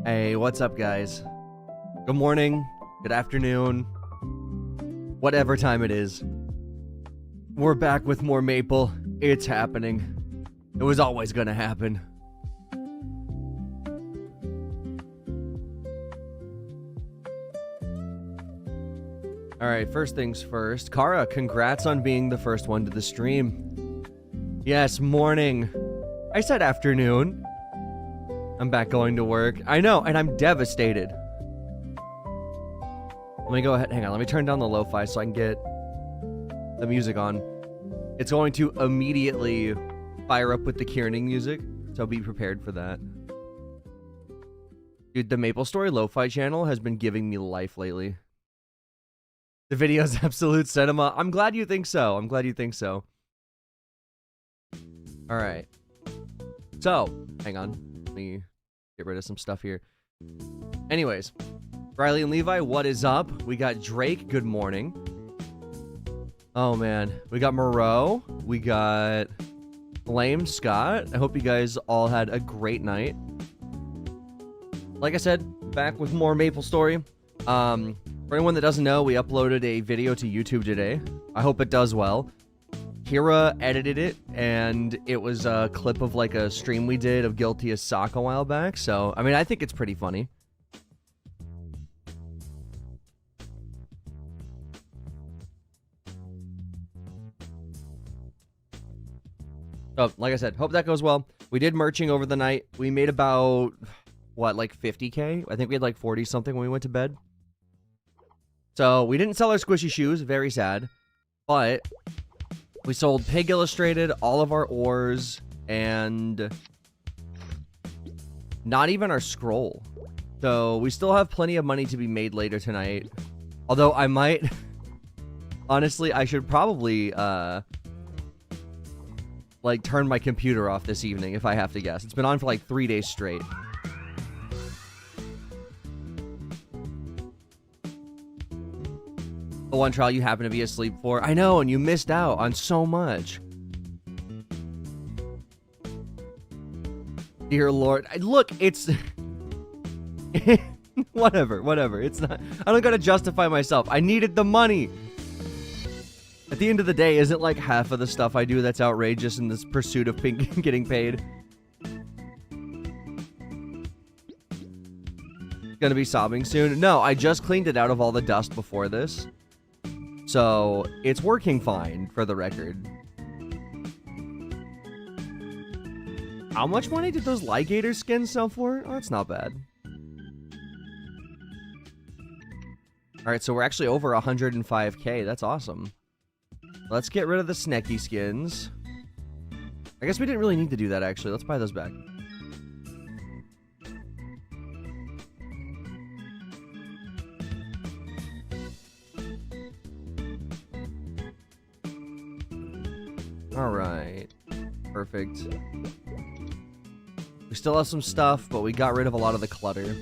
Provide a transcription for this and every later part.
Hey, what's up, guys? Good morning, good afternoon, whatever time it is. We're back with more Maple. It's happening. It was always gonna happen. Alright, first things first. Kara, congrats on being the first one to the stream. Yes, morning. I said afternoon. I'm back going to work. I know, and I'm devastated. Let me go ahead. Hang on, let me turn down the lo-fi so I can get the music on. It's going to immediately fire up with the Kierning music, so be prepared for that. Dude, the Maple Story lo-fi channel has been giving me life lately. The video's absolute cinema. I'm glad you think so. I'm glad you think so. Alright. So, hang on. Let me get rid of some stuff here. Anyways, Riley and Levi, what is up? We got Drake, good morning. Oh man, we got Moreau, we got Lame Scott. I hope you guys all had a great night. Like I said, back with more Maple Story. For anyone that doesn't know, we uploaded a video to YouTube today. I hope it does well. Kira edited it, and it was a clip of like a stream we did of Guilty as Sock a while back. So, I mean, I think it's pretty funny. So, like I said, hope that goes well. We did merching over the night. We made about, what, like 50K? I think we had like 40 something when we went to bed. So, we didn't sell our squishy shoes. Very sad. But we sold Pig Illustrated, all of our ores, and not even our scroll. So we still have plenty of money to be made later tonight. Although I might... Honestly, I should probably, like, turn my computer off this evening, if I have to guess. It's been on for like 3 days straight. The one trial you happen to be asleep for. I know, and you missed out on so much. Dear Lord. Look, it's... whatever. It's not... I don't gotta justify myself. I needed the money. At the end of the day, isn't like half of the stuff I do that's outrageous in this pursuit of getting paid? Gonna be sobbing soon? No, I just cleaned it out of all the dust before this. So, it's working fine, for the record. How much money did those Ligator skins sell for? Oh, that's not bad. Alright, so we're actually over 105k. That's awesome. Let's get rid of the Snecky skins. I guess we didn't really need to do that, actually. Let's buy those back. Alright. Perfect. We still have some stuff, but we got rid of a lot of the clutter.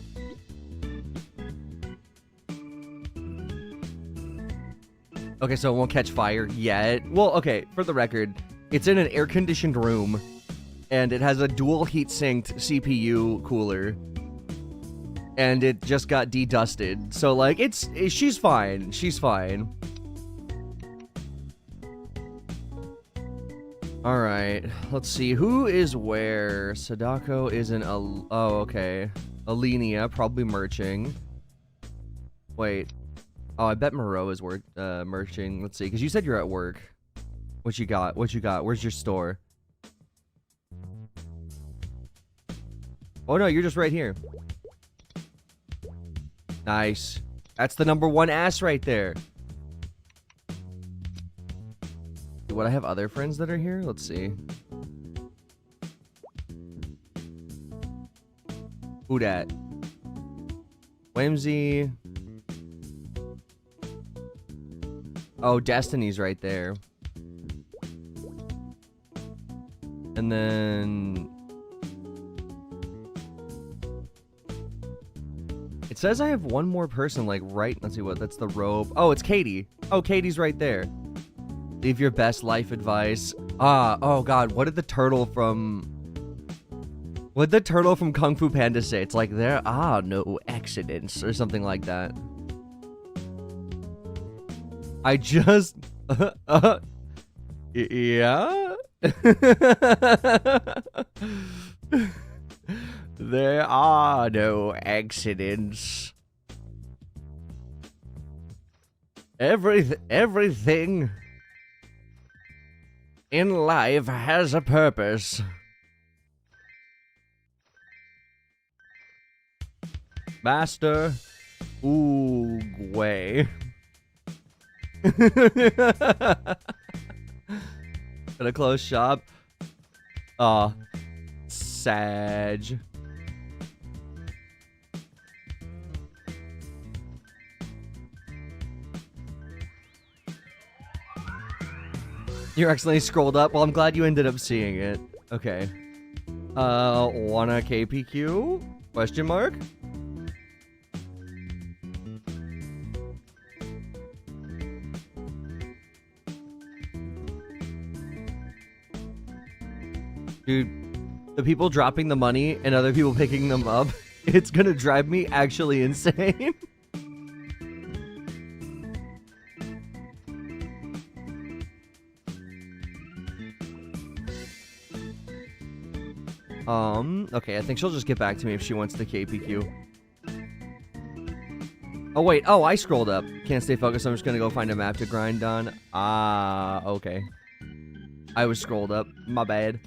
Okay, so it won't catch fire yet. Well, okay, for the record, it's in an air-conditioned room, and it has a dual heat-sinked CPU cooler, and it just got de-dusted. So, like, she's fine. She's fine. Alright, let's see. Who is where? Sadako is in oh, okay. Alenia, probably merching. Wait. Oh, I bet Moreau is merching. Let's see, because you said you're at work. What you got? What you got? Where's your store? Oh, no, you're just right here. Nice. That's the #1 ass right there. Would I have other friends that are here? Let's see. Who dat? Whimsy. Oh, Destiny's right there. And then... It says I have one more person, like, right... Let's see what... That's the robe. Oh, it's Katie. Oh, Katie's right there. Leave your best life advice. Ah, oh god, what did the turtle from What'd the turtle from Kung Fu Panda say? It's like, there are no accidents, or something like that. I just... yeah? There are no accidents. Everything in life has a purpose. Master Oogway. Gonna close shop. Sag. You accidentally scrolled up? Well, I'm glad you ended up seeing it. Okay. Wanna KPQ? Question mark? Dude, the people dropping the money and other people picking them up, it's gonna drive me actually insane. Okay, I think she'll just get back to me if she wants the KPQ. Oh, wait. Oh, I scrolled up. Can't stay focused. I'm just gonna go find a map to grind on. Ah, okay. I was scrolled up. My bad.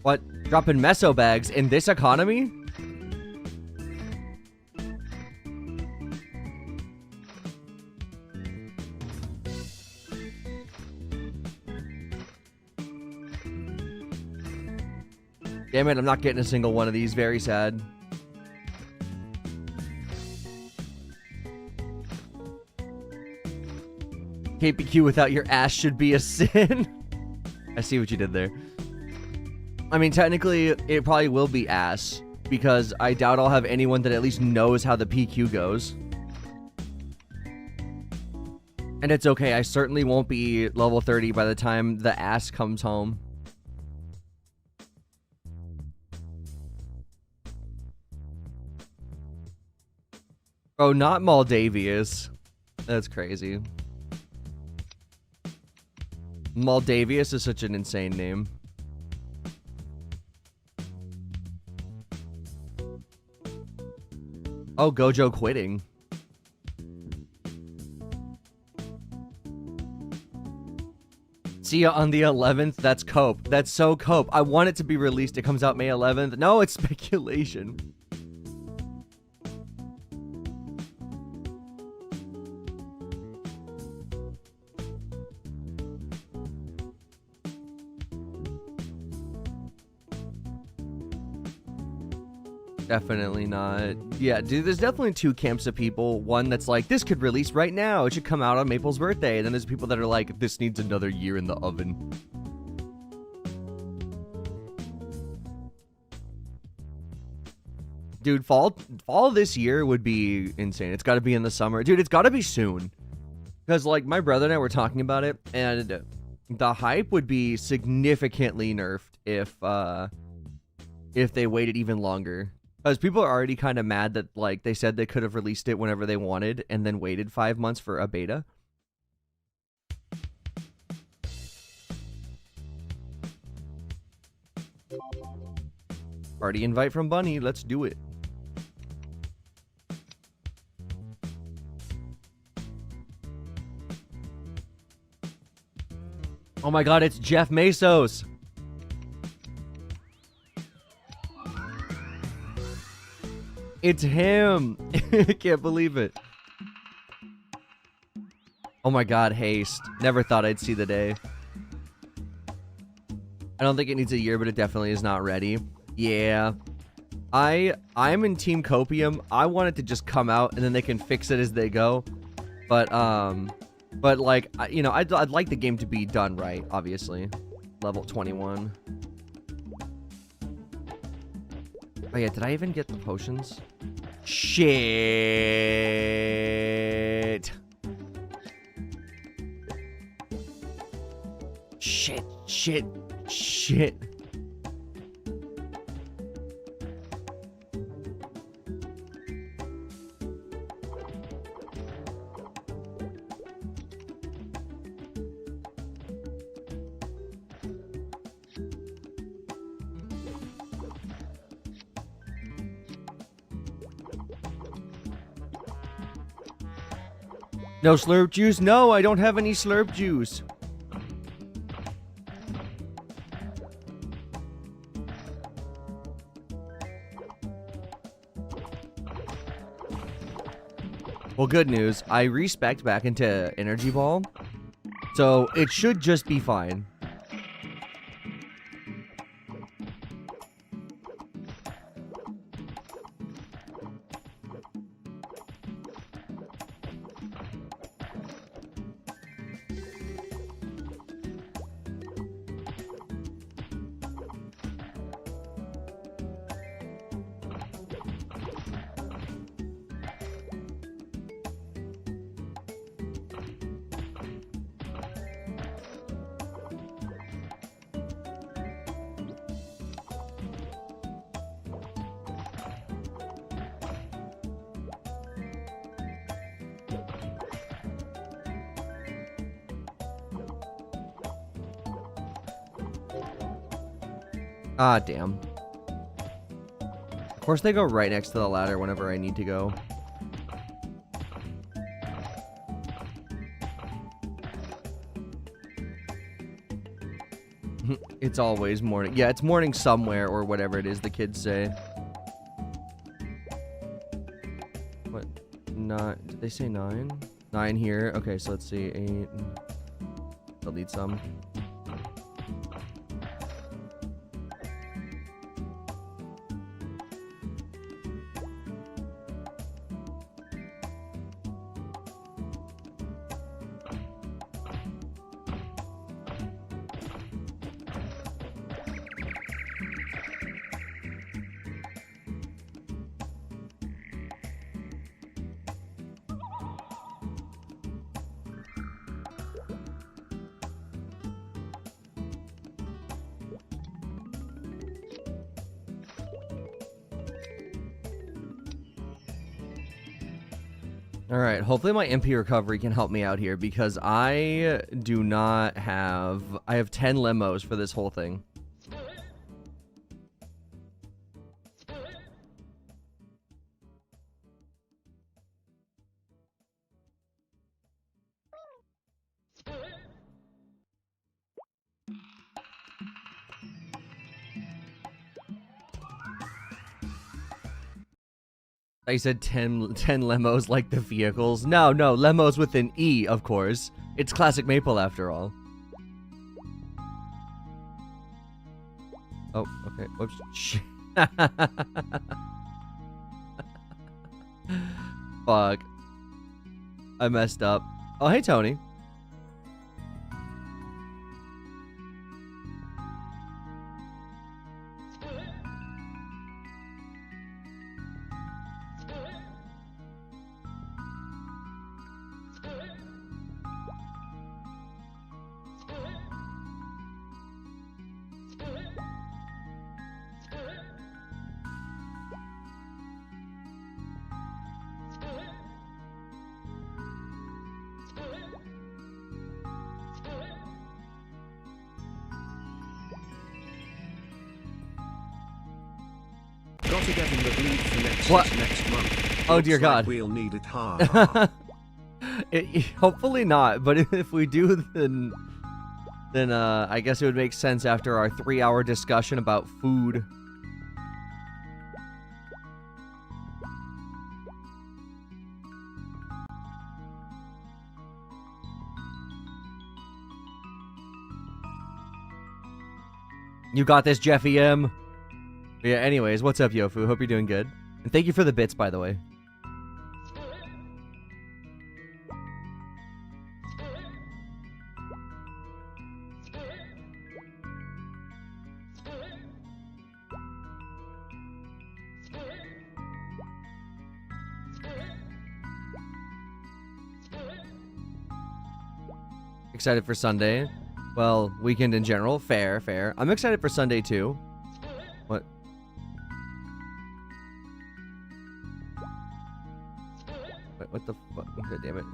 What? Dropping meso bags in this economy? Damn it, I'm not getting a single one of these. Very sad. KPQ without your ass should be a sin. I see what you did there. I mean, technically, it probably will be ass, because I doubt I'll have anyone that at least knows how the PQ goes. And it's okay, I certainly won't be level 30 by the time the ass comes home. Oh, not Moldavius. That's crazy. Moldavius is such an insane name. Oh, Gojo quitting. See ya on the 11th. That's cope. That's so cope. I want it to be released. It comes out May 11th. No, it's speculation. Definitely not. Yeah, dude, there's definitely two camps of people. One that's like, this could release right now. It should come out on Maple's birthday. And then there's people that are like, this needs another year in the oven. Dude, fall this year would be insane. It's got to be in the summer. Dude, it's got to be soon. Because, like, my brother and I were talking about it, and the hype would be significantly nerfed if they waited even longer. Because people are already kind of mad that, like, they said they could have released it whenever they wanted and then waited 5 months for a beta. Party invite from Bunny. Let's do it. Oh my god, it's Jeff Mesos. It's him. I can't believe it. Oh my god, haste. Never thought I'd see the day. I don't think it needs a year, but it definitely is not ready. Yeah. I'm in Team Copium. I want it to just come out and then they can fix it as they go. But like, you know, I'd like the game to be done right, obviously. Level 21. Oh yeah, did I even get the potions? Shit. Shit, shit, shit. No slurp juice? No, I don't have any slurp juice. Well, good news. I respect back into Energy Ball, so it should just be fine. Ah, damn. Of course, they go right next to the ladder whenever I need to go. It's always morning. Yeah, it's morning somewhere, or whatever it is the kids say. What? Not, did they say 9? 9 here. Okay, so let's see. 8. They'll need some. Alright, hopefully my MP recovery can help me out here, because I do not have... I have 10 limos for this whole thing. I said 10 lemons like the vehicles. No, lemons with an E, of course. It's Classic Maple after all. Oh, okay. Whoops. Fuck. I messed up. Oh, hey, Tony. Got to get in the bleed for next month. Oh, dear God. Like we'll need it hard. Hopefully not, but if we do, then I guess it would make sense after our 3-hour discussion about food. You got this, Jeffy M. Yeah, anyways, what's up, Yofu? Hope you're doing good. And thank you for the bits, by the way. Excited for Sunday. Well, weekend in general. Fair, fair. I'm excited for Sunday too. What? Wait, what the fuck? God damn it.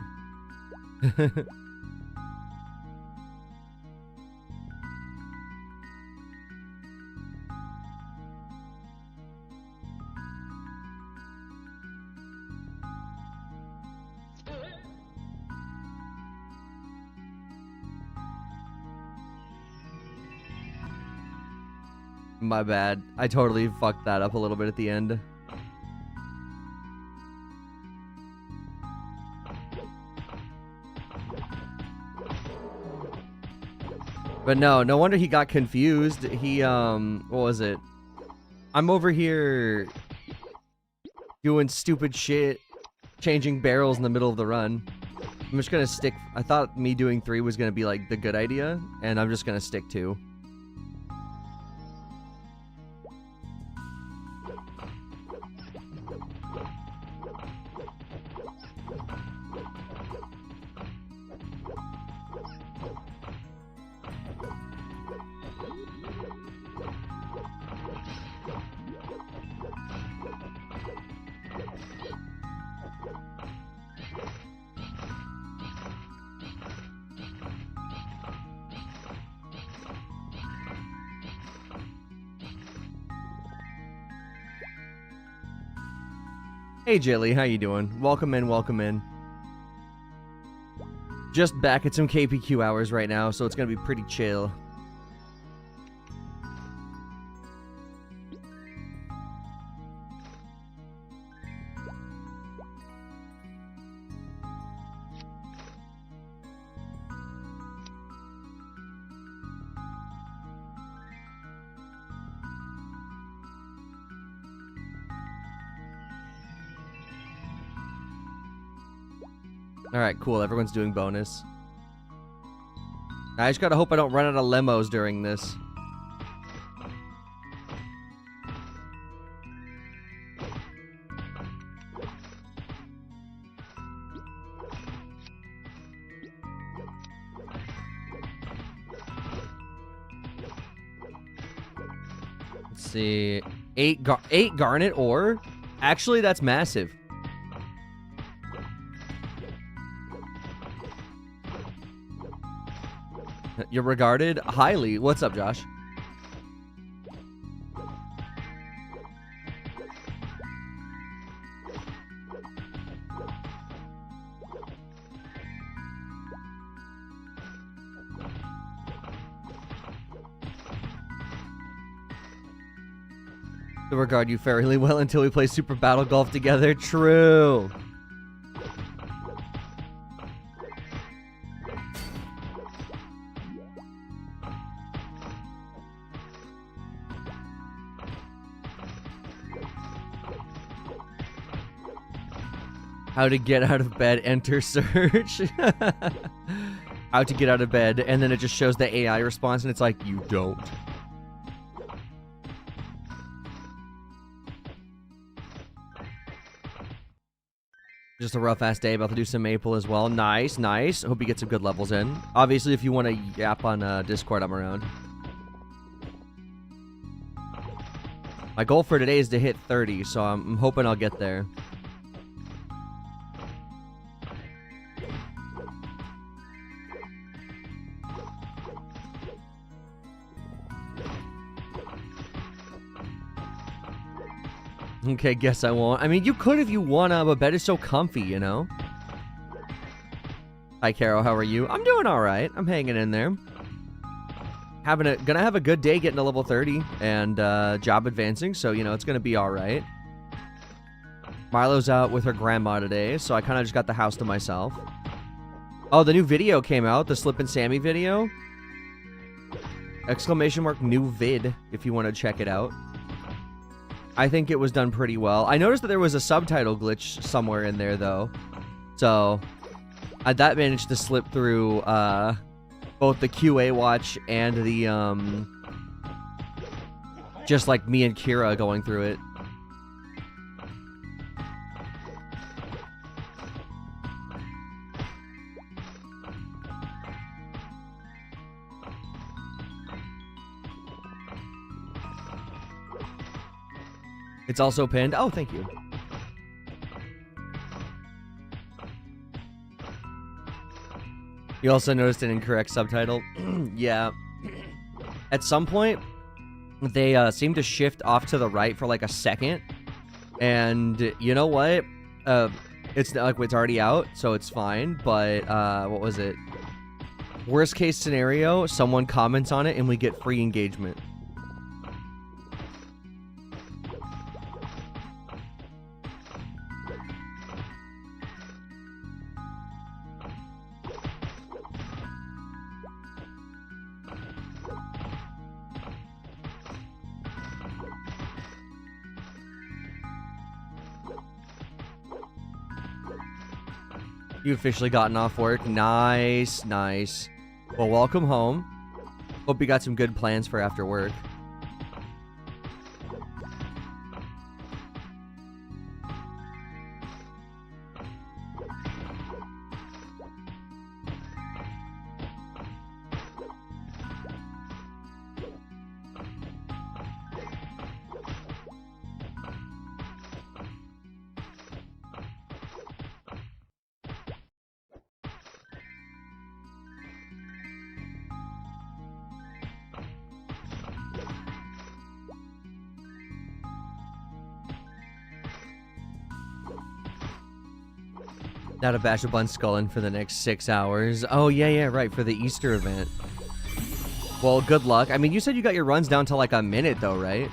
My bad. I totally fucked that up a little bit at the end. But no wonder he got confused. He, what was it? I'm over here doing stupid shit, changing barrels in the middle of the run. I'm just gonna stick. I thought me doing 3 was gonna be like the good idea, and I'm just gonna stick 2. Hey Jilly, how you doing? Welcome in, welcome in. Just back at some KPQ hours right now, so it's gonna be pretty chill. Alright, cool. Everyone's doing bonus. I just gotta hope I don't run out of limos during this. Let's see. 8 garnet ore? Actually, that's massive. You're regarded highly. What's up, Josh? To regard you fairly well until we play Super Battle Golf together. True. How to get out of bed, enter search. How to get out of bed, and then it just shows the AI response, and it's like, you don't. Just a rough-ass day, about to do some maple as well. Nice, nice. Hope you get some good levels in. Obviously, if you want to yap on Discord, I'm around. My goal for today is to hit 30, so I'm hoping I'll get there. Okay, guess I won't. I mean, you could if you wanna, but bed is so comfy, you know? Hi, Kero. How are you? I'm doing alright. I'm hanging in there. Gonna have a good day getting to level 30 and job advancing, so, you know, it's gonna be alright. Milo's out with her grandma today, so I kind of just got the house to myself. Oh, the new video came out, the Slip and Sammy video. Exclamation mark new vid, if you want to check it out. I think it was done pretty well. I noticed that there was a subtitle glitch somewhere in there, though. So, that managed to slip through both the QA watch and the, just like me and Kira going through it. It's also pinned. Oh, thank you. You also noticed an incorrect subtitle? Yeah. At some point, they seem to shift off to the right for like a second. And you know what? It's not like it's already out, so it's fine. But what was it? Worst case scenario, someone comments on it and we get free engagement. You officially gotten off work. Nice, nice. Well, welcome home. Hope you got some good plans for after work. Not a batch of bun sculling for the next 6 hours. Oh, yeah, right, for the Easter event. Well, good luck. I mean, you said you got your runs down to like a minute, though, right?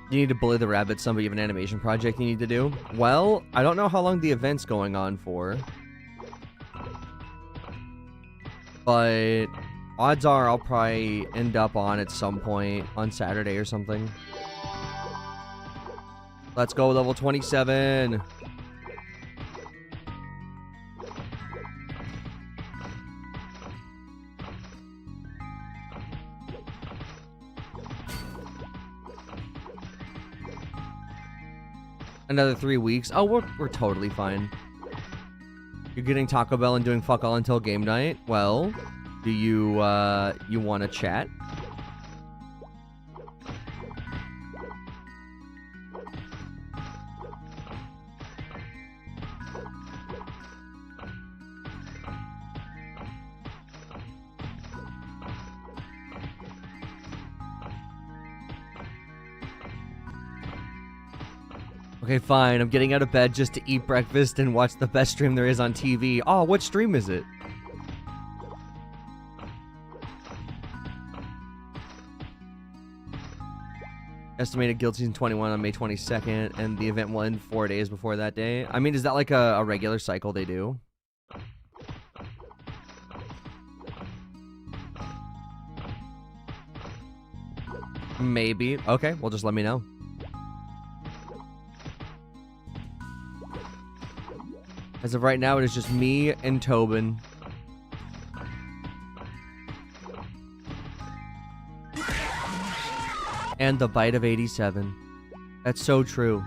You need to bully the rabbit some, but you have an animation project you need to do? Well, I don't know how long the event's going on for. But odds are I'll probably end up on at some point on Saturday or something. Let's go, level 27. Another 3 weeks. Oh, we're totally fine. You're getting Taco Bell and doing fuck all until game night? Well, do you want to chat? Okay, fine. I'm getting out of bed just to eat breakfast and watch the best stream there is on TV. Oh, what stream is it? Estimated Guild Season 21 on May 22nd, and the event will end 4 days before that day. I mean, is that like a regular cycle they do? Maybe. Okay, well, just let me know. As of right now, it is just me and Tobin. And the bite of 87. That's so true.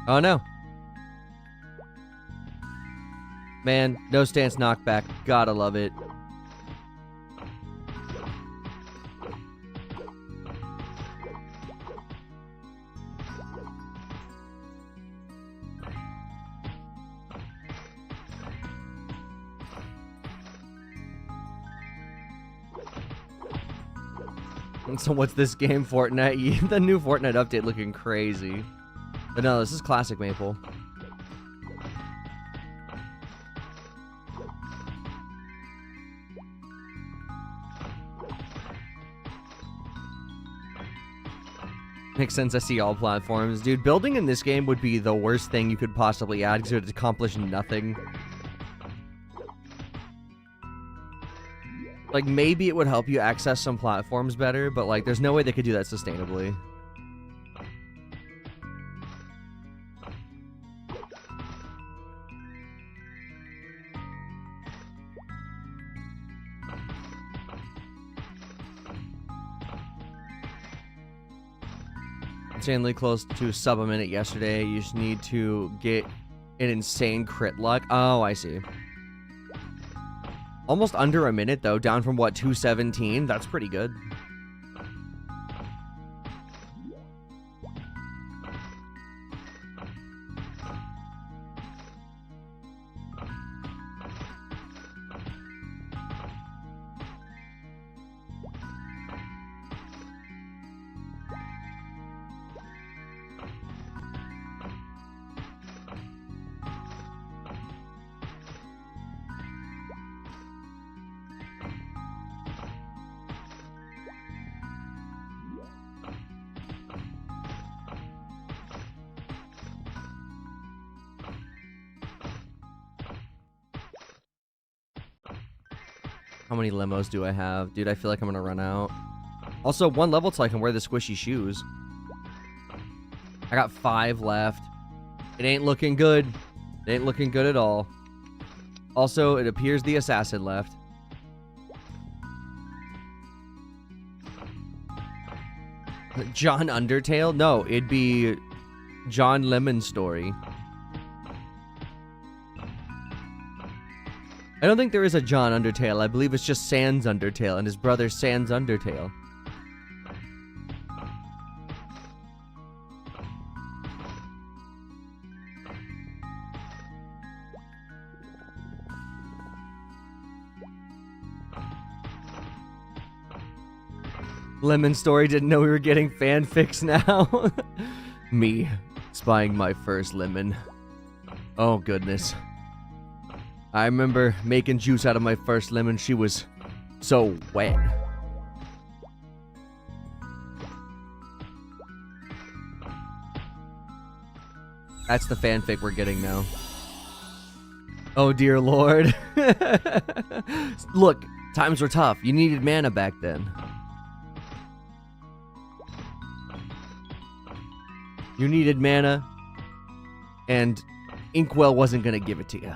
Oh no. Man, no stance knockback. Gotta love it. So what's this game, Fortnite? The new Fortnite update looking crazy. But no, this is classic Maple. Makes sense, I see all platforms. Dude, building in this game would be the worst thing you could possibly add because it would accomplish nothing. Like, maybe it would help you access some platforms better, but, like, there's no way they could do that sustainably. Insanely close to sub a minute yesterday. You just need to get an insane crit luck. Oh, I see. Almost under a minute, though. Down from, what, 217? That's pretty good. How many limos do I have? Dude, I feel like I'm gonna run out. Also, one level till I can wear the squishy shoes. I got 5 left. It ain't looking good. It ain't looking good at all. Also, it appears the assassin left. John Undertale? No, it'd be John Lemon's story. I don't think there is a John Undertale. I believe it's just Sans Undertale and his brother Sans Undertale. Lemon Story didn't know we were getting fanfics now. Me, spying my first lemon. Oh, goodness. I remember making juice out of my first lemon. She was so wet. That's the fanfic we're getting now. Oh, dear Lord. Look, times were tough. You needed mana back then. You needed mana, and Inkwell wasn't going to give it to you.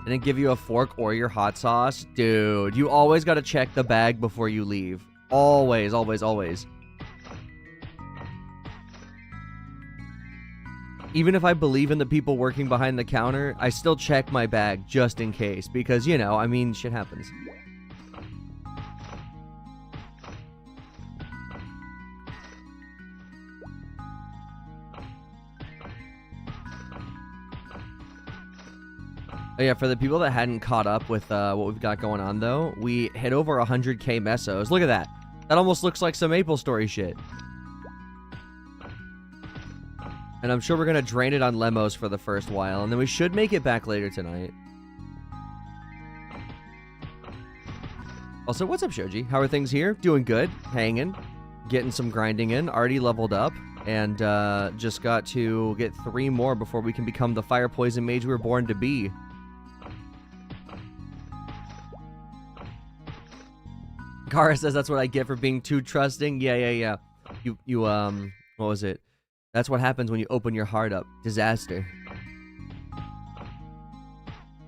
Didn't give you a fork or your hot sauce? Dude, you always got to check the bag before you leave. Always, always, always. Even if I believe in the people working behind the counter, I still check my bag just in case. Because, you know, I mean, shit happens. Oh yeah, for the people that hadn't caught up with what we've got going on, though, we hit over 100k mesos. Look at that. That almost looks like some Maple Story shit. And I'm sure we're going to drain it on Lemos for the first while, and then we should make it back later tonight. Also, what's up, Shoji? How are things here? Doing good. Hanging. Getting some grinding in. Already leveled up. And just got to get 3 more before we can become the fire poison mage we were born to be. Kara says that's what I get for being too trusting. Yeah. You what was it? That's what happens when you open your heart up. Disaster.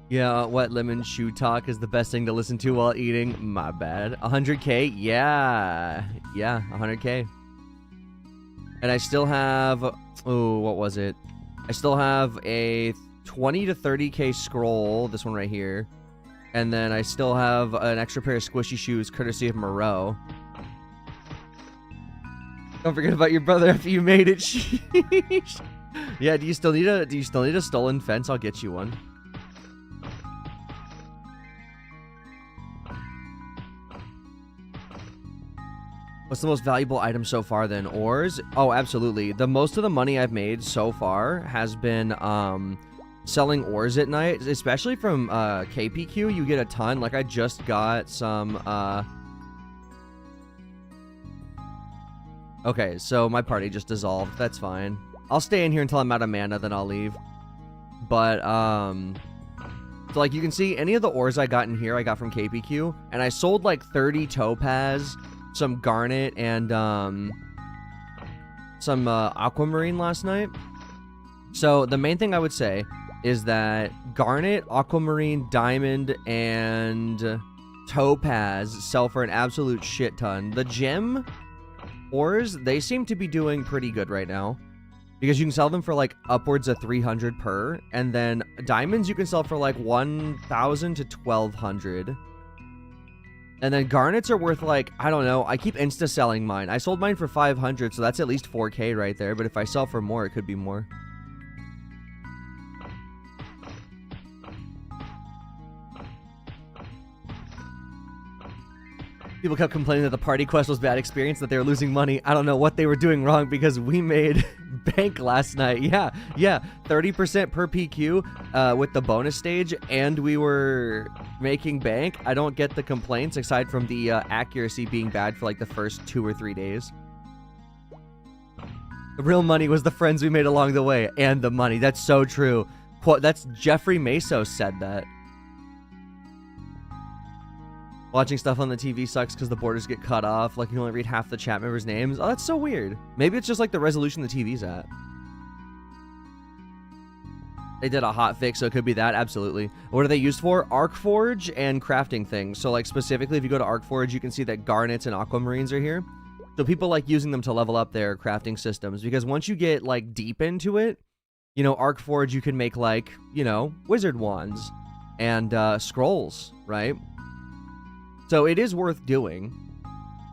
Yeah, wet lemon shoe talk is the best thing to listen to while eating. My bad. 100k? Yeah, 100k. And I still have... Oh, what was it? I still have a 20 to 30k scroll. This one right here. And then I still have an extra pair of squishy shoes courtesy of Moreau. Don't forget about your brother after you made it. Sheesh. Yeah, do you still need a stolen fence? I'll get you one. What's the most valuable item so far then? Ores? Oh, absolutely. The most of the money I've made so far has been selling ores at night, especially from KPQ. You get a ton. Like I just got some Okay, so my party just dissolved. That's fine. I'll stay in here until I'm out of mana, then I'll leave. But so like you can see any of the ores I got in here I got from KPQ, and I sold like 30 topaz, some garnet, and some aquamarine last night. So the main thing I would say is that garnet, aquamarine, diamond, and topaz sell for an absolute shit ton. The gem ores, they seem to be doing pretty good right now, because you can sell them for like upwards of 300 per, and then diamonds you can sell for like 1,000 to 1,200. And then garnets are worth like, I don't know, I keep insta selling mine. I sold mine for 500, so that's at least 4k right there, but if I sell for more, it could be more. People kept complaining that the party quest was bad experience, that they were losing money. I don't know what they were doing wrong, because we made bank last night. Yeah, 30% per PQ with the bonus stage, and we were making bank. I don't get the complaints, aside from the accuracy being bad for like the first 2 or 3 days. The real money was the friends we made along the way, and the money. That's so true. That's Jeffrey Mesos said that. Watching stuff on the TV sucks because the borders get cut off. Like, you can only read half the chat members' names. Oh, that's so weird. Maybe it's just like the resolution the TV's at. They did a hot fix, so it could be that. Absolutely. What are they used for? Arcforge and crafting things. So, like, specifically, if you go to Arcforge, you can see that garnets and aquamarines are here. So people like using them to level up their crafting systems, because once you get, like, deep into it, you know, Arcforge, you can make, like, you know, wizard wands and scrolls, right? So it is worth doing,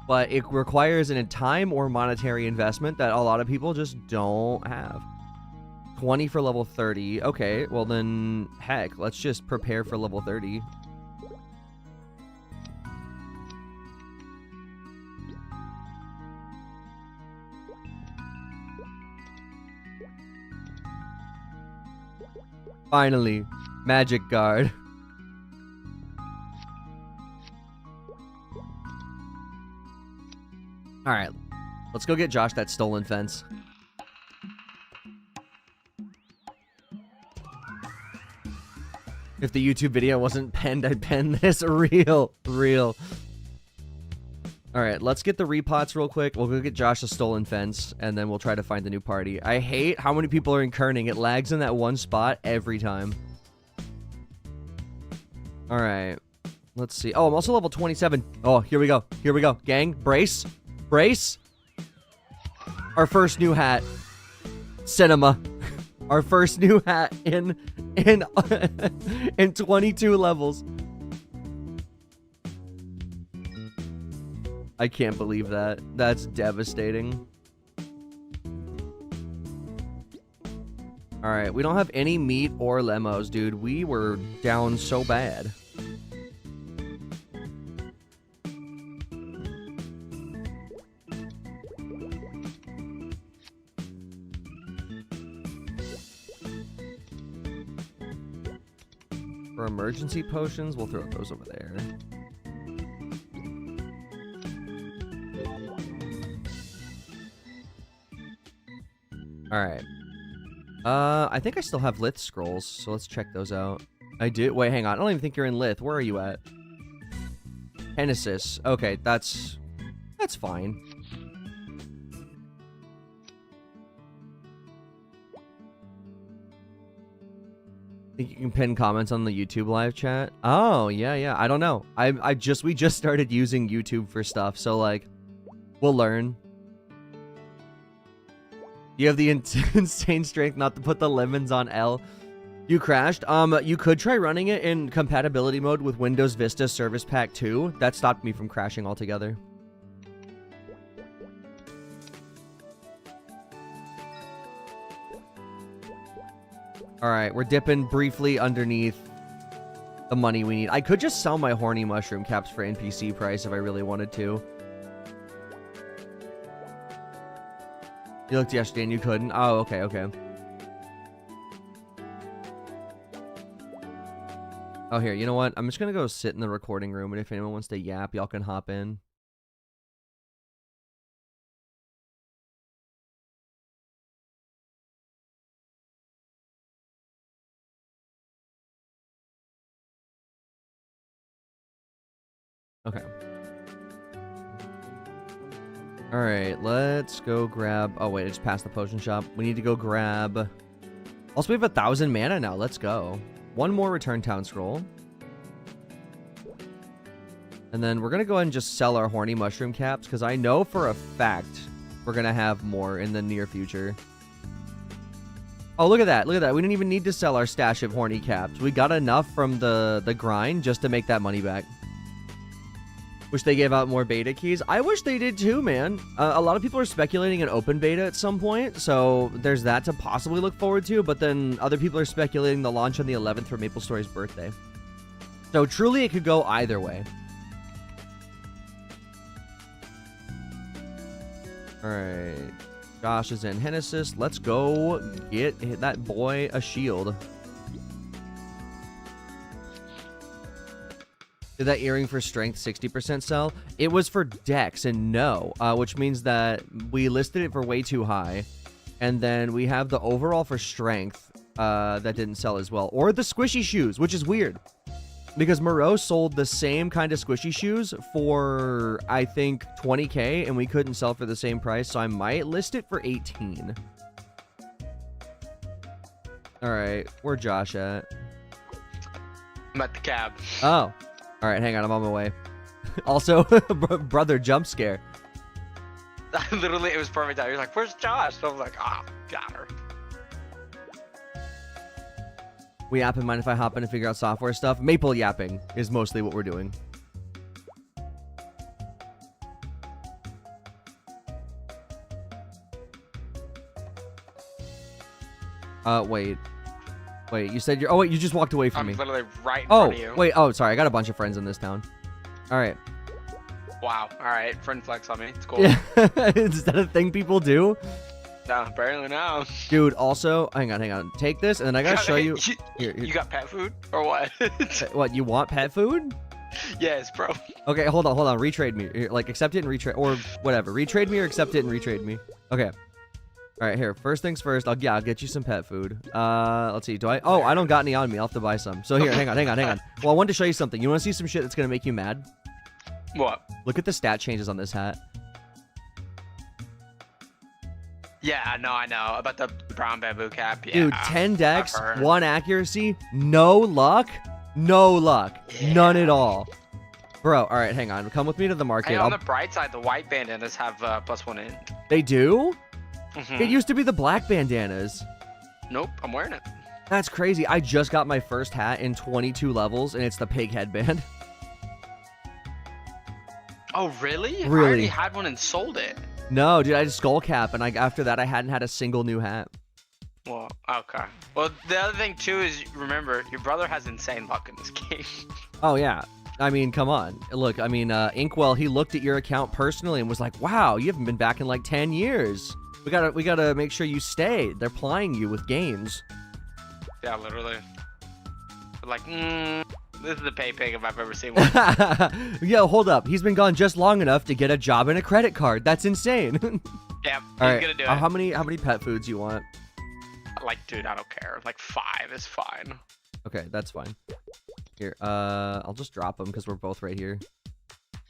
but it requires a time or monetary investment that a lot of people just don't have. 20 for level 30. Okay, well then, heck, let's just prepare for level 30. Finally, magic guard. All right, let's go get Josh that stolen fence. If the YouTube video wasn't penned, I'd pen this. Real. All right, let's get the repots real quick. We'll go get Josh a stolen fence, and then we'll try to find the new party. I hate how many people are in Kerning. It lags in that one spot every time. All right, let's see. Oh, I'm also level 27. Oh, here we go. Gang, brace. Our first new hat. Cinema. Our first new hat in 22 levels. I can't believe that. That's devastating. Alright, we don't have any meat or lemos, dude. We were down so bad. For emergency potions, we'll throw those over there. Alright. I think I still have Lith scrolls, so let's check those out. I do? Wait, hang on. I don't even think you're in Lith. Where are you at? Genesis. Okay, that's fine. Think you can pin comments on the YouTube live chat? Oh, yeah. I don't know. We just started using YouTube for stuff, so like, we'll learn. You have the insane strength not to put the lemons on L. You crashed? You could try running it in compatibility mode with Windows Vista Service Pack 2. That stopped me from crashing altogether. All right, we're dipping briefly underneath the money we need. I could just sell my horny mushroom caps for NPC price if I really wanted to. You looked yesterday and you couldn't? Oh, okay, okay. Oh, here, you know what? I'm just going to go sit in the recording room, and if anyone wants to yap, y'all can hop in. Okay. All right, let's go grab... Oh, wait, I just passed the potion shop. We need to go grab... Also, we have 1,000 mana now. Let's go. One more return town scroll. And then we're going to go ahead and just sell our horny mushroom caps, because I know for a fact we're going to have more in the near future. Oh, look at that. Look at that. We didn't even need to sell our stash of horny caps. We got enough from the grind just to make that money back. Wish they gave out more beta keys. I wish they did too, man. A lot of people are speculating an open beta at some point, so there's that to possibly look forward to, but then other people are speculating the launch on the 11th for MapleStory's birthday. So truly, it could go either way. Alright. Josh is in Genesis. Let's go get that boy a shield. Did that earring for strength 60% sell? It was for dex and no, which means that we listed it for way too high. And then we have the overall for strength that didn't sell as well. Or the squishy shoes, which is weird. Because Moreau sold the same kind of squishy shoes for, I think, 20k, and we couldn't sell for the same price, so I might list it for 18. Alright, where's Josh at? I'm at the cab. Oh. Alright, hang on, I'm on my way. Also, brother jump scare. Literally, it was perfect. You're like, where's Josh? So I was like, ah, got her. We yapping, mind if I hop in and figure out software stuff? Maple yapping is mostly what we're doing. Wait. Wait, you said you're... Oh, wait, you just walked away from me. I'm literally right in front of you. Wait, oh, sorry. I got a bunch of friends in this town. All right. Wow. All right. Friend flex on me. It's cool. Yeah. Is that a thing people do? No, apparently no. Dude, also... Hang on. Take this, and then I gotta show you... Here. You got pet food? Or what? What, you want pet food? Yes, bro. Okay, hold on. Retrade me. Here, like, accept it and retrade... Or whatever. Retrade me or accept it and retrade me. Okay. All right, here. First things first. I'll get you some pet food. Let's see. Do I? Oh, I don't got any on me. I'll have to buy some. So here, hang on. Well, I wanted to show you something. You want to see some shit that's gonna make you mad? What? Look at the stat changes on this hat. Yeah, no, I know about the brown bamboo cap. Yeah, dude, 10 dex, 1 accuracy, no luck, Yeah. none at all. Bro, all right, hang on. Come with me to the market. Hey, on the bright side, the white bandanas have +1 in. They do? Mm-hmm. It used to be the black bandanas. Nope, I'm wearing it. That's crazy. I just got my first hat in 22 levels, and it's the pig headband. Oh, really? I Really? already had one and sold it. No, dude, I had a skull cap, and after that, I hadn't had a single new hat. Well, okay. Well, the other thing, too, is, remember, your brother has insane luck in this game. Oh, yeah. I mean, come on. Look, I mean, Inkwell, he looked at your account personally and was like, wow, you haven't been back in like 10 years. We gotta make sure you stay. They're plying you with games. Yeah, literally. Like, this is the pay pig if I've ever seen one. Yo, hold up. He's been gone just long enough to get a job and a credit card. That's insane. Yeah, he's All right. gonna do it. How many pet foods you want? Like, dude, I don't care. Like, 5 is fine. Okay, that's fine. Here, I'll just drop them because we're both right here.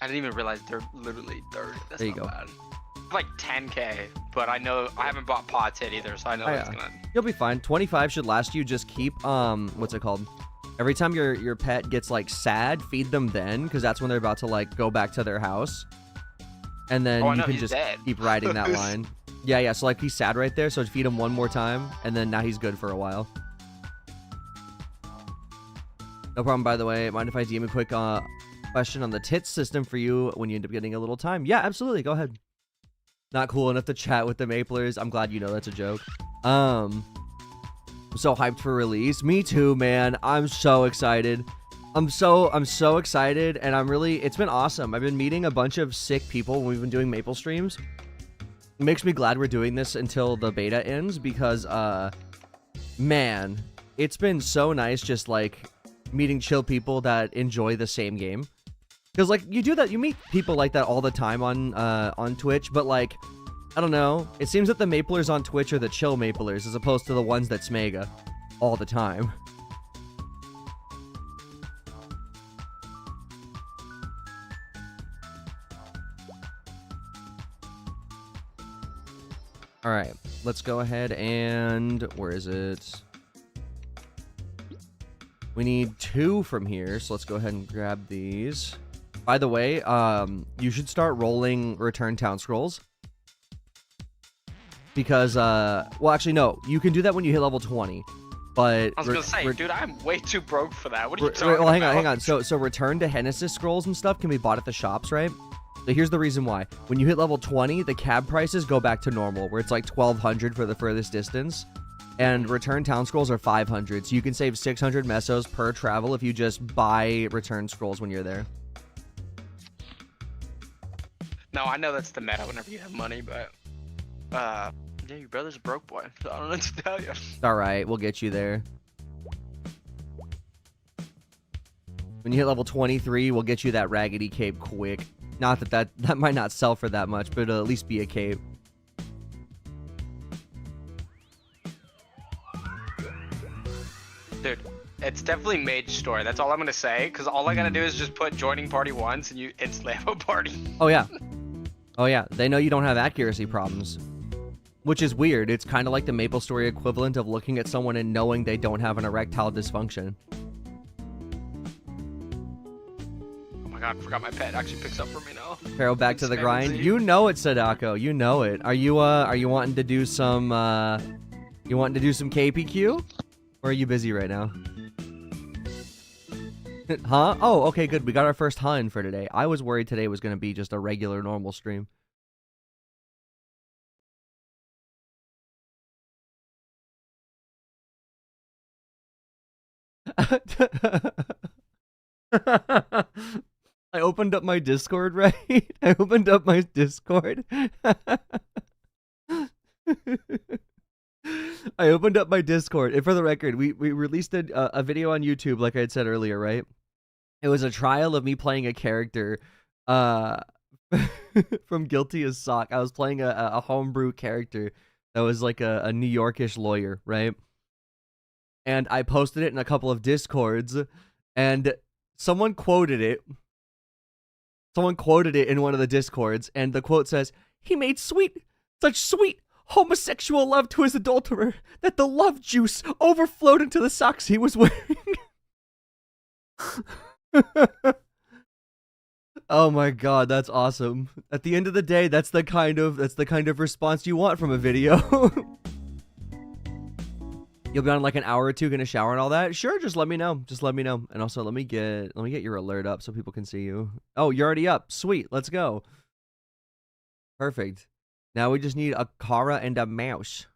I didn't even realize they're literally 30. That's there you not go. bad. Like 10k, but I know I haven't bought pots yet either, so I know it's gonna. You'll be fine. 25 should last you. Just keep what's it called? Every time your pet gets like sad, feed them then, because that's when they're about to like go back to their house. And then you can just keep riding that line. Yeah. So like he's sad right there, so feed him one more time, and then now he's good for a while. No problem, by the way. Mind if I DM a quick question on the tits system for you when you end up getting a little time? Yeah, absolutely. Go ahead. Not cool enough to chat with the Maplers. I'm glad you know that's a joke. I'm so hyped for release. Me too, man. I'm so excited. I'm so excited, and it's been awesome. I've been meeting a bunch of sick people when we've been doing Maple streams. It makes me glad we're doing this until the beta ends because, man, it's been so nice just, like, meeting chill people that enjoy the same game. Because, like, you meet people like that all the time on Twitch, but, like, I don't know. It seems that the Maplers on Twitch are the chill Maplers as opposed to the ones that smega all the time. All right, let's go ahead and where is it? We need 2 from here, so let's go ahead and grab these. By the way, you should start rolling return town scrolls. Because, well, actually, no. You can do that when you hit level 20. But I was gonna say, dude, I'm way too broke for that. What are you talking about? Well, hang on. So return to Genesis scrolls and stuff can be bought at the shops, right? So here's the reason why. When you hit level 20, the cab prices go back to normal, where it's like 1,200 for the furthest distance. And return town scrolls are 500. So you can save 600 mesos per travel if you just buy return scrolls when you're there. No, I know that's the meta whenever you have money, but yeah, your brother's a broke boy, so I don't know what to tell you. All right, we'll get you there. When you hit level 23, we'll get you that raggedy cape quick. Not that might not sell for that much, but it'll at least be a cape. Dude, it's definitely Mage Store. That's all I'm gonna say, because all I gotta do is just put joining party once, and you instantly have a party. Oh yeah, oh yeah. They know you don't have accuracy problems, which is weird. It's kind of like the MapleStory equivalent of looking at someone and knowing they don't have an erectile dysfunction. Oh my god, I forgot my pet actually picks up for me now. Kero, back to the grind. You know it, Sadako. You know it. Are you wanting to do some KPQ? Or are you busy right now? Huh? Oh, okay, good. We got our first hun for today. I was worried today was going to be just a regular, normal stream. I opened up my Discord, right? I opened up my Discord. I opened up my Discord, and for the record, we released a video on YouTube, like I had said earlier, right? It was a trial of me playing a character from Guilty as Sock. I was playing a homebrew character that was like a New Yorkish lawyer, right? And I posted it in a couple of Discords, and someone quoted it. Someone quoted it in one of the Discords, and the quote says, "He made such sweet homosexual love to his adulterer that the love juice overflowed into the socks he was wearing." Oh my god, that's awesome. At the end of the day, that's the kind of response you want from a video. You'll be on like an hour or two, gonna shower and all that. Sure, just let me know. Just let me know. And also, let me get your alert up so people can see you. Oh, you're already up. Sweet, let's go. Perfect. Now we just need a Kara and a mouse.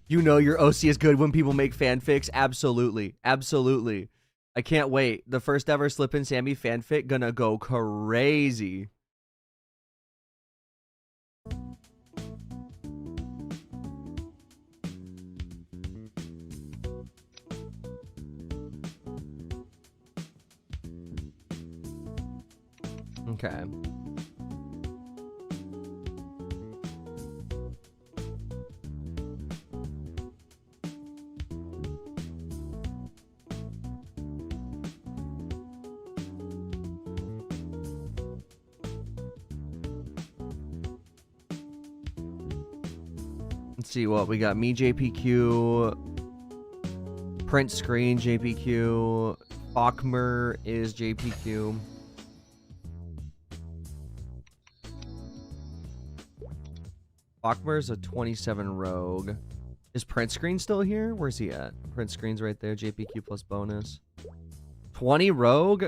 You know your OC is good when people make fanfics. Absolutely. Absolutely. I can't wait. The first ever Slip and Sammy fanfic gonna go crazy. Okay. Let's see what we got. Me JPQ, print screen JPQ, Bachmer is JPQ. Bachmer's a 27 rogue. Is print screen still here? Where's he at? Print screen's right there. JPQ plus bonus. 20 rogue?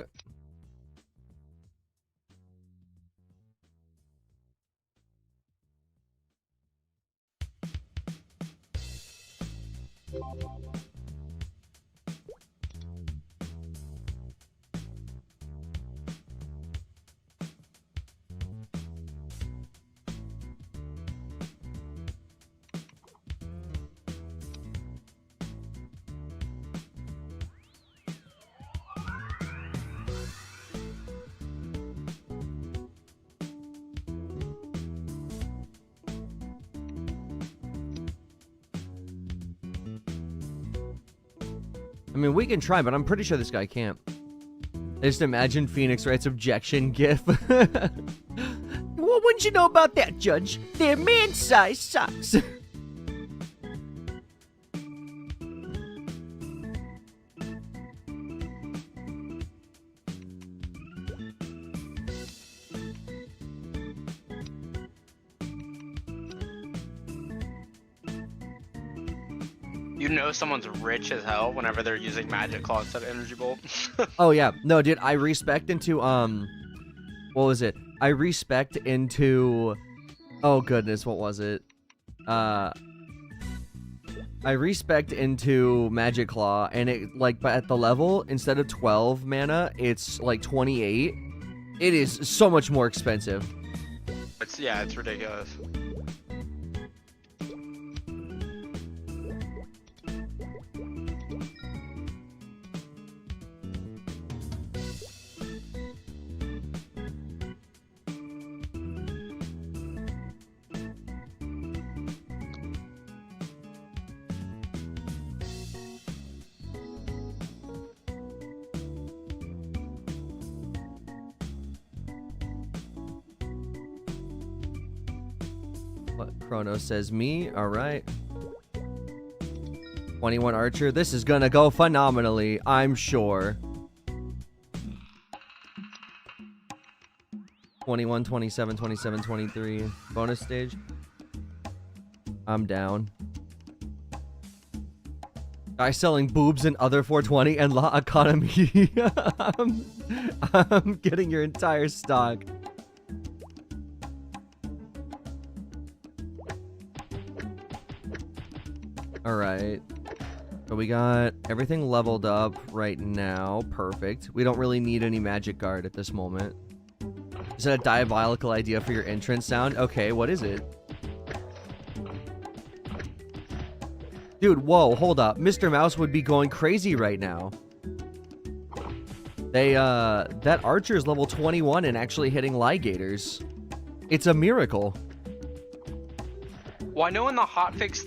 I mean, we can try, but I'm pretty sure this guy can't. I just imagine Phoenix Wright's objection gif. What wouldn't you know about that, Judge? They're man-sized socks. You know someone's rich as hell whenever they're using Magic Claw instead of Energy Bolt. Oh yeah, no, dude. I respect into what was it? I respect into. Oh goodness, what was it? I respect into Magic Claw, and it like, but at the level instead of 12 mana, it's like 28. It is so much more expensive. It's ridiculous. What Chrono says me, alright. 21 Archer, this is gonna go phenomenally, I'm sure. 21, 27, 27, 23. Bonus stage. I'm down. Guy selling boobs and other 420 and La Economy. I'm getting your entire stock. Alright. So we got everything leveled up right now. Perfect. We don't really need any magic guard at this moment. Is that a diabolical idea for your entrance sound? Okay, what is it? Dude, whoa, hold up. Mr. Mouse would be going crazy right now. That archer is level 21 and actually hitting Ligators. It's a miracle. Well, I know in the hotfix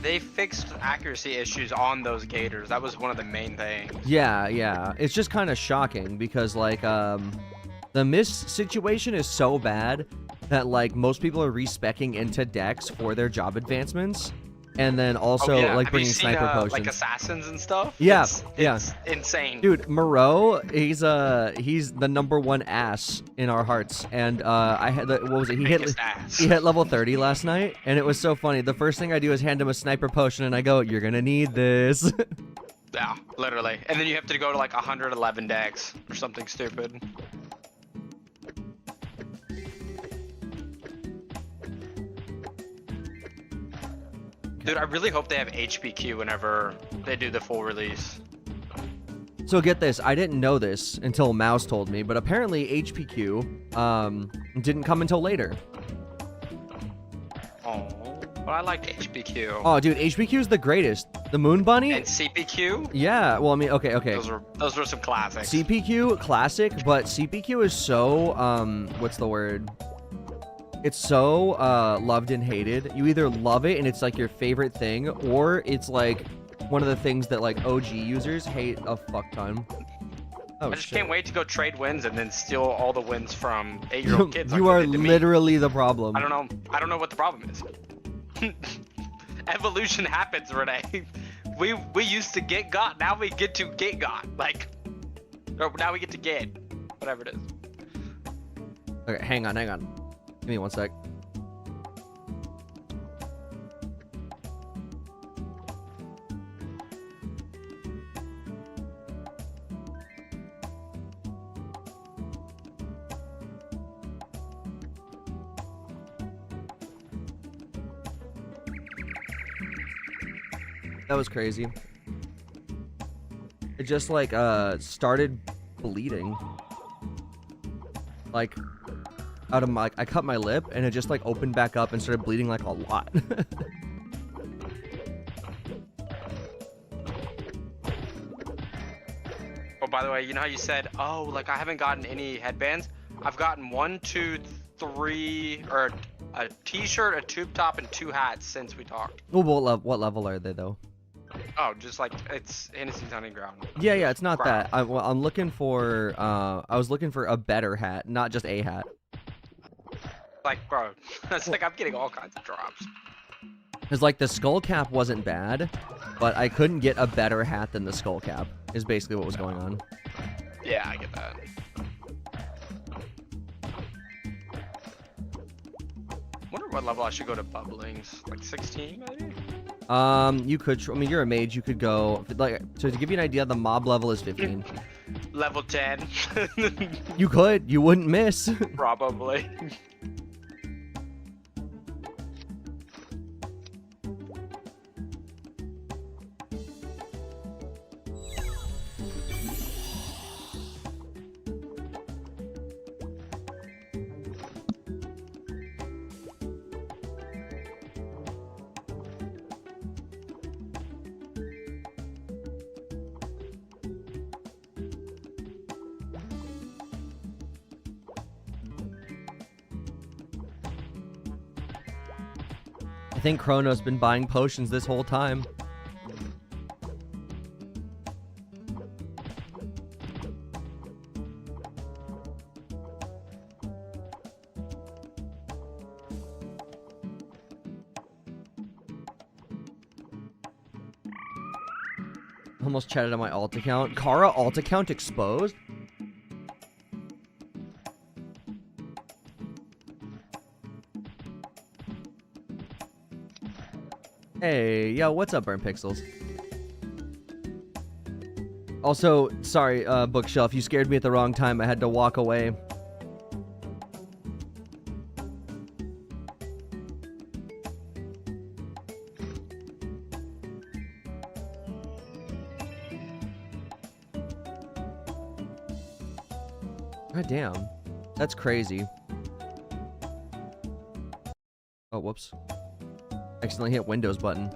they fixed accuracy issues on those gators. That was one of the main things. Yeah. It's just kind of shocking because, like, the miss situation is so bad that, like, most people are respecking into decks for their job advancements. And then also, like, bringing sniper potions. Like assassins and stuff? Yeah, it's insane. Dude, Moreau, he's the #1 ass in our hearts. And I had what was it? He hit level 30 last night, and it was so funny. The first thing I do is hand him a sniper potion, and I go, "You're gonna need this." Yeah, literally. And then you have to go to like 111 decks or something stupid. Dude, I really hope they have HPQ whenever they do the full release. So get this, I didn't know this until Mouse told me, but apparently HPQ didn't come until later. Oh, but I liked HPQ. Oh, dude, HPQ is the greatest. The Moon Bunny? And CPQ? Yeah, well, I mean, okay. Those were some classics. CPQ, classic, but CPQ is so, what's the word? It's so loved and hated. You either love it and it's like your favorite thing, or it's like one of the things that like OG users hate a fuck ton. Oh, I just can't wait to go trade wins and then steal all the wins from 8-year-old kids. You are literally the problem. I don't know what the problem is. Evolution happens, Renee. We used to get got, now we get to get got. Like, or now we get to get whatever it is. Okay, hang on. Give me 1 sec. That was crazy. It just like started bleeding. Like out of my, I cut my lip and it just like opened back up and started bleeding like a lot. Oh, by the way, you know how you said, oh, like I haven't gotten any headbands? I've gotten 1, 2, 3, or a t-shirt, a tube top, and 2 hats since we talked. Oh, what level are they though? Oh, just like it's Hennessy's hunting ground. Yeah, it's not Ground. that. I'm looking for. I was looking for a better hat, not just a hat. Like, bro, it's like I'm getting all kinds of drops. Cause like the skull cap wasn't bad, but I couldn't get a better hat than the skull cap. Is basically what was going on. Yeah, I get that. Wonder what level I should go to bubblings. Like 16, maybe? You could. I mean, you're a mage. You could go like. So to give you an idea, the mob level is 15. Level 10. You could. You wouldn't miss. Probably. I think Chrono's been buying potions this whole time. Almost chatted on my alt account. Kara alt account exposed? Hey, yo, what's up, Burn Pixels? Also, sorry, Bookshelf, you scared me at the wrong time. I had to walk away. God damn. That's crazy. Oh, whoops. Accidentally hit Windows button.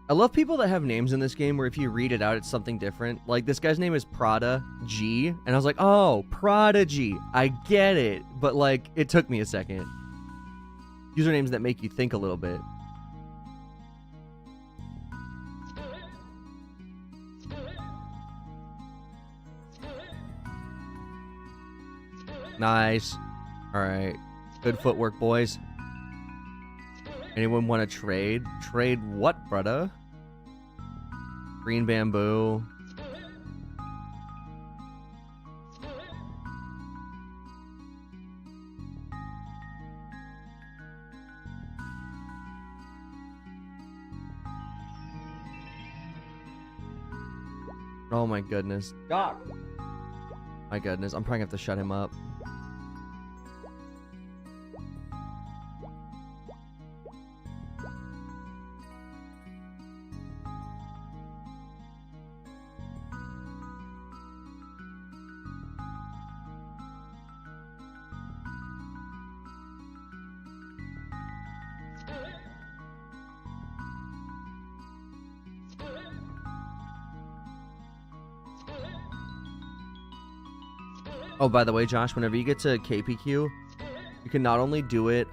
I love people that have names in this game where if you read it out, it's something different. Like, this guy's name is Prada G, and I was like, oh, Prodigy. I get it. But, like, it took me a second. Usernames that make you think a little bit. Nice. Alright. Good footwork, boys. Anyone want to trade? Trade what, brother? Green bamboo. Oh my goodness. Doc! My goodness, I'm probably gonna have to shut him up. Oh, by the way, Josh, whenever you get to KPQ, you can not only do it,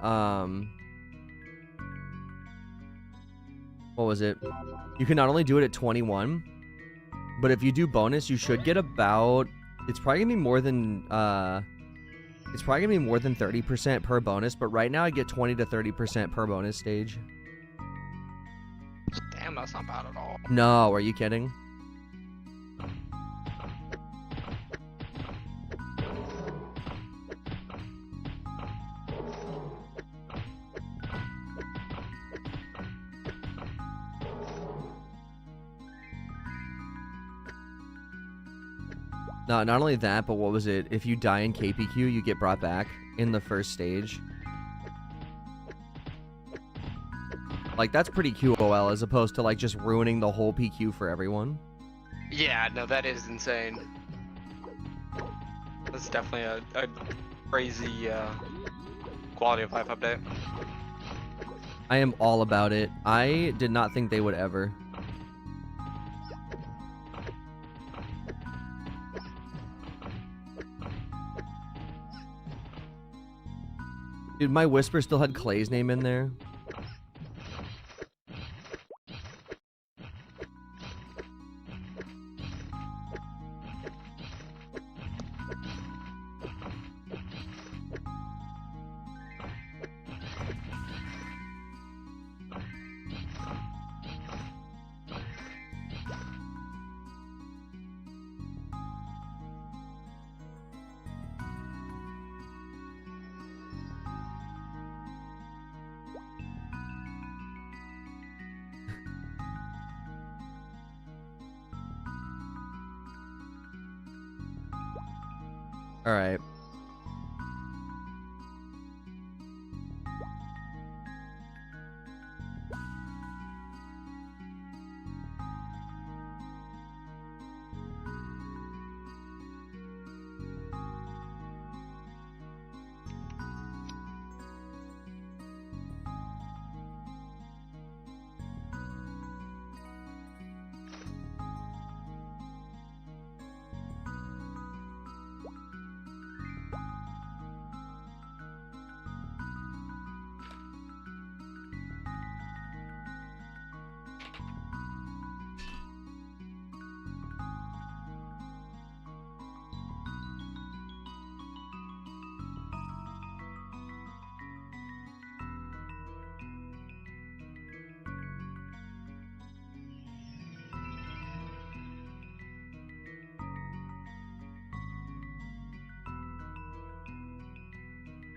what was it? You can not only do it at 21, but if you do bonus, you should get about, it's probably gonna be more than, 30% per bonus, but right now I get 20 to 30% per bonus stage. Damn, that's not bad at all. No, are you kidding? No, not only that, but what was it? If you die in KPQ, you get brought back in the first stage. Like, that's pretty QOL as opposed to, like, just ruining the whole PQ for everyone. Yeah, no, that is insane. That's definitely a crazy quality of life update. I am all about it. I did not think they would ever. Dude, my Whisper still had Clay's name in there. All right.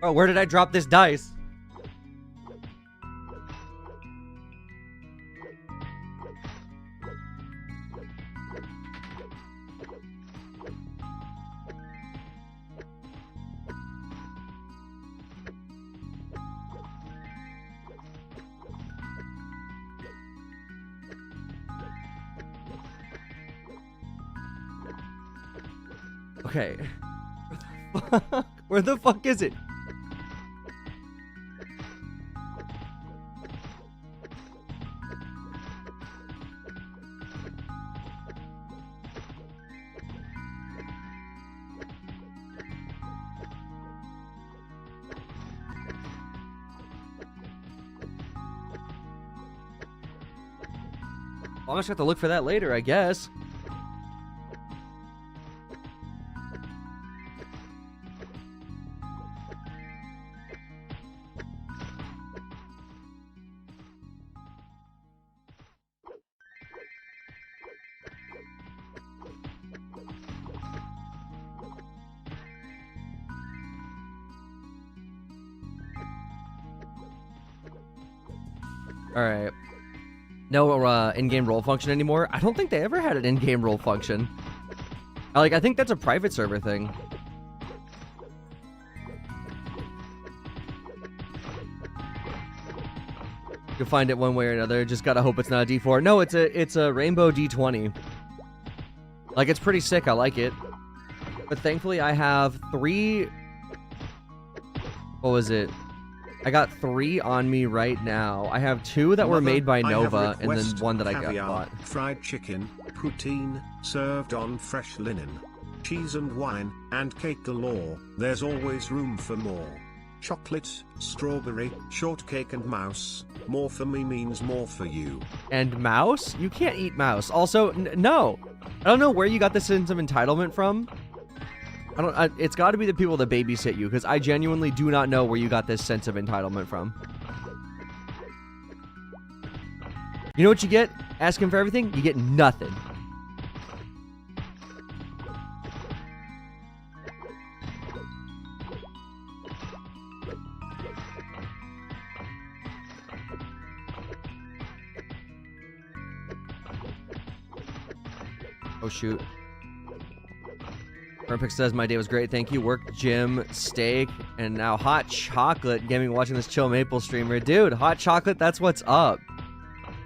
Oh, where did I drop this dice? Okay. Where the fuck is it? I'll just have to look for that later, I guess. All right. No in-game roll function anymore. I don't think they ever had an in-game roll function. I think that's a private server thing. You'll find it one way or another. Just gotta hope it's not a D4. No, it's a rainbow D20. Like, it's pretty sick. I like it. But thankfully, I have 3. What was it? I got 3 on me right now. I have 2 that were made by Nova, and then 1 that I got bought. Fried chicken, poutine, served on fresh linen, cheese and wine, and cake galore. There's always room for more. Chocolate, strawberry, shortcake and mouse. More for me means more for you. And mouse? You can't eat mouse. Also, no. I don't know where you got this sense of entitlement from. It's got to be the people that babysit you, because I genuinely do not know where you got this sense of entitlement from. You know what you get? Asking for everything? You get nothing. Oh, shoot. Pix says, my day was great, thank you. Work, gym, steak, and now hot chocolate. Getting watching this Chill Maple streamer. Dude, hot chocolate, that's what's up.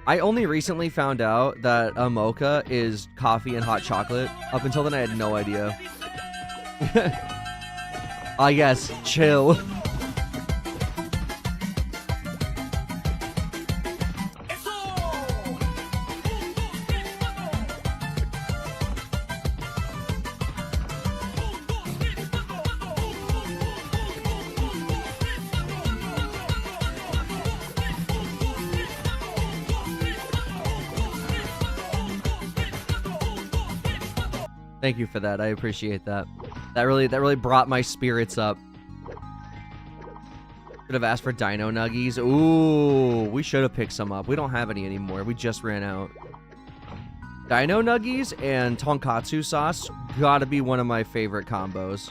I only recently found out that a mocha is coffee and hot chocolate. Up until then, I had no idea. Yes, chill. Thank you for that. I appreciate that. That really brought my spirits up. Should have asked for Dino Nuggies. Ooh, we should have picked some up. We don't have any anymore. We just ran out. Dino Nuggies and tonkatsu sauce gotta be one of my favorite combos.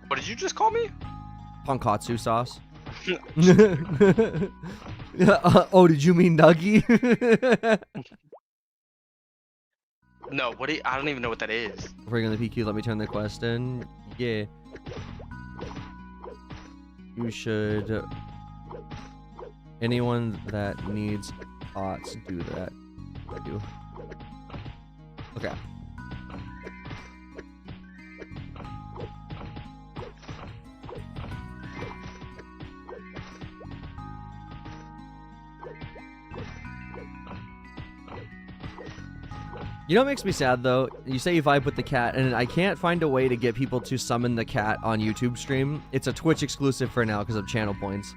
What did you just call me? Tonkatsu sauce. Oh, did you mean Nuggie? No, I don't even know what that is. Before you go to the PQ, let me turn the quest in. Yeah. You should... Anyone that needs thoughts, do that. I do. Okay. You know what makes me sad, though? You say you vibe with the cat, and I can't find a way to get people to summon the cat on YouTube stream. It's a Twitch exclusive for now because of channel points.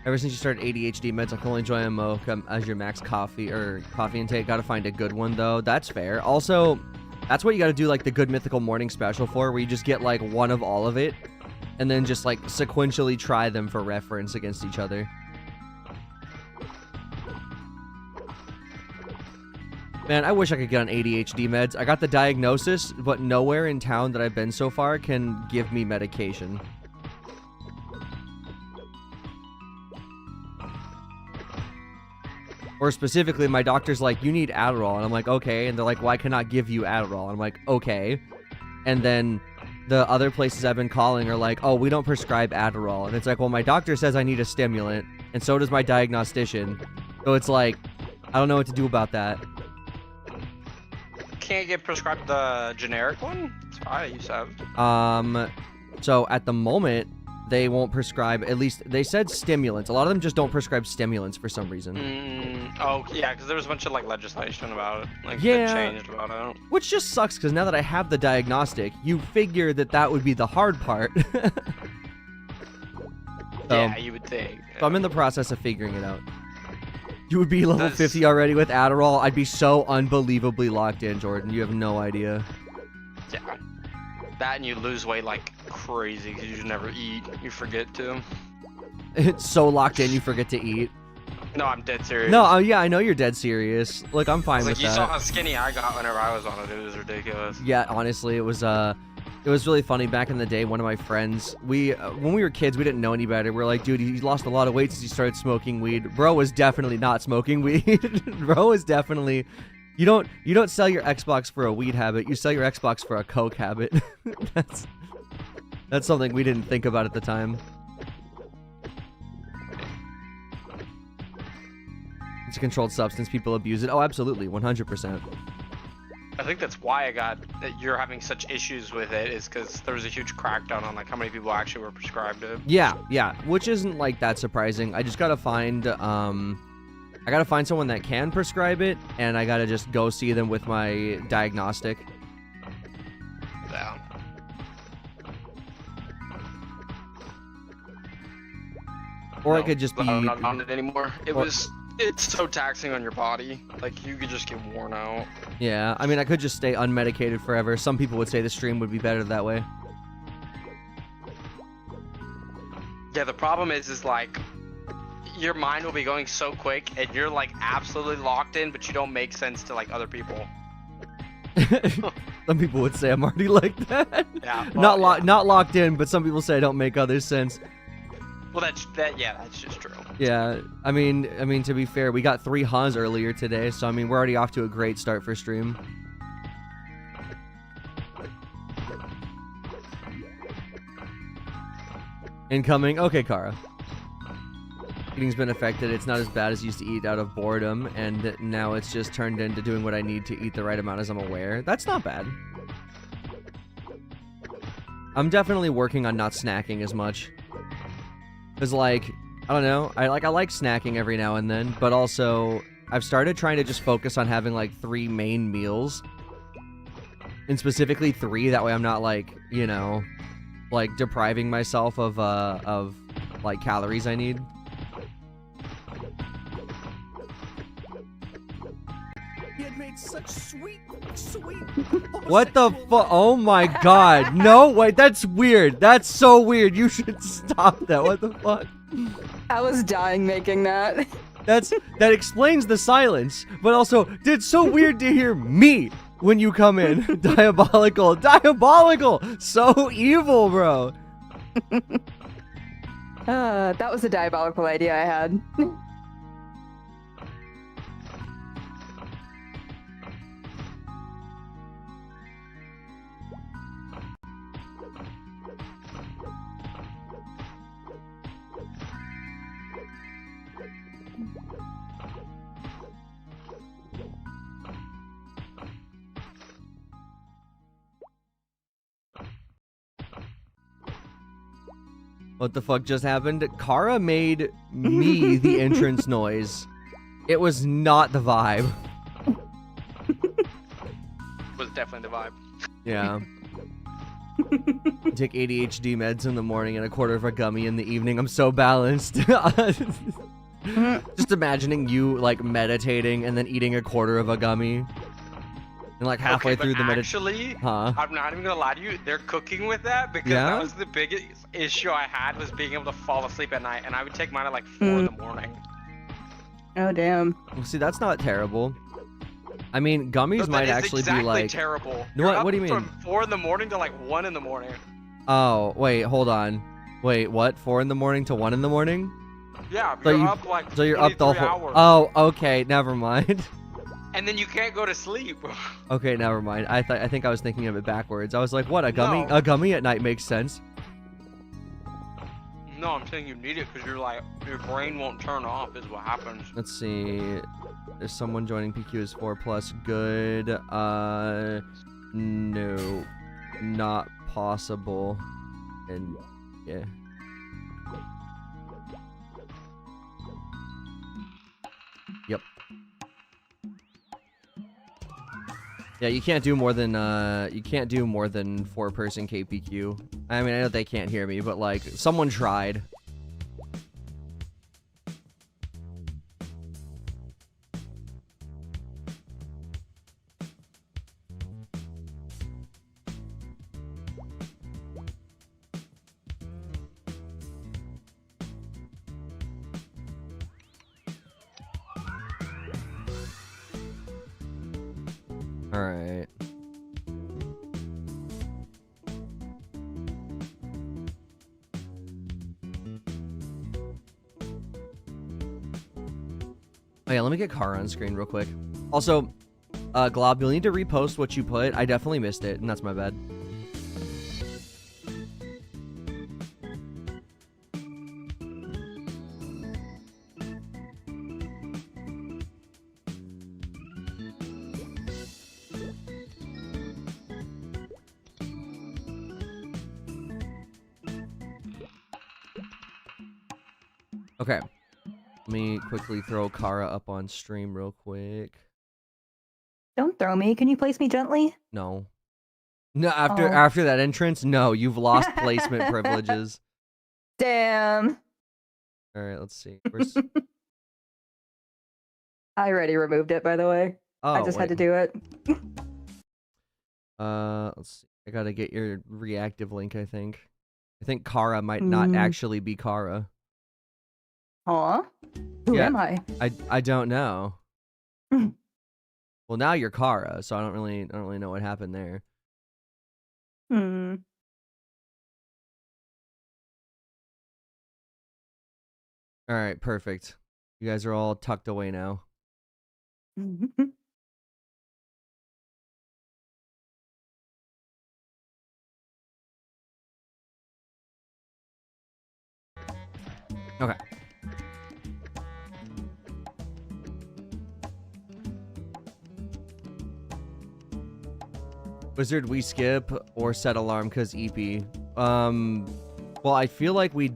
Ever since you started ADHD meds, I can only enjoy a mocha as your max coffee intake. Gotta find a good one, though. That's fair. Also... That's what you gotta do, like, the Good Mythical Morning special for, where you just get, like, one of all of it, and then just, like, sequentially try them for reference against each other. Man, I wish I could get on ADHD meds. I got the diagnosis, but nowhere in town that I've been so far can give me medication. Or specifically, my doctor's like, you need Adderall. And I'm like, okay. And they're like, well, I cannot give you Adderall. And I'm like, okay. And then the other places I've been calling are like, oh, we don't prescribe Adderall. And it's like, well, my doctor says I need a stimulant. And so does my diagnostician. So it's like, I don't know what to do about that. Can't get prescribed the generic one? That's what I used to have. So at the moment, they won't prescribe, at least they said stimulants. A lot of them just don't prescribe stimulants for some reason. Oh, yeah, because there was a bunch of, like, legislation about it. Like, yeah, that changed about it. Which just sucks, because now that I have the diagnostic, you figure that that would be the hard part. Yeah, you would think. So I'm in the process of figuring it out. You would be level 50 already with Adderall. I'd be so unbelievably locked in, Jordan. You have no idea. Yeah. That and you lose weight like crazy because you just never eat. You forget to. It's so locked in, you forget to eat. No, I'm dead serious. No, yeah, I know you're dead serious. Look, I'm fine with that. You saw how skinny I got whenever I was on it. It was ridiculous. Yeah, honestly, it was really funny. Back in the day, one of my friends, when we were kids, we didn't know any better. We're like, dude, he lost a lot of weight since he started smoking weed. Bro was definitely not smoking weed. Bro was definitely... You don't sell your Xbox for a weed habit. You sell your Xbox for a coke habit. That's something we didn't think about at the time. It's a controlled substance. People abuse it. Oh, absolutely. 100%. I think that's why you're having such issues with it, is because there was a huge crackdown on like how many people actually were prescribed it. Yeah, which isn't like that surprising. I just gotta find someone that can prescribe it, and I gotta just go see them with my diagnostic. Yeah. Or it could just be... I'm not on it anymore. It's so taxing on your body. Like, you could just get worn out. Yeah, I mean, I could just stay unmedicated forever. Some people would say the stream would be better that way. Yeah, the problem is like, your mind will be going so quick, and you're like absolutely locked in, but you don't make sense to like other people. Some people would say I'm already like that. Yeah. Well, Not locked in, but some people say I don't make other sense. Well, that's just true. Yeah, I mean, to be fair, we got 3 Haws earlier today, so I mean, we're already off to a great start for stream. Incoming. Okay, Kara. Eating's been affected. It's not as bad as used to eat out of boredom, and now it's just turned into doing what I need to eat the right amount as I'm aware. That's not bad. I'm definitely working on not snacking as much. Cause like, I don't know, I like snacking every now and then, but also I've started trying to just focus on having like 3 main meals. And specifically 3, that way I'm not like, you know, like depriving myself of like calories I need. He had made such sweet. What the fuck? Oh my god. No, wait, that's weird. That's so weird. You should stop that. What the fuck? I was dying making that. That explains the silence, but also, it's so weird to hear me when you come in. Diabolical. Diabolical. So evil, bro. That was a diabolical idea I had. What the fuck just happened? Kara made me the entrance noise. It was not the vibe. Was definitely the vibe. Yeah. Take ADHD meds in the morning and a quarter of a gummy in the evening. I'm so balanced. Just imagining you like meditating and then eating a quarter of a gummy. And like halfway through the meditation. Actually, huh? I'm not even gonna lie to you. They're cooking with that because that was the biggest issue I had, was being able to fall asleep at night, and I would take mine at like 4 in the morning. Oh damn. Well, see, that's not terrible. I mean, gummies might actually be like terrible. No, what do you mean? From 4 in the morning to like 1 in the morning. Oh wait, hold on. Wait, what? 4 in the morning to 1 in the morning? Yeah, So you're up like so you're up the whole hours. Oh, okay, never mind. And then you can't go to sleep. Okay, never mind. I think I was thinking of it backwards. I was like, what, a gummy? No. A gummy at night makes sense. No, I'm saying you need it because you're like, your brain won't turn off is what happens. Let's see. There's someone joining PQ is 4+. Good. No. Not possible. And yeah. Yep. Yeah, you can't do more than 4-person KPQ. I mean, I know they can't hear me, but like someone tried. All right. Oh yeah, let me get Kara on screen real quick. Also, Glob, you'll need to repost what you put. I definitely missed it, and that's my bad. Okay. Let me quickly throw Kara up on stream real quick. Don't throw me. Can you place me gently? No. No, after that entrance, no, you've lost placement privileges. Damn. All right, let's see. Where's... I already removed it, by the way. Oh, I just had to do it. Let's see. I gotta get your reactive link, I think. I think Kara might not actually be Kara. Aw. Who am I? I don't know. Well, now you're Kara, so I don't really know what happened there. Hmm. All right, perfect. You guys are all tucked away now. Okay. Wizard, we skip or set alarm because EP. Well, I feel like we.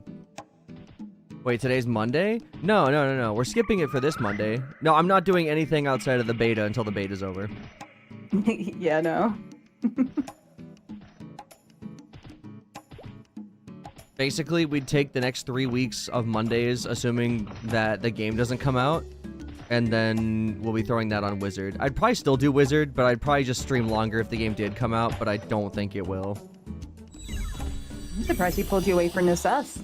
Wait, today's Monday? No. We're skipping it for this Monday. No, I'm not doing anything outside of the beta until the beta's over. Yeah, no. Basically, we'd take the next 3 weeks of Mondays, assuming that the game doesn't come out, and then we'll be throwing that on Wizard. I'd probably still do Wizard, but I'd probably just stream longer if the game did come out, but I don't think it will. I'm surprised he pulled you away for Necess.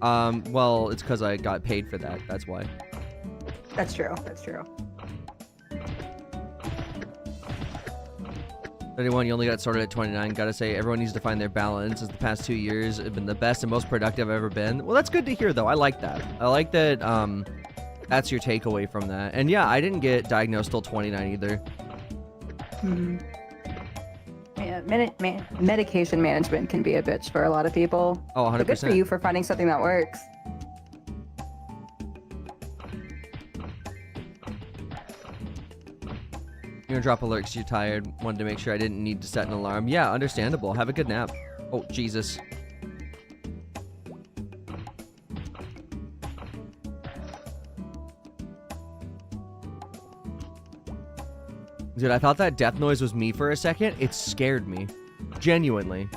Well, it's because I got paid for that. That's why. That's true. That's true. 31, you only got started at 29. Gotta say, everyone needs to find their balance, as the past 2 years have been the best and most productive I've ever been. Well, that's good to hear, though. I like that. I like that, that's your takeaway from that. And yeah, I didn't get diagnosed till 29 either. Hmm. Yeah, medication management can be a bitch for a lot of people. Oh, 100%. But good for you for finding something that works. You're gonna drop alerts, you're tired. Wanted to make sure I didn't need to set an alarm. Yeah, understandable. Have a good nap. Oh, Jesus. Dude, I thought that death noise was me for a second. It scared me. Genuinely.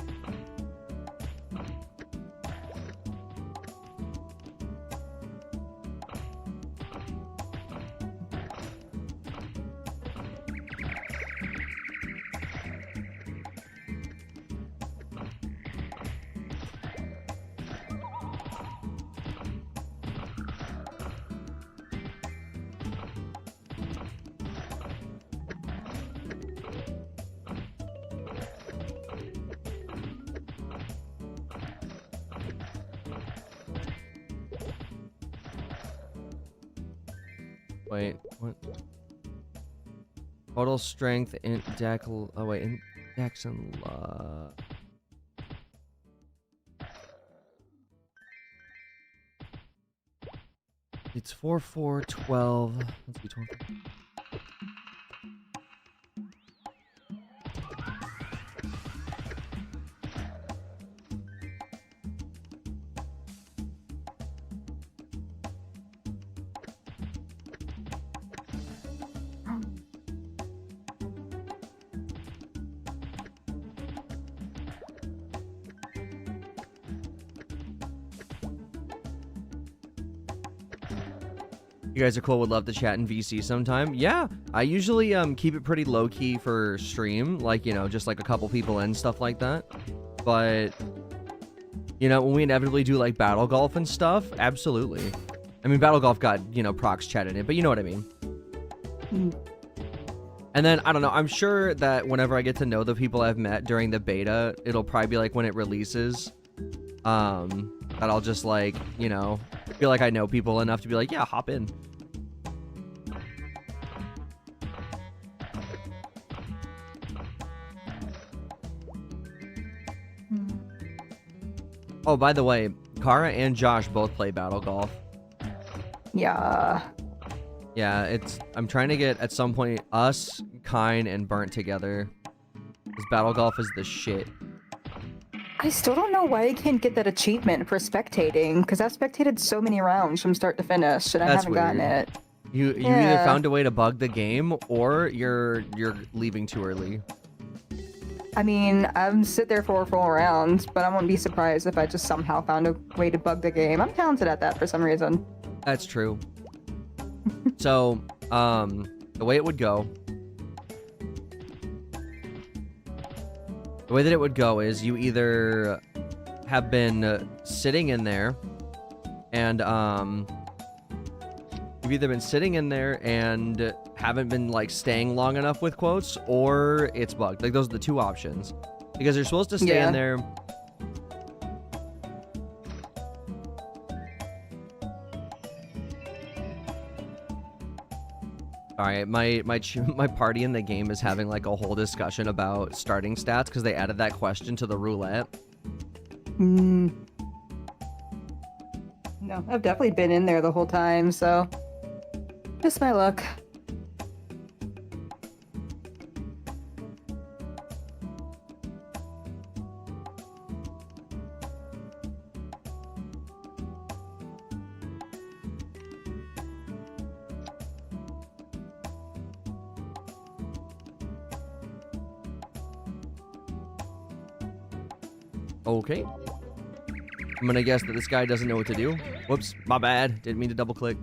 Wait, what? Total strength in deck. Oh wait, in dex and it's 4, 4, 12. Let's see, 12. You guys are cool. Would love to chat in VC sometime. Yeah, I usually keep it pretty low key for stream, like, you know, just like a couple people in, stuff like that. But you know, when we inevitably do like battle golf and stuff, absolutely. I mean, battle golf got, you know, procs chat in it, but you know what I mean. And then I don't know, I'm sure that whenever I get to know the people I've met during the beta, it'll probably be like when it releases, that I'll just like, you know, feel like I know people enough to be like, yeah, hop in. Oh, by the way, Kara and Josh both play battle golf. Yeah. Yeah, I'm trying to get at some point us, Kine, and Burnt together. Because battle golf is the shit. I still don't know why I can't get that achievement for spectating, because I've spectated so many rounds from start to finish, and I haven't gotten it. You either found a way to bug the game, or you're leaving too early. I mean, I'm sit there for 4 rounds, but I won't be surprised if I just somehow found a way to bug the game. I'm talented at that for some reason. That's true. So, the way it would go... The way that it would go is you either have been sitting in there and you've either been sitting in there and haven't been like staying long enough with quotes, or it's bugged. Like, those are the two options. Because you're supposed to stay Yeah. in there. All right, my party in the game is having like a whole discussion about starting stats because they added that question to the roulette. No, I've definitely been in there the whole time, so just my luck. Okay. I'm gonna guess that this guy doesn't know what to do. Whoops, my bad. Didn't mean to double click.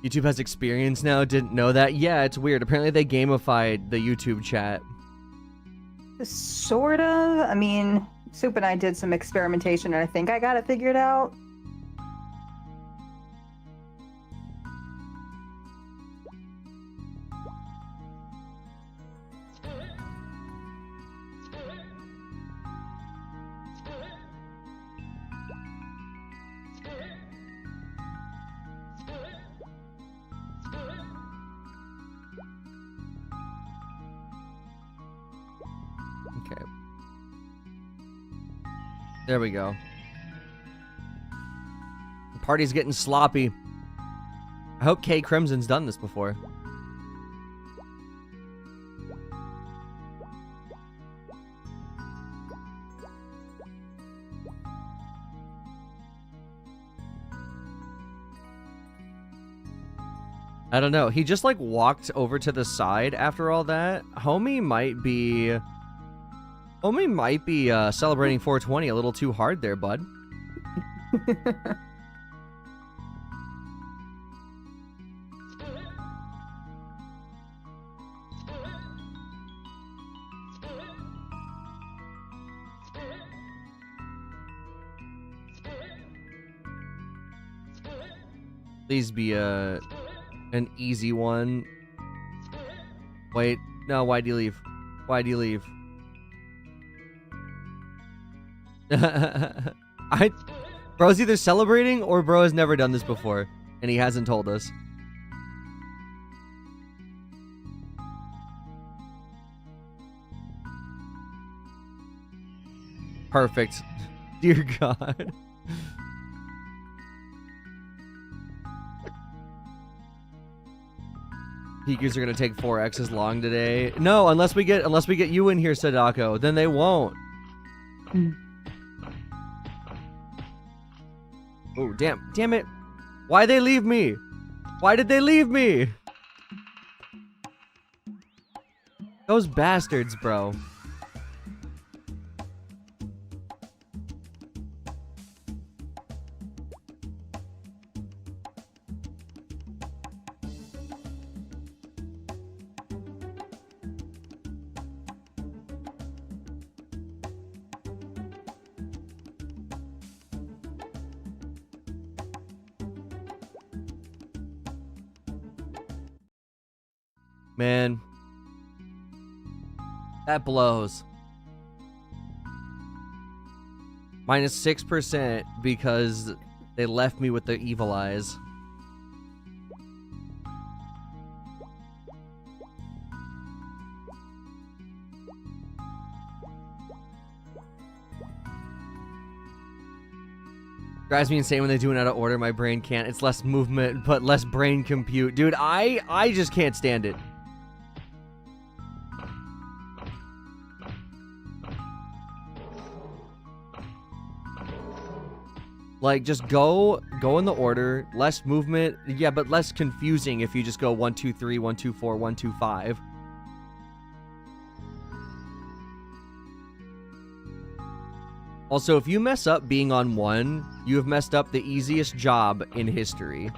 YouTube has experience now. Didn't know that. Yeah, it's weird. Apparently they gamified the YouTube chat. Sort of. I mean, Soup and I did some experimentation, and I think I got it figured out. Okay. There we go. The party's getting sloppy. I hope K Crimson's done this before. I don't know. He just like walked over to the side after all that. Homie might be celebrating 420 a little too hard there, bud. Please be an easy one. Wait, no, why'd you leave? Why'd you leave? Bro's either celebrating or bro has never done this before and he hasn't told us. Perfect. Dear God. Peekers are gonna take 4x as long today. No, unless we get you in here, Sadako, then they won't. Oh, damn it. Why'd they leave me? Why did they leave me? Those bastards, bro. Man, that blows. Minus 6% because they left me with the evil eyes. Drives me insane when they do it out of order. My brain can't. It's less movement, but less brain compute. Dude, I just can't stand it. Like, just go in the order, less movement, yeah, but less confusing if you just go 1, 2, 3, 1, 2, 4, 1, 2, 5. Also, if you mess up being on 1, you have messed up the easiest job in history.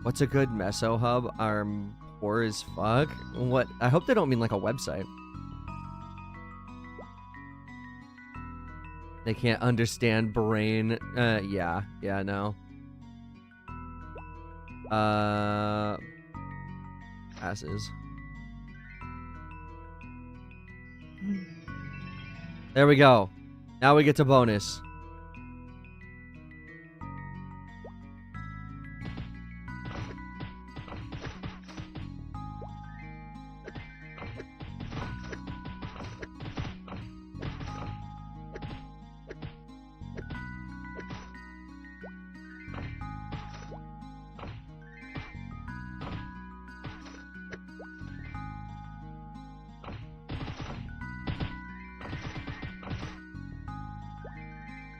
What's a good meso hub? Poor as fuck. What? I hope they don't mean like a website. They can't understand brain. Yeah, no. Passes. There we go. Now we get to bonus.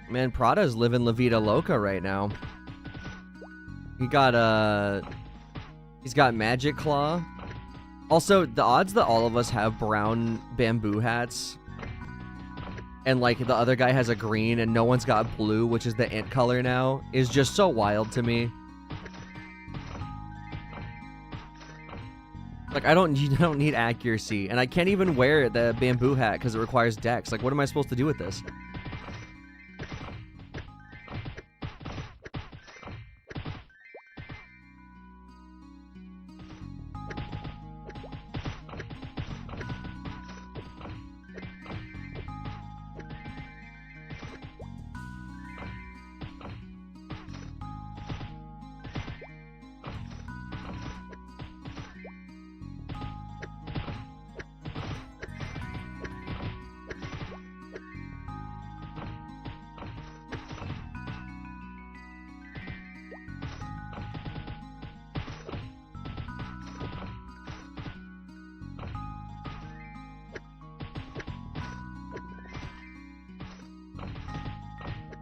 Man, Prada's living La Vida Loca right now. He's got Magic Claw. Also, the odds that all of us have brown bamboo hats and like the other guy has a green and no one's got blue, which is the ant color now, is just so wild to me. Like I don't need accuracy, and I can't even wear the bamboo hat because it requires dex. Like what am I supposed to do with this?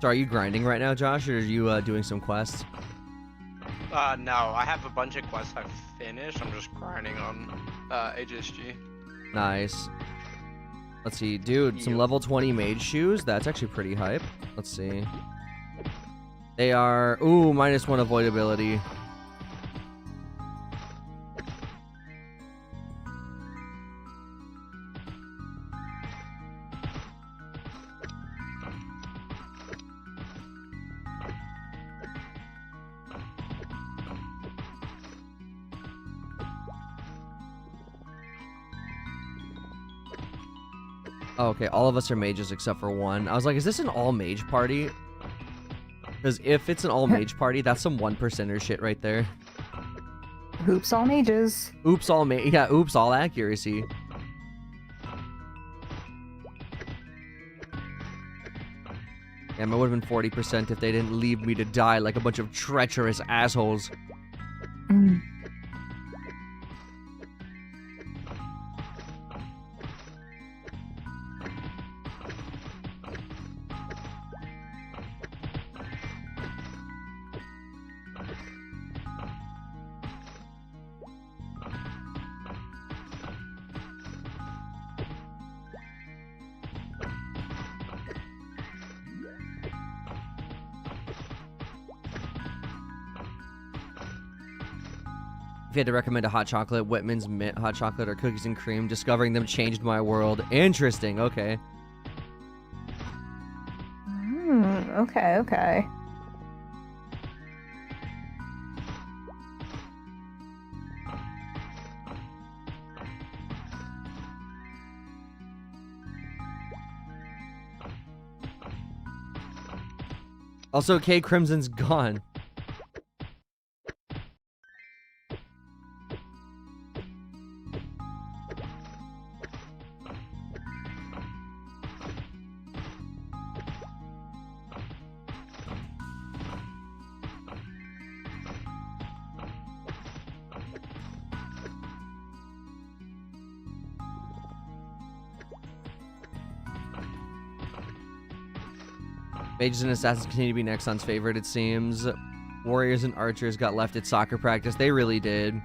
So are you grinding right now, Josh, or are you doing some quests? No, I have a bunch of quests I've finished. I'm just grinding on HSG. Nice. Let's see, dude, some level 20 mage shoes. That's actually pretty hype. Let's see. They are, ooh, -1 avoidability. Oh, okay, all of us are mages except for one. I was like, is this an all mage party? Because if it's an all mage party, that's some 1%er shit right there. Oops, all mages. Oops, all yeah, oops, all accuracy. Damn, it would have been 40% if they didn't leave me to die like a bunch of treacherous assholes. Mm. If you had to recommend a hot chocolate, Whitman's Mint hot chocolate or cookies and cream, discovering them changed my world. Interesting, okay. Okay. Also, K Crimson's gone. Mages and Assassins continue to be Nexon's favorite, it seems. Warriors and Archers got left at soccer practice. They really did.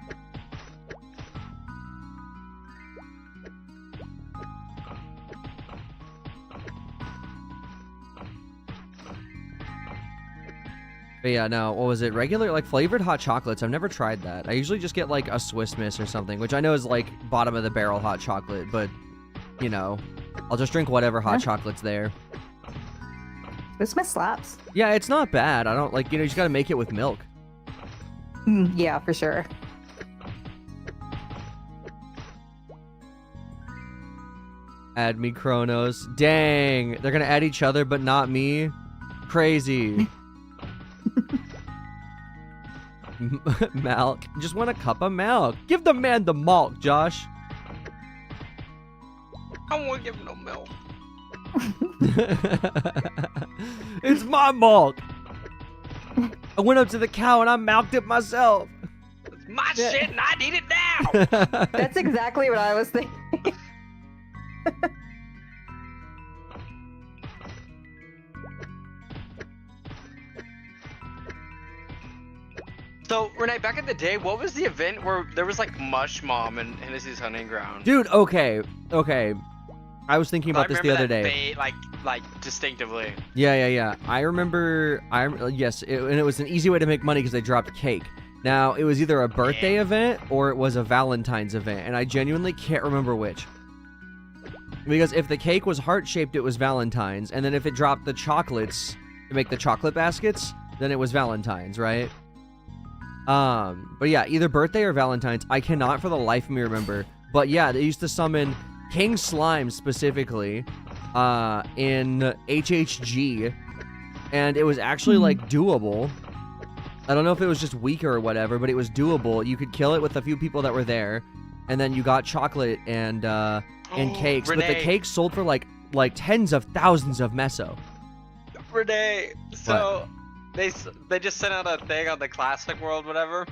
But yeah, no, what was it? Regular, like, flavored hot chocolates. I've never tried that. I usually just get, like, a Swiss Miss or something, which I know is, like, bottom of the barrel hot chocolate, but, you know, I'll just drink whatever hot chocolate's there. Swiss Miss slaps. Yeah, it's not bad. I don't, like, you know, you just gotta make it with milk. Yeah, for sure. Add me, Kronos. Dang, they're gonna add each other, but not me. Crazy. Milk. Just want a cup of milk. Give the man the milk, Josh. I don't want to give him no milk. It's my milk. I went up to the cow and I milked it myself. It's my shit and I need it now. That's exactly what I was thinking. So, Renee, back in the day, what was the event where there was like Mush Mom and Hennessy's hunting ground? Dude, okay. I was thinking about this the other day. Like distinctively. Yeah. I remember. Yes, and it was an easy way to make money because they dropped cake. Now it was either a birthday event or it was a Valentine's event, and I genuinely can't remember which. Because if the cake was heart-shaped, it was Valentine's, and then if it dropped the chocolates to make the chocolate baskets, then it was Valentine's, right? But yeah, either birthday or Valentine's. I cannot for the life of me remember. But yeah, they used to summon King Slime specifically, in HHG, and it was actually like doable. I don't know if it was just weaker or whatever, but it was doable. You could kill it with a few people that were there, and then you got chocolate and cakes. Renee. But the cakes sold for like tens of thousands of meso. Renee, so they just sent out a thing on the Classic World, whatever,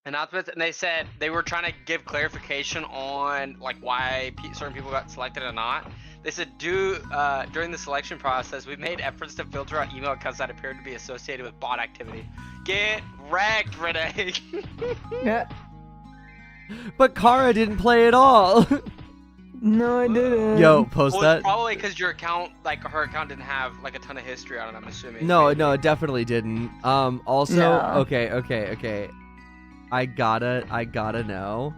announcements, and they said they were trying to give clarification on like why certain people got selected or not. They said during the selection process, we made efforts to filter out email accounts that appeared to be associated with bot activity. Get wrecked, Renee. Yeah. But Kara didn't play at all. No, I didn't. Yo, post Well, that. it's probably because your account, like her account, didn't have like a ton of history on it. I'm assuming. No, it definitely didn't. Also, No. okay. I gotta know.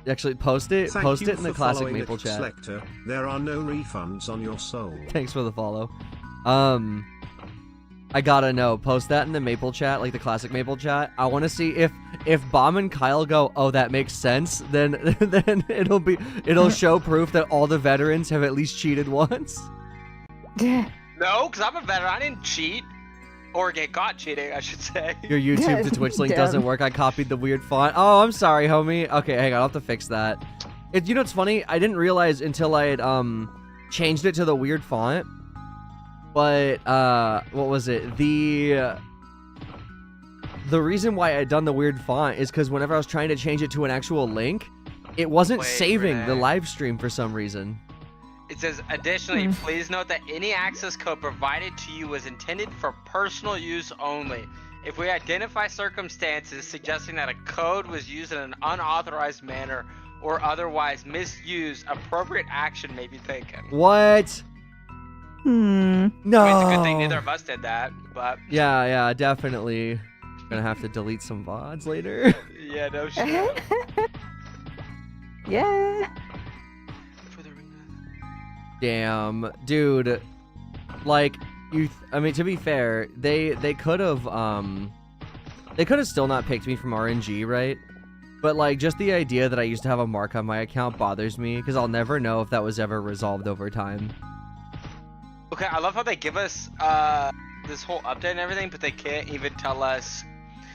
Actually, post it Thank you in the for classic following Maple the chat. Questssszł. There are no refunds on your soul. Thanks for the follow. I gotta know. Post that in the Maple chat, like the classic Maple chat. I want to see if Bomb and Kyle go, oh, that makes sense. Then it'll show proof that all the veterans have at least cheated once. No, because I'm a veteran. I didn't cheat. Or get caught cheating, I should say. Your YouTube to Twitch link doesn't work. I copied the weird font. Oh, I'm sorry, homie. Okay, hang on. I'll have to fix that. You know what's funny? I didn't realize until I had changed it to the weird font. But what was it? The reason why I'd done the weird font is because whenever I was trying to change it to an actual link, it wasn't saving the live stream for some reason. It says, additionally, please note that any access code provided to you was intended for personal use only. If we identify circumstances suggesting that a code was used in an unauthorized manner or otherwise misused, appropriate action may be taken. What? No. I mean, it's a good thing neither of us did that, but... Yeah, definitely. Gonna have to delete some VODs later. Yeah, no shit. Yeah. Damn, dude. Like, I mean, to be fair, they could have still not picked me from RNG, right? But like, just the idea that I used to have a mark on my account bothers me because I'll never know if that was ever resolved over time. Okay, I love how they give us this whole update and everything, but they can't even tell us.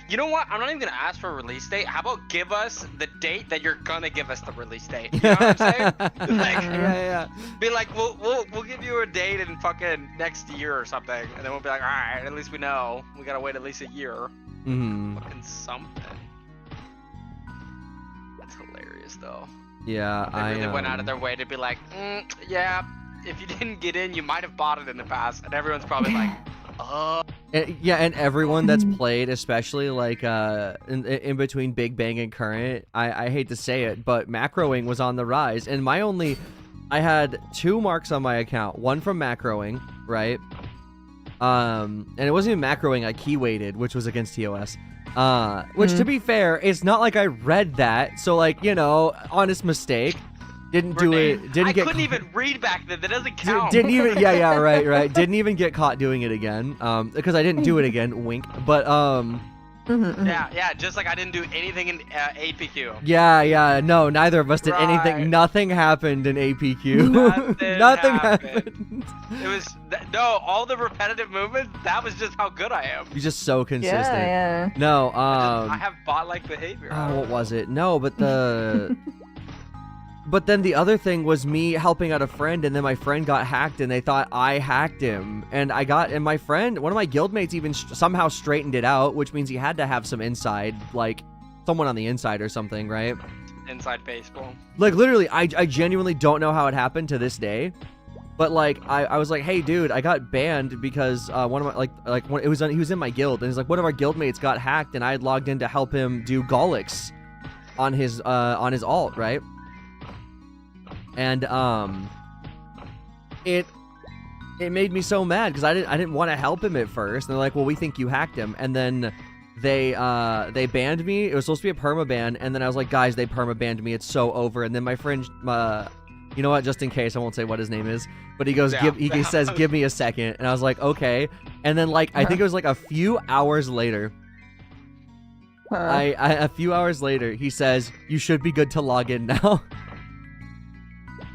You know what? I'm not even gonna ask for a release date. How about give us the date that you're gonna give us the release date? You know what I'm saying? Like, yeah. Be like, we'll give you a date in fucking next year or something, and then we'll be like, all right, at least we know. We gotta wait at least a year. Fucking something. That's hilarious, though. Yeah, They really went out of their way to be like, yeah, if you didn't get in, you might have bought it in the past, and everyone's probably like, and everyone that's played, especially like in between Big Bang and Current, I hate to say it, but macroing was on the rise, and I had 2 marks on my account, one from macroing, right? And it wasn't even macroing, I key weighted, which was against TOS. Which to be fair, it's not like I read that, so like, you know, honest mistake. Didn't do it. Didn't get. I couldn't even read back then. That doesn't count. Didn't even. Yeah, right. Didn't even get caught doing it again. Because I didn't do it again. Wink. But Yeah. Just like I didn't do anything in APQ. Yeah. No, neither of us did Right. anything. Nothing happened in APQ. Nothing happened. It was no all the repetitive movements. That was just how good I am. You're just so consistent. Yeah. No. I have bot-like behavior. Oh, what was it? No, but the. But then the other thing was me helping out a friend, and then my friend got hacked, and they thought I hacked him. And my friend, one of my guildmates even somehow straightened it out, which means he had to have some inside, like, someone on the inside or something, right? Inside baseball. Like, literally, I genuinely don't know how it happened to this day. But, like, I was like, hey, dude, I got banned because one of my, he was in my guild, and he's like, one of our guildmates got hacked, and I had logged in to help him do Golix on his alt, right? And it made me so mad because I didn't want to help him at first. And they're like, well, we think you hacked him. And then they banned me. It was supposed to be a perma ban, and then I was like, guys, they perma banned me. It's so over. And then my friend, you know what? Just in case, I won't say what his name is, but he goes, he says, give me a second. And I was like, okay. And then like I think it was like a few hours later. A few hours later, he says, you should be good to log in now.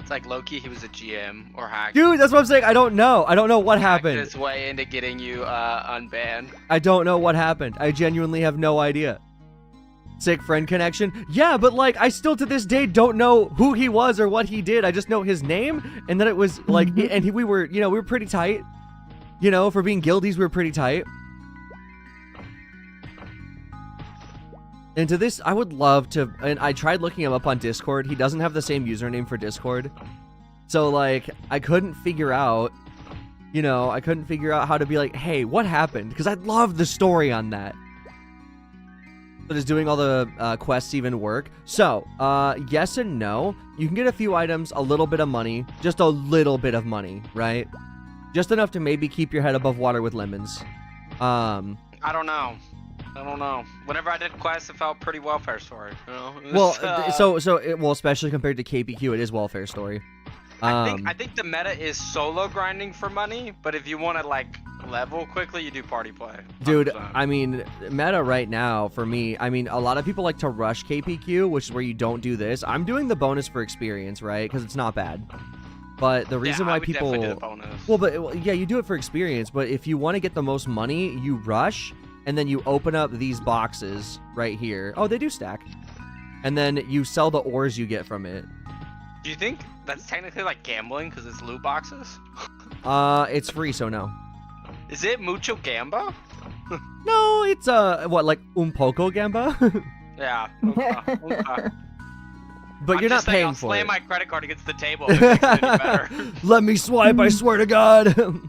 It's like Loki, he was a GM or hacked. Dude, that's what I'm saying. I don't know what happened. His way into getting you unbanned. I don't know what happened. I genuinely have no idea. Sick friend connection. Yeah, but like I still to this day don't know who he was or what he did. I just know his name and that it was like we were pretty tight. You know, for being guildies, we were pretty tight. And to this, I would love to, and I tried looking him up on Discord. He doesn't have the same username for Discord. So, like, I couldn't figure out, how to be like, hey, what happened? Because I love the story on that. But is doing all the quests even work? So, yes and no. You can get a few items, a little bit of money, just a little bit of money, right? Just enough to maybe keep your head above water with lemons. I don't know. Whenever I did quests, it felt pretty welfare story. You know? Well, especially compared to KPQ, it is welfare story. I think the meta is solo grinding for money, but if you want to like level quickly, you do party play. 100%. Dude, I mean, meta right now for me, I mean, a lot of people like to rush KPQ, which is where you don't do this. I'm doing the bonus for experience, right? Because it's not bad. But the reason why people, do the bonus. Well, yeah, you do it for experience. But if you want to get the most money, you rush. And then you open up these boxes right here. Oh, they do stack. And then you sell the ores you get from it. Do you think that's technically like gambling because it's loot boxes? It's free, so no. Is it mucho gamba? No, it's like un poco gamba? Yeah. But you're not paying for it. I'll slam my credit card against the table if it makes it any better. Let me swipe, I swear to God.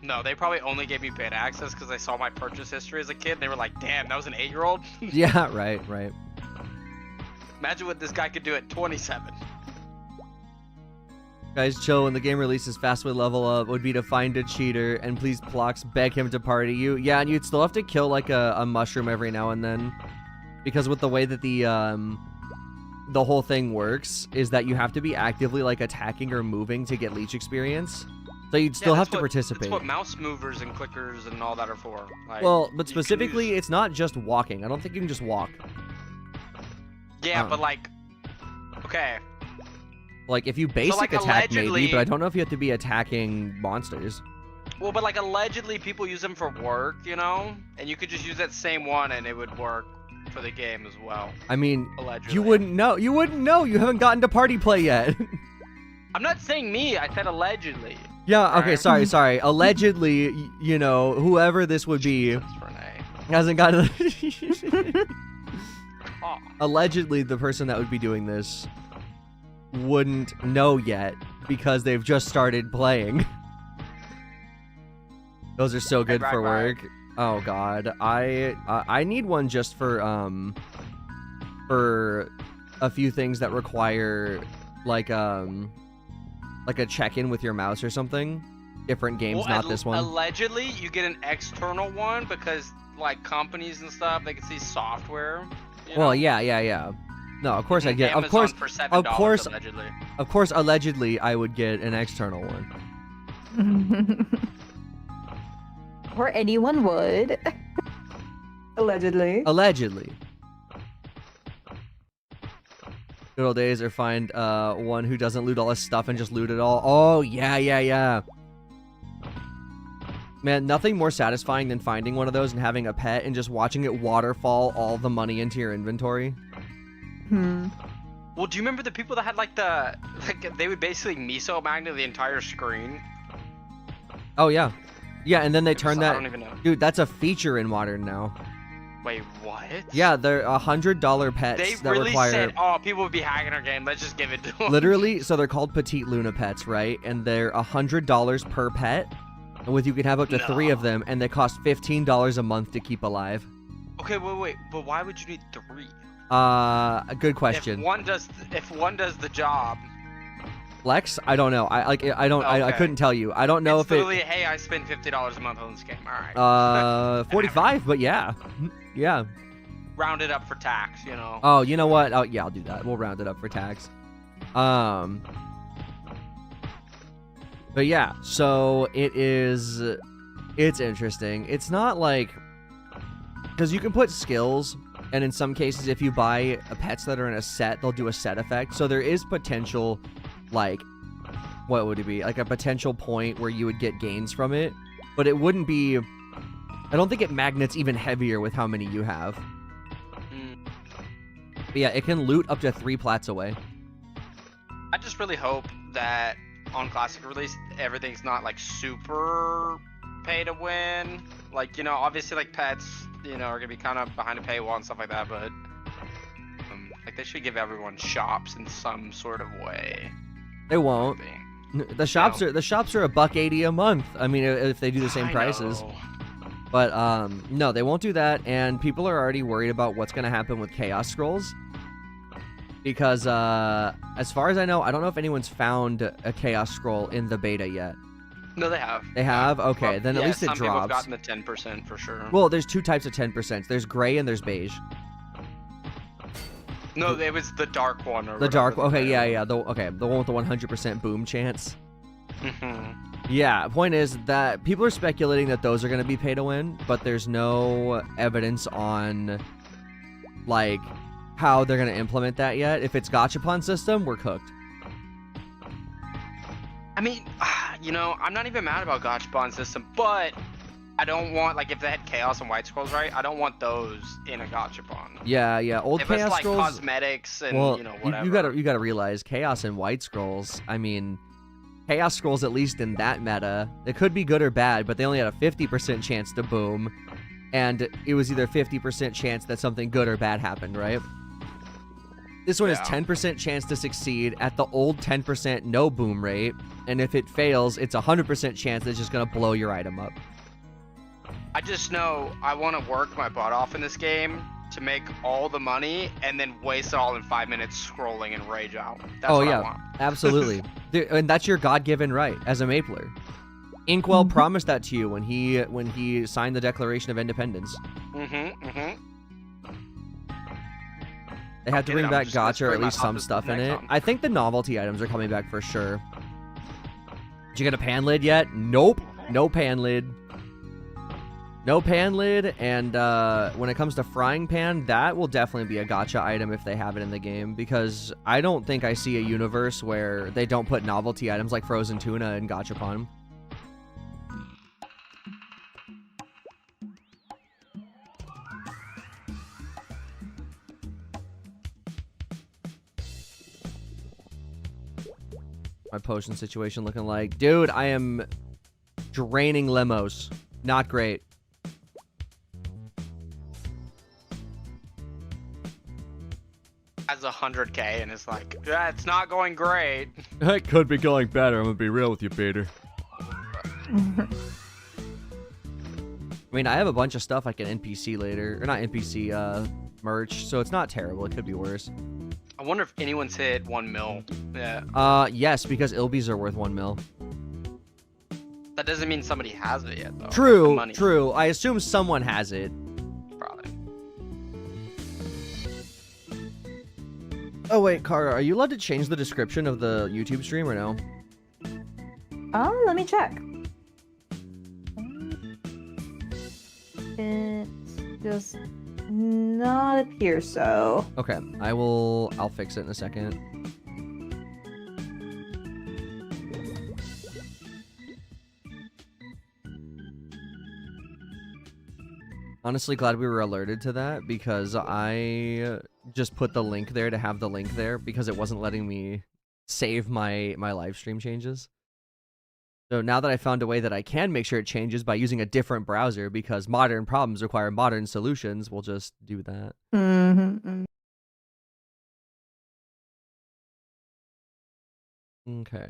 No, they probably only gave me beta access because they saw my purchase history as a kid. They were like, damn, that was an 8-year-old? Yeah, right. Imagine what this guy could do at 27. Guys, chill. When the game releases, fast way level up would be to find a cheater and please Plox beg him to party you. Yeah, and you'd still have to kill like a mushroom every now and then. Because with the way that the whole thing works is that you have to be actively like attacking or moving to get leech experience. So you'd still have to participate. That's what mouse movers and clickers and all that are for. Like, well, but specifically, it's not just walking. I don't think you can just walk. Yeah, but like, okay. Like, if you basic attack, maybe, but I don't know if you have to be attacking monsters. Well, but like, allegedly, people use them for work, you know? And you could just use that same one and it would work for the game as well. I mean, allegedly. You wouldn't know. You haven't gotten to party play yet. I'm not saying me. I said allegedly. Yeah, okay, sorry. Allegedly, you know, whoever this would be hasn't gotten... Allegedly, the person that would be doing this wouldn't know yet because they've just started playing. Those are so good for work. Oh, God. I need one just for a few things that require, like, like a check-in with your mouse or something. Different games, Well, not this one. Allegedly, you get an external one because like companies and stuff, they can see software. Well, yeah. No, of course I get. Amazon Of course, for $7, allegedly. Of course, allegedly, I would get an external one. Or anyone would. Allegedly. Allegedly. Good old days, or find one who doesn't loot all his stuff and just loot it all. Oh, yeah. Man, nothing more satisfying than finding one of those and having a pet and just watching it waterfall all the money into your inventory. Well, do you remember the people that had they would basically miso magnet the entire screen? Oh, yeah. Yeah, and then they turn that... I don't even know. Dude, that's a feature in Modern now. Wait, what? Yeah, they're $100 pets They that really require... said, oh, people would be hacking our game. Let's just give it to them. Literally, so they're called Petite Luna pets, right? And they're $100 per pet. And you can have up to 3 of them, and they cost $15 a month to keep alive. Okay, wait, but why would you need 3? A good question. If one does the job. Lex, I don't know. I couldn't tell you. I don't know it's if literally, hey, I spend $50 a month on this game. All right. 45, but yeah. Yeah. Round it up for tax, you know. Oh, you know what? Oh, yeah, I'll do that. We'll round it up for tax. But yeah, so it's interesting. It's not like, because you can put skills, and in some cases, if you buy pets that are in a set, they'll do a set effect. So there is potential, like, what would it be? Like a potential point where you would get gains from it, but it wouldn't be, I don't think it magnets even heavier with how many you have. But yeah, it can loot up to 3 plats away. I just really hope that on Classic release, everything's not like super pay to win. Like, you know, obviously like pets, you know, are gonna be kind of behind a paywall and stuff like that, but like they should give everyone shops in some sort of way. They won't. The shops are $1.80 a month. I mean, if they do the same prices. But no, they won't do that, and people are already worried about what's gonna happen with Chaos Scrolls. Because, as far as I know, I don't know if anyone's found a Chaos Scroll in the beta yet. No, they have. They have? Okay, well, then at least it drops. Some people have gotten the 10% for sure. Well, there's 2 types of 10%. There's gray and there's beige. No, it was the dark one. Or the dark, okay, yeah. The one with the 100% boom chance. Yeah, point is that people are speculating that those are going to be pay to win, but there's no evidence on, like, how they're going to implement that yet. If it's gachapon system, we're cooked. I mean, you know, I'm not even mad about gachapon system, but I don't want, like, if they had Chaos and White Scrolls, right? I don't want those in a gachapon. Yeah. Old if Chaos it's like Scrolls, cosmetics and, well, you know, whatever. You gotta realize Chaos and White Scrolls, I mean, Chaos Scrolls, at least in that meta, it could be good or bad, but they only had a 50% chance to boom, and it was either 50% chance that something good or bad happened, right? This one is 10% chance to succeed at the old 10% no boom rate, and if it fails, it's 100% chance that it's just gonna blow your item up. I just know I want to work my butt off in this game to make all the money and then waste it all in 5 minutes scrolling and rage out. That's what I want. Absolutely. And that's your God-given right as a Mapler. Inkwell promised that to you when he signed the Declaration of Independence. They have to bring back gacha or at least some stuff in it. I think the novelty items are coming back for sure. Did you get a pan lid yet? Nope. No pan lid. No pan lid, and when it comes to frying pan, that will definitely be a gacha item if they have it in the game, because I don't think I see a universe where they don't put novelty items like frozen tuna in gachapon. My potion situation looking like, dude, I am draining limos. Not great. Has 100K and is like, yeah, it's not going great. It could be going better. I'm gonna be real with you, Peter. I mean, I have a bunch of stuff I can NPC later, or not NPC merch, so it's not terrible. It could be worse. I wonder if anyone's hit 1 mil. Yeah. Yes, because Ilbies are worth 1 mil. That doesn't mean somebody has it yet, though. True, Money. true. I assume someone has it. Probably. Oh wait, Kara, are you allowed to change the description of the YouTube stream or no? Let me check. It does not appear so. Okay, I'll fix it in a second. Honestly, glad we were alerted to that because I just put the link there to have the link there because it wasn't letting me save my live stream changes. So now that I found a way that I can make sure it changes by using a different browser because modern problems require modern solutions, we'll just do that. Mm-hmm. Okay.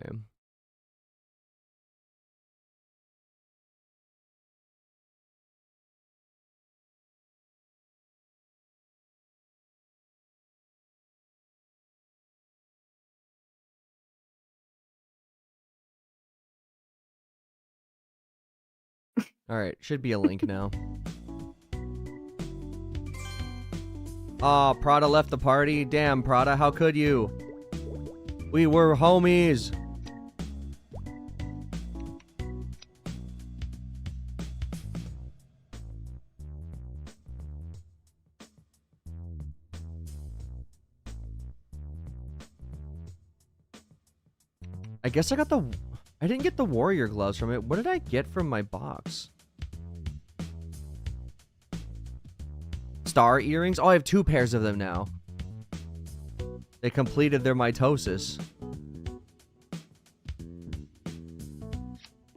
Alright, should be a link now. Aw, Prada left the party. Damn, Prada, how could you? We were homies. I guess I didn't get the warrior gloves from it. What did I get from my box? Star earrings? Oh, I have 2 pairs of them now. They completed their mitosis.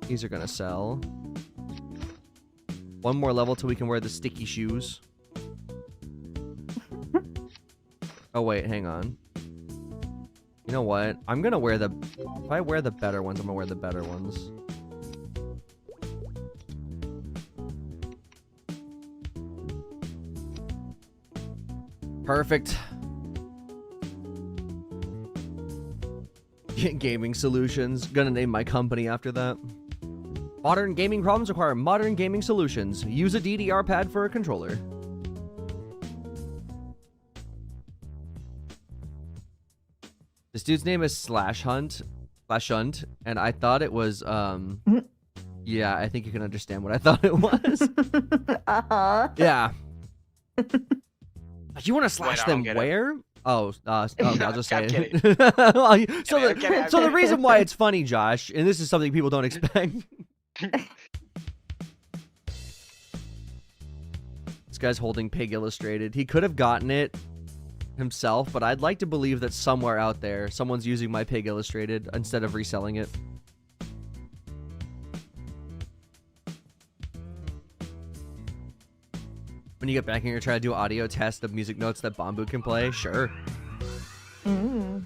These are gonna sell. 1 more level till we can wear the sticky shoes. Oh wait, hang on. You know what? I'm gonna wear the... If I wear the better ones, I'm gonna wear the better ones. Perfect. Gaming solutions. Gonna name my company after that. Modern gaming problems require modern gaming solutions. Use a DDR pad for a controller. This dude's name is Slash Hunt, and I thought it was, yeah, I think you can understand what I thought it was. Uh-huh. Yeah. You want to slash them get it. where? Oh, I'll just say I'm it. kidding. So the reason why it's funny, Josh, and this is something people don't expect. This guy's holding Pig Illustrated. He could have gotten it himself, but I'd like to believe that somewhere out there, someone's using my Pig Illustrated instead of reselling it. When you get back and you're trying to do audio test of music notes that Bambu can play, sure. Mm.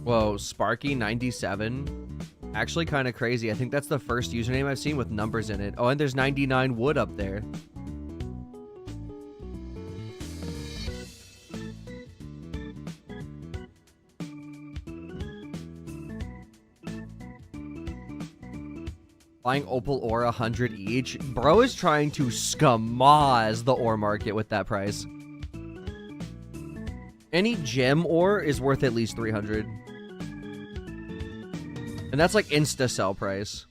Whoa, Sparky97. Actually kind of crazy. I think that's the first username I've seen with numbers in it. Oh, and there's 99 wood up there. Buying opal ore 100 each. Bro is trying to scamaz the ore market with that price. Any gem ore is worth at least 300. And that's like insta sell price.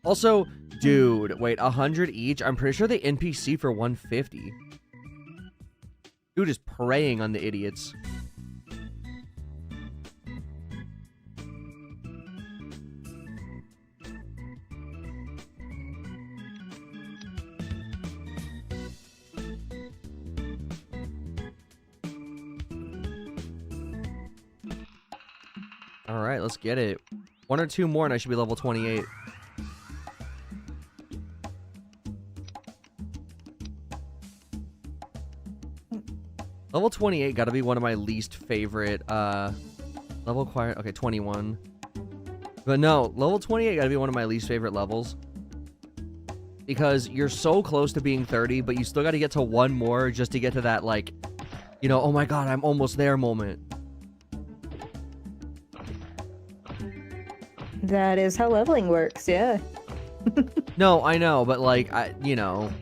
Also, dude, wait, 100 each? I'm pretty sure they NPC for 150. Dude is preying on the idiots. Alright, let's get it. 1 or 2 more and I should be level 28. Level 28 gotta be one of my least favorite, level acquired, okay, 21. But no, level 28 gotta be one of my least favorite levels. Because you're so close to being 30, but you still gotta get to one more just to get to that, like, you know, oh my god, I'm almost there moment. That is how leveling works, yeah. No, I know, but like, you know,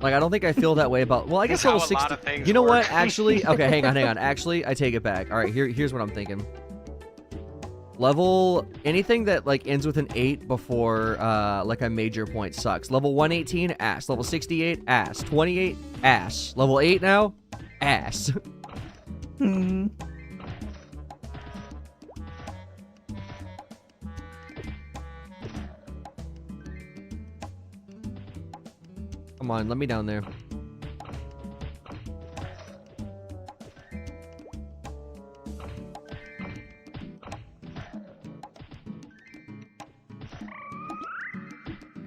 like I don't think I feel that way about. Well, I guess That's level how a lot 60. of things You know work. what? Actually, okay, hang on. Actually, I take it back. All right, here's what I'm thinking. Level anything that like ends with an 8 before like a major point sucks. Level 118, ass. Level 68, ass. 28, ass. Level 8 now, ass. Hmm. Come on, let me down there.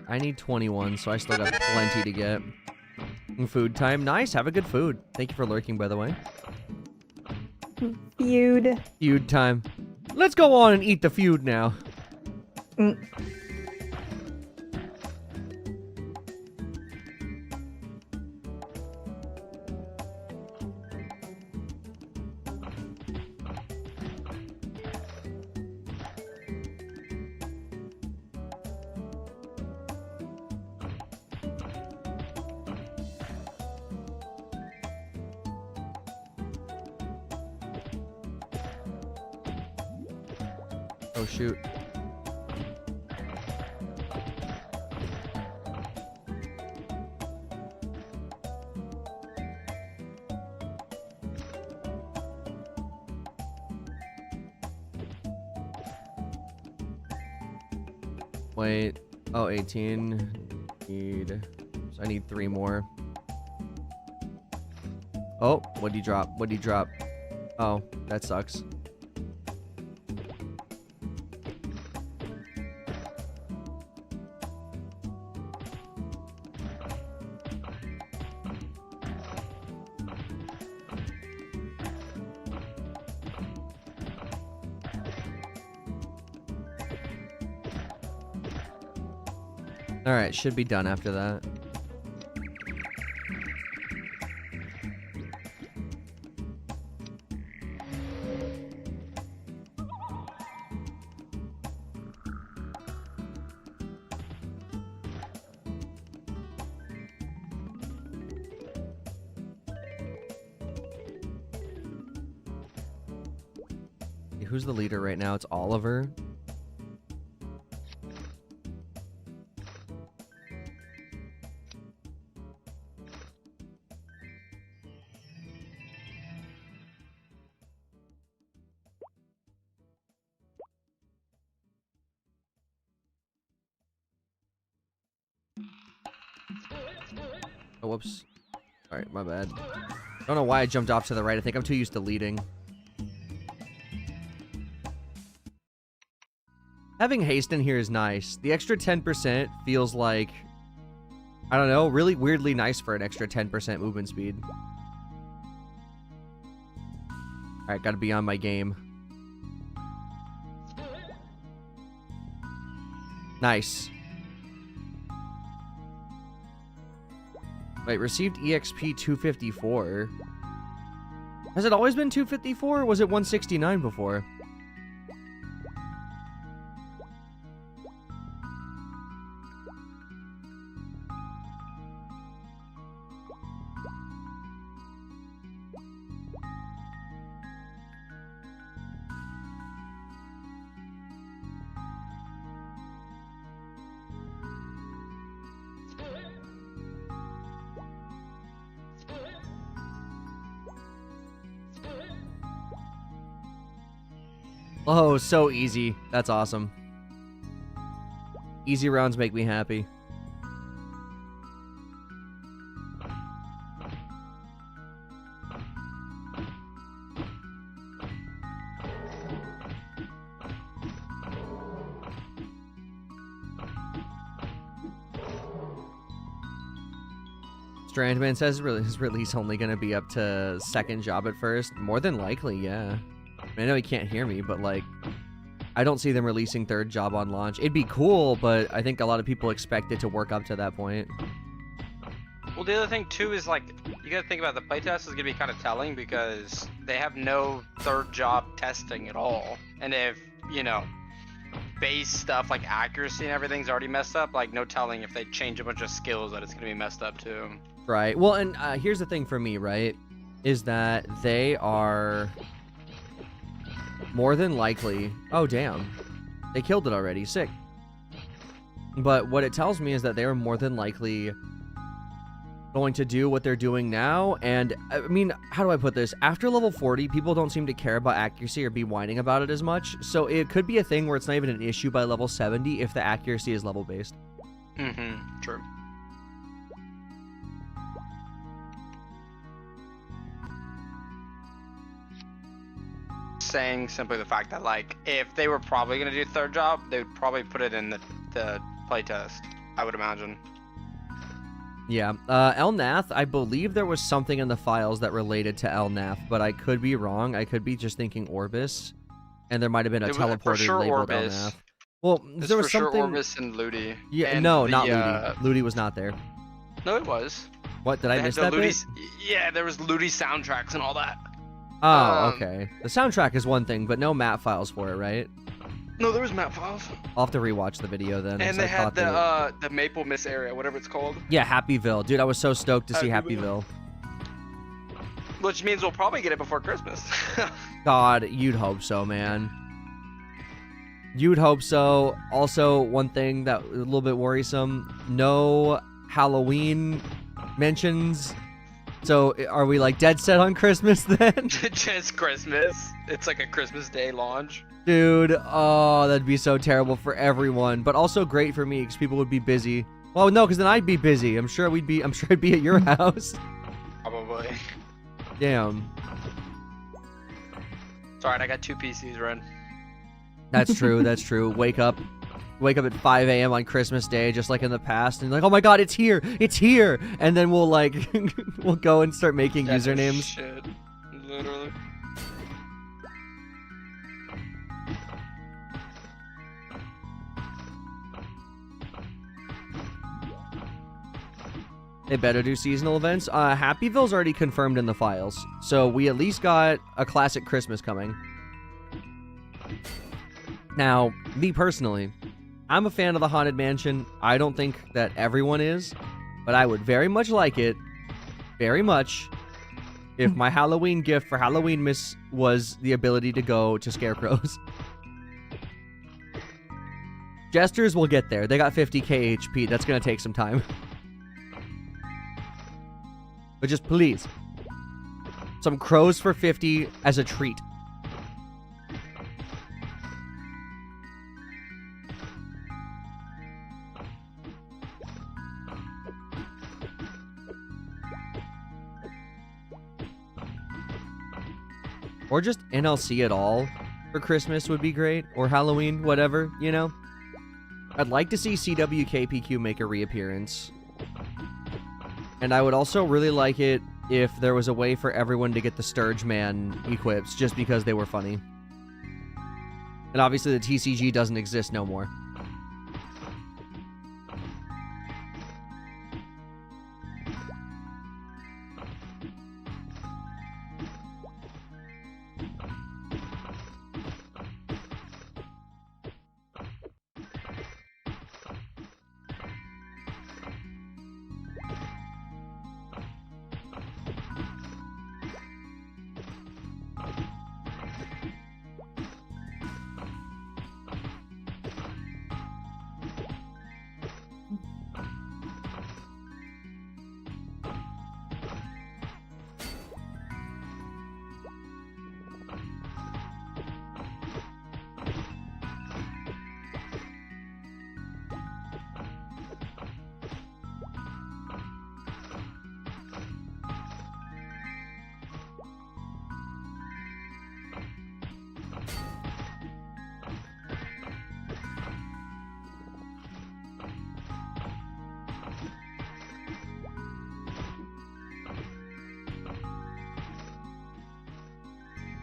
I need 21, so I still got plenty to get. Food time. Nice, have a good food. Thank you for lurking, by the way. Feud. Feud time. Let's go on and eat the feud now. Mm. Oh, shoot. Wait. Oh, 18. So I need 3 more. Oh, what'd you drop? What'd you drop? Oh, that sucks. Alright, should be done after that. Who's the leader right now? It's Oliver. Oh, whoops. Alright, my bad. I don't know why I jumped off to the right. I think I'm too used to leading. Having haste in here is nice. The extra 10% feels like, I don't know, really weirdly nice for an extra 10% movement speed. Alright, gotta be on my game. Nice. Wait, received EXP 254. Has it always been 254 or was it 169 before? Oh, so easy. That's awesome. Easy rounds make me happy. Strandman says his release only going to be up to second job at first. More than likely, yeah. I know he can't hear me, but like, I don't see them releasing third job on launch. It'd be cool, but I think a lot of people expect it to work up to that point. Well, the other thing too is like you gotta think about the playtest is gonna be kind of telling because they have no third job testing at all, and if base stuff like accuracy and everything's already messed up, like no telling if they change a bunch of skills that it's gonna be messed up too. Right. Well, and here's the thing for me, right, is that they are more than likely. Oh damn, they killed it already. Sick. But what it tells me is that they are more than likely going to do what they're doing now. And I mean, how do I put this? After level 40, people don't seem to care about accuracy or be whining about it as much. So it could be a thing where it's not even an issue by level 70 if the accuracy is level based. True. Saying simply the fact that like if they were probably gonna do third job, they would probably put it in the playtest, I would imagine. Yeah, Elnath, I believe there was something in the files that related to Elnath, but I could be wrong. I could be just thinking Orbis, and there might have been a teleporter labeled Orbis. Elnath. Well, It's there was for something. Sure Orbis and Ludi. Yeah, and no, not Ludi. Ludi was not there. No, it was. What, did I miss had that the bit? Ludi's, yeah, there was Ludi soundtracks and all that. Oh, okay. The soundtrack is one thing, but no map files for it, right? No, there was map files. I'll have to rewatch the video then. And they had the Maple Miss area, whatever it's called. Yeah, Happyville. Dude, I was so stoked to see Happyville. Which means we'll probably get it before Christmas. God, you'd hope so, man. You'd hope so. Also, one thing that a little bit worrisome, no Halloween mentions. So are we like dead set on Christmas then? Just Christmas. It's like a Christmas Day launch. Dude, oh, that'd be so terrible for everyone, but also great for me because people would be busy. Well, no, because then I'd be busy. I'm sure I'd be at your house. Probably. Damn. It's alright, I got 2 PCs, Ren. That's true. That's true. Wake up at 5 a.m. on Christmas Day, just like in the past, and like, oh my God, it's here, and then we'll like, we'll go and start making usernames. Shit. Literally. They better do seasonal events. Happyville's already confirmed in the files, so we at least got a classic Christmas coming. Now, me personally, I'm a fan of the Haunted Mansion. I don't think that everyone is, but I would very much like it, very much, if my Halloween gift for Halloween Miss was the ability to go to Scarecrows. Jesters will get there. They got 50k HP. That's going to take some time. But just please, some crows for 50 as a treat. Or just NLC at all for Christmas would be great. Or Halloween, whatever, you know? I'd like to see CWKPQ make a reappearance. And I would also really like it if there was a way for everyone to get the Sturge Man equips just because they were funny. And obviously the TCG doesn't exist no more.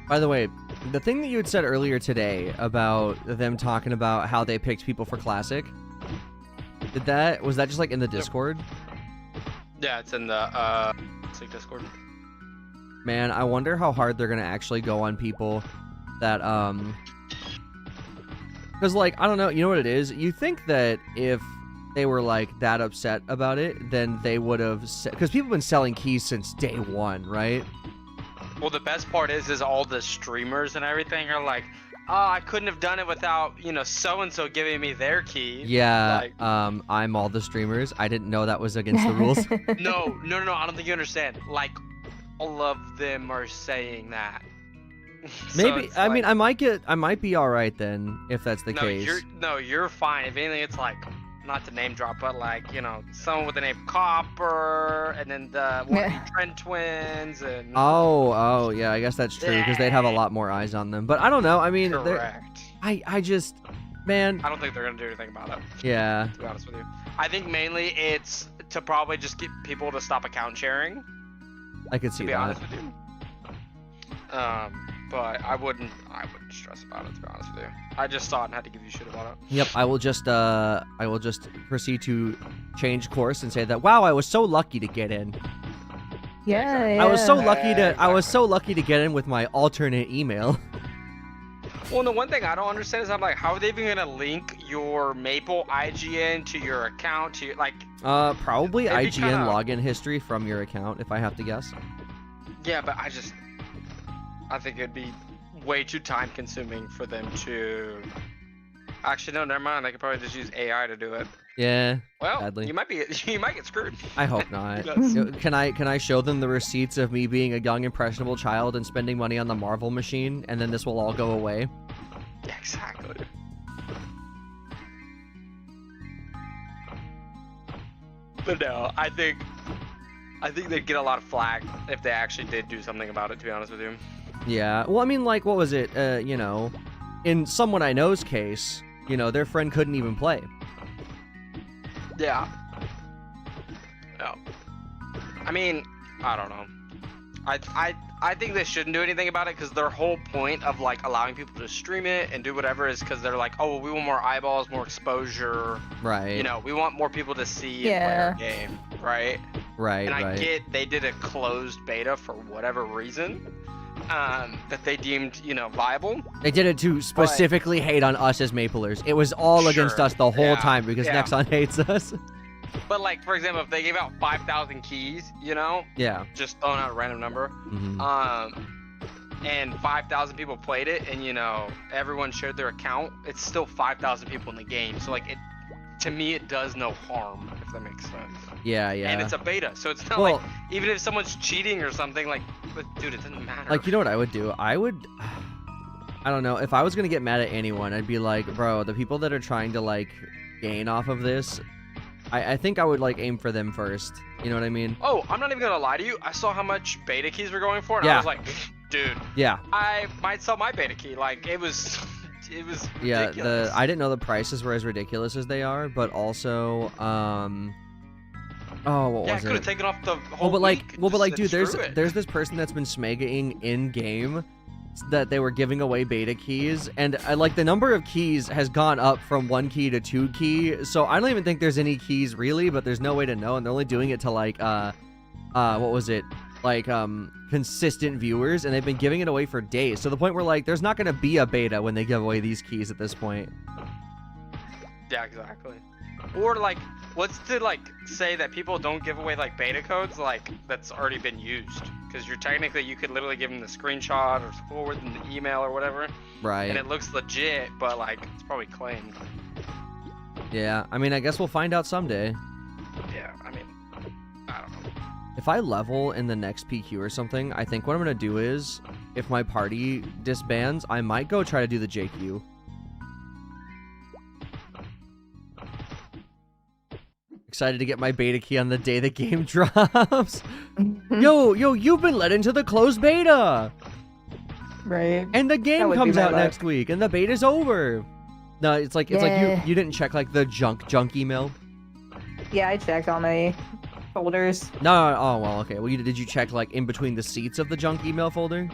By the way, The thing that you had said earlier today about them talking about how they picked people for Classic, was that just like in the Discord? Yeah, it's in the Discord. Man, I wonder how hard they're gonna actually go on people that because like I don't know, you know what it is? You think that if they were like that upset about it, then they would have, because people have been selling keys since day one, right? Well, the best part is all the streamers and everything are like, oh, I couldn't have done it without, you know, so-and-so giving me their key. Yeah, Like, I'm all the streamers. I didn't know that was against the rules. no, I don't think you understand. Like, all of them are saying that. So Maybe, it's I mean, like- I might be all right then, if that's the no, case. you're fine. If anything, it's like, not to name drop, but like, you know, someone with the name Copper, and then the Trent twins, and Oh, yeah, I guess that's true, because they'd have a lot more eyes on them. But I don't know, I mean, correct. I just, man, I don't think they're gonna do anything about it. yeah. To be honest with you, I think mainly it's to probably just get people to stop account sharing. I could see To be that. honest with you. But I wouldn't stress about it, to be honest with you. I just saw it and had to give you shit about it. Yep, I will just proceed to change course and say that, wow, I was so lucky to get in. Yeah, I was so yeah. lucky to get in with my alternate email. Well, the one thing I don't understand is I'm like, how are they even gonna link your Maple IGN to your account to your, like? Probably It'd be IGN kinda- login history from your account, if I have to guess. Yeah, but I think it'd be way too time consuming for them to. Actually, no, never mind. They could probably just use AI to do it. Yeah, Well, sadly. you might get screwed. I hope not. Yes. Can I show them the receipts of me being a young impressionable child and spending money on the Marvel machine, and then this will all go away? Yeah, exactly. But no, I think they'd get a lot of flack if they actually did do something about it, to be honest with you. Yeah. Well, I mean, like, what was it? You know, in someone I know's case, you know, their friend couldn't even play. Yeah. No. I mean, I don't know. I think they shouldn't do anything about it, because their whole point of like allowing people to stream it and do whatever is because they're like, oh, well, we want more eyeballs, more exposure. Right. You know, we want more people to see Yeah. and play our game, right? Right. And I right. get they did a closed beta for whatever reason, that they deemed, you know, viable. They did it to specifically hate on us as Maplers. It was all against Sure, us the whole yeah, time because yeah. Nexon hates us. But like, for example, if they gave out 5,000 keys, you know, Yeah. just throwing out a random number, Mhm. and 5,000 people played it, and you know, everyone shared their account, it's still 5,000 people in the game. So like, it, to me, it does no harm, if that makes sense. Yeah. Yeah. And it's a beta, so it's not Well- like, even if someone's cheating or something, like, but dude, it doesn't matter. Like, you know what I would do? I don't know. If I was gonna get mad at anyone, I'd be like, bro, the people that are trying to like gain off of this, I think I would like aim for them first. You know what I mean? Oh, I'm not even gonna lie to you. I saw how much beta keys were going for, and Yeah. I was like, dude, Yeah. I might sell my beta key. Like, it was Yeah. ridiculous. I didn't know the prices were as ridiculous as they are, but also, what yeah, I was could have it? taken off the whole Well, but like, week. dude, Just screw it. there's this person that's been smegaing in game that they were giving away beta keys, and like the number of keys has gone up from 1 key to 2 key. So I don't even think there's any keys really, but there's no way to know, and they're only doing it to like what was it? Like consistent viewers, and they've been giving it away for days. To the point where like there's not gonna be a beta when they give away these keys at this point. Yeah, exactly. Or like, what's to like say that people don't give away like beta codes like that's already been used? Because you could literally give them the screenshot or forward them the email or whatever, Right. and it looks legit, but like it's probably claimed. Yeah. I mean, I guess we'll find out someday. Yeah, I mean, I don't know. If I level in the next PQ or something, I think what I'm gonna do is, if my party disbands, I might go try to do the JQ. Excited to get my beta key on the day the game drops. Yo, you've been let into the closed beta, Right. and the That game would be comes my out luck. next week, and the beta's over. No, it's like Yeah. you didn't check like the junk email. Yeah, I checked all my folders. No, oh well, okay. Well, did you check like in between the seats of the junk email folder?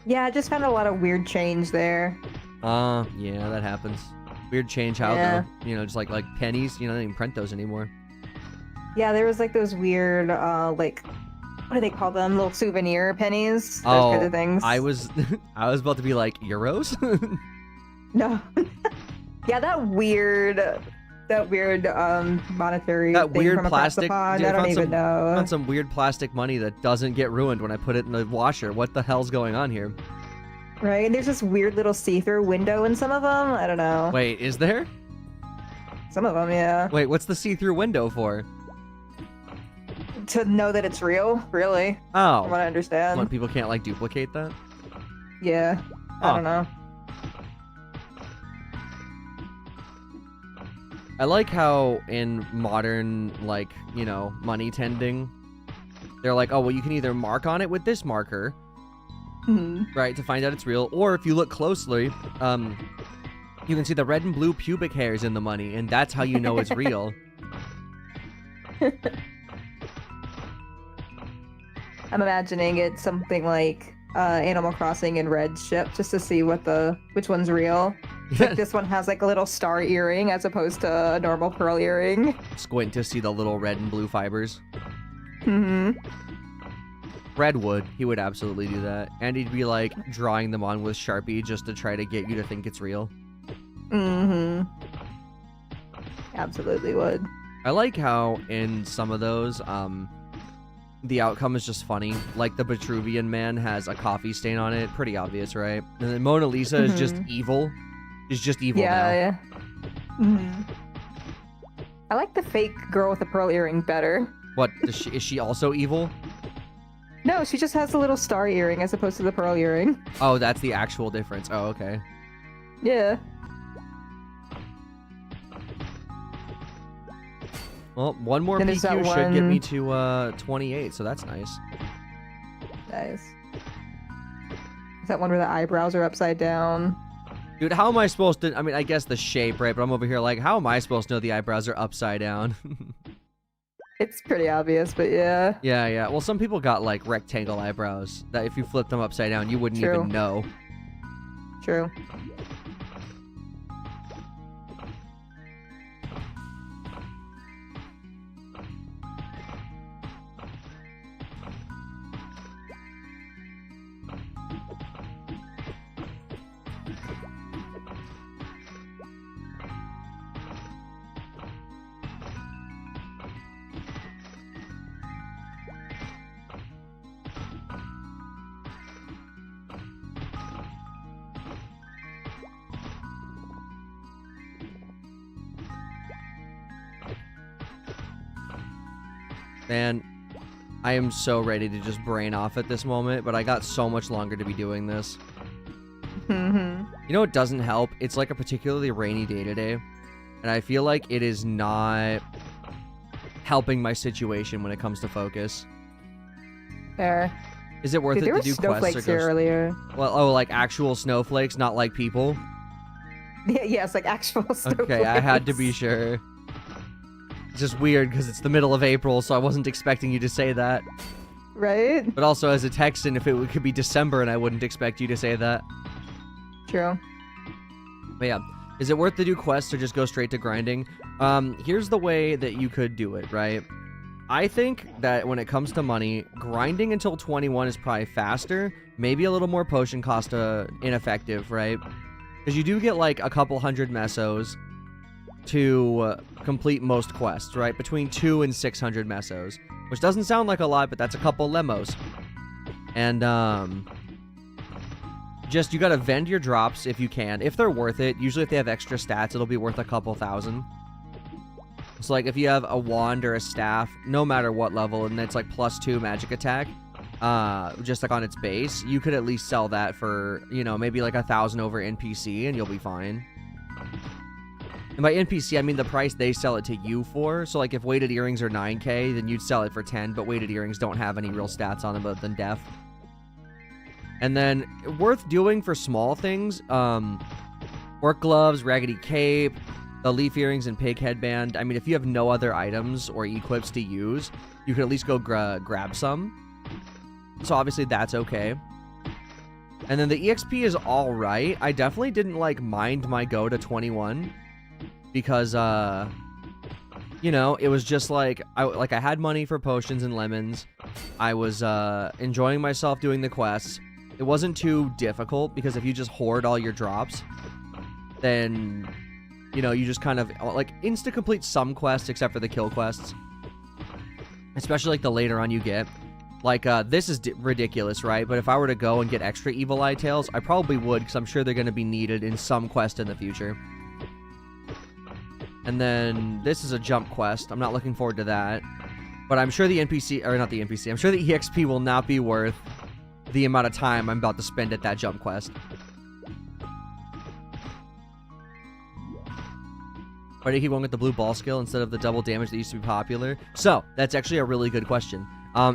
Yeah, I just found a lot of weird change there. Yeah, that happens. Weird change how Yeah. though. You know, just like pennies. You know, they don't even print those anymore. Yeah, there was like those weird, like, what do they call them? Little souvenir pennies. Those Oh, kinds of things. I was about to be like euros. No. Yeah, that weird monetary That thing weird from across the plastic. pond. Dude, I don't even know. Found some weird plastic money that doesn't get ruined when I put it in the washer. What the hell's going on here? Right? And there's this weird little see-through window in some of them. I don't know. Wait, is there? Some of them, yeah. Wait, what's the see-through window for? To know that it's real, really. Oh, From what I understand. when people can't like duplicate that. Yeah. I Huh. don't know. I like how in modern, like, you know, money tending, they're like, oh, well, you can either mark on it with this marker, right, to find out it's real, or if you look closely, you can see the red and blue pubic hairs in the money, and that's how you know it's real. I'm imagining it's something like Animal Crossing and Red Ship, just to see which one's real. Like this one has like a little star earring as opposed to a normal pearl earring. Squint to see the little red and blue fibers. Mm-hmm. Red would. He would absolutely do that. And he'd be like drawing them on with Sharpie just to try to get you to think it's real. Mm-hmm. Absolutely would. I like how in some of those, the outcome is just funny. Like the Vitruvian Man has a coffee stain on it. Pretty obvious, right? And then Mona Lisa is just evil. She's just evil now. Yeah. Mm-hmm. I like the fake girl with the pearl earring better. What? Is she also evil? No, she just has a little star earring as opposed to the pearl earring. Oh, that's the actual difference. Oh, okay. Yeah. Well, one more Then there's PQ that should get me one- to 28, so that's nice. Nice. Is that one where the eyebrows are upside down? Dude, how am I supposed to... I mean, I guess the shape, right? But I'm over here like, how am I supposed to know the eyebrows are upside down? It's pretty obvious, but yeah. Yeah. Well, some people got, like, rectangle eyebrows that if you flipped them upside down, you wouldn't True. even know. True. Man, I am so ready to just brain off at this moment, but I got so much longer to be doing this. Mm-hmm. You know what doesn't help? It's like a particularly rainy day today, and I feel like it is not helping my situation when it comes to focus. Fair. Is it worth Dude, it there to were do snowflakes quests or here go... earlier. Well, oh, like actual snowflakes, not like people? Yes, like actual snowflakes. Okay, I had to be sure. It's just weird because it's the middle of April, so I wasn't expecting you to say that. Right? But also, as a Texan, if it could be December and I wouldn't expect you to say that. True. But yeah, is it worth to do quests or just go straight to grinding? Here's the way that you could do it, right? I think that when it comes to money, grinding until 21 is probably faster, maybe a little more potion cost ineffective, right? Because you do get like a couple hundred mesos to complete most quests, right? Between 200 and 600 mesos, which doesn't sound like a lot, but that's a couple lemos. And just you gotta vend your drops if you can, if they're worth it. Usually if they have extra stats, it'll be worth a couple thousand. So like if you have a wand or a staff, no matter what level, and it's like +2 magic attack, just like on its base, you could at least sell that for, you know, maybe like 1,000 over NPC and you'll be fine. And by NPC, I mean the price they sell it to you for. So like if weighted earrings are 9k, then you'd sell it for 10, but weighted earrings don't have any real stats on them other than def. And then worth doing for small things, work gloves, raggedy cape, the leaf earrings and pig headband. I mean, if you have no other items or equips to use, you could at least go grab some. So obviously that's okay. And then the EXP is all right. I definitely didn't like mind my go to 21 because you know, it was just like I had money for potions and lemons. I was enjoying myself doing the quests. It wasn't too difficult because if you just hoard all your drops, then you know, you just kind of like insta complete some quests except for the kill quests. Especially like the later on you get. Like, this is ridiculous, right? But if I were to go and get extra Evil Eye Tails, I probably would, because I'm sure they're going to be needed in some quest in the future. And then, this is a jump quest. I'm not looking forward to that. But I'm sure the NPC, or not the NPC, I'm sure the EXP will not be worth the amount of time I'm about to spend at that jump quest. Why do you keep going with the blue ball skill instead of the double damage that used to be popular? So, that's actually a really good question.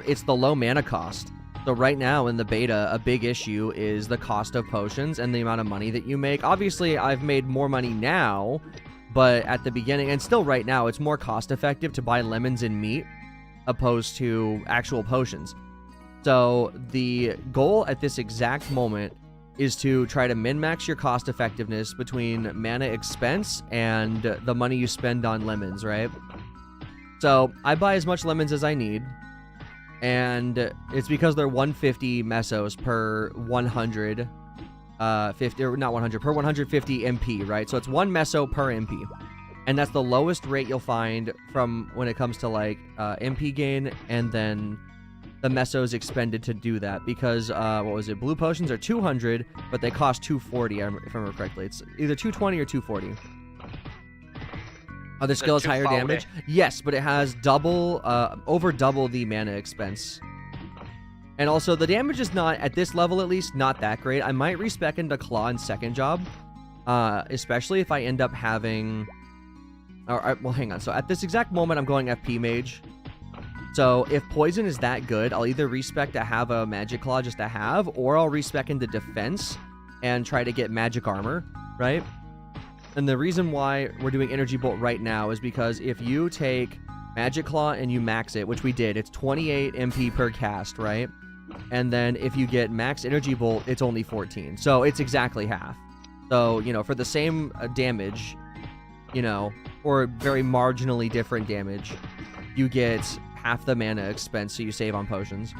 It's the low mana cost. So right now in the beta, a big issue is the cost of potions and the amount of money that you make. Obviously, I've made more money now, but at the beginning, and still right now, it's more cost effective to buy lemons and meat opposed to actual potions. So the goal at this exact moment is to try to min-max your cost effectiveness between mana expense and the money you spend on lemons, right? So I buy as much lemons as I need. And it's because they're 150 mesos per 100, 50, or not 100, per 150 MP, right? So it's 1 meso per MP. And that's the lowest rate you'll find from when it comes to, like, MP gain, and then the mesos expended to do that. Because, what was it, blue potions are 200, but they cost 240, if I remember correctly. It's either 220 or 240. Other skill has higher damage? Yes, but it has double, over double the mana expense. And also, the damage is not, at this level at least, not that great. I might respec into Claw and Second Job, especially if I end up having... well, hang on. So at this exact moment, I'm going FP Mage. So if Poison is that good, I'll either respec to have a Magic Claw just to have, or I'll respec into Defense and try to get Magic Armor, right? And the reason why we're doing Energy Bolt right now is because if you take Magic Claw and you max it, which we did, it's 28 MP per cast, right? And then if you get max Energy Bolt, it's only 14. So it's exactly half. So, you know, for the same damage, you know, or very marginally different damage, you get half the mana expense, so you save on potions.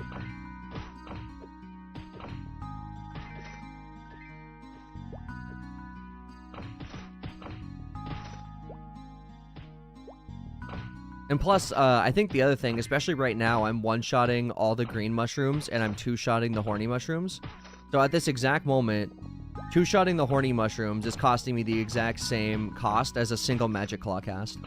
And plus, I think the other thing, especially right now, I'm one-shotting all the green mushrooms, and I'm two-shotting the horny mushrooms. So at this exact moment, two-shotting the horny mushrooms is costing me the exact same cost as a single Magic Claw cast.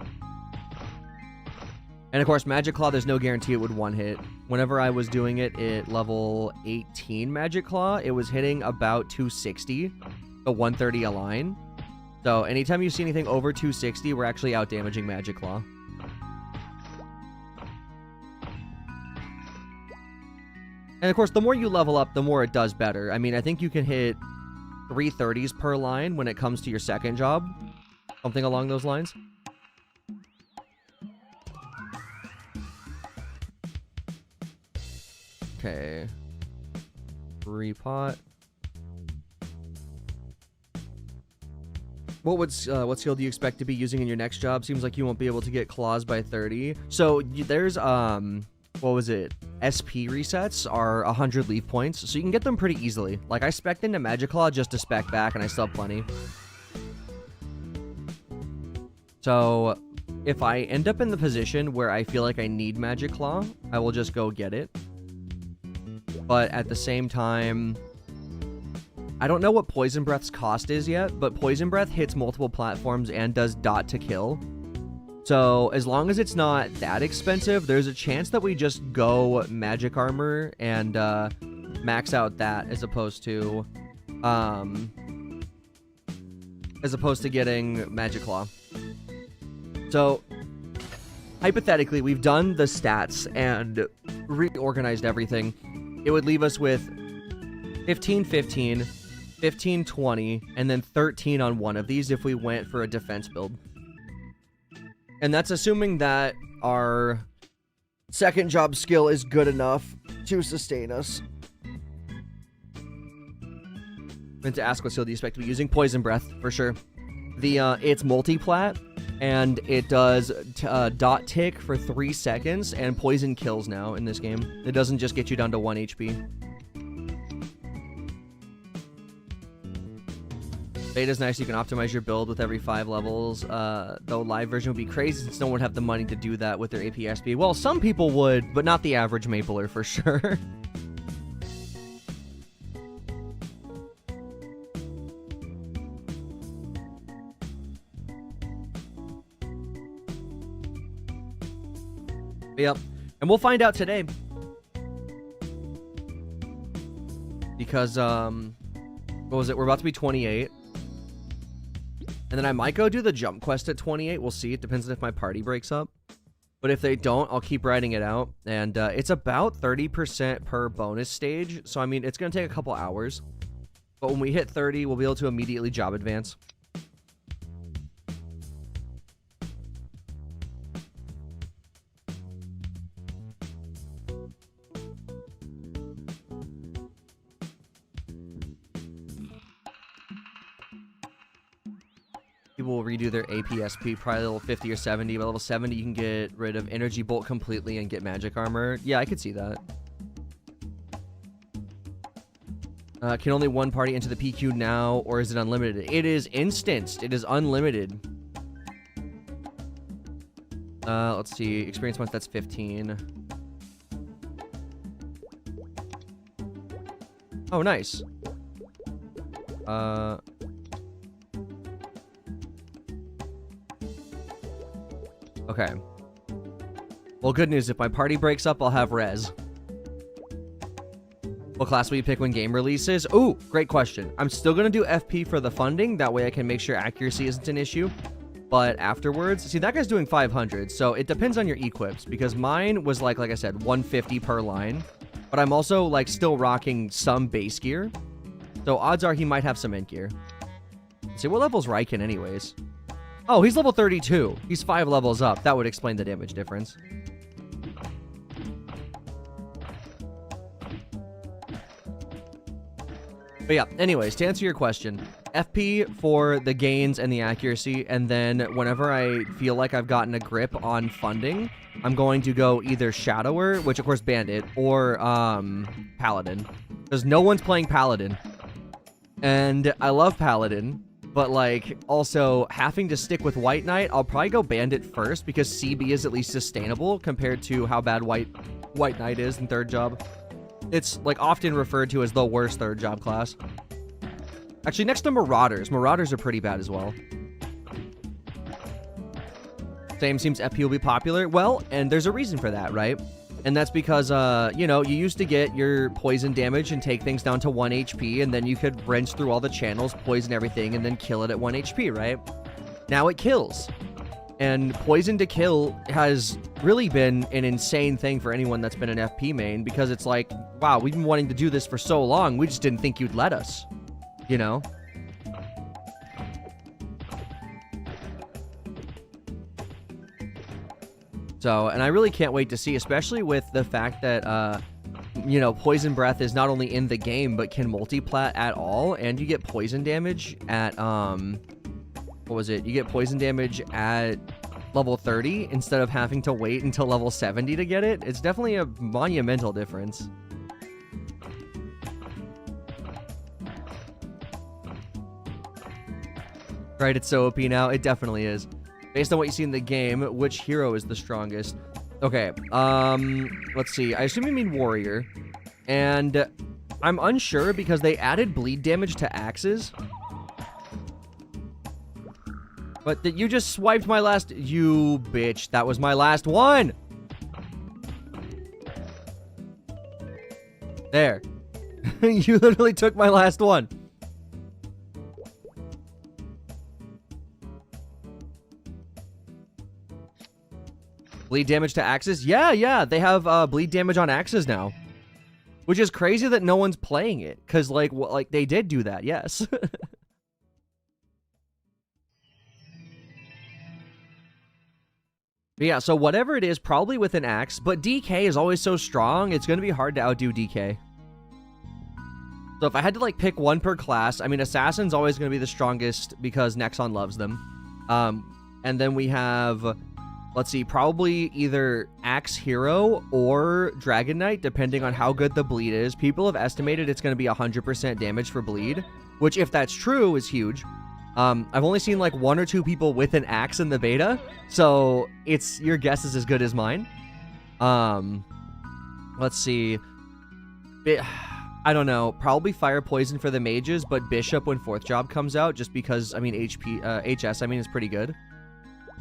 And of course, Magic Claw, there's no guarantee it would one-hit. Whenever I was doing it at level 18 Magic Claw, it was hitting about 260, so 130 a line. So anytime you see anything over 260, we're actually out-damaging Magic Claw. And of course, the more you level up, the more it does better. I mean, I think you can hit 330s per line when it comes to your second job. Something along those lines. Okay. Repot. What skill do you expect to be using in your next job? Seems like you won't be able to get claws by 30. So there's what was it? SP resets are 100 leaf points, so you can get them pretty easily. Like, I spec'd into Magic Claw just to spec back, and I still have plenty. So, if I end up in the position where I feel like I need Magic Claw, I will just go get it. But at the same time, I don't know what Poison Breath's cost is yet, but Poison Breath hits multiple platforms and does dot to kill. So, as long as it's not that expensive, there's a chance that we just go Magic Armor and max out that as opposed to getting Magic Claw. So, hypothetically, we've done the stats and reorganized everything. It would leave us with 15, 15, 15, 20, and then 13 on one of these if we went for a defense build. And that's assuming that our second job skill is good enough to sustain us. meant to ask what skill do you expect to be using? Poison Breath, for sure. It's multi-plat, and it does dot tick for 3 seconds, and poison kills now in this game. It doesn't just get you down to 1 HP. Beta's nice, you can optimize your build with every 5 levels, though live version would be crazy since no one would have the money to do that with their APSP. Well, some people would, but not the average Mapler for sure. Yep, and we'll find out today. Because, what was it? We're about to be 28. And then I might go do the jump quest at 28. We'll see. It depends on if my party breaks up. But if they don't, I'll keep writing it out. And it's about 30% per bonus stage. So, I mean, it's going to take a couple hours. But when we hit 30, we'll be able to immediately job advance. People will redo their APSP, probably level 50 or 70. But level 70, you can get rid of Energy Bolt completely and get Magic Armor. Yeah, I could see that. Can only one party enter the PQ now, or is it unlimited? It is instanced. It is unlimited. Let's see. Experience points, that's 15. Oh, nice. Okay. Well, good news. If my party breaks up, I'll have res. What class will you pick when game releases? Ooh, great question. I'm still going to do FP for the funding. That way I can make sure accuracy isn't an issue. But afterwards... See, that guy's doing 500. So it depends on your equips. Because mine was like I said, 150 per line. But I'm also like still rocking some base gear. So odds are he might have some end gear. Let's see, what level's Riken anyways? Oh, he's level 32. He's 5 levels up. That would explain the damage difference. But yeah, anyways, to answer your question, FP for the gains and the accuracy, and then whenever I feel like I've gotten a grip on funding, I'm going to go either Shadower, which of course Bandit, or Paladin. Because no one's playing Paladin. And I love Paladin, but like also having to stick with White Knight, I'll probably go Bandit first because CB is at least sustainable compared to how bad White Knight is in third job. It's like often referred to as the worst third job class. Actually, next to Marauders. Marauders are pretty bad as well. Same seems FP will be popular. Well, and there's a reason for that, right? And that's because, you know, you used to get your poison damage and take things down to 1 HP, and then you could wrench through all the channels, poison everything, and then kill it at 1 HP, right? Now it kills. And poison to kill has really been an insane thing for anyone that's been an FP main, because it's like, wow, we've been wanting to do this for so long, we just didn't think you'd let us, you know? So, and I really can't wait to see, especially with the fact that, you know, Poison Breath is not only in the game, but can multi-plat at all, and you get poison damage at, what was it? You get poison damage at level 30 instead of having to wait until level 70 to get it. It's definitely a monumental difference. Right, it's so OP now. It definitely is. Based on what you see in the game, which hero is the strongest? Okay, let's see. I assume you mean warrior. And I'm unsure because they added bleed damage to axes. But that you just swiped my last... You bitch, that was my last one! There. You literally took my last one. Bleed damage to axes? Yeah, they have bleed damage on axes now. Which is crazy that no one's playing it. Because, like, they did do that, yes. But yeah, so whatever it is, probably with an axe. But DK is always so strong, it's going to be hard to outdo DK. So if I had to like pick one per class, I mean, Assassin's always going to be the strongest because Nexon loves them. And then we have, let's see, probably either Axe Hero or Dragon Knight, depending on how good the bleed is. People have estimated it's going to be 100% damage for bleed, which if that's true is huge. I've only seen like 1 or 2 people with an axe in the beta, so your guess is as good as mine. Let's see. I don't know, probably Fire Poison for the mages, but Bishop when 4th job comes out, just because, I mean, HS, I mean, is pretty good.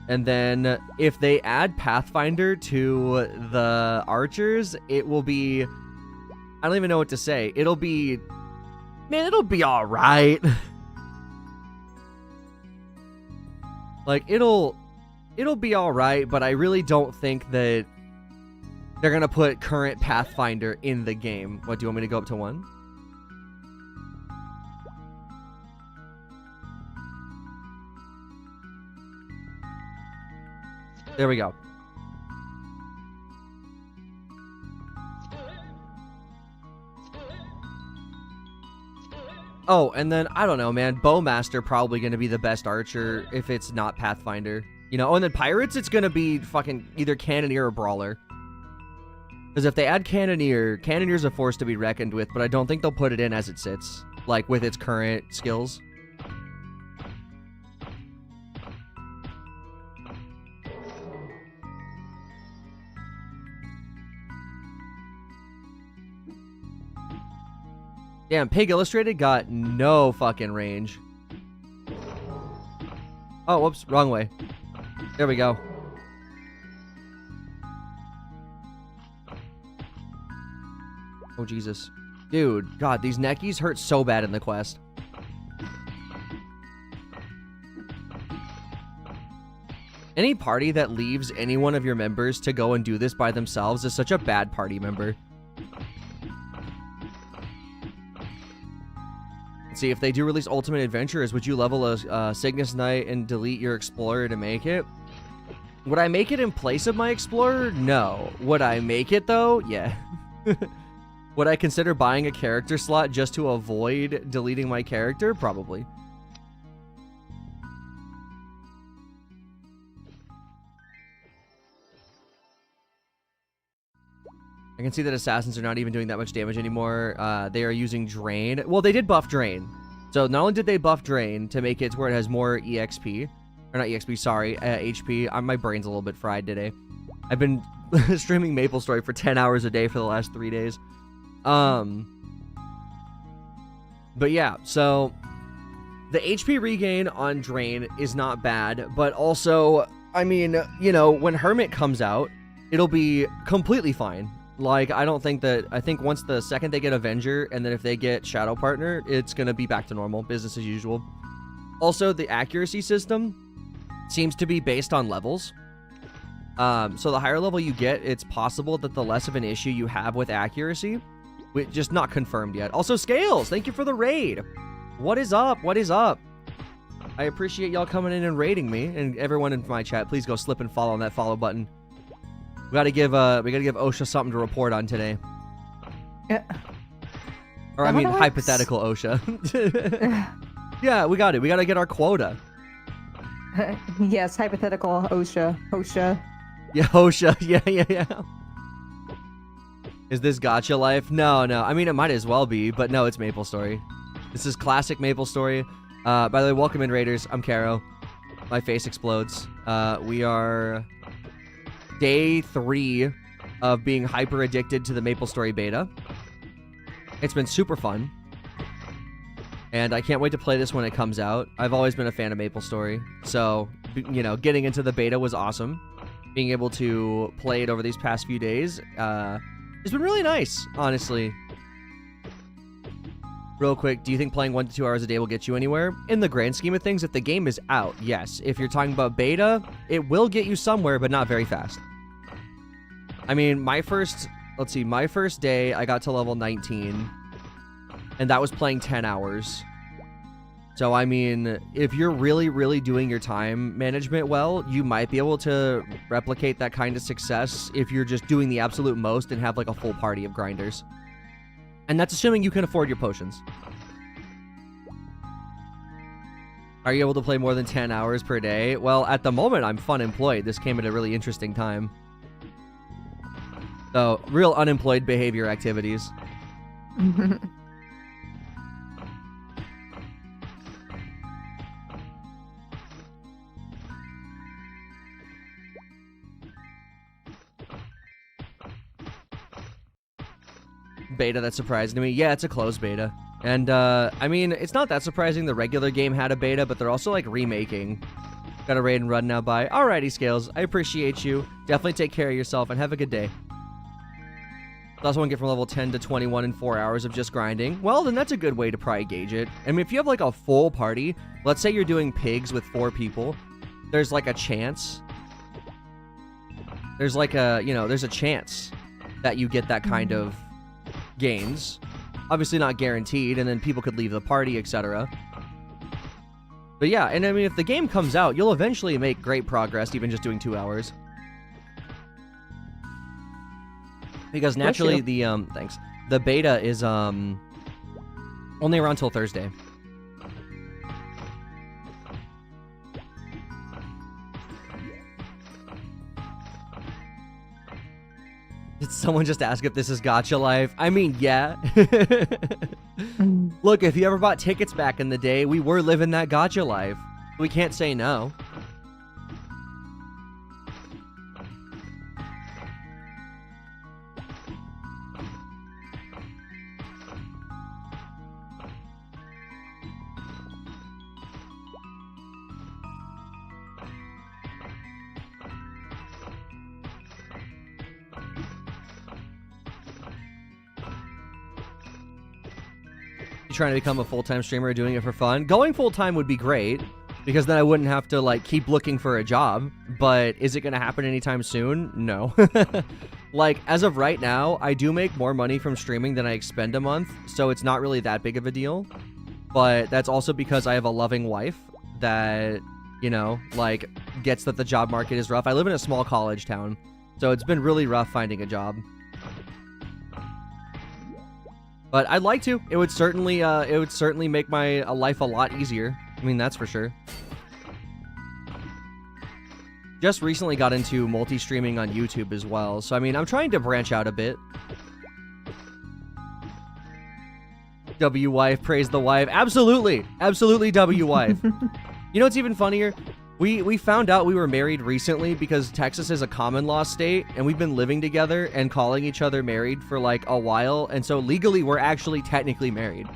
And then if they add Pathfinder to the archers, it will be, I don't even know what to say. It'll be all right. Like, it'll be all right, but I really don't think that they're going to put current Pathfinder in the game. What, do you want me to go up to 1? There we go. Oh, and then, I don't know, man. Bowmaster probably going to be the best archer if it's not Pathfinder. You know, oh, and then Pirates, it's going to be fucking either Cannoneer or Brawler. Because if they add Cannoneer, Cannoneer's a force to be reckoned with, but I don't think they'll put it in as it sits. Like, with its current skills. Damn, Pig Illustrated got no fucking range. Oh, whoops, wrong way. There we go. Oh, Jesus. Dude, God, these neckies hurt so bad in the quest. Any party that leaves any one of your members to go and do this by themselves is such a bad party member. Let's see, if they do release Ultimate Adventurers, would you level a Cygnus Knight and delete your Explorer to make it? Would I make it in place of my Explorer? No. Would I make it, though? Yeah. Would I consider buying a character slot just to avoid deleting my character? Probably. I can see that Assassins are not even doing that much damage anymore. They are using Drain. Well, they did buff Drain. So not only did they buff Drain to make it to where it has more EXP. Or not EXP, sorry. HP. My brain's a little bit fried today. I've been streaming MapleStory for 10 hours a day for the last 3 days. But yeah, so the HP regain on Drain is not bad, but also, I mean, you know, when Hermit comes out, it'll be completely fine. Like, I think once the second they get Avenger, and then if they get Shadow Partner, it's gonna be back to normal, business as usual. Also, the accuracy system seems to be based on levels. So the higher level you get, it's possible that the less of an issue you have with accuracy. Just not confirmed yet. Also, Scales, thank you for the raid. What is up? What is up? I appreciate y'all coming in and raiding me, and everyone in my chat, please go slip and follow on that follow button. We gotta give OSHA something to report on today. Yeah. Or I mean, hypothetical OSHA. Yeah, we got it. We gotta get our quota. Yes, hypothetical OSHA. OSHA. Yeah, OSHA. Yeah. Is this gacha life? No. I mean, it might as well be, but no, it's MapleStory. This is classic MapleStory. By the way, welcome in, Raiders. I'm Kero. My face explodes. We are day 3 of being hyper addicted to the MapleStory beta. It's been super fun. And I can't wait to play this when it comes out. I've always been a fan of MapleStory. So, you know, getting into the beta was awesome. Being able to play it over these past few days, it's been really nice, honestly. Real quick, do you think playing 1 to 2 hours a day will get you anywhere? In the grand scheme of things, if the game is out, yes. If you're talking about beta, it will get you somewhere, but not very fast. I mean, my first day, I got to level 19, and that was playing 10 hours. So, I mean, if you're really, really doing your time management well, you might be able to replicate that kind of success if you're just doing the absolute most and have, like, a full party of grinders. And that's assuming you can afford your potions. Are you able to play more than 10 hours per day? Well, at the moment, I'm fun employed. This came at a really interesting time. So, real unemployed behavior activities. Beta that's surprising to me. Yeah, it's a closed beta. And, I mean, it's not that surprising. The regular game had a beta, but they're also, like, remaking. Got a raid and run now by. Alrighty, Scales. I appreciate you. Definitely take care of yourself and have a good day. That's one get from level 10 to 21 in 4 hours of just grinding. Well, then that's a good way to probably gauge it. I mean, if you have, like, a full party, let's say you're doing pigs with 4 people, there's, like, a chance. There's, like, a, you know, there's a chance that you get that kind of gains. Obviously not guaranteed, and then people could leave the party, etc. But yeah, and I mean, if the game comes out, you'll eventually make great progress, even just doing 2 hours. Because naturally, the beta is only around till Thursday. Did someone just ask if this is Gacha Life? I mean, yeah. Look, if you ever bought tickets back in the day, we were living that Gacha Life. We can't say no. Trying to become a full-time streamer, doing it for fun. Going full-time would be great, because then I wouldn't have to, like, keep looking for a job. But is it going to happen anytime soon? No. Like, as of right now, I do make more money from streaming than I expend a month, so it's not really that big of a deal. But that's also because I have a loving wife that, you know, like, gets that the job market is rough. I live in a small college town, so it's been really rough finding a job. But I'd like to. It would certainly make my life a lot easier. I mean, that's for sure. Just recently got into multi-streaming on YouTube as well. So, I mean, I'm trying to branch out a bit. W-wife, praise the wife. Absolutely. Absolutely W-wife. You know what's even funnier? We found out we were married recently because Texas is a common law state, and we've been living together and calling each other married for like a while, and so legally we're actually technically married.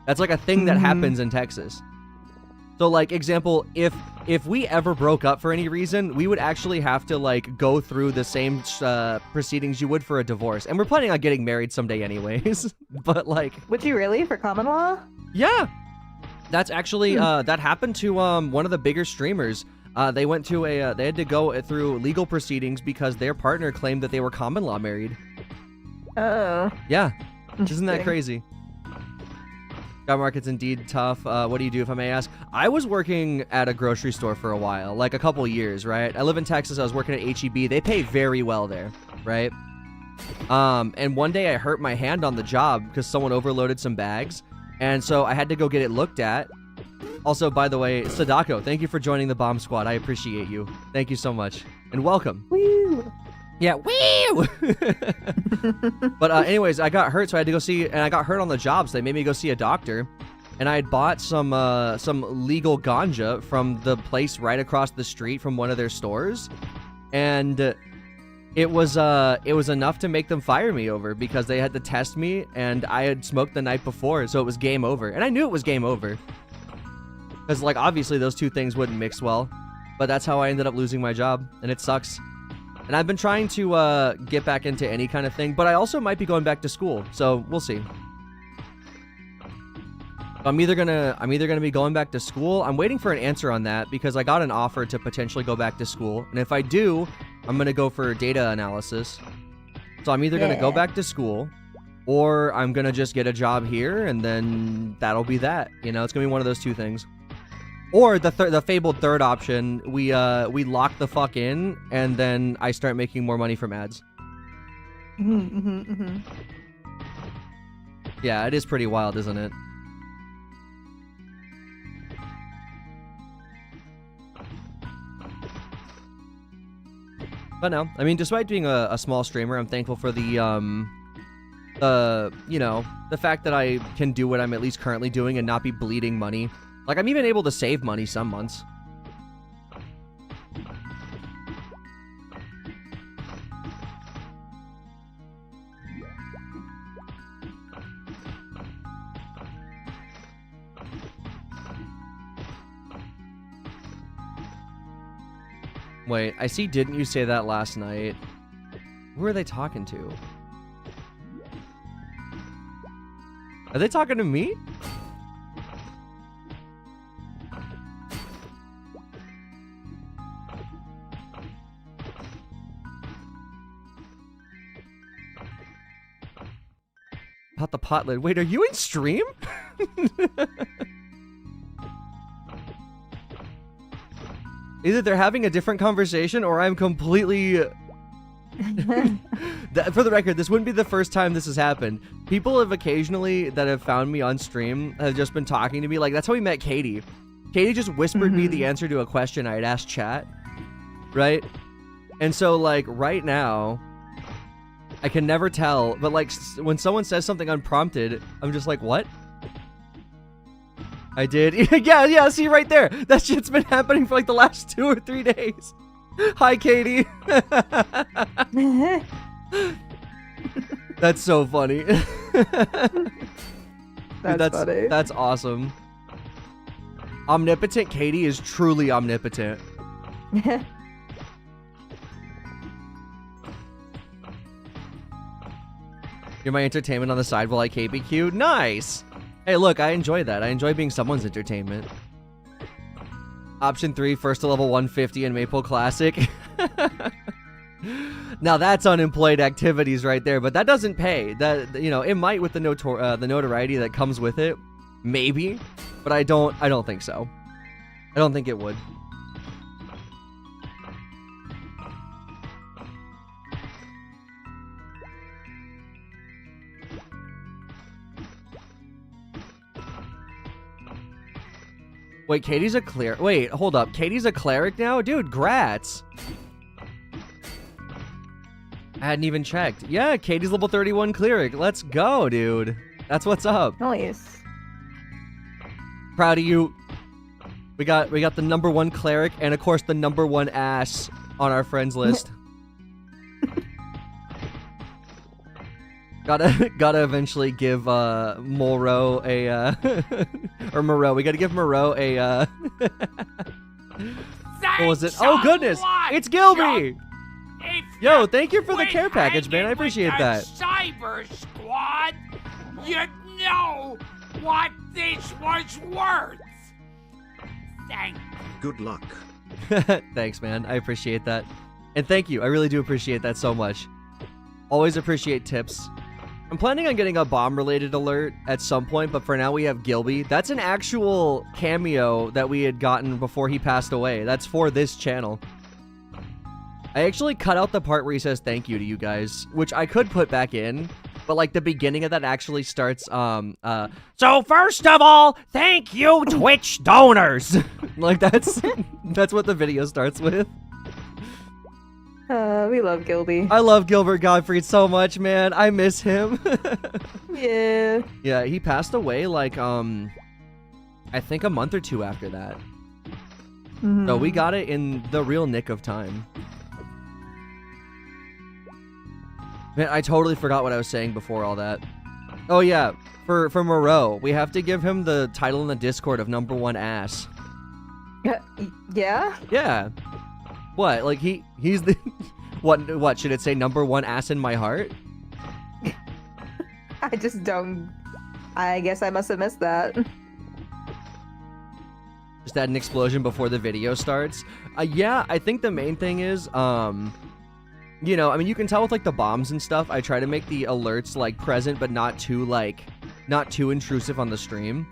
That's like a thing that happens in Texas. So like, example, if we ever broke up for any reason, we would actually have to like go through the same proceedings you would for a divorce. And we're planning on getting married someday anyways. But like... Would you really, for common law? Yeah. That's actually, that happened to one of the bigger streamers. They went to they had to go through legal proceedings because their partner claimed that they were common law married. Oh. Yeah. Isn't that crazy? Job market's indeed tough. What do you do, if I may ask? I was working at a grocery store for a while, like a couple years, right? I live in Texas. I was working at H-E-B. They pay very well there, right? And one day I hurt my hand on the job because someone overloaded some bags. And so I had to go get it looked at. Also, by the way, Sadako, thank you for joining the bomb squad. I appreciate you. Thank you so much. And welcome. Woo! Yeah, woo! But anyways, I got hurt, so I had to go see, and I got hurt on the job, so they made me go see a doctor. And I had bought some legal ganja from the place right across the street from one of their stores. And it was enough to make them fire me over because they had to test me, and I had smoked the night before, so it was game over. And I knew it was game over. Because, like, obviously those two things wouldn't mix well. But that's how I ended up losing my job, and it sucks. And I've been trying to get back into any kind of thing, but I also might be going back to school, so we'll see. I'm either gonna be going back to school. I'm waiting for an answer on that because I got an offer to potentially go back to school, and if I do, I'm gonna go for data analysis. So I'm either gonna go back to school, or I'm gonna just get a job here, and then that'll be that. You know, it's gonna be one of those two things. Or the fabled third option, we lock the fuck in, and then I start making more money from ads. Yeah, it is pretty wild, isn't it? But no, I mean, despite being a small streamer, I'm thankful for the, you know, the fact that I can do what I'm at least currently doing and not be bleeding money. Like, I'm even able to save money some months. Wait, I see didn't you say that last night? Who are they talking to? Are they talking to me? About the pot lid. Wait, are you in stream? Either they're having a different conversation or I'm completely... For the record, this wouldn't be the first time this has happened. People have occasionally, that have found me on stream, have just been talking to me. Like, that's how we met Katie. Katie just whispered me the answer to a question I had asked chat. Right? And so, like, right now, I can never tell. But, like, when someone says something unprompted, I'm just like, what? I did. Yeah, see right there. That shit's been happening for like the last 2 or 3 days. Hi, Katie. That's so funny. That's funny. That's awesome. Omnipotent Katie is truly omnipotent. You're my entertainment on the side while I KBQ. Nice. Hey, look, I enjoy that. I enjoy being someone's entertainment. Option 3, first to level 150 in Maple Classic. Now that's unemployed activities right there, but that doesn't pay. That, you know, it might with the notoriety that comes with it, maybe, but I don't think so. I don't think it would. Wait, Katie's a cleric. Wait, hold up. Katie's a cleric now? Dude, grats. I hadn't even checked. Yeah, Katie's level 31 cleric. Let's go, dude. That's what's up. Nice. Proud of you. We got the #1 cleric and of course the #1 ass on our friends list. Gotta eventually give Moreau a or Moreau. We gotta give Moreau a what was it? Oh goodness! It's Gilby! Yo, thank you for the care package, man. I appreciate that. Cyber Squad, you know what this was worth. Thank you. Good luck. Thanks, man. I appreciate that. And thank you. I really do appreciate that so much. Always appreciate tips. I'm planning on getting a bomb-related alert at some point, but for now we have Gilby. That's an actual cameo that we had gotten before he passed away. That's for this channel. I actually cut out the part where he says thank you to you guys, which I could put back in, but like the beginning of that actually starts, so first of all, thank you Twitch donors. Like that's what the video starts with. We love Gilby. I love Gilbert Gottfried so much, man. I miss him. Yeah. Yeah, he passed away like, I think a month or 2 after that. So we got it in the real nick of time. Man, I totally forgot what I was saying before all that. Oh yeah, for Moreau, we have to give him the title in the Discord of #1 ass. Yeah? Yeah. What? Like he's the what should it say #1 ass in my heart? I just don't. I guess I must have missed that. Just add an explosion before the video starts. Yeah, I think the main thing is, you know, I mean, you can tell with like the bombs and stuff. I try to make the alerts like present, but not too intrusive on the stream.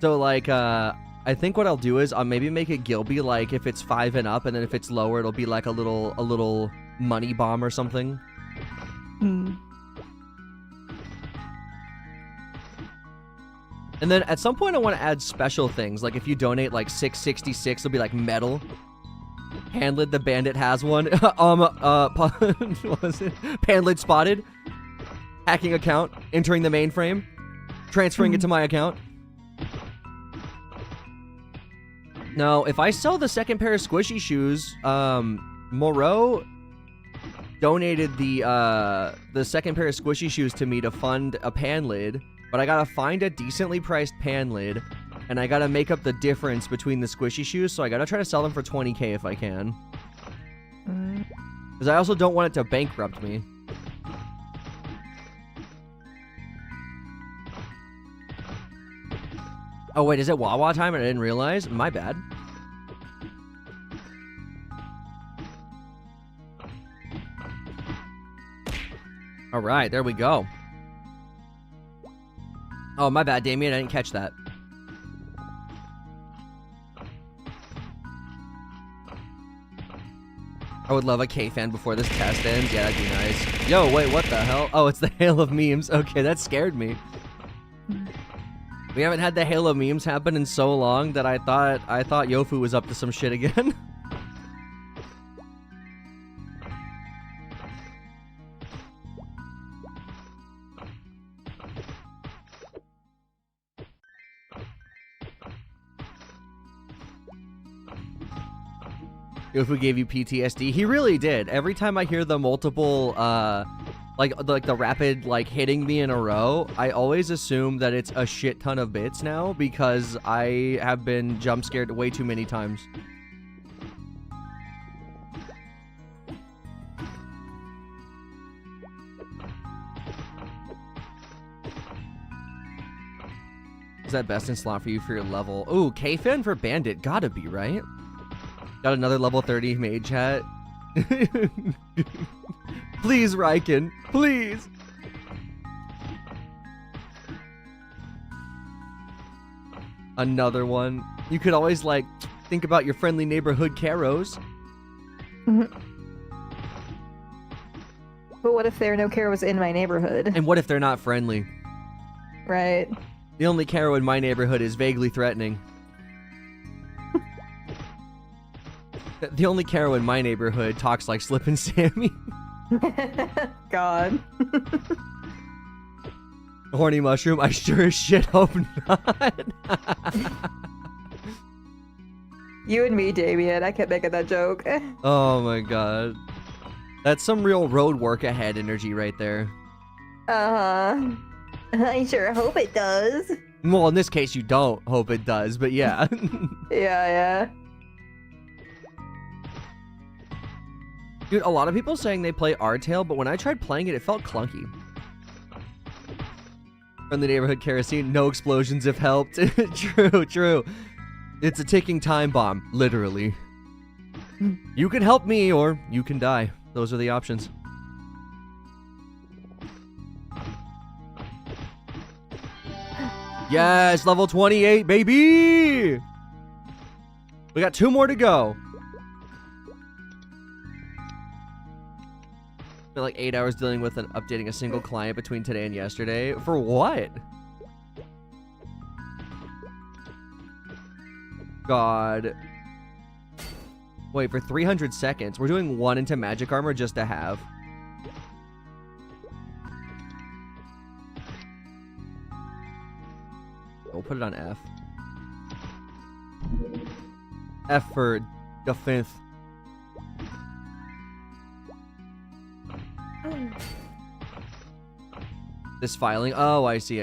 So like, I think what I'll do is I'll maybe make it Gilby like if it's 5 and up, and then if it's lower, it'll be like a little money bomb or something. And then at some point I want to add special things. Like if you donate like 666, it'll be like metal. Panlid the bandit has one. What was it? Panlid spotted. Hacking account. Entering the mainframe. Transferring it to my account. Now, if I sell the second pair of squishy shoes, Moreau donated the second pair of squishy shoes to me to fund a pan lid, but I gotta find a decently priced pan lid, and I gotta make up the difference between the squishy shoes, so I gotta try to sell them for $20K if I can. Because I also don't want it to bankrupt me. Oh wait, is it Wawa time and I didn't realize? My bad. Alright, there we go. Oh, my bad, Damien. I didn't catch that. I would love a K-fan before this test ends. Yeah, that'd be nice. Yo, wait, what the hell? Oh, it's the hail of memes. Okay, that scared me. We haven't had the hail of memes happen in so long that I thought Yofu was up to some shit again. Yofu gave you PTSD. He really did. Every time I hear the multiple, like the rapid, like, hitting me in a row, I always assume that it's a shit ton of bits now because I have been jump scared way too many times. Is that best in slot for you for your level? Ooh, K-Fan for Bandit. Gotta be, right? Got another level 30 mage hat. Please, Riken. Please. Another one. You could always, like, think about your friendly neighborhood Keros. But what if there are no Keros in my neighborhood? And what if they're not friendly? Right. The only Kero in my neighborhood is vaguely threatening. The only Kero in my neighborhood talks like Slippin' Sammy. God. Horny mushroom? I sure as shit hope not. You and me, Damien. I kept making that joke. Oh my god. That's some real road work ahead energy right there. Uh-huh. I sure hope it does. Well, in this case, you don't hope it does, but yeah. Yeah. Dude, a lot of people saying they play R-Tail, but when I tried playing it, it felt clunky. From the neighborhood kerosene, no explosions if helped. True. It's a ticking time bomb, literally. You can help me, or you can die. Those are the options. Yes, level 28, baby! We got 2 more to go. Spent like 8 hours dealing with and updating a single client between today and yesterday. For what? God. Wait, for 300 seconds. We're doing 1 into magic armor just to have. We'll put it on F. F for defense. This filing? Oh, I see.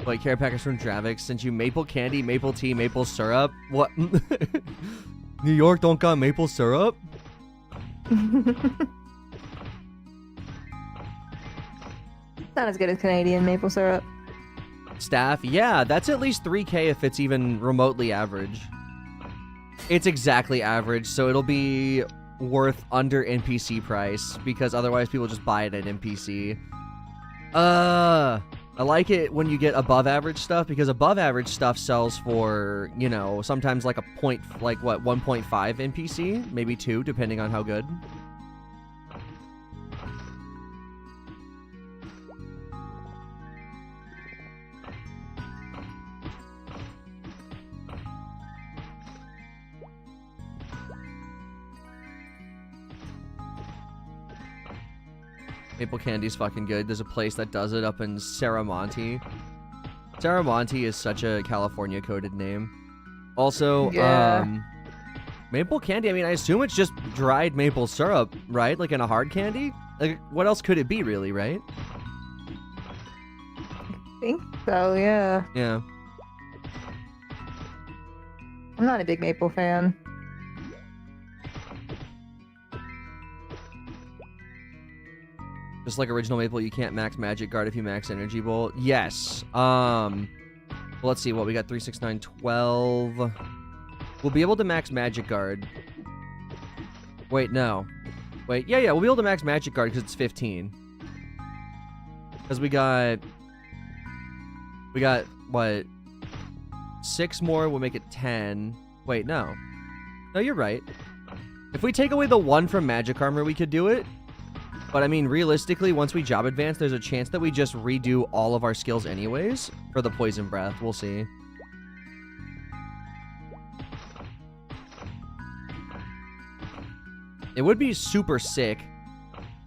Wait, care package from Dravix sent you maple candy, maple tea, maple syrup? What? New York don't got maple syrup? Not as good as Canadian maple syrup. Staff? Yeah, that's at least 3K if it's even remotely average. It's exactly average, so it'll be worth under NPC price, because otherwise people just buy it at NPC. I like it when you get above average stuff, because above average stuff sells for, you know, sometimes like a point, like what, 1.5 NPC, maybe 2, depending on how good. Maple candy's fucking good. There's a place that does it up in Saramonte. Saramonte is such a California coded name. Also, Yeah. maple candy, I mean, I assume it's just dried maple syrup, right? Like in a hard candy? Like, what else could it be, really, right? I think so, yeah. Yeah. I'm not a big maple fan. Just like original maple, you can't max magic guard if you max energy bolt. Yes. Well, let's see what we got. 3, 6, 9, 12. We'll be able to max magic guard. Wait, no. Wait, yeah, we'll be able to max magic guard because it's 15. Because we got what? 6 more will make it 10. Wait, no. No, you're right. If we take away the 1 from magic armor, we could do it. But I mean, realistically, once we job advance, there's a chance that we just redo all of our skills anyways for the poison breath. We'll see. It would be super sick.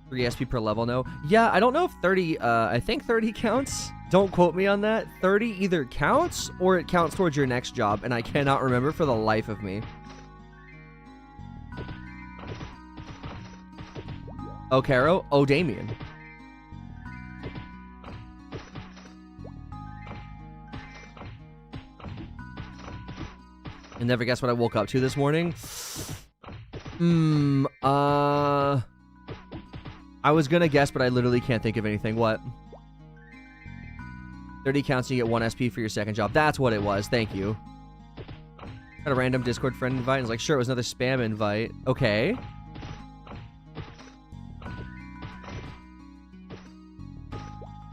3 SP per level, no. Yeah, I don't know if 30, I think 30 counts. Don't quote me on that. 30 either counts or it counts towards your next job, and I cannot remember for the life of me. Oh, Kero. Oh, Damien. And never guess what I woke up to this morning? I was gonna guess, but I literally can't think of anything. What? 30 counts and you get 1 SP for your second job. That's what it was. Thank you. Got a random Discord friend invite. And it's like, sure, it was another spam invite. Okay.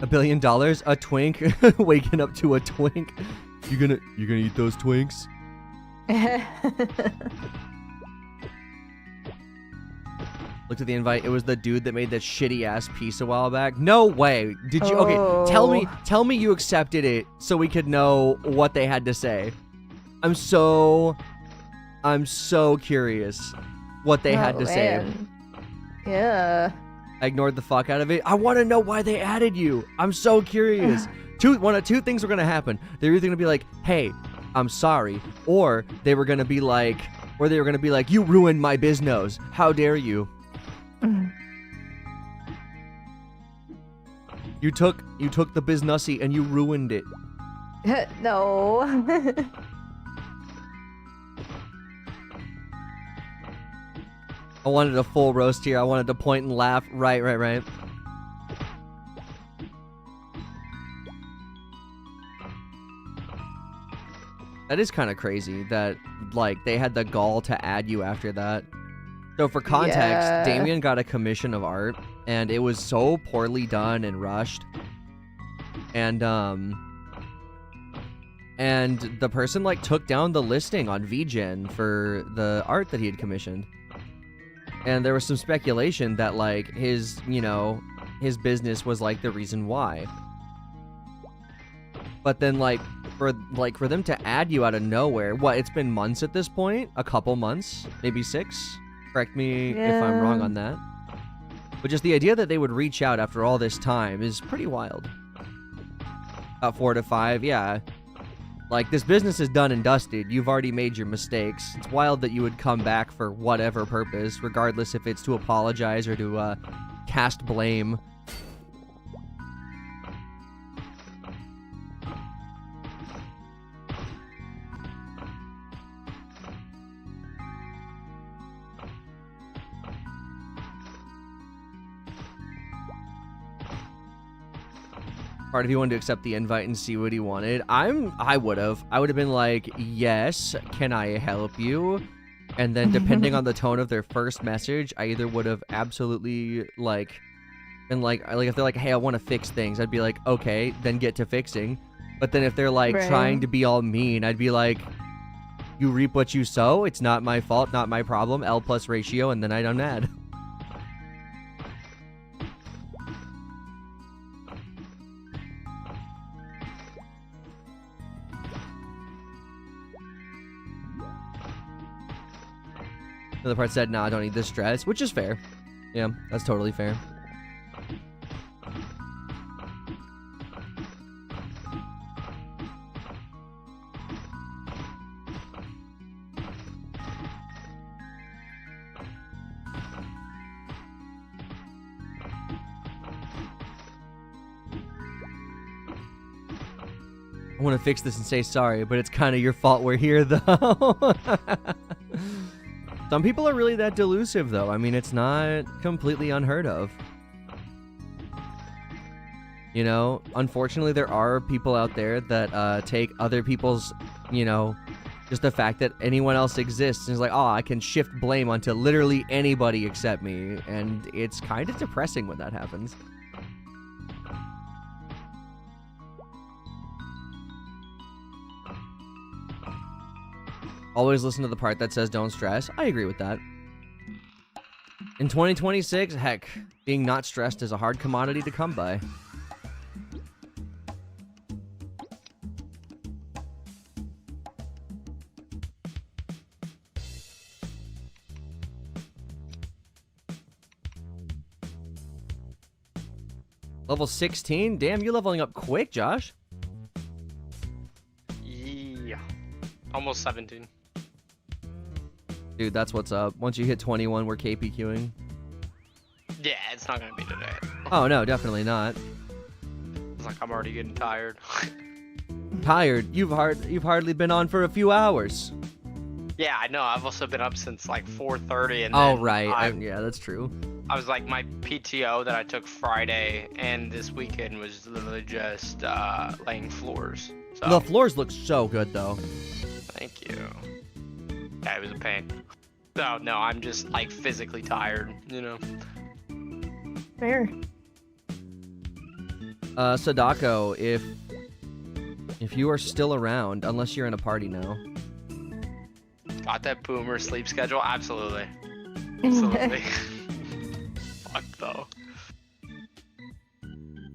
$1 billion? A twink? Waking up to a twink? You gonna eat those twinks? Looked at the invite. It was the dude that made that shitty ass piece a while back. No way. Did you? Okay, tell me you accepted it so we could know what they had to say. I'm so curious what they had to say. Yeah. I ignored the fuck out of it. I want to know why they added you. I'm so curious. One of two things were gonna happen. They were either gonna be like, "Hey, I'm sorry," or they were gonna be like, "You ruined my business. How dare you?" You took the businessy and you ruined it. No. I wanted a full roast here. I wanted to point and laugh. Right. That is kind of crazy that, like, they had the gall to add you after that. So for context, Yeah. Damien got a commission of art, and it was so poorly done and rushed. And the person, like, took down the listing on VGen for the art that he had commissioned. And there was some speculation that, like, his business was, like, the reason why. But then, like, for them to add you out of nowhere, what, it's been months at this point? A couple months? Maybe 6? Correct me if I'm wrong on that. But just the idea that they would reach out after all this time is pretty wild. About 4 to 5, yeah. Like, this business is done and dusted. You've already made your mistakes. It's wild that you would come back for whatever purpose, regardless if it's to apologize or to cast blame. Part of you wanted to accept the invite and see what he wanted. I would have been like, yes, can I help you? And then depending on the tone of their first message, I either would have absolutely, like, And like if they're like, hey, I want to fix things, I'd be like, okay, then get to fixing. But then if they're like Right. trying to be all mean, I'd be like, you reap what you sow. It's not my fault, not my problem. L plus ratio, and then I'd unmad. The other part said, nah, I don't need this stress, which is fair. Yeah, that's totally fair. I want to fix this and say sorry, but it's kind of your fault we're here, though. Some people are really that delusive, though. I mean, it's not completely unheard of. You know, unfortunately, there are people out there that take other people's, you know, just the fact that anyone else exists and is like, oh, I can shift blame onto literally anybody except me. And it's kind of depressing when that happens. Always listen to the part that says don't stress. I agree with that. In 2026, heck, being not stressed is a hard commodity to come by. Level 16? Damn, you're leveling up quick, Josh. Yeah. Almost 17. Dude, that's what's up. Once you hit 21, we're KPQing. Yeah, it's not gonna be today. Oh, no, definitely not. It's like I'm already getting tired. Tired? You've hardly been on for a few hours. Yeah, I know. I've also been up since like 4:30, and Oh, then right. Yeah, that's true. I was like, my PTO that I took Friday and this weekend was literally just laying floors. So The floors look so good, though. thank you. Yeah, it was a pain. So no, I'm just like physically tired, you know. Fair. Sadako, if you are still around, unless you're in a party now. Got that boomer sleep schedule? Absolutely. Absolutely. Fuck though.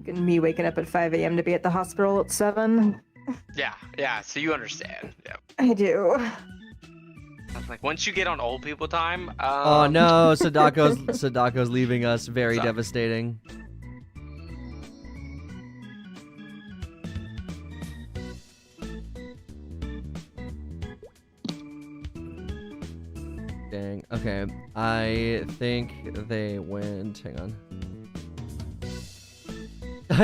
Me waking up at 5 a.m. to be at the hospital at 7. Yeah, so you understand. Yeah. I do. I was like, once you get on old people time, Oh no, Sadako's leaving us. Very Sorry. devastating. Dang. Okay. I think they went. Hang on.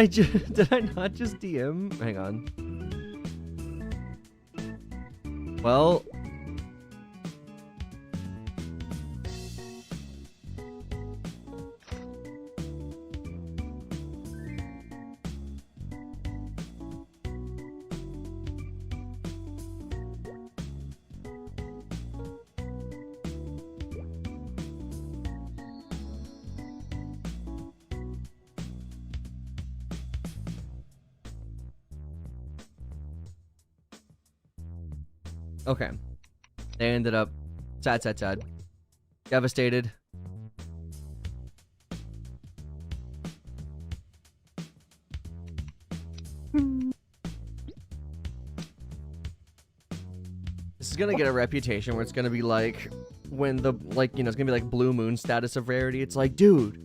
Did I not just DM? Hang on. Well. Okay. They ended up sad. Devastated. This is gonna get a reputation where it's gonna be like when the it's gonna be like Blue Moon status of rarity. It's like, dude,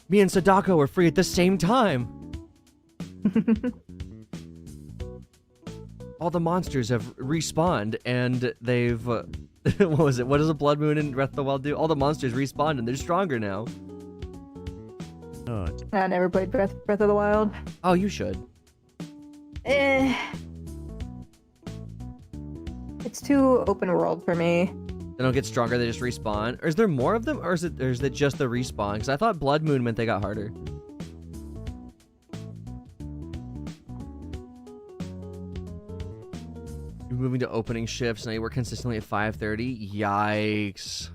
me and Sadako were free at the same time. All the monsters have respawned and they've what was it? What does a Blood Moon in Breath of the Wild do? All the monsters respawned and they're stronger now. I never played Breath of the Wild. Oh, you should. It's too open world for me. They don't get stronger, they just respawn. Or is there more of them, or is it just the respawn? Because I thought Blood Moon meant they got harder. You're moving to opening shifts, now you work consistently at 5:30. Yikes.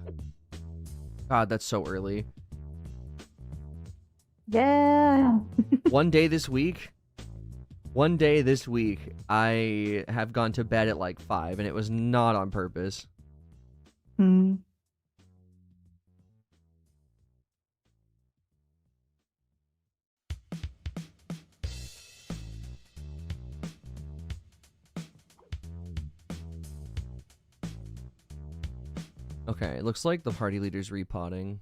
God, that's so early. Yeah. One day this week, I have gone to bed at like 5, and it was not on purpose. Hmm. Okay, it looks like the party leader's repotting.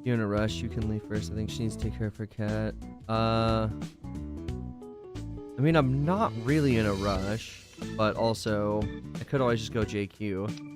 You're in a rush, you can leave first. I think she needs to take care of her cat. I mean, I'm not really in a rush, but also, I could always just go JQ.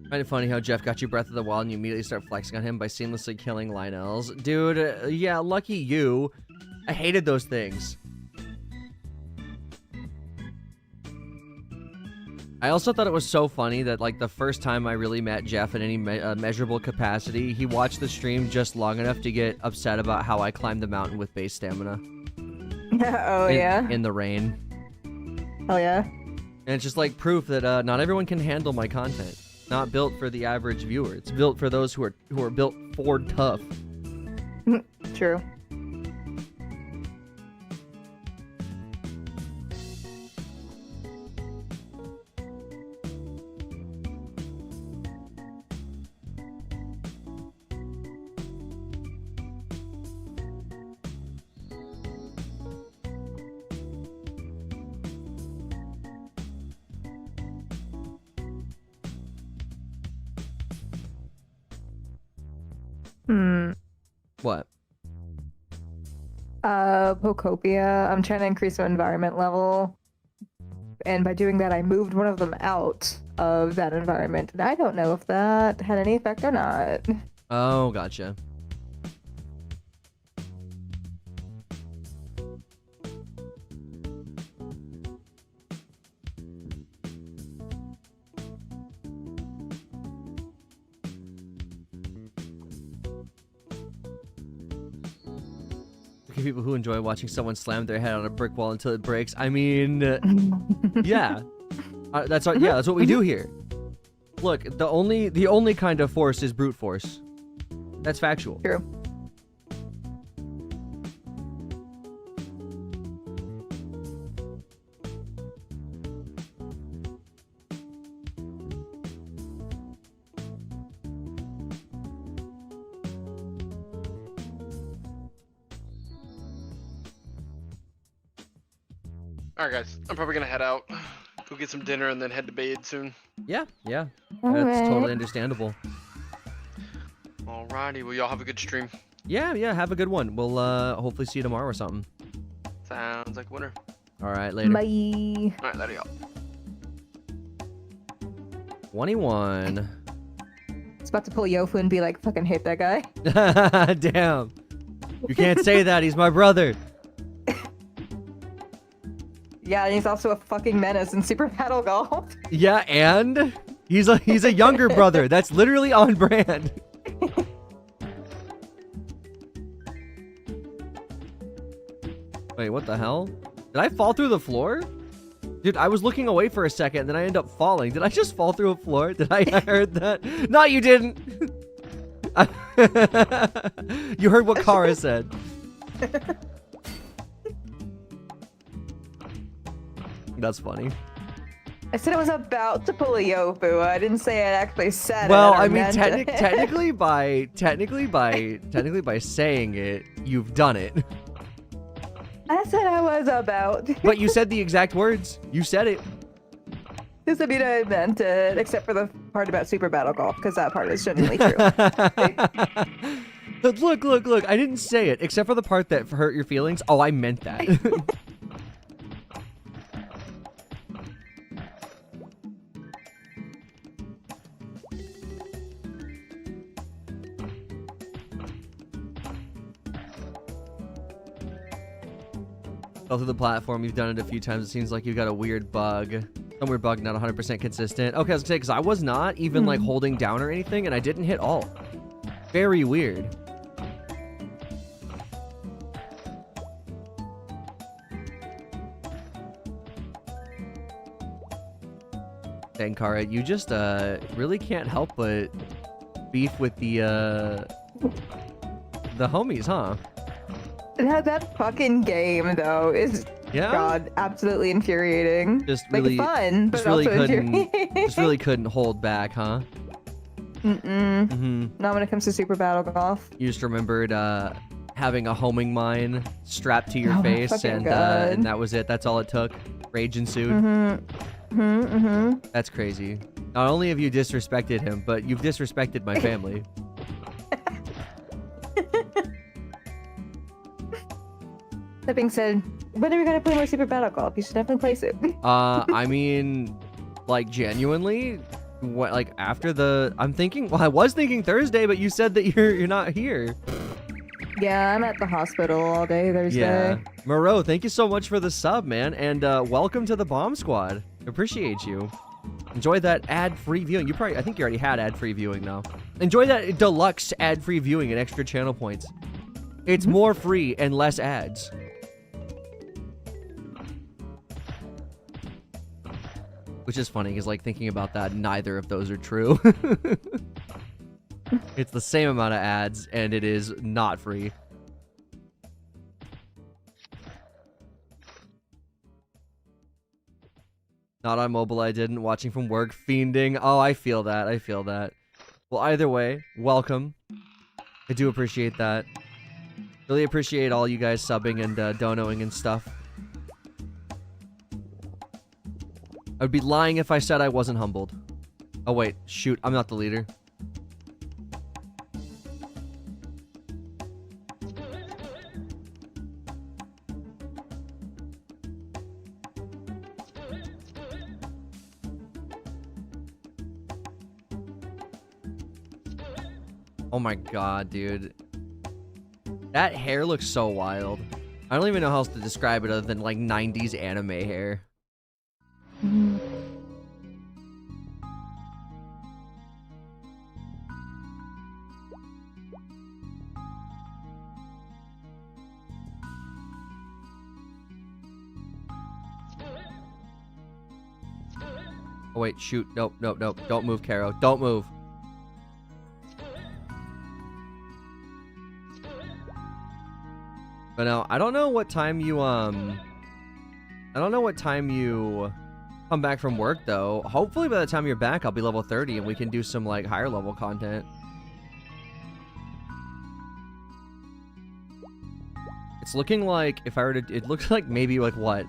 Kind of funny how Jeff got you Breath of the Wild and you immediately start flexing on him by seamlessly killing Lionels. Dude, yeah, lucky you. I hated those things. I also thought it was so funny that, like, the first time I really met Jeff in any measurable capacity, he watched the stream just long enough to get upset about how I climbed the mountain with base stamina. Oh, yeah? In the rain. Hell yeah. And it's just, like, proof that not everyone can handle my content. Not built for the average viewer. It's built for those who are built for tough. True. What? Pocopia. I'm trying to increase my environment level. And by doing that, I moved one of them out of that environment. And I don't know if that had any effect or not. Oh, gotcha. People who enjoy watching someone slam their head on a brick wall until it breaks. I mean, yeah, that's what we do here. Look, the only kind of force is brute force. That's factual. True. Alright guys, I'm probably gonna head out. Go get some dinner and then head to bed soon. Yeah. That's Alright. totally understandable. Alrighty, well y'all have a good stream. Yeah, have a good one. We'll hopefully see you tomorrow or something. Sounds like winter. All right, later. Bye. Alright, later y'all. 21. It's about to pull Yofu and be like, fucking hate that guy. Damn. You can't say that. He's my brother. Yeah, and he's also a fucking menace in Super Battle Golf. Yeah, and he's a younger brother. That's literally on brand. Wait, what the hell? Did I fall through the floor? Dude, I was looking away for a second, and then I end up falling. Did I just fall through a floor? Did I heard that? No, you didn't. You heard what Kara said. That's funny. I said it was about to pull a Yofu. I didn't say I actually said Well, it. I mean, technically by saying it, you've done it. I said I was about. But you said the exact words. You said it. Doesn't mean I meant it, except for the part about Super Battle Golf, because that part is genuinely true. Look. I didn't say it, except for the part that hurt your feelings. Oh, I meant that. Fell through the platform. You've done it a few times. It seems like you've got a weird bug. Some weird bug, not 100% consistent. Okay, I was gonna say, because I was not even like holding down or anything, and I didn't hit alt. Very weird. Dang, Kara, you just really can't help but beef with the homies, huh? That fucking game though is God absolutely infuriating. Just like really fun, but just really also couldn't infuriating. just really couldn't hold back, huh? Not when it comes to Super Battle Golf. You just remembered having a homing mine strapped to your face, fucking and that was it. That's all it took. Rage ensued. That's crazy. Not only have you disrespected him, but you've disrespected my family. That being said, when are we gonna play more Super Battle Golf? You should definitely play soon. I mean, like genuinely, what? Like after the, I'm thinking. Well, I was thinking Thursday, but you said that you're not here. Yeah, I'm at the hospital all day Thursday. Yeah, Moreau, thank you so much for the sub, man, and welcome to the Bomb Squad. Appreciate you. Enjoy that ad-free viewing. I think you already had ad-free viewing now. Enjoy that deluxe ad-free viewing and extra channel points. It's more free and less ads. Which is funny, because like thinking about that, neither of those are true. It's the same amount of ads, and it is not free. Not on mobile, I didn't. Watching from work, fiending. Oh, I feel that. I feel that. Well, either way, welcome. I do appreciate that. Really appreciate all you guys subbing and donoing and stuff. I would be lying if I said I wasn't humbled. Oh, wait. Shoot. I'm not the leader. Oh my god, dude. That hair looks so wild. I don't even know how else to describe it other than like 90s anime hair. Oh wait, shoot. Nope. Don't move, Kero. Don't move. But no, I don't know what time you come back from work though. Hopefully by the time you're back I'll be level 30 and we can do some like higher level content. It's looking like if I were to, it looks like maybe like what?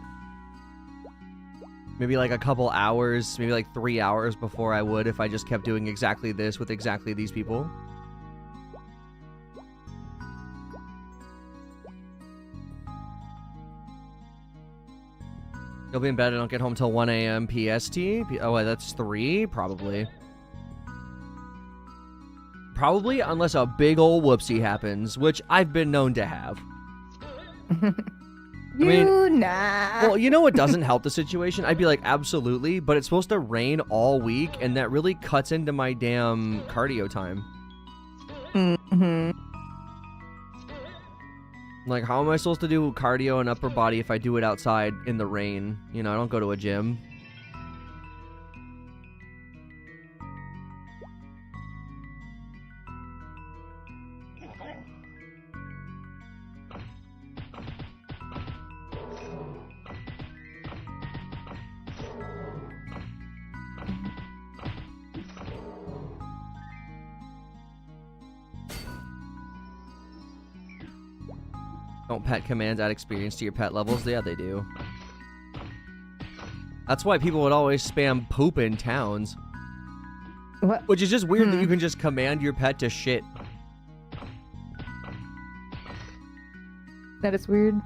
Maybe like a couple hours, maybe like 3 hours before I would if I just kept doing exactly this with exactly these people. You'll be in bed and don't get home till 1 a.m. PST? Oh, wait, that's 3? Probably. Probably, unless a big ol' whoopsie happens, which I've been known to have. Well, you know what doesn't help the situation? I'd be like, absolutely, but it's supposed to rain all week, and that really cuts into my damn cardio time. Like, how am I supposed to do cardio and upper body if I do it outside in the rain? You know, I don't go to a gym. Don't pet commands add experience to your pet levels? Yeah, they do. That's why people would always spam poop in towns. What? Which is just weird that you can just command your pet to shit. That is weird.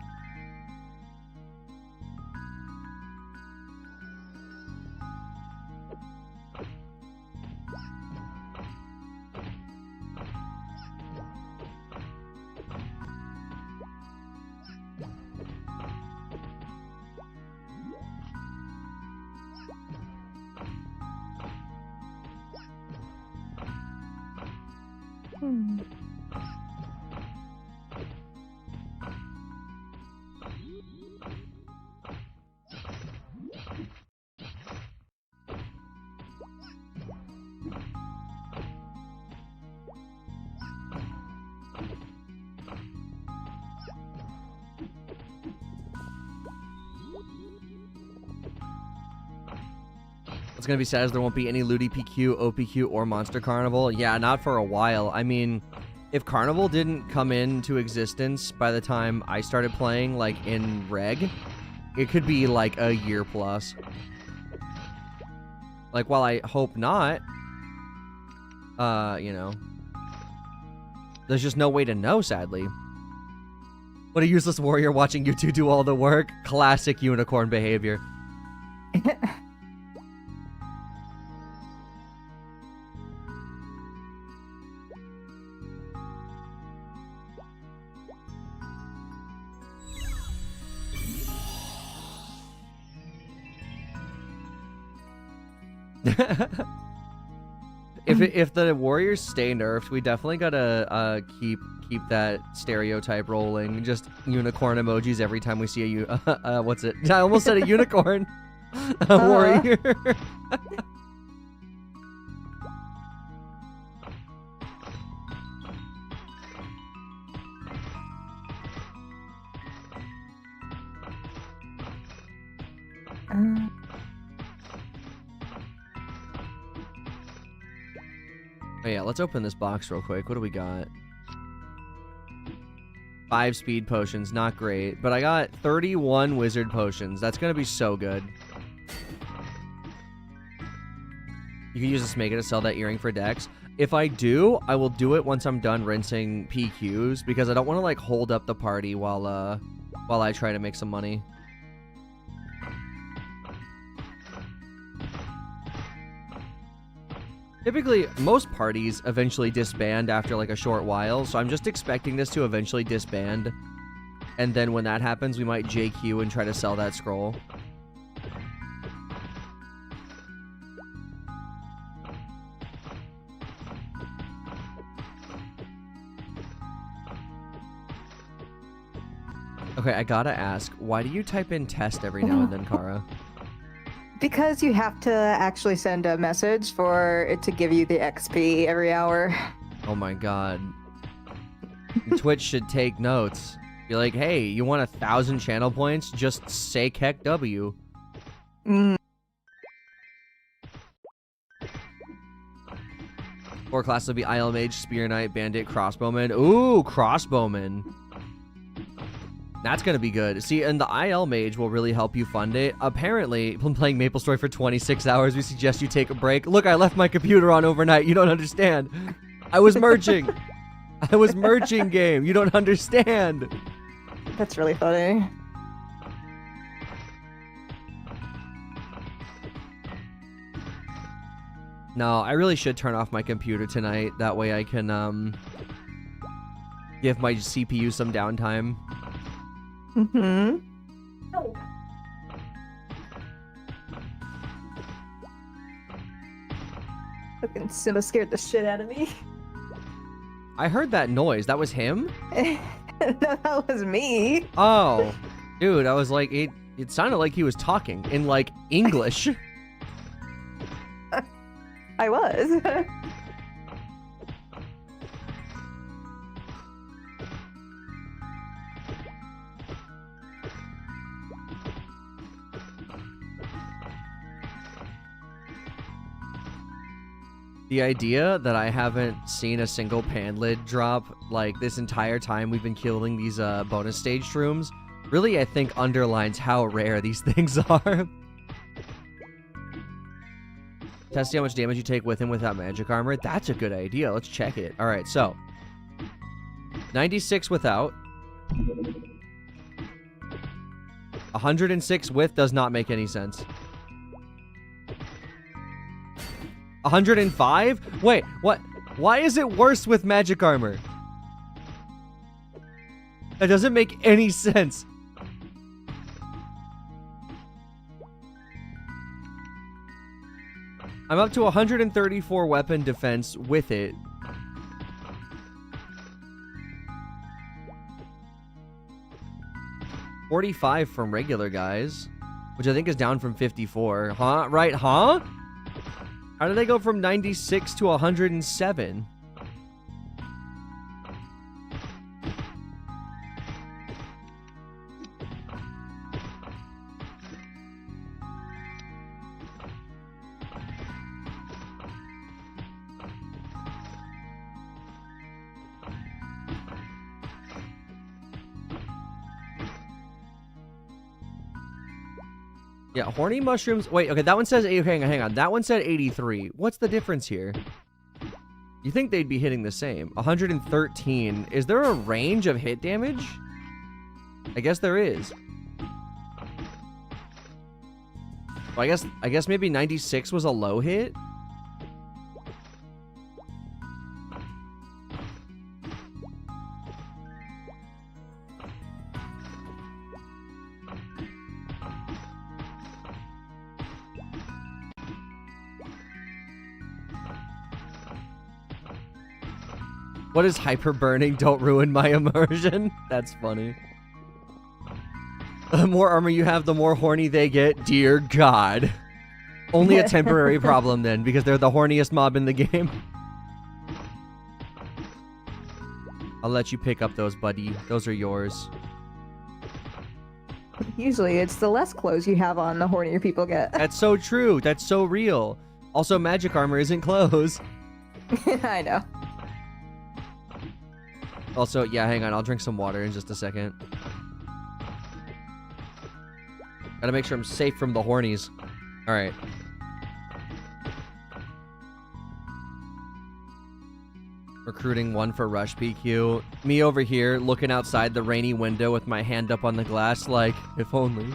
It's gonna be sad as there won't be any Looty PQ, OPQ, or Monster Carnival. Yeah, not for a while. I mean, if Carnival didn't come into existence by the time I started playing, like, in Reg, it could be, like, a year plus. Like, while I hope not, you know, there's just no way to know, sadly. What a useless warrior watching you two do all the work. Classic unicorn behavior. If the warriors stay nerfed, we definitely gotta keep that stereotype rolling. Just unicorn emojis every time we see a what's it? I almost said a unicorn. A warrior. Oh yeah, let's open this box real quick. What do we got? 5 speed potions, not great. But I got 31 wizard potions. That's gonna be so good. You can use a Smega to sell that earring for Dex. If I do, I will do it once I'm done rinsing PQs, because I don't want to like hold up the party while I try to make some money. Typically, most parties eventually disband after like a short while, so I'm just expecting this to eventually disband. And then when that happens, we might JQ and try to sell that scroll. Okay, I gotta ask, why do you type in test every now and then, Kara? Because you have to actually send a message for it to give you the XP every hour. Oh my god. Twitch should take notes. You're like, hey, you want 1,000 channel points? Just say Keck W. Four classes would be IL Mage, Spear Knight, Bandit, Crossbowman. Ooh, Crossbowman. That's going to be good. See, and the IL Mage will really help you fund it. Apparently, when playing MapleStory for 26 hours, we suggest you take a break. Look, I left my computer on overnight. You don't understand. I was merging. I was merging game. You don't understand. That's really funny. No, I really should turn off my computer tonight. That way I can, give my CPU some downtime. Fucking Simba scared the shit out of me. I heard that noise. That was him? No, that was me. Oh. Dude, I was like, it sounded like he was talking in, like, English. I was. The idea that I haven't seen a single pan lid drop, like, this entire time we've been killing these bonus stage rooms, really, I think, underlines how rare these things are. Test how much damage you take with him without magic armor. That's a good idea. Let's check it. Alright, so 96 without. 106 width does not make any sense. 105? Wait, what? Why is it worse with magic armor? That doesn't make any sense. I'm up to 134 weapon defense with it. $45 from regular guys, which I think is down from 54. Huh? Right, huh? How did they go from 96 to 107? Yeah, horny mushrooms. Wait, okay, that one says, okay, hang on. That one said 83. What's the difference here? You think they'd be hitting the same. 113. Is there a range of hit damage? I guess there is. Well, I guess maybe 96 was a low hit. What is hyper burning? Don't ruin my immersion. That's funny. The more armor you have, the more horny they get. Dear God. Only a temporary problem then, because they're the horniest mob in the game. I'll let you pick up those, buddy. Those are yours. Usually it's the less clothes you have on, the hornier people get. That's so true. That's so real. Also, magic armor isn't clothes. I know. Also, yeah, hang on. I'll drink some water in just a second. Gotta make sure I'm safe from the hornies. Alright. Recruiting 1 for Rush PQ. Me over here, looking outside the rainy window with my hand up on the glass like, if only.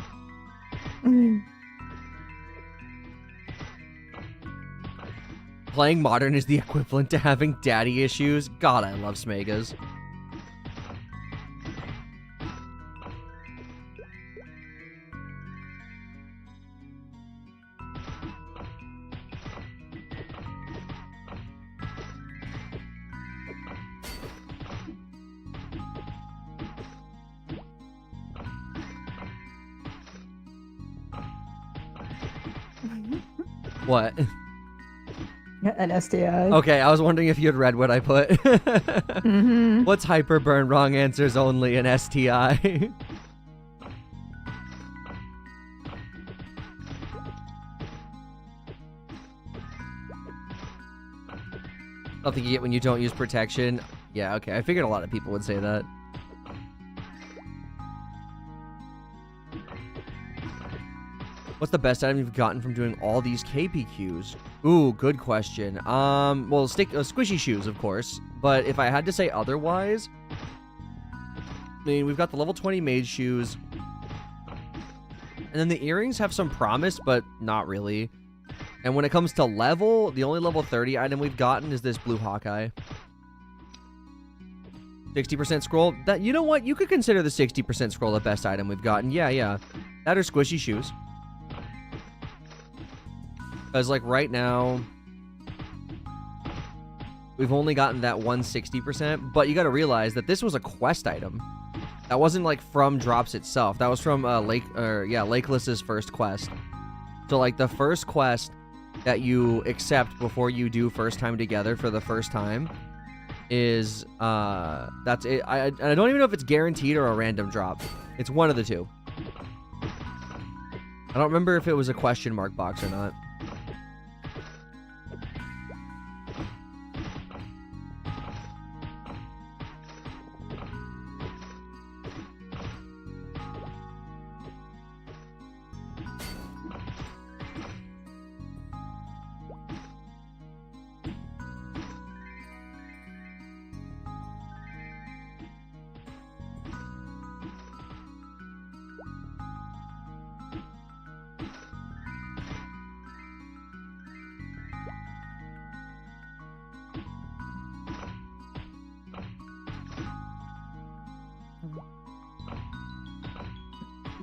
Playing Modern is the equivalent to having daddy issues. God, I love Smegas. What? An STI. Okay, I was wondering if you had read what I put. Mm-hmm. What's hyperburn? Wrong answers only, an STI. Something you get when you don't use protection. Yeah, okay, I figured a lot of people would say that. What's the best item you've gotten from doing all these KPQs? Ooh, good question. Well, squishy shoes, of course. But if I had to say otherwise, I mean, we've got the level 20 mage shoes. And then the earrings have some promise, but not really. And when it comes to level, the only level 30 item we've gotten is this blue Hawkeye. 60% scroll. That, you know what? You could consider the 60% scroll the best item we've gotten. Yeah. That are squishy shoes. Because, like, right now, we've only gotten that 160%, but you gotta realize that this was a quest item. That wasn't, like, from Drops itself. That was from, Lakeless's first quest. So, like, the first quest that you accept before you do First Time Together for the first time is, that's it. I don't even know if it's guaranteed or a random drop. It's one of the two. I don't remember if it was a question mark box or not.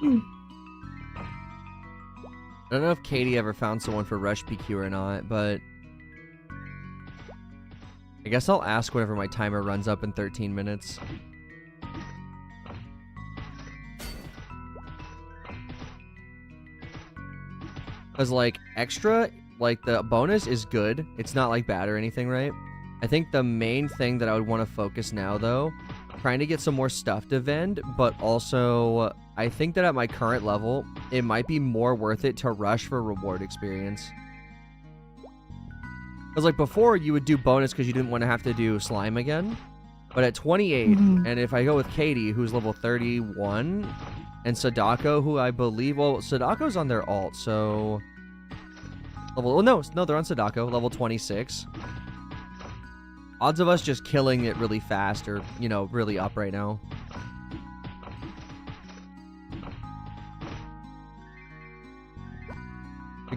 I don't know if Katie ever found someone for Rush PQ or not, but I guess I'll ask whenever my timer runs up in 13 minutes. Because, like, extra, like, the bonus is good. It's not, like, bad or anything, right? I think the main thing that I would want to focus now, though, trying to get some more stuff to vend, but also, I think that at my current level, it might be more worth it to rush for reward experience. Because, like, before, you would do bonus because you didn't want to have to do slime again. But at 28, and if I go with Katie, who's level 31, and Sadako, who I believe, well, Sadako's on their alt, so level, no, they're on Sadako, level 26. Odds of us just killing it really fast are, you know, really up right now.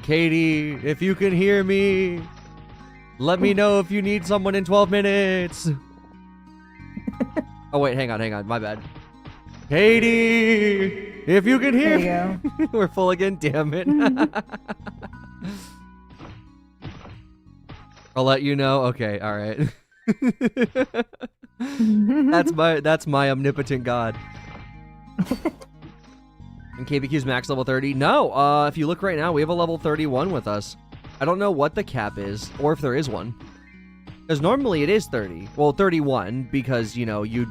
Katie, if you can hear me, let me know if you need someone in 12 minutes. Oh, wait, hang on, my bad. Katie, if you can hear There you me. We're full again, damn it. I'll let you know. Okay, all right. That's my omnipotent god. And KBQ's max level 30. No, if you look right now, we have a level 31 with us. I don't know what the cap is, or if there is one. Because normally it is 30. Well, 31, because, you know, you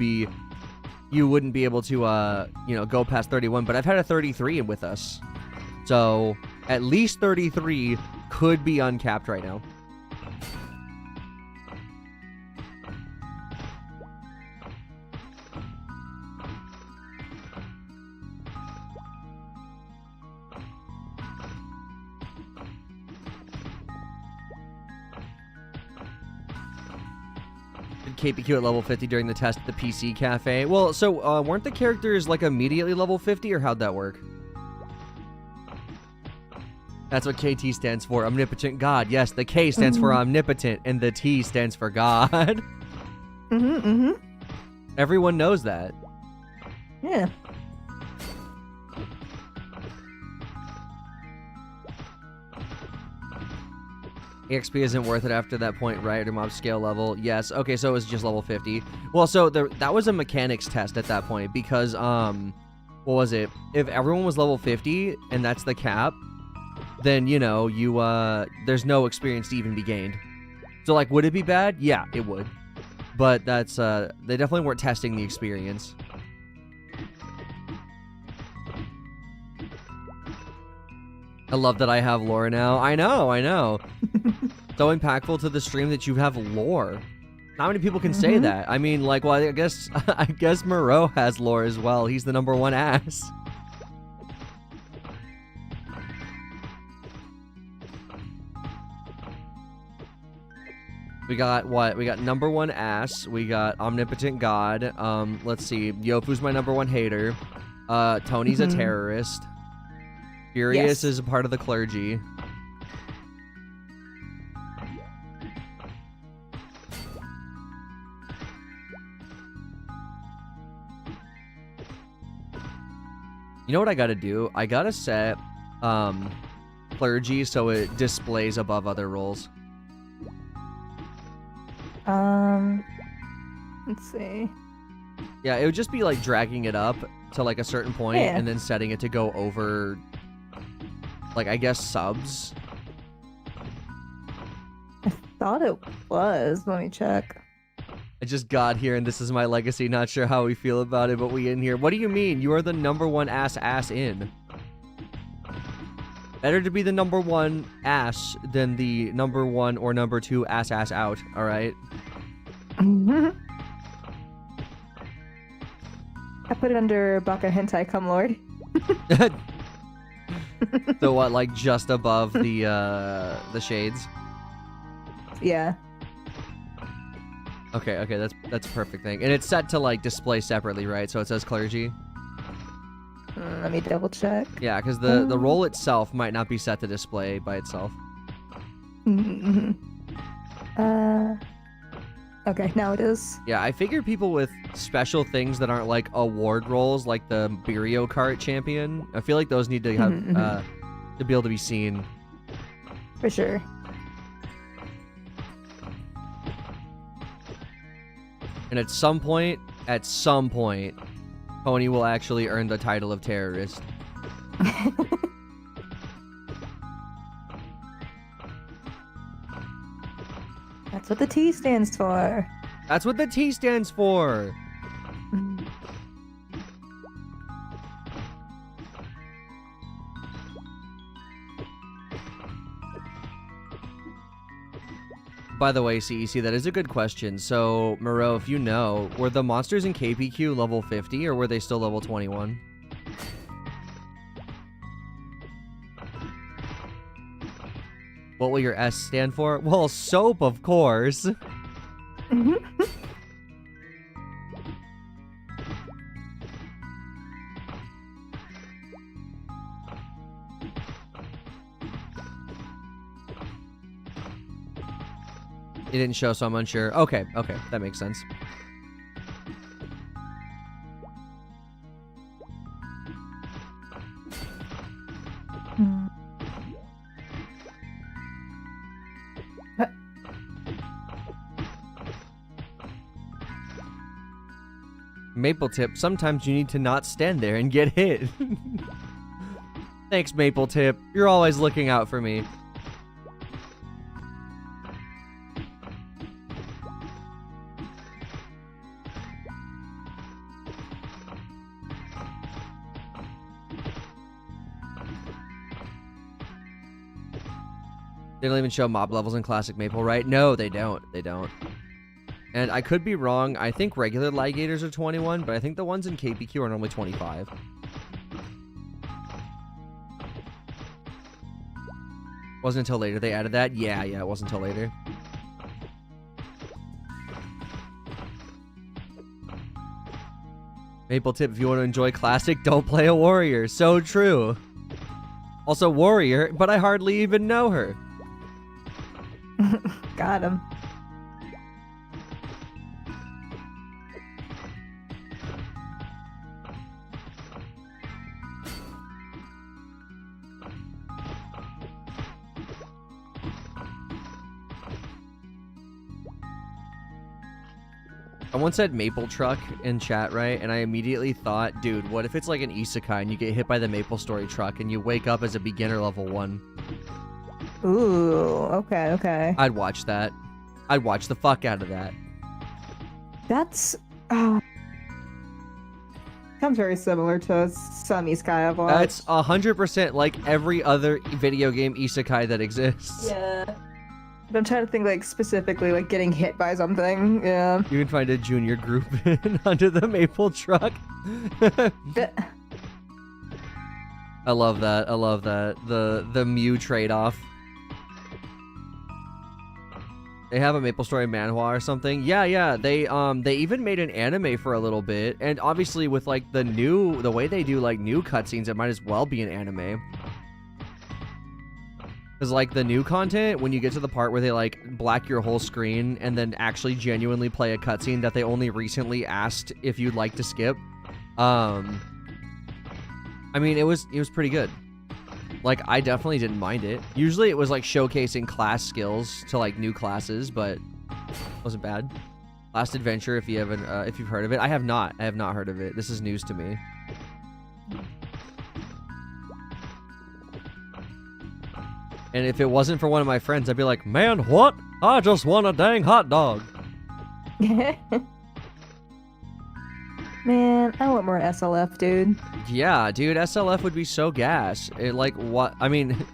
wouldn't be able to, you know, go past 31. But I've had a 33 with us. So, at least 33 could be uncapped right now. KPQ at level 50 during the test at the PC cafe. Well, so weren't the characters like immediately level 50, or how'd that work? That's what KT stands for, omnipotent god. Yes, the K stands for omnipotent, and the T stands for god. Everyone knows that. Yeah. EXP isn't worth it after that point, right? Or mob scale level. Yes. Okay, so it was just level 50. Well, so that was a mechanics test at that point because, what was it? If everyone was level 50 and that's the cap, then, you know, there's no experience to even be gained. So, like, would it be bad? Yeah, it would. But that's, they definitely weren't testing the experience. I love that I have lore now. I know. So impactful to the stream that you have lore. Not many people can say that. I mean, like, well, I guess Moreau has lore as well. He's the #1 ass. We got what? We got #1 ass. We got omnipotent god. Let's see. Yofu's my #1 hater. Tony's a terrorist. Furious is a part of the clergy. You know what I gotta do? I gotta set clergy so it displays above other roles. Let's see. Yeah, it would just be like dragging it up to like a certain point and then setting it to go over, like, I guess subs. I thought it was. Let me check. I just got here and this is my legacy. Not sure how we feel about it, but we in here. What do you mean? You are the #1 ass in. Better to be the #1 ass than the #1 or #2 ass out. All right. I put it under Baka Hentai Come Lord. So what, like just above the shades? Yeah. Okay, that's a perfect thing. And it's set to like display separately, right? So it says clergy. Let me double check. Yeah, because the role itself might not be set to display by itself. Okay, now it is. Yeah, I figured people with special things that aren't like award roles, like the Mario Kart champion, I feel like those need to have to be able to be seen. For sure. And at some point, Pony will actually earn the title of terrorist. That's what the T stands for. That's what the T stands for. By the way, CEC, that is a good question. So, Moreau, if you know, were the monsters in KPQ level 50 or were they still level 21? What will your S stand for? Well, soap, of course. It didn't show, so I'm unsure. Okay, that makes sense. Maple Tip, sometimes you need to not stand there and get hit. Thanks, Maple Tip. You're always looking out for me. They don't even show mob levels in Classic Maple, right? No, they don't. They don't. And I could be wrong. I think regular Ligators are 21, but I think the ones in KPQ are normally 25. Wasn't until later they added that? Yeah, it wasn't until later. Maple Tip, if you want to enjoy Classic, don't play a Warrior. So true. Also, Warrior, but I hardly even know her. Got him. Someone said maple truck in chat, right? And I immediately thought, dude, what if it's like an isekai and you get hit by the Maple Story truck and you wake up as a beginner level 1? Ooh, okay. I'd watch that. I'd watch the fuck out of that. That's sounds very similar to some isekai I've watched. That's 100% like every other video game isekai that exists. Yeah. But I'm trying to think like specifically like getting hit by something. Yeah. You can find a junior group under the maple truck. I love that. The Mew trade-off. They have a Maple Story manhwa or something. Yeah. They even made an anime for a little bit, and obviously with like the way they do like new cutscenes, it might as well be an anime. Because like the new content, when you get to the part where they like black your whole screen and then actually genuinely play a cutscene that they only recently asked if you'd like to skip, I mean, it was pretty good. Like, I definitely didn't mind it. Usually it was like showcasing class skills to like new classes, but it wasn't bad. Last Adventure, if you haven't, if you've heard of it. I have not heard of it. This is news to me. And if it wasn't for one of my friends, I'd be like, man, what? I just want a dang hot dog. Man, I want more SLF, dude. Yeah, dude, SLF would be so gas. Like, what? I mean,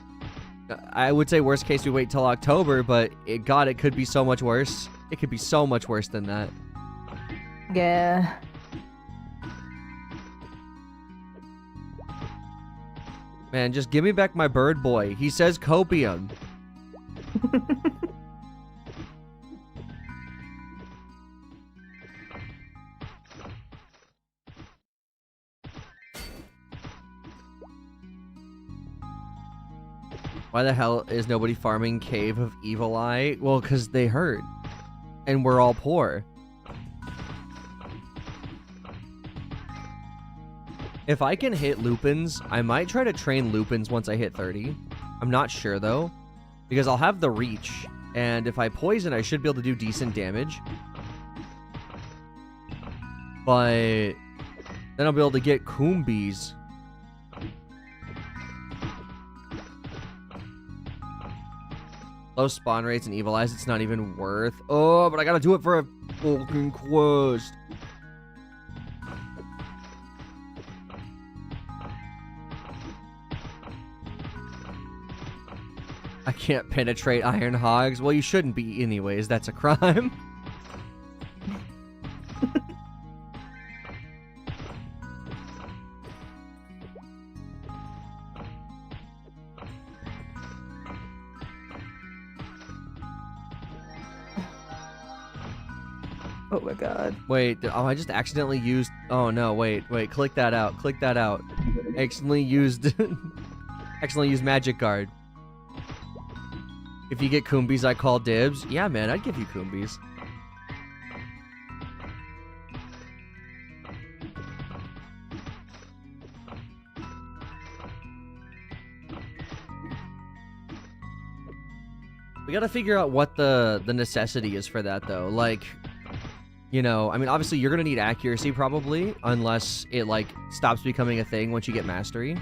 I would say worst case we wait till October, but God, it could be so much worse. It could be so much worse than that. Yeah. Man, just give me back my bird boy. He says copium. Why the hell is nobody farming Cave of Evil Eye? Well, because they heard. and we're all poor. If I can hit Lupins, I might try to train Lupins once I hit 30. I'm not sure, though, because I'll have the reach, and if I poison, I should be able to do decent damage. But then I'll be able to get Coombies. Low spawn rates and evil eyes, it's not even worth. Oh, but I gotta do it for a fucking quest. I can't penetrate iron hogs. Well, you shouldn't be anyways. That's a crime. Oh my god. Wait, oh, I just accidentally used... Oh, no, wait, click that out, click that out. Accidentally used... accidentally used Magic Guard. If you get Coombies, I call dibs. Yeah, man, I'd give you Coombies. We gotta figure out what the necessity is for that, though. Like... You know, I mean, obviously you're gonna need accuracy probably, unless it like stops becoming a thing once you get mastery.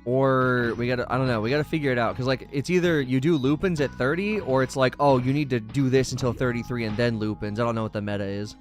Or we gotta, I don't know, we gotta figure it out, because like it's either you do Lupins at 30, or it's like, oh, you need to do this until 33 and then Lupins. I don't know what the meta is.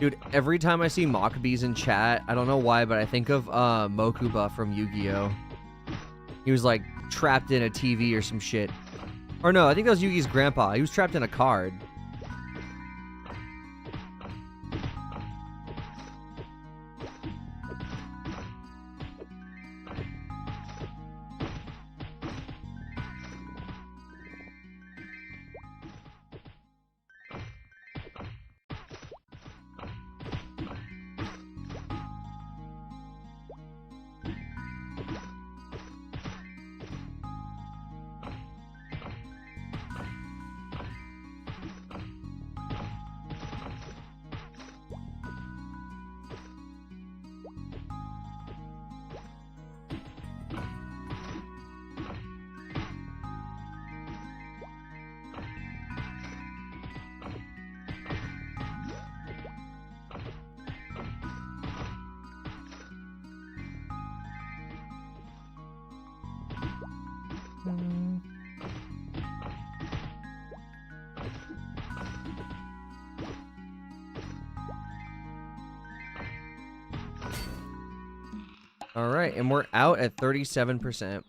Dude, every time I see Mockbees in chat, I don't know why, but I think of Mokuba from Yu-Gi-Oh! He was like trapped in a TV or some shit. Or no, I think that was Yugi's grandpa. He was trapped in a card. All right, and we're out at 37%.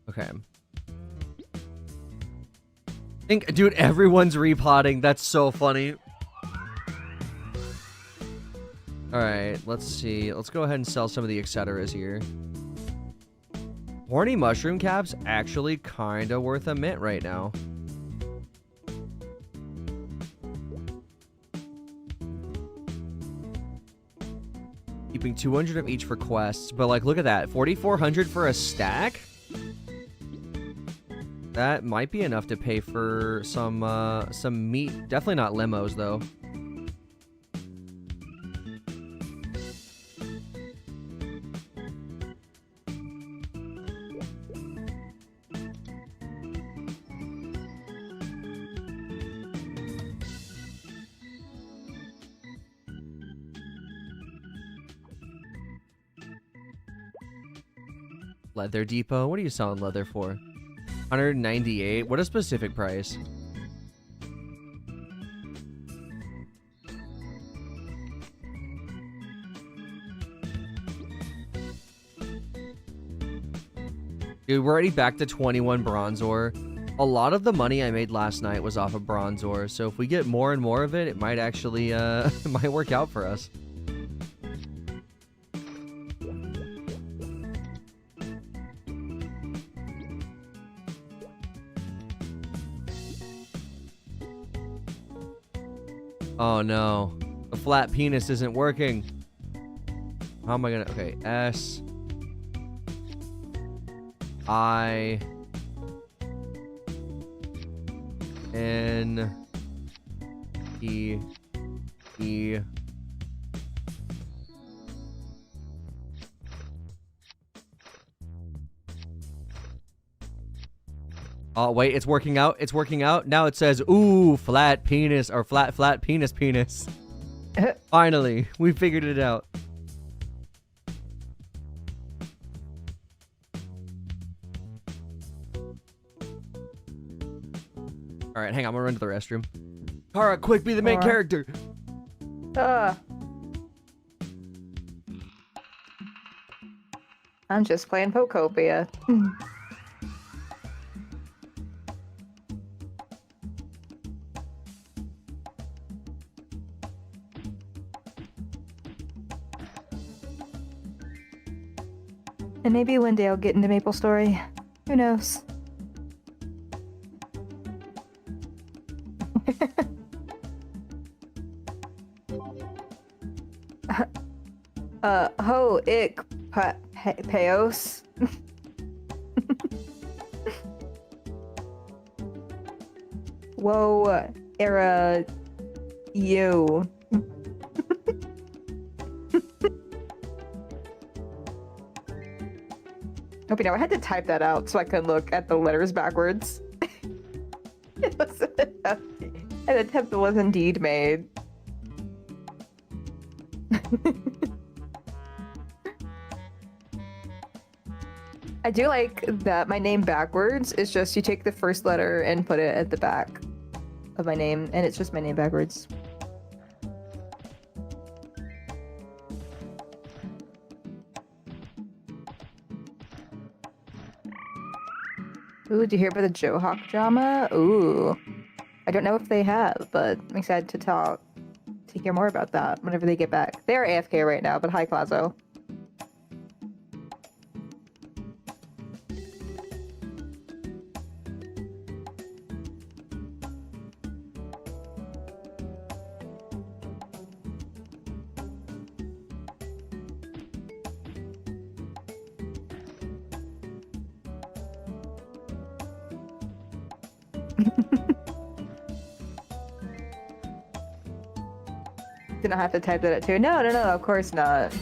Okay. Dude, everyone's repotting. That's so funny. Alright, let's see. Let's go ahead and sell some of the etceteras here. Horny mushroom caps actually kinda worth a mint right now. Keeping 200 of each for quests, but like, look at that. 4,400 for a stack? That might be enough to pay for some meat. Definitely not limos, though. Leather Depot? What are you selling leather for? 198? What a specific price. Dude, we're already back to 21 bronze ore. A lot of the money I made last night was off of bronze ore, so if we get more and more of it, it might actually, it might work out for us. Oh no, the flat penis isn't working. How am I gonna, okay, S, I, N, E, E. Oh, wait, it's working out. It's working out. Now it says, ooh, flat penis, or flat penis. Finally, we figured it out. All right, hang on. I'm gonna run to the restroom. Kara, quick, be the main character. I'm just playing Pokopia. And maybe one day I'll get into MapleStory. Who knows? Ho ik peos. Whoa, era you. Hope you know, I had to type that out so I could look at the letters backwards. It was an attempt was indeed made. I do like that my name backwards is just you take the first letter and put it at the back of my name, and it's just my name backwards. Ooh, did you hear about the Joe Hawk drama? Ooh. I don't know if they have, but I'm excited to hear more about that whenever they get back. They're AFK right now, but hi, Clazo. Didn't have to type that out too. No, of course not.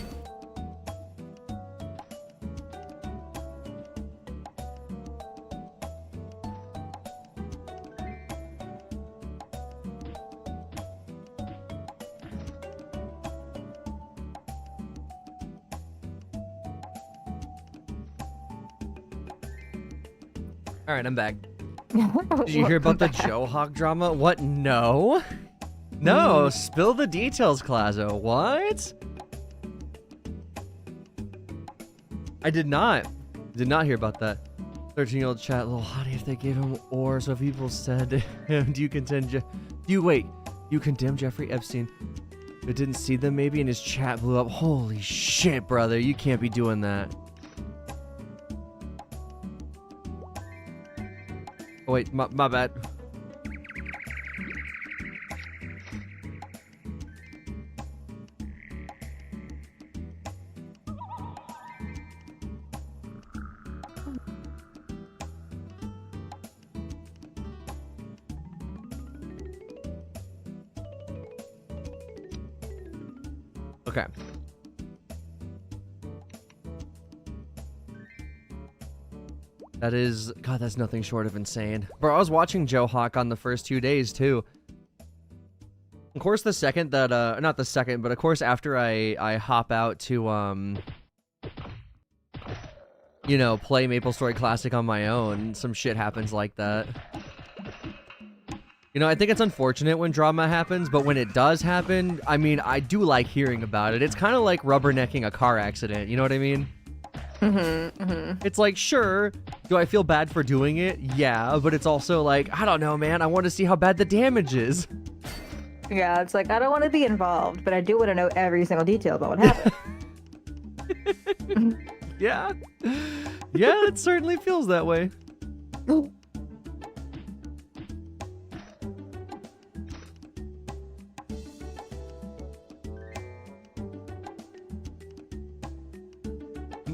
All right, I'm back. Did you hear about the Joe Hawk drama? What? No. No, spill the details, Clazo. What? I did not hear about that. 13-year-old chat, little hottie if they gave him ore, so people said, do you condemn Jeffrey Epstein? But didn't see them maybe, and his chat blew up. Holy shit, brother, you can't be doing that. Oh wait, my bad. Okay. That is, God, that's nothing short of insane. Bro, I was watching Joe Hawk on the first 2 days, too. Of course, the second that, not the second, but of course after I hop out to, you know, play MapleStory Classic on my own, some shit happens like that. You know, I think it's unfortunate when drama happens, but when it does happen, I mean, I do like hearing about it. It's kind of like rubbernecking a car accident, you know what I mean? It's like, sure, do I feel bad for doing it? Yeah, but it's also like, I don't know, man. I want to see how bad the damage is. Yeah, it's like, I don't want to be involved, but I do want to know every single detail about what happened. Yeah. Yeah, it certainly feels that way.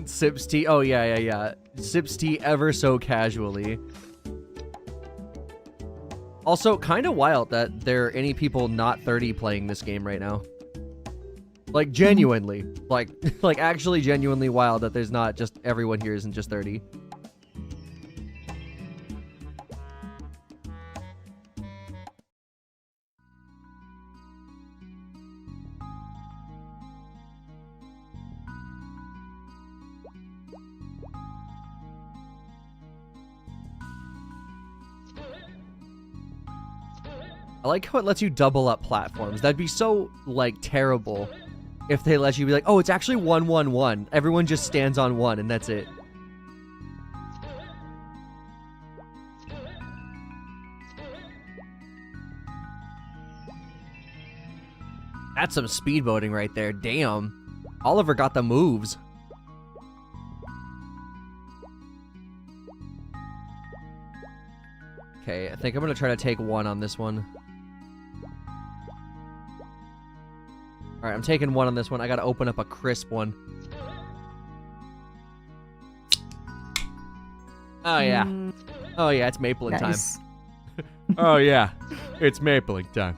Sips tea. Oh, yeah. Sips tea ever so casually. Also, kind of wild that there are any people not 30 playing this game right now. Like, genuinely. like actually genuinely wild that there's not just everyone here isn't just 30. I like how it lets you double up platforms. That'd be so, like, terrible if they let you be like, oh, it's actually 1-1-1. Everyone just stands on one, and that's it. That's some speedboating right there. Damn. Oliver got the moves. Okay, I think I'm going to try to take one on this one. Alright, I'm taking one on this one. I gotta open up a crisp one. Oh, yeah. Oh, yeah, it's mapling Nice. time. Oh, yeah. It's mapling time.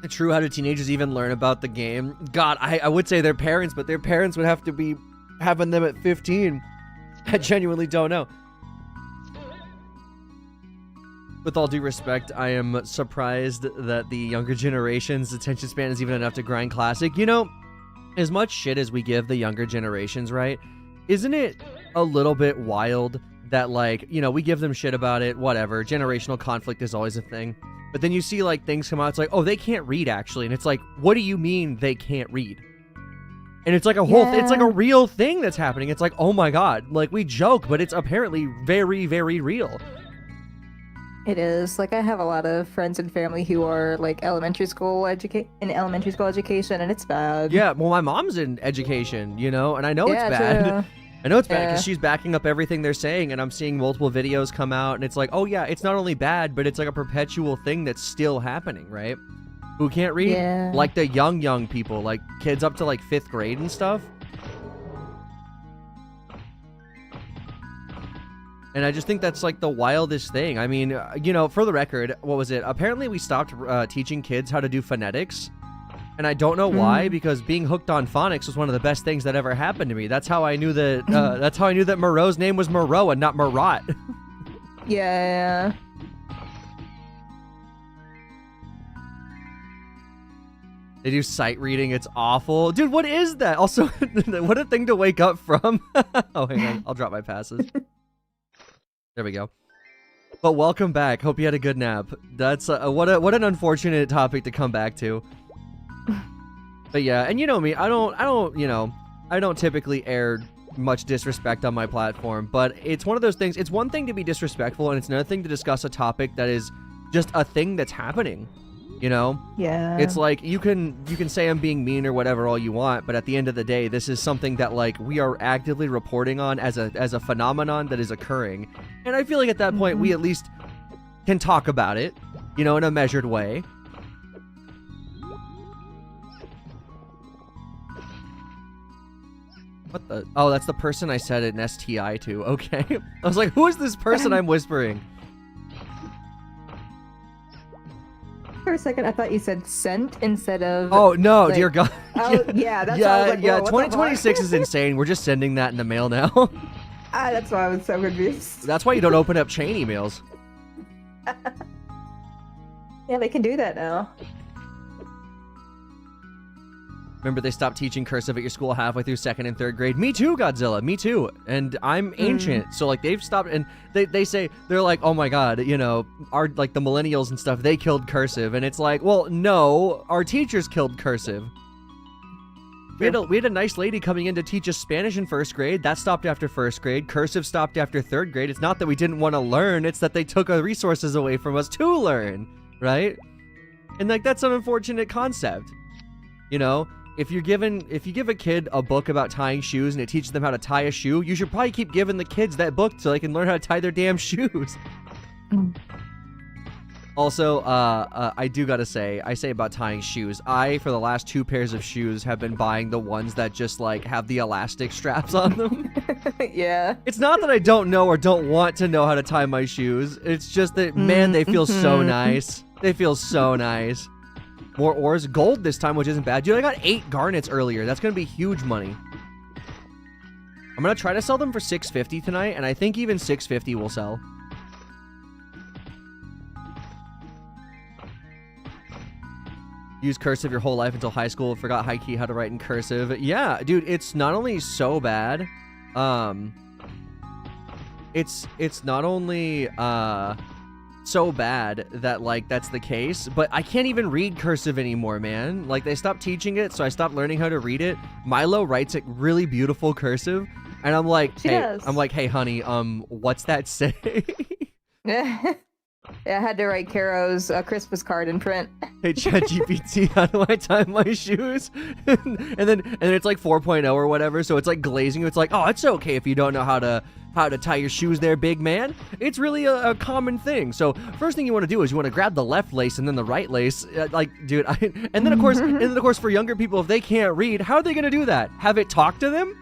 True, how do teenagers even learn about the game? God, I would say their parents, but their parents would have to be having them at 15. I genuinely don't know. With all due respect, I am surprised that the younger generation's attention span is even enough to grind Classic. You know, as much shit as we give the younger generations, right? Isn't it a little bit wild that, like, you know, we give them shit about it, whatever. Generational conflict is always a thing. But then you see, like, things come out, it's like, oh, they can't read, actually. And it's like, what do you mean they can't read? And it's like a whole, it's like a real thing that's happening. It's like, oh my God. Like, we joke, but it's apparently very, very real. It is. Like, I have a lot of friends and family who are, like, elementary school education, and it's bad. Yeah, well, my mom's in education, you know, and I know it's bad. True. I know it's bad because she's backing up everything they're saying, and I'm seeing multiple videos come out, and it's like, oh yeah, it's not only bad, but it's like a perpetual thing that's still happening, right? Who can't read? Yeah. Like the young people, like kids up to like 5th grade and stuff. And I just think that's like the wildest thing. I mean, you know, for the record, what was it? Apparently we stopped teaching kids how to do phonetics. And I don't know why, because being hooked on phonics was one of the best things that ever happened to me. That's how I knew that. That's how I knew that Moreau's name was Moreau and not Marat. Yeah. They do sight reading. It's awful, dude. What is that? Also, what a thing to wake up from. Oh, hang on. I'll drop my passes. There we go. But welcome back. Hope you had a good nap. That's what an unfortunate topic to come back to. But yeah, and you know me, I don't typically air much disrespect on my platform, but it's one of those things. It's one thing to be disrespectful, and it's another thing to discuss a topic that is just a thing that's happening. You know? Yeah. It's like you can say I'm being mean or whatever all you want, but at the end of the day, this is something that like we are actively reporting on as a phenomenon that is occurring. And I feel like at that point we at least can talk about it, you know, in a measured way. What the? Oh, that's the person I said an STI to. Okay. I was like, who is this person I'm whispering? For a second, I thought you said sent instead of. Oh no, like, dear God. Oh yeah, that's why I was like, yeah. whoa, 2026 is insane. We're just sending that in the mail now. That's why I was so confused. That's why you don't open up chain emails. Yeah, they can do that now. Remember they stopped teaching cursive at your school halfway through 2nd and 3rd grade? Me too, Godzilla. Me too. And I'm ancient. So like they've stopped, and they say, they're like, oh my God, you know, our like the millennials and stuff, they killed cursive. And it's like, well, no, our teachers killed cursive. We had a nice lady coming in to teach us Spanish in 1st grade. That stopped after 1st grade. Cursive stopped after 3rd grade. It's not that we didn't want to learn. It's that they took our resources away from us to learn, right? And like that's an unfortunate concept. You know, if you give a kid a book about tying shoes and it teaches them how to tie a shoe, you should probably keep giving the kids that book so they can learn how to tie their damn shoes. Also, I do gotta say, I say about tying shoes, for the last 2 pairs of shoes, have been buying the ones that just, like, have the elastic straps on them. Yeah. It's not that I don't know or don't want to know how to tie my shoes. It's just that, man, they feel so nice. They feel so nice. More ores. Gold this time, which isn't bad. Dude, I got 8 garnets earlier. That's gonna be huge money. I'm gonna try to sell them for $650 tonight, and I think even $650 will sell. Use cursive your whole life until high school. Forgot high key how to write in cursive. Yeah, dude, it's not only so bad. It's not only so bad that like that's the case, but I can't even read cursive anymore, man. Like they stopped teaching it, so I stopped learning how to read it. Milo writes it really beautiful cursive, and I'm like, hey, honey, what's that say? Yeah, I had to write Kero's Christmas card in print. Hey ChatGPT, how do I tie my shoes? and then it's like 4.0 or whatever, so it's like glazing you. It's like, oh, it's okay if you don't know how to tie your shoes there, big man. It's really a common thing. So first thing you want to do is you want to grab the left lace and then the right lace. Dude, and then of course for younger people, if they can't read, how are they gonna do that? Have it talk to them?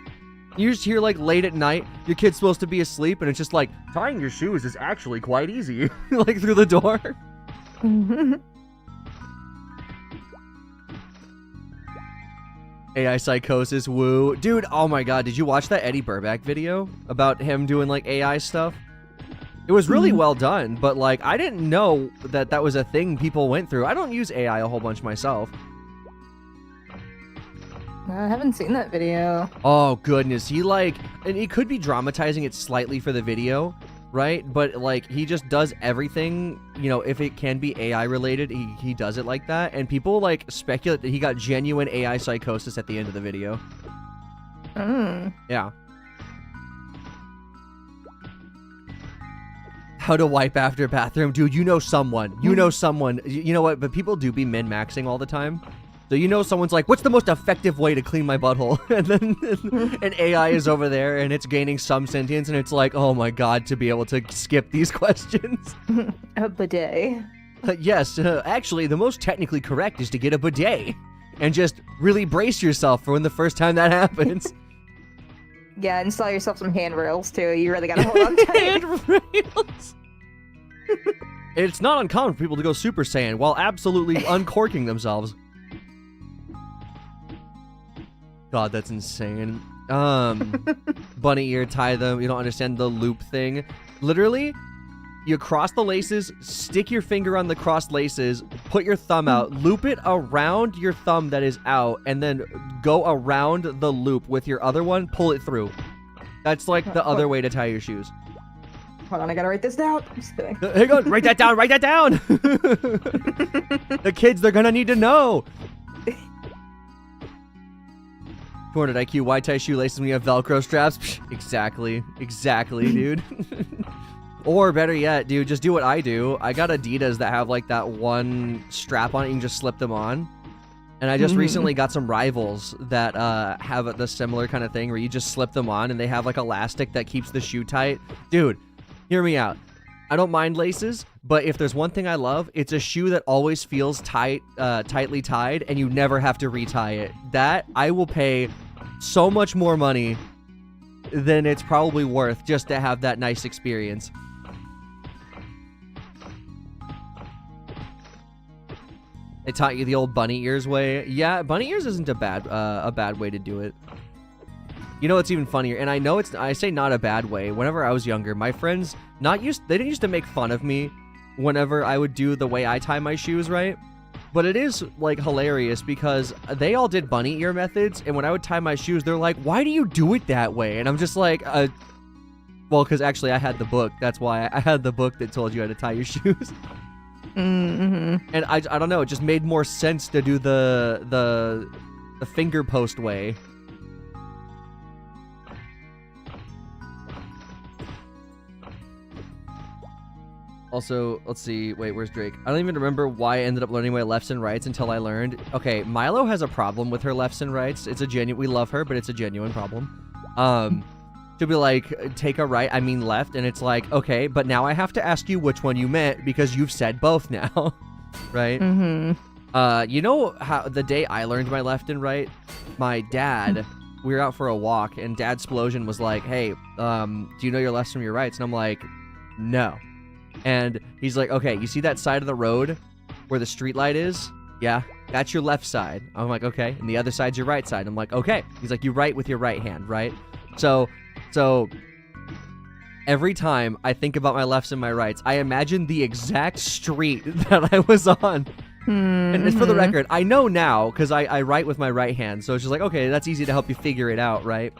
You just hear like late at night, your kid's supposed to be asleep, and it's just like, tying your shoes is actually quite easy. Like through the door. AI psychosis, woo. Dude, oh my God, did you watch that Eddie Burback video about him doing like AI stuff? It was really well done, but like, I didn't know that that was a thing people went through. I don't use AI a whole bunch myself. I haven't seen that video. Oh goodness, and he could be dramatizing it slightly for the video, right? But like he just does everything, you know, if it can be AI related, he does it like that, and people like speculate that he got genuine AI psychosis at the end of the video. Yeah. How to wipe after bathroom, dude. You know someone. You know someone. You know what? But people do be min-maxing all the time. So you know someone's like, what's the most effective way to clean my butthole? And then an AI is over there and it's gaining some sentience and it's like, oh my God, to be able to skip these questions. A bidet. Yes, actually, the most technically correct is to get a bidet. And just really brace yourself for when the first time that happens. Yeah, install yourself some handrails too. You really gotta hold on tight. Handrails! It's not uncommon for people to go Super Saiyan while absolutely uncorking themselves. God, that's insane. Bunny ear, tie them. You don't understand the loop thing. Literally, you cross the laces, stick your finger on the crossed laces, put your thumb out, loop it around your thumb that is out, and then go around the loop with your other one, pull it through. That's like the other way to tie your shoes. Hold on, I gotta write this down. I'm just kidding. Hang on, write that down, write that down! The kids, they're gonna need to know. 200 IQ, why tie shoelaces when you have Velcro straps? Psh, exactly, dude. Or better yet, dude, just do what I do. I got Adidas that have like that one strap on it, you can just slip them on. And I just recently got some Rivals that have the similar kind of thing where you just slip them on and they have like elastic that keeps the shoe tight. Dude, hear me out. I don't mind laces, but if there's one thing I love, it's a shoe that always feels tightly tied, and you never have to retie it. That, I will pay so much more money than it's probably worth just to have that nice experience. They taught you the old bunny ears way. Yeah, bunny ears isn't a bad way to do it. You know what's even funnier? And I know I say not a bad way. Whenever I was younger, my friends they didn't used to make fun of me whenever I would do the way I tie my shoes, right? But it is, like, hilarious because they all did bunny ear methods, and when I would tie my shoes, they're like, why do you do it that way? And I'm just like, well, because actually I had the book. That's why I had the book that told you how to tie your shoes. Mm-hmm. And I don't know, it just made more sense to do the finger post way. Also, let's see. Wait, where's Drake? I don't even remember why I ended up learning my lefts and rights until I learned. Okay, Milo has a problem with her lefts and rights. It's a genuine. We love her, but it's a genuine problem. She'll be like, take a right, I mean left, and it's like, okay, but now I have to ask you which one you meant because you've said both now, right? Mm-hmm. You know how the day I learned my left and right, my dad, we were out for a walk, and Dad's explosion was like, hey, do you know your lefts from your rights? And I'm like, no. And he's like, okay, you see that side of the road where the street light is? Yeah, that's your left side. I'm like, okay. And the other side's your right side. I'm like, okay. He's like, you write with your right hand, right? So every time I think about my lefts and my rights, I imagine the exact street that I was on. And it's for the record, I know now because I write with my right hand. So it's just like, okay, that's easy to help you figure it out, right?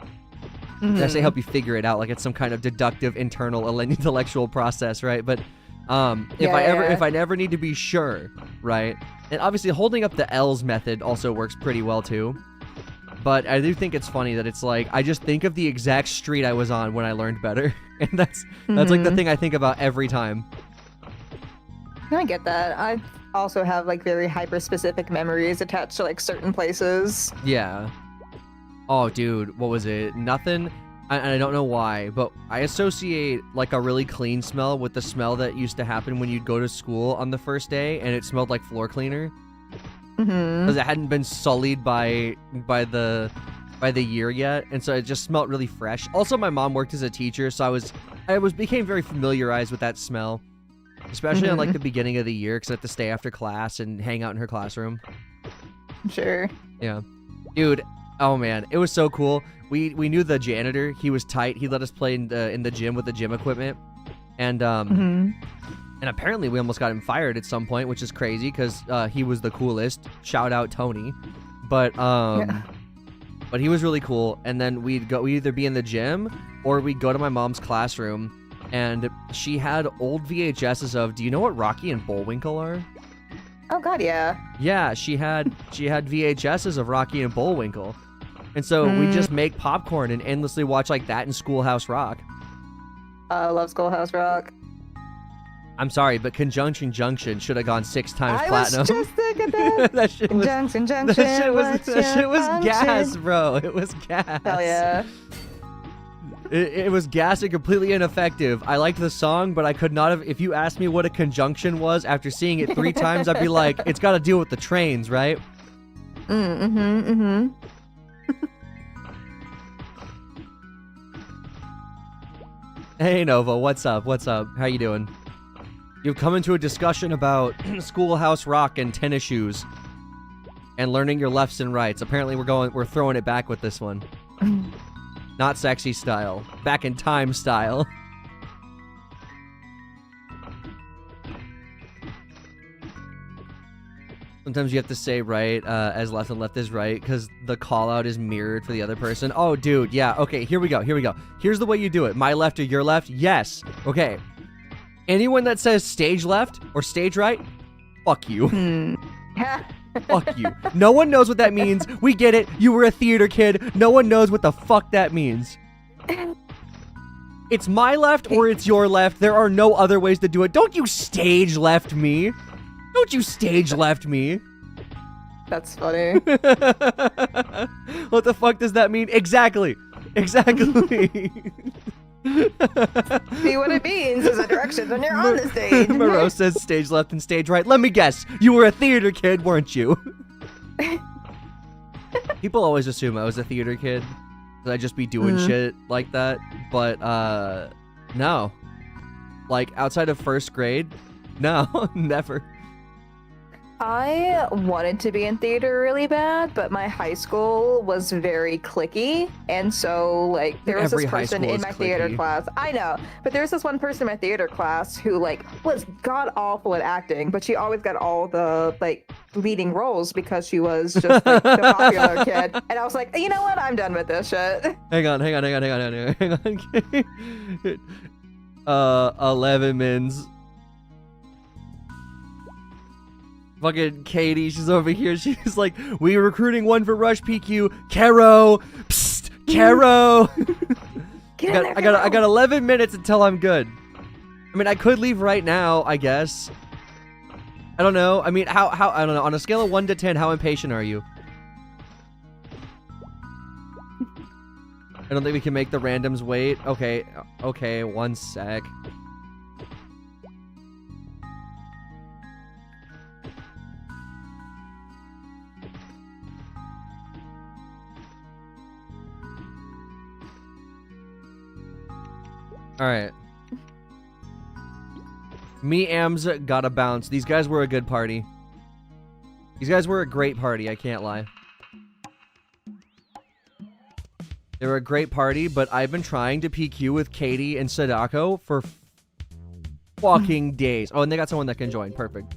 I say help you figure it out like it's some kind of deductive internal intellectual process, right? But if I never need to be sure, right? And obviously holding up the L's method also works pretty well too. But I do think it's funny that it's like I just think of the exact street I was on when I learned better. And that's like the thing I think about every time. I get that. I also have like very hyper-specific memories attached to like certain places. Yeah. Oh, dude, what was it? Nothing. And I don't know why, but I associate like a really clean smell with the smell that used to happen when you'd go to school on the first day, and it smelled like floor cleaner because it hadn't been sullied by the year yet, and so it just smelled really fresh. Also, my mom worked as a teacher, so I became very familiarized with that smell, especially on like the beginning of the year because I had to stay after class and hang out in her classroom. Sure. Yeah, dude. Oh man, it was so cool. We knew the janitor. He was tight. He let us play in the gym with the gym equipment, and apparently we almost got him fired at some point, which is crazy because he was the coolest. Shout out Tony, but he was really cool. And then we'd either be in the gym or we'd go to my mom's classroom, and she had old VHSs of. Do you know what Rocky and Bullwinkle are? Oh god, yeah. Yeah, she had VHSs of Rocky and Bullwinkle. And so we just make popcorn and endlessly watch like that in Schoolhouse Rock. I love Schoolhouse Rock. I'm sorry, but Conjunction Junction should have gone 6 times I platinum. was just thinking that. That shit was, Junction, that shit was gas, bro. It was gas. Hell yeah. It was gas and completely ineffective. I liked the song, but I could not have. If you asked me what a conjunction was after seeing it 3 times, I'd be like, it's got to deal with the trains, right? Hey Nova, what's up? What's up? How you doing? You've come into a discussion about Schoolhouse Rock and tennis shoes and learning your lefts and rights. Apparently we're throwing it back with this one. Not sexy style. Back in time style. Sometimes you have to say right as left and left is right because the call out is mirrored for the other person. Oh, dude. Yeah. Okay. Here we go. Here's the way you do it. My left or your left? Yes. Okay. Anyone that says stage left or stage right, fuck you. Fuck you. No one knows what that means. We get it. You were a theater kid. No one knows what the fuck that means. It's my left or it's your left. There are no other ways to do it. Don't you stage left me. Don't you stage left me. That's funny. What the fuck does that mean? Exactly. Exactly. See what it means is a direction when you're on the stage. Moreau says stage left and stage right. Let me guess. You were a theater kid, weren't you? People always assume I was a theater kid. That I'd just be doing shit like that. But, no. Like, outside of first grade, no, never. I wanted to be in theater really bad, but my high school was very cliquey, and so like there was Every this high person school in is my theater cliquey. class. I know, but there was this one person in my theater class who like was god awful at acting, but she always got all the like leading roles because she was just like the popular kid. And I was like, you know what? I'm done with this shit. Hang on. 11 mins. Fucking Katie, she's over here. She's like, we're recruiting one for Rush PQ. Kero! Psst! Kero! I got 11 minutes until I'm good. I mean, I could leave right now, I guess. I don't know. I mean, how I don't know. On a scale of 1 to 10, how impatient are you? I don't think we can make the randoms wait. Okay, 1 sec. Alright. Me, Ams, gotta bounce. These guys were a good party. These guys were a great party, I can't lie. They were a great party, but I've been trying to PQ with Katie and Sadako for fucking days. Oh, and they got someone that can join. Perfect.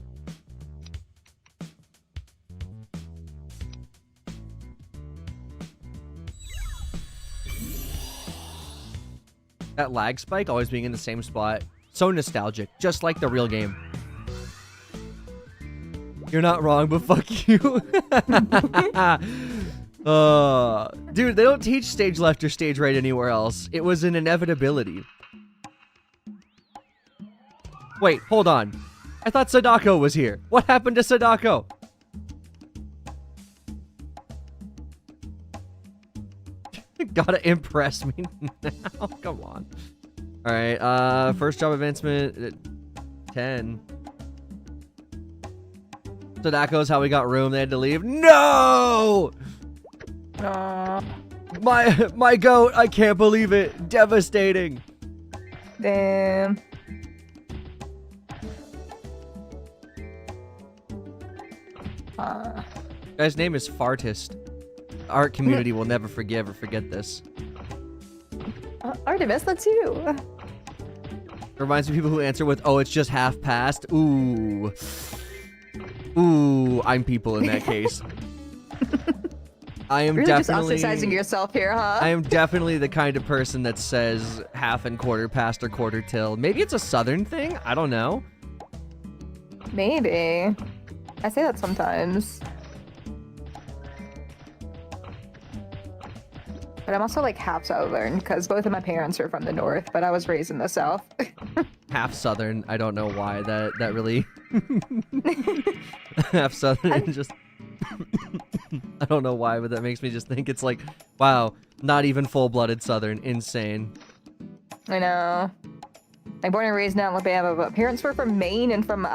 That lag spike always being in the same spot. So nostalgic. Just like the real game. You're not wrong, but fuck you. Dude, they don't teach stage left or stage right anywhere else. It was an inevitability. Wait, hold on. I thought Sadako was here. What happened to Sadako? Gotta impress me now. Come on. Alright, first job advancement 10. Sadako's how we got room. They had to leave. No! My goat, I can't believe it. Devastating. Damn. Guy's name is Fartist. Our community will never forgive or forget this. Artemis, that's you. Reminds me of people who answer with, oh, it's just half past. Ooh. Ooh, I'm people in that case. I am You're definitely just ostracizing yourself here, huh? I am definitely the kind of person that says half and quarter past or quarter till. Maybe it's a southern thing. I don't know. Maybe. I say that sometimes. But I'm also like half southern because both of my parents are from the north, but I was raised in the south. Half southern. I don't know why that really half southern just I don't know why, but that makes me just think it's like, wow, not even full-blooded southern. Insane. I know. I'm born and raised in Alabama, but parents were from Maine and from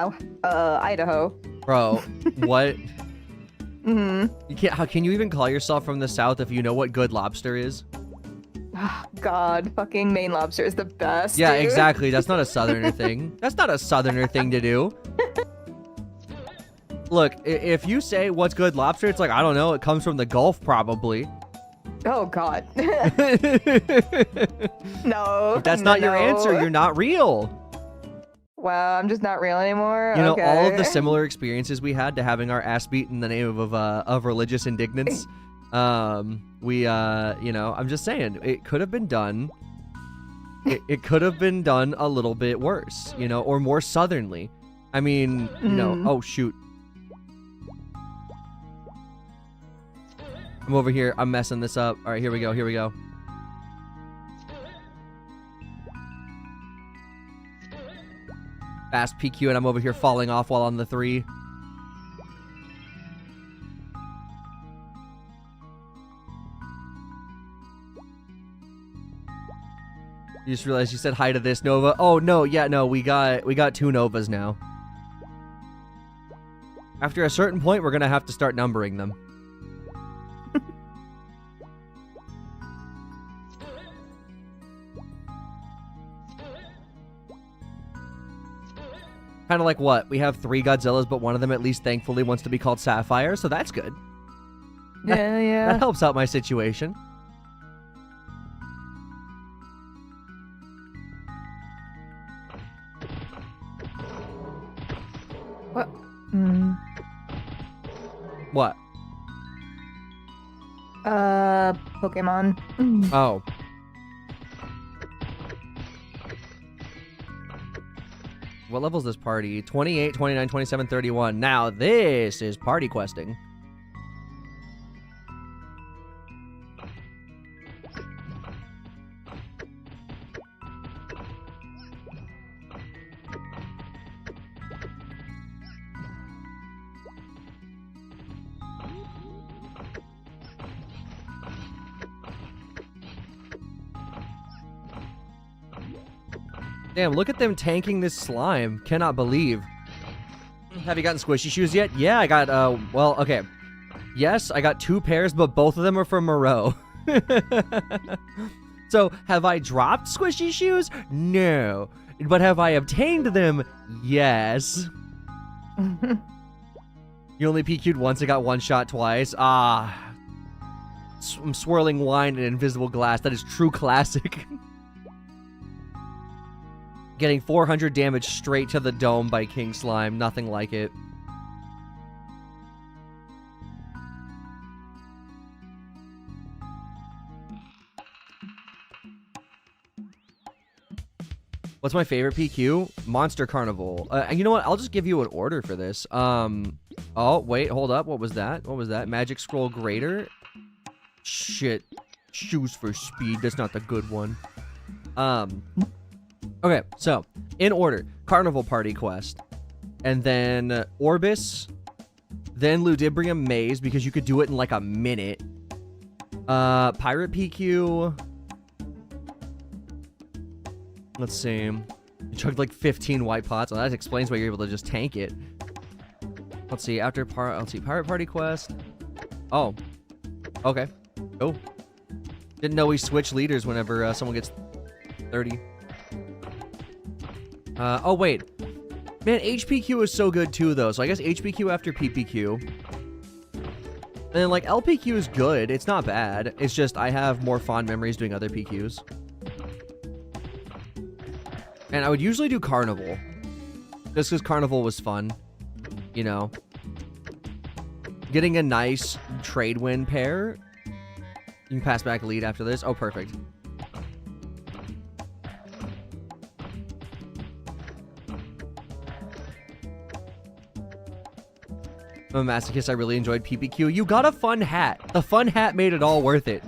Idaho. Bro, what? Mm-hmm. You can't. How can you even call yourself from the south if you know what good lobster is? Oh, God, fucking Maine lobster is the best. Yeah, dude. exactly. That's not a southerner thing. That's not a southerner thing to do. Look, if you say what's good lobster, it's like, I don't know. It comes from the Gulf, probably. Oh, God. No. If that's not your no. answer, you're not real. Wow, I'm just not real anymore. You know, okay. all of the similar experiences we had to having our ass beat in the name of religious indignance. You know, I'm just saying, it could have been done. It could have been done a little bit worse, you know, or more southernly. I mean, you know, oh shoot. I'm over here. I'm messing this up. All right, here we go. Here we go. Fast PQ, and I'm over here falling off while on the 3. You just realized you said hi to this Nova. Oh no, yeah, no, we got 2 Novas now. After a certain point, we're gonna have to start numbering them. Kind of like what? We have 3 Godzillas, but one of them at least thankfully wants to be called Sapphire, so that's good. Yeah. That helps out my situation. What? What? Pokemon. Oh. What level is this party? 28, 29, 27, 31. Now this is party questing. Damn, look at them tanking this slime. Cannot believe. Have you gotten squishy shoes yet? Yeah, I got, well, okay. Yes, I got 2 pairs, but both of them are from Moreau. So, have I dropped squishy shoes? No. But have I obtained them? Yes. You only PQ'd once, I got 1 shot twice. Ah. I'm swirling wine in invisible glass. That is true classic. Getting 400 damage straight to the dome by King Slime. Nothing like it. What's my favorite PQ? Monster Carnival. You know what? I'll just give you an order for this. Oh, wait. Hold up. What was that? What was that? Magic Scroll Greater? Shit. Shoes for Speed. That's not the good one. Okay, so, in order, Carnival Party Quest, and then Orbis, then Ludibrium Maze, because you could do it in like a minute, Pirate PQ, let's see, you chugged like 15 white pots, well, that explains why you're able to just tank it. Let's see, let's see, Pirate Party Quest, oh, okay, oh, didn't know we switch leaders whenever someone gets 30. Oh, wait. Man, HPQ is so good, too, though. So I guess HPQ after PPQ. And then, like, LPQ is good. It's not bad. It's just I have more fond memories doing other PQs. And I would usually do Carnival. Just because Carnival was fun. You know. Getting a nice trade win pair. You can pass back lead after this. Oh, perfect. I'm a masochist. I really enjoyed PPQ. You got a fun hat. The fun hat made it all worth it.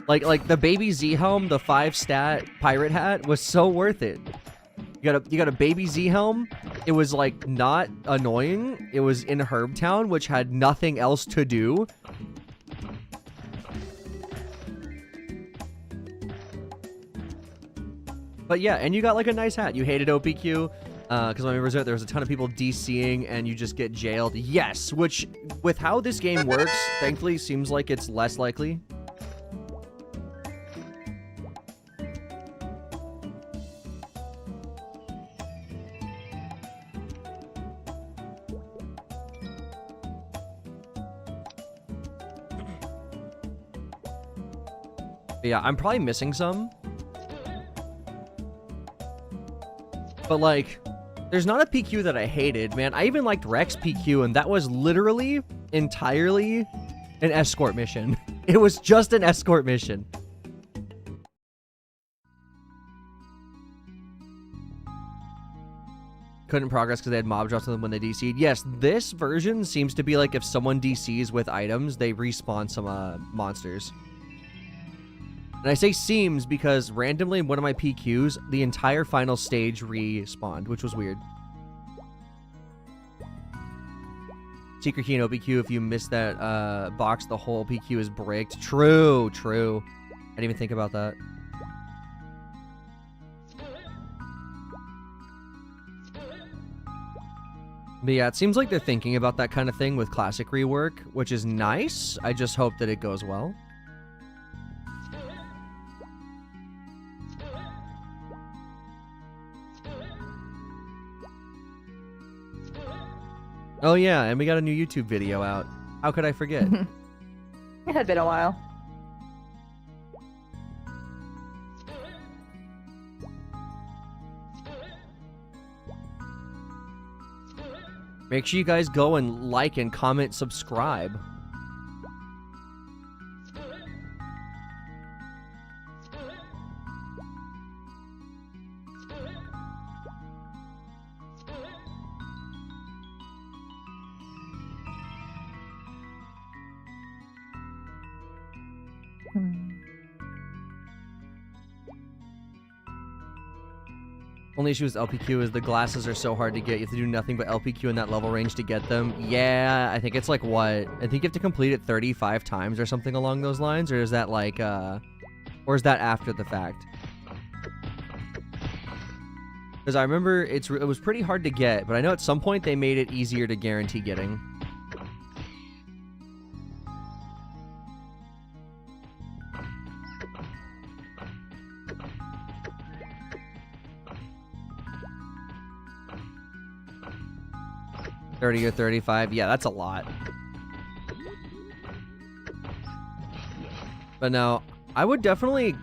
Like the baby Z helm, the 5-stat pirate hat was so worth it. You got a baby Z helm. It was like not annoying. It was in Herbtown, which had nothing else to do. But yeah, and you got like a nice hat. You hated OPQ. Because when we were there was a ton of people DCing and you just get jailed. Yes, which, with how this game works, thankfully seems like it's less likely. But yeah, I'm probably missing some. But like... There's not a PQ that I hated, man. I even liked Rex PQ, and that was literally, entirely, an escort mission. It was just an escort mission. Couldn't progress because they had mob drops on them when they DC'd. Yes, this version seems to be like if someone DCs with items, they respawn some monsters. And I say seems because randomly in one of my PQs, the entire final stage respawned, which was weird. Secret key in OPQ, if you miss that box, the whole PQ is bricked. True, true. I didn't even think about that. But yeah, it seems like they're thinking about that kind of thing with classic rework, which is nice. I just hope that it goes well. Oh yeah, and we got a new YouTube video out. How could I forget? It had been a while. Make sure you guys go and like and comment, subscribe. Only issue with LPQ is the glasses are so hard to get. You have to do nothing but LPQ in that level range to get them. Yeah, I think it's like what? I think you have to complete it 35 times or something along those lines. Or is that like, or is that after the fact? Because I remember it was pretty hard to get, but I know at some point they made it easier to guarantee getting. $30 or $35, yeah, that's a lot. But no, I would definitely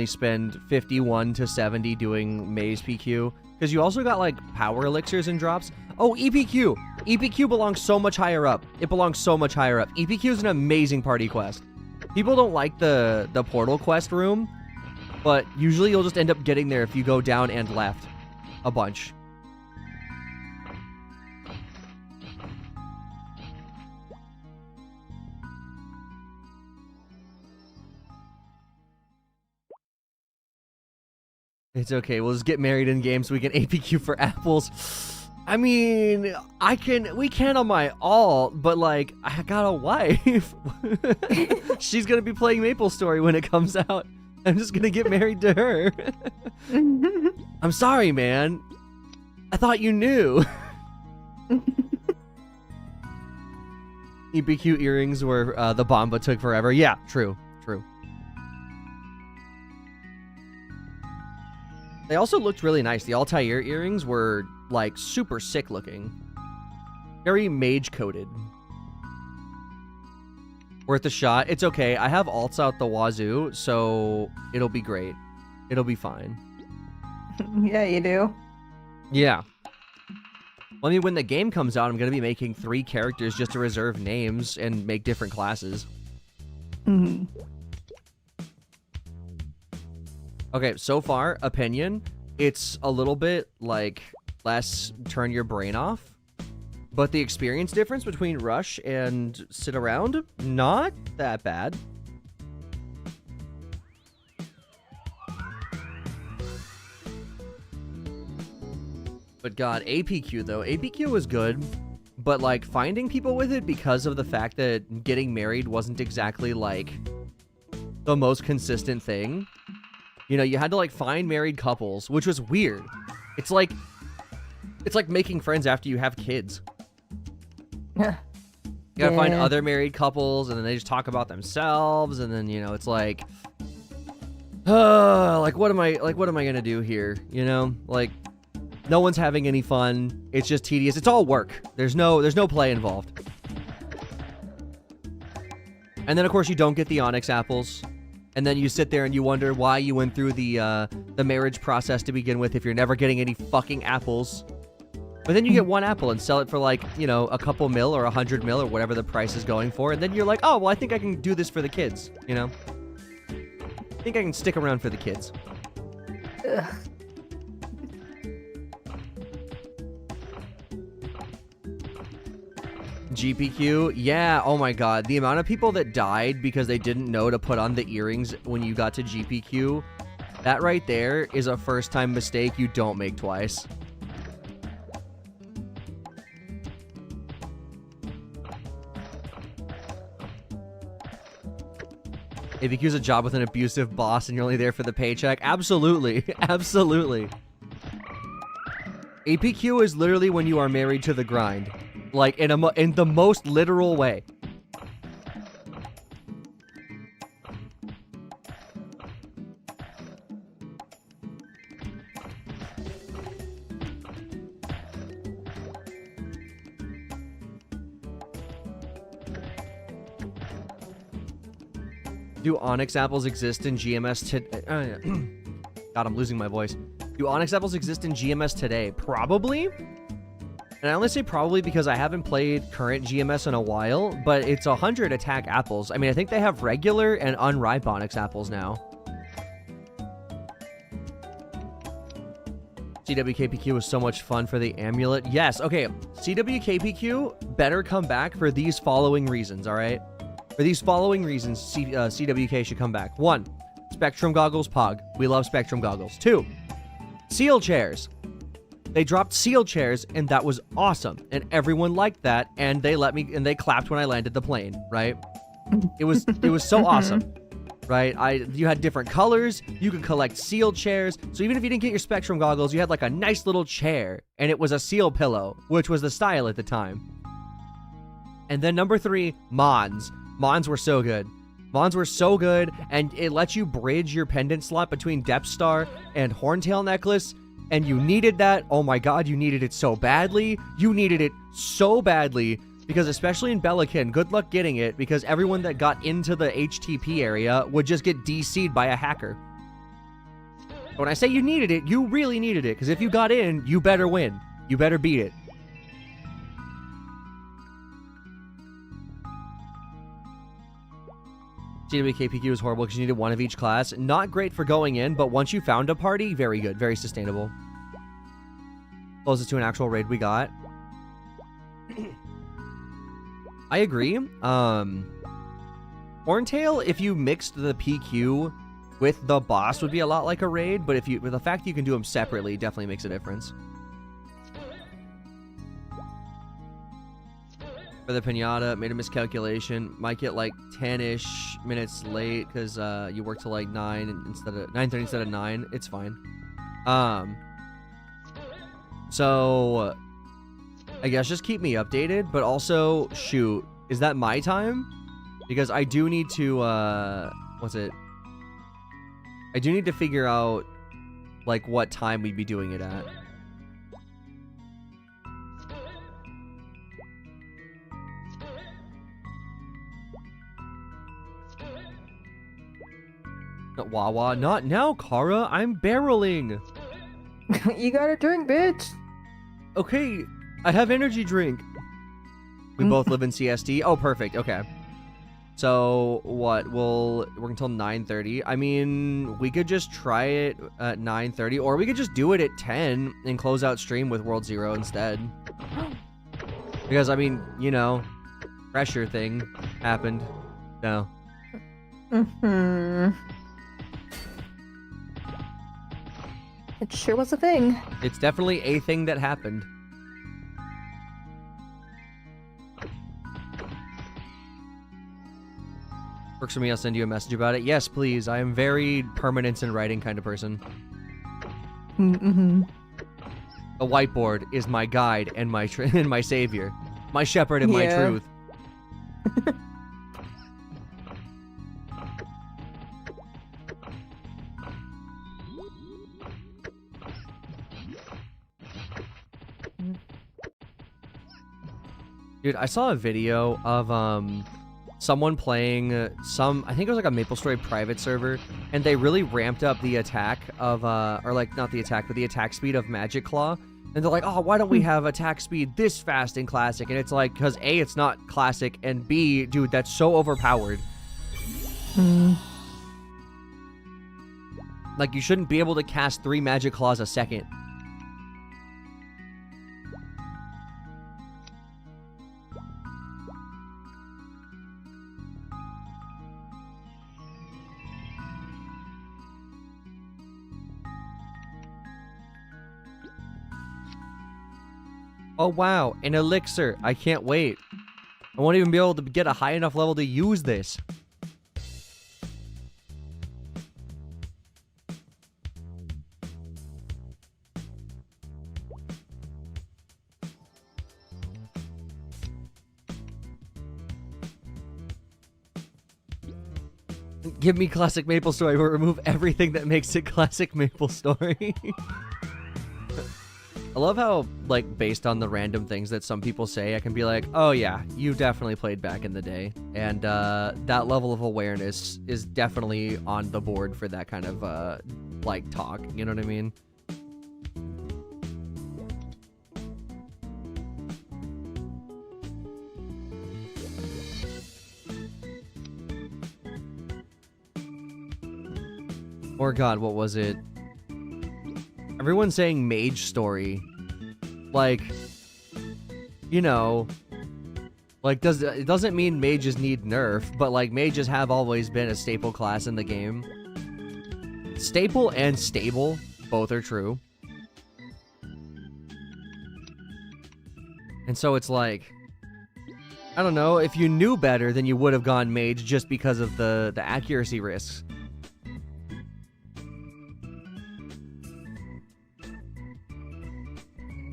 spend 51 to 70 doing Maze PQ, because you also got like power elixirs and drops. Oh, EPQ! EPQ belongs so much higher up. It belongs so much higher up. EPQ is an amazing party quest. People don't like the portal quest room, but usually you'll just end up getting there if you go down and left a bunch. It's okay. We'll just get married in game so we can APQ for apples. I mean, we can on my alt, but like, I got a wife. She's gonna be playing Maple Story when it comes out. I'm just gonna get married to her. I'm sorry, man. I thought you knew. EPQ earrings where the Bomba took forever. Yeah, true. They also looked really nice. The Altair earrings were, like, super sick looking. Very mage-coated. Worth a shot. It's okay. I have alts out the wazoo, so it'll be great. It'll be fine. Yeah, you do. Yeah. Well, I mean, when the game comes out, I'm going to be making 3 characters just to reserve names and make different classes. Mm-hmm. Okay, so far, opinion, it's a little bit, like, less turn your brain off. But the experience difference between rush and sit around, not that bad. But god, APQ though. APQ was good, but like finding people with it because of the fact that getting married wasn't exactly like the most consistent thing. You know, you had to like find married couples, which was weird. It's like making friends after you have kids. Yeah. You gotta find other married couples, and then they just talk about themselves, and then, you know, it's like, like what am I gonna do here? You know, like no one's having any fun. It's just tedious. It's all work. There's no play involved. And then of course you don't get the onyx apples, and then you sit there and you wonder why you went through the marriage process to begin with if you're never getting any fucking apples. But then you get one apple and sell it for like, you know, a couple mil or 100 mil or whatever the price is going for. And then you're like, oh, well, I think I can do this for the kids, you know? I think I can stick around for the kids. Ugh. GPQ, yeah, oh my god. The amount of people that died because they didn't know to put on the earrings when you got to GPQ, that right there is a first-time mistake you don't make twice. APQ's a job with an abusive boss and you're only there for the paycheck. Absolutely. Absolutely. APQ is literally when you are married to the grind. Like, in the most literal way. Do onyx apples exist in GMS today? God, I'm losing my voice. Do onyx apples exist in GMS today? Probably. And I only say probably because I haven't played current GMS in a while, but it's 100 attack apples. I mean, I think they have regular and unripe onyx apples now. CWKPQ was so much fun for the amulet. Yes, okay. CWKPQ better come back for these following reasons, all right? For these following reasons, CWK should come back. 1, Spectrum Goggles Pog. We love Spectrum Goggles. 2, Seal Chairs. They dropped seal chairs, and that was awesome. And everyone liked that, and they let me, and they clapped when I landed the plane, right? It was so awesome, right? You had different colors, you could collect seal chairs, so even if you didn't get your Spectrum Goggles, you had like a nice little chair, and it was a seal pillow, which was the style at the time. And then number 3, Mons. Mons were so good. Mons were so good, and it lets you bridge your pendant slot between Depth Star and Horntail Necklace, and you needed that. Oh my god, you needed it so badly. You needed it so badly, because especially in Belican, good luck getting it, because everyone that got into the HTP area would just get DC'd by a hacker. When I say you needed it, you really needed it, because if you got in, you better win. You better beat it. CWKPQ was horrible because you needed one of each class. Not great for going in, but once you found a party, very good. Very sustainable. Closest to an actual raid we got. I agree. Horntail, if you mixed the PQ with the boss, would be a lot like a raid, but with the fact you can do them separately definitely makes a difference. For the pinata, made a miscalculation. Might get like 10-ish minutes late because you work till like 9:30 instead of 9. It's fine. So I guess just keep me updated, but also shoot, is that my time? Because I do need to I do need to figure out like what time we'd be doing it at. Wawa, not now, Kara. I'm barreling. You gotta drink, bitch. Okay, I have energy drink. We both live in CSD. Oh, perfect. Okay. So what? We'll work until 9:30. I mean, we could just try it at 9:30, or we could just do it at 10 and close out stream with World Zero instead. Because I mean, you know, pressure thing happened. No. It sure was a thing. It's definitely a thing that happened. Works for me, I'll send you a message about it. Yes, please. I am very permanence in writing kind of person. A whiteboard is my guide and my and my savior. My shepherd and my truth. Dude, I saw a video of someone playing I think it was like a MapleStory private server, and they really ramped up the attack of or like not the attack, but the attack speed of Magic Claw. And they're like, oh, why don't we have attack speed this fast in Classic? And it's like, because A, it's not Classic, and B, dude, that's so overpowered. Like, you shouldn't be able to cast 3 Magic Claws a second. Oh wow, an elixir. I can't wait. I won't even be able to get a high enough level to use this. Give me Classic MapleStory, but remove everything that makes it Classic MapleStory. I love how, like, based on the random things that some people say, I can be like, oh yeah, you definitely played back in the day. And that level of awareness is definitely on the board for that kind of, like, talk. You know what I mean? Or God, what was it? Everyone's saying mage story. Like, you know, like it doesn't mean mages need nerf, but like mages have always been a staple class in the game. Staple and stable, both are true. And so it's like, I don't know, if you knew better, then you would have gone mage just because of the accuracy risks.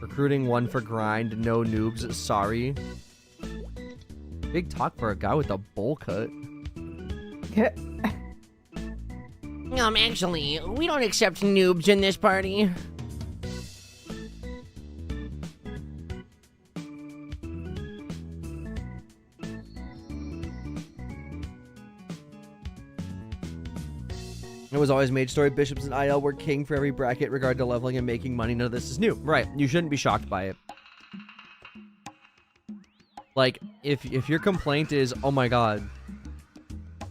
Recruiting 1 for grind, no noobs, sorry. Big talk for a guy with a bowl cut. Actually, we don't accept noobs in this party. It was always mage story. Bishops and IL were king for every bracket regard to leveling and making money. None of this is new. Right. You shouldn't be shocked by it. Like, if your complaint is, oh my god,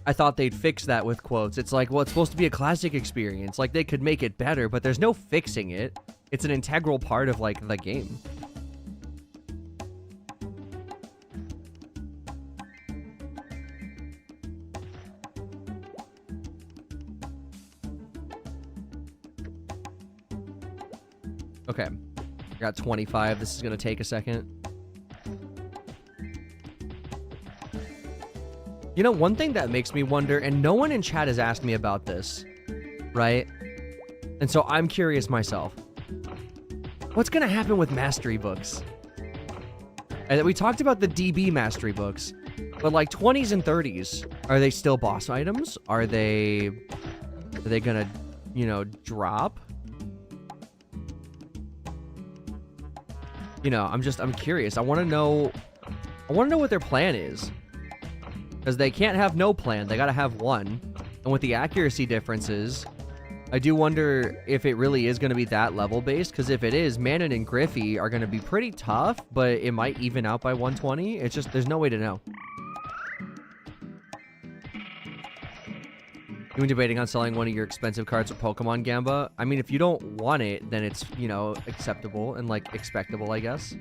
I thought they'd fix that with quotes. It's like, well, it's supposed to be a classic experience. Like, they could make it better, but there's no fixing it. It's an integral part of, like, the game. Okay, I got 25. This is gonna take a second. You know, one thing that makes me wonder, and no one in chat has asked me about this, right? And so I'm curious myself. What's gonna happen with mastery books? And we talked about the DB mastery books, but like 20s and 30s, are they still boss items? Are they gonna, you know, drop? You know, I'm curious. I want to know what their plan is. Because they can't have no plan. They got to have one. And with the accuracy differences, I do wonder if it really is going to be that level based. Because if it is, Manon and Griffey are going to be pretty tough, but it might even out by 120. It's just, there's no way to know. You been debating on selling one of your expensive cards for Pokemon Gamba? I mean, if you don't want it, then it's, you know, acceptable and, like, expectable, I guess.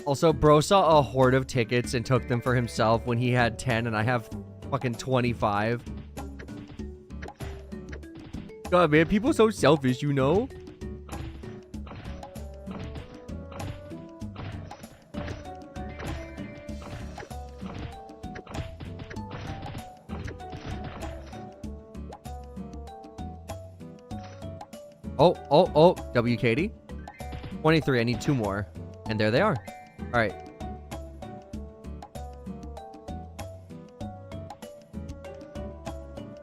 Also, bro saw a horde of tickets and took them for himself when he had 10 and I have fucking 25. God, man, people are so selfish, you know? Oh, W Katie. 23, I need 2 more. And there they are. Alright.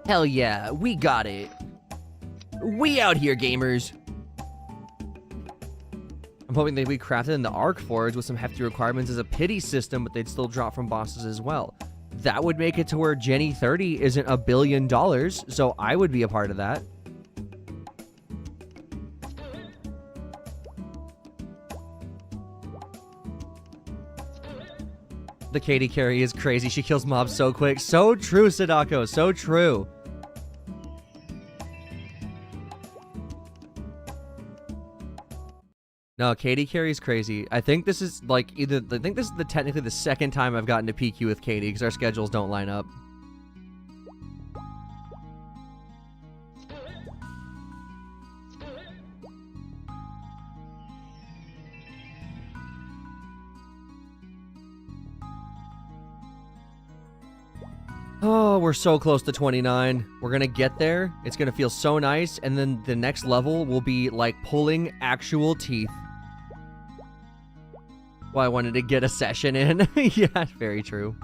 Hell yeah, we got it. We out here, gamers. I'm hoping they'd be crafted in the Arc Forge with some hefty requirements as a pity system, but they'd still drop from bosses as well. That would make it to where Jenny 30 isn't $1 billion, so I would be a part of that. The Katie carry is crazy. She kills mobs so quick. So true, Sadako. So true. No, Katie carry is crazy. I think this is like I think this is technically the second time I've gotten to PQ with Katie because our schedules don't line up. Oh, we're so close to 29. We're gonna get there. It's gonna feel so nice. And then the next level will be like pulling actual teeth. Well, I wanted to get a session in. Yeah, very true.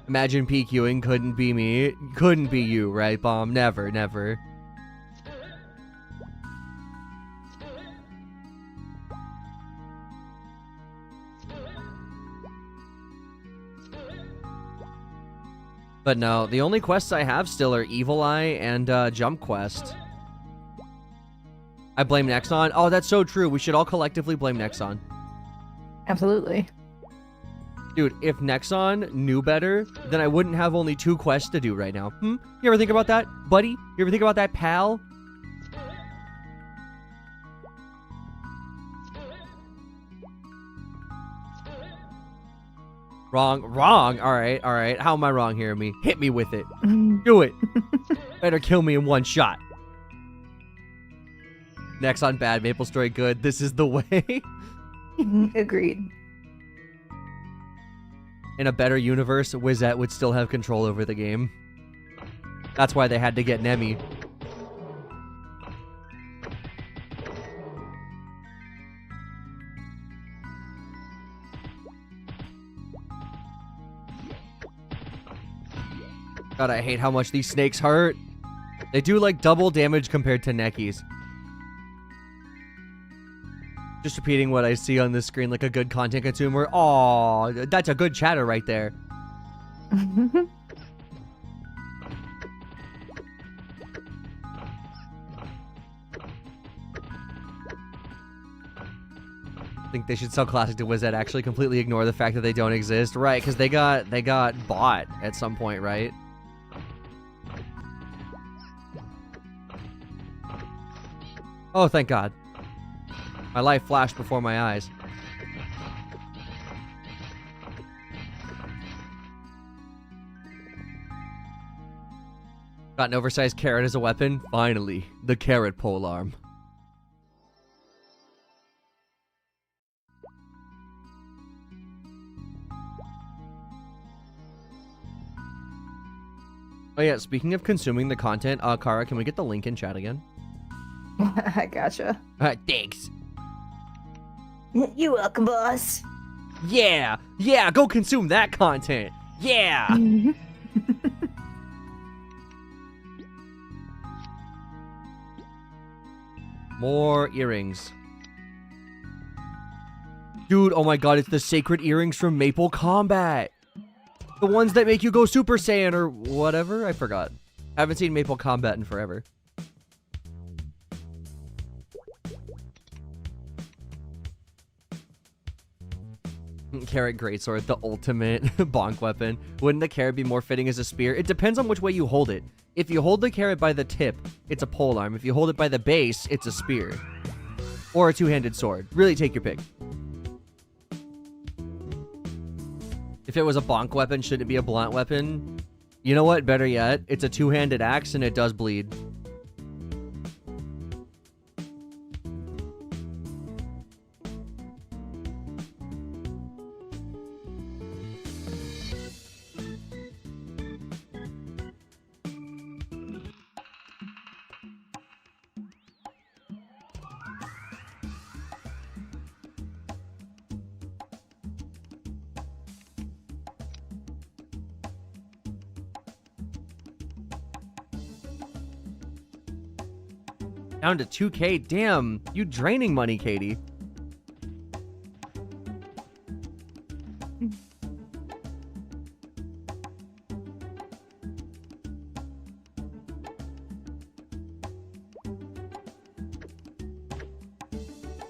Imagine PQing couldn't be me. Couldn't be you, right, Bomb? Never, never. But no, the only quests I have still are Evil Eye and Jump Quest. I blame Nexon. Oh, that's so true. We should all collectively blame Nexon. Absolutely. Dude, if Nexon knew better, then I wouldn't have only 2 quests to do right now. You ever think about that, buddy? You ever think about that, pal? Wrong. Alright. How am I wrong here, me? Hit me with it. Do it. Better kill me in one shot. Nexon bad, Maple Story good. This is the way. Agreed. In a better universe, Wizette would still have control over the game. That's why they had to get Nemi. God, I hate how much these snakes hurt. They do like double damage compared to Nekis. Just repeating what I see on this screen like a good content consumer. Aw, that's a good chatter right there. I think they should sell Classic to Wizette. Actually completely ignore the fact that they don't exist. Right, because they got bought at some point, right? Oh, thank God. My life flashed before my eyes. Got an oversized carrot as a weapon? Finally, the carrot polearm. Oh yeah, speaking of consuming the content, Kara, can we get the link in chat again? I gotcha. Thanks. You're welcome, boss. Yeah, go consume that content. Yeah. More earrings. Dude, oh my God, it's the sacred earrings from Maple Combat. The ones that make you go Super Saiyan or whatever, I forgot. Haven't seen Maple Combat in forever. Carrot Greatsword, the ultimate bonk weapon. Wouldn't the carrot be more fitting as a spear? It depends on which way you hold it. If you hold the carrot by the tip, it's a polearm. If you hold it by the base, it's a spear. Or a two-handed sword. Really take your pick. If it was a bonk weapon, should it be a blunt weapon? You know what? Better yet, it's a two-handed axe and it does bleed. Down to 2K. Damn, you draining money, Katie.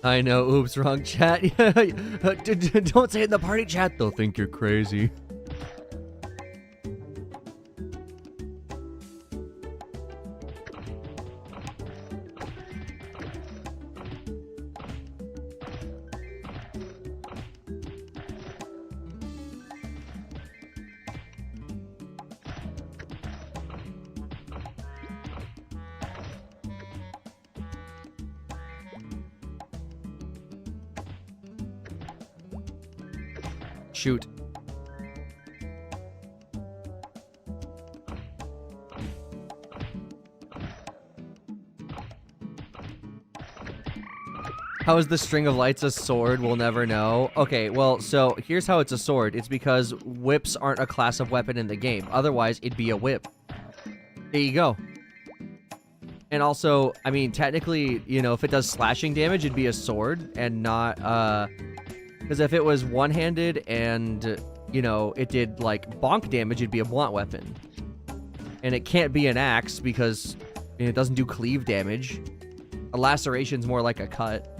I know, oops, wrong chat. Don't say it in the party chat, they'll think you're crazy. Shoot. How is the string of lights a sword? We'll never know. Okay, well, so here's how it's a sword. It's because whips aren't a class of weapon in the game. Otherwise, it'd be a whip. There you go. And also, I mean, technically, you know, if it does slashing damage, it'd be a sword and not, because if it was one-handed and, you know, it did, like, bonk damage, it'd be a blunt weapon. And it can't be an axe because it doesn't do cleave damage. A laceration's more like a cut.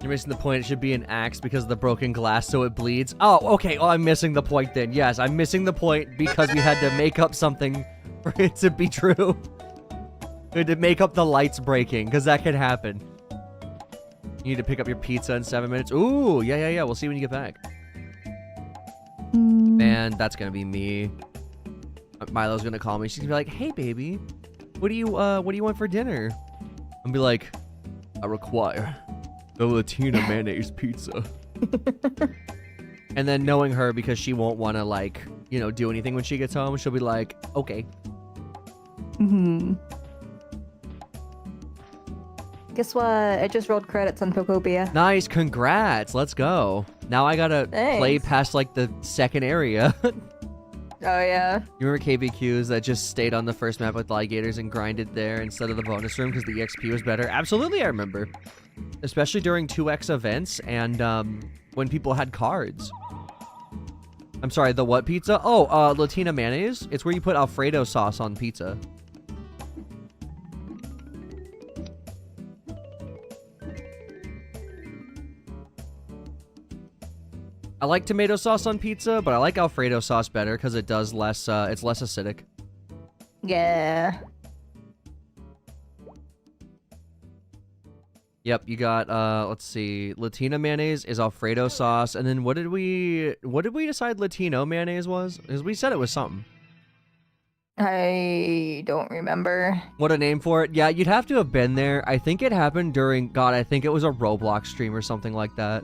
You're missing the point. It should be an axe because of the broken glass so it bleeds. Oh, okay. Oh, I'm missing the point then. Yes, I'm missing the point because we had to make up something for it to be true. We had to make up the lights breaking because that could happen. You need to pick up your pizza in 7 minutes. Ooh, yeah. We'll see when you get back. Man, that's going to be me. Milo's going to call me. She's going to be like, hey, baby, what do you want for dinner? I'm be like, I require the Latina mayonnaise pizza. And then knowing her, because she won't want to, like, you know, do anything when she gets home, she'll be like, okay. Guess what? I just rolled credits on Pokopia. Nice, congrats. Let's go. Now I gotta play past, like, the second area. Oh, yeah. You remember KBQs that just stayed on the first map with alligators and grinded there instead of the bonus room because the EXP was better? Absolutely, I remember. Especially during 2x events and when people had cards. I'm sorry, the what pizza? Oh, Latina mayonnaise. It's where you put Alfredo sauce on pizza. I like tomato sauce on pizza, but I like Alfredo sauce better because it does less, it's less acidic. Yeah. Yep, you got, let's see, Latina mayonnaise is Alfredo sauce, and then what did we decide Latino mayonnaise was? Because we said it was something. I don't remember. What a name for it. Yeah, you'd have to have been there. I think it happened during, God, I think it was a Roblox stream or something like that.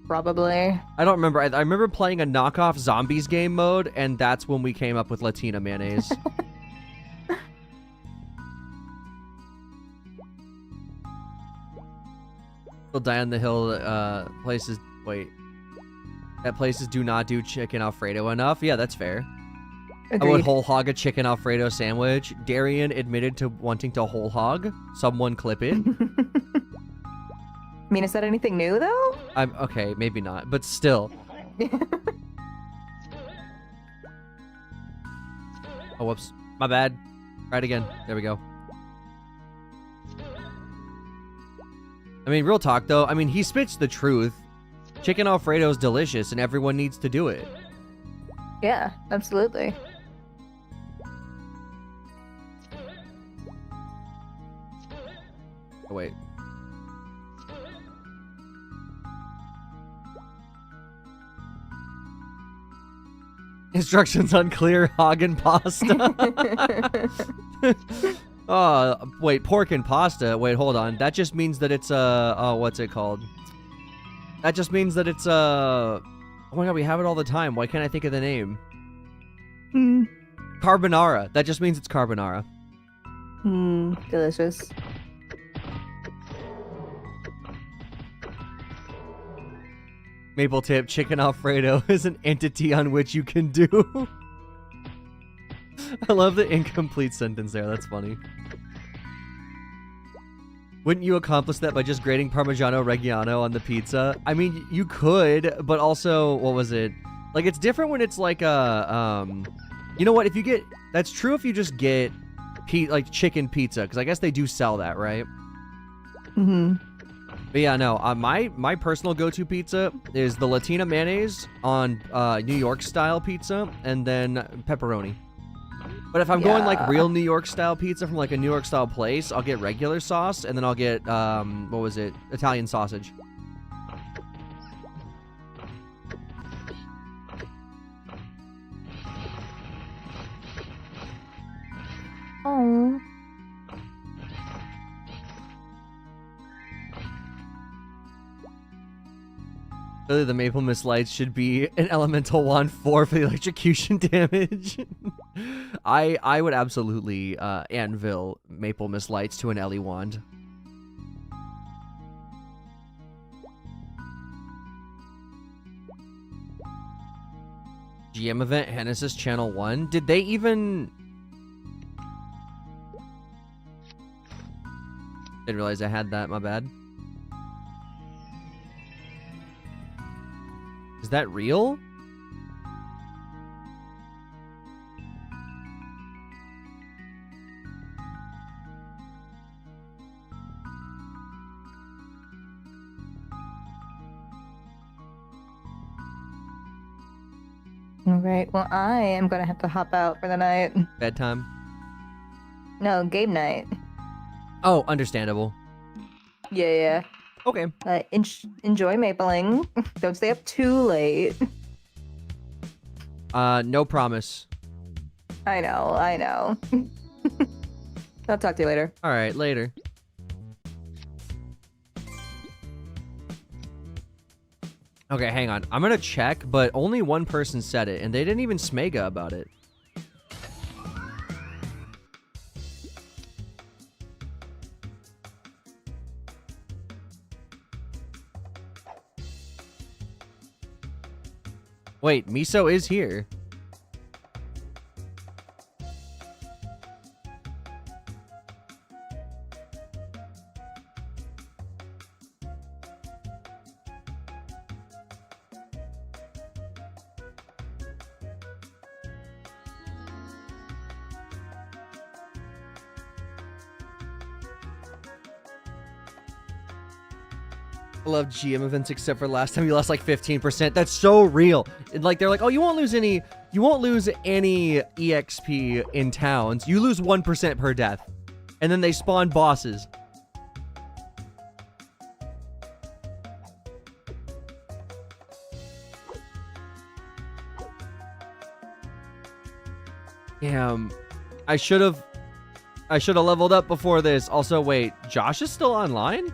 Probably. I don't remember. I remember playing a knockoff zombies game mode, and that's when we came up with Latina mayonnaise. We'll die on the hill. Places. Wait. That places do not do chicken Alfredo enough. Yeah, that's fair. Agreed. I would whole hog a chicken Alfredo sandwich. Darian admitted to wanting to whole hog. Someone clip it. I mean, is that anything new, though? I'm okay, maybe not, but still. Oh, whoops. My bad. Try it again. There we go. I mean, real talk, though. I mean, he spits the truth. Chicken Alfredo is delicious, and everyone needs to do it. Yeah, absolutely. Oh, wait. Instructions unclear. Hog and pasta. Oh, wait. Pork and pasta. Wait, hold on. That just means that it's oh, what's it called? That just means that it's oh my god, we have it all the time. Why can't I think of the name? Carbonara. That just means it's carbonara. Delicious. Maple tip, chicken Alfredo is an entity on which you can do. I love the incomplete sentence there. That's funny. Wouldn't you accomplish that by just grating Parmigiano Reggiano on the pizza? I mean, you could, but also, what was it? Like, it's different when it's like a, you know what? If you get, that's true if you just get, like, chicken pizza, because I guess they do sell that, right? But yeah, no, my personal go-to pizza is the Latina mayonnaise on New York style pizza, and then pepperoni. But if I'm going like real New York style pizza from like a New York style place, I'll get regular sauce, and then I'll get what was it? Italian sausage. Oh. Really, the Maple Mist Lights should be an elemental wand 4 for the electrocution damage. I would absolutely anvil Maple Mist Lights to an Ellie wand. GM event, Genesis Channel 1. Did they even... Didn't realize I had that, my bad. Is that real? All right. Well, I am gonna have to hop out for the night. Bedtime? No, game night. Oh, understandable. Yeah. Okay. Enjoy mapling. Don't stay up too late. No promise. I know. I'll talk to you later. All right, later. Okay, hang on. I'm gonna check, but only one person said it, and they didn't even smega about it. Wait, Miso is here. I love GM events except for last time you lost like 15%. That's so real. Like they're like, oh, you won't lose any EXP in towns. You lose 1% per death. And then they spawn bosses. Damn. I should have leveled up before this. Also, wait, Josh is still online?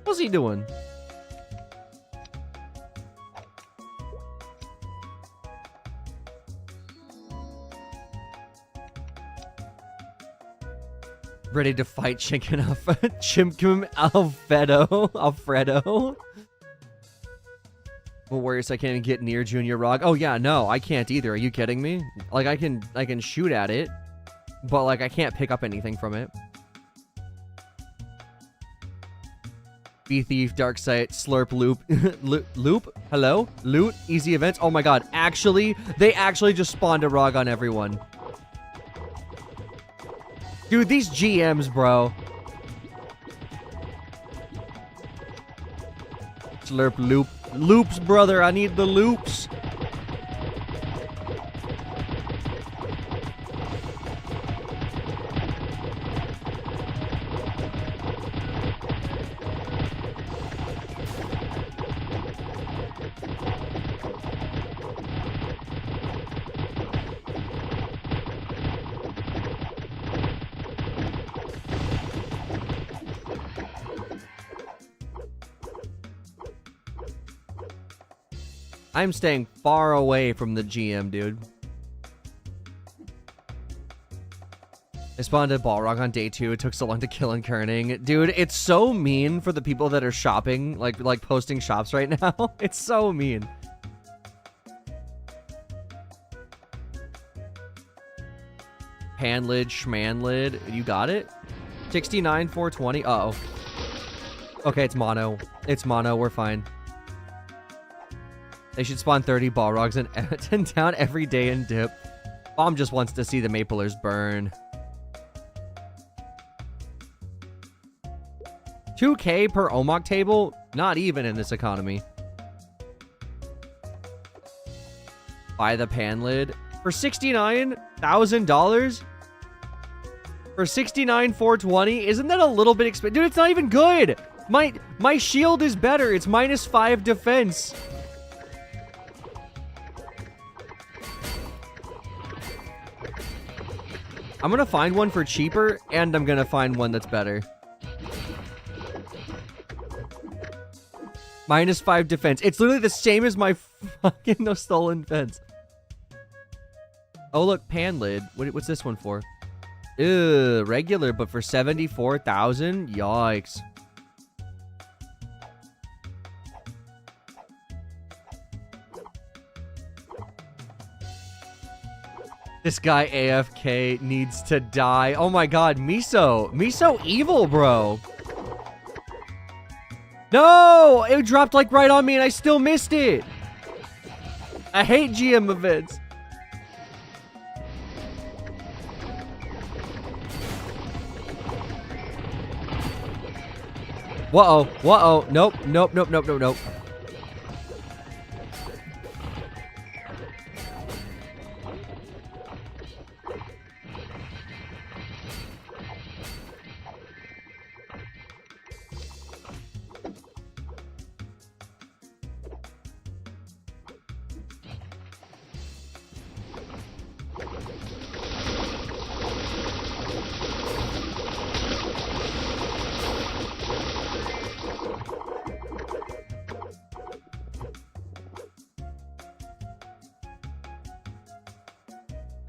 What's he doing? Ready to fight Chicken Alfredo. Well, Warriors, I can't get near Junior Rog. Oh yeah, no, I can't either. Are you kidding me? Like I can shoot at it, but like I can't pick up anything from it. Bee Thief, Dark Sight, Slurp, Loop, Loop, hello? Loot, Easy Events. Oh my god, they actually just spawned a Rog on everyone. Dude, these GMs, bro. Slurp, Loop. Loops, brother, I need the loops. I'm staying far away from the GM, dude. I spawned a Balrog on day 2. It took so long to kill and kerning. Dude, it's so mean for the people that are shopping, like posting shops right now. It's so mean. Panlid, Schmanlid. You got it? 69, 420. Uh-oh. Okay, it's mono. It's mono. We're fine. They should spawn 30 Balrogs in town every day and dip. Mom just wants to see the Maplers burn. 2K per Omok table? Not even in this economy. Buy the Panlid. For $69,000? For 69,420? Isn't that a little bit expensive? Dude, it's not even good! My shield is better. It's -5 defense. I'm gonna find one for cheaper, and I'm gonna find one that's better. -5 defense. It's literally the same as my fucking no stolen fence. Oh, look, pan lid. What's this one for? Ew, regular, but for 74,000? Yikes. This guy AFK needs to die. Oh my god, Miso. Miso evil, bro. No! It dropped like right on me and I still missed it. I hate GM events. Whoa-oh. Whoa-oh. Nope. Nope. Nope. Nope. Nope. Nope.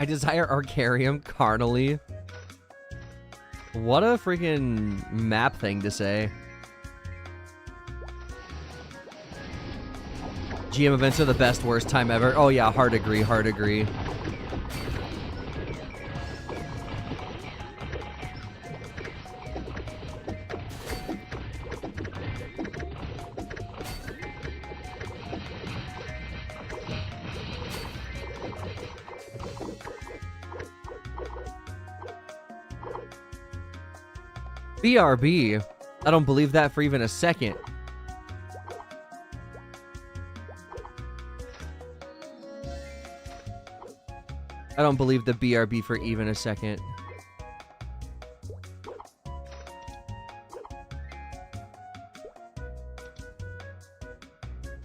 I desire Arcarium carnally. What a freaking map thing to say. GM events are the best, worst time ever. Oh yeah, hard agree, hard agree. BRB? I don't believe that for even a second. I don't believe the BRB for even a second.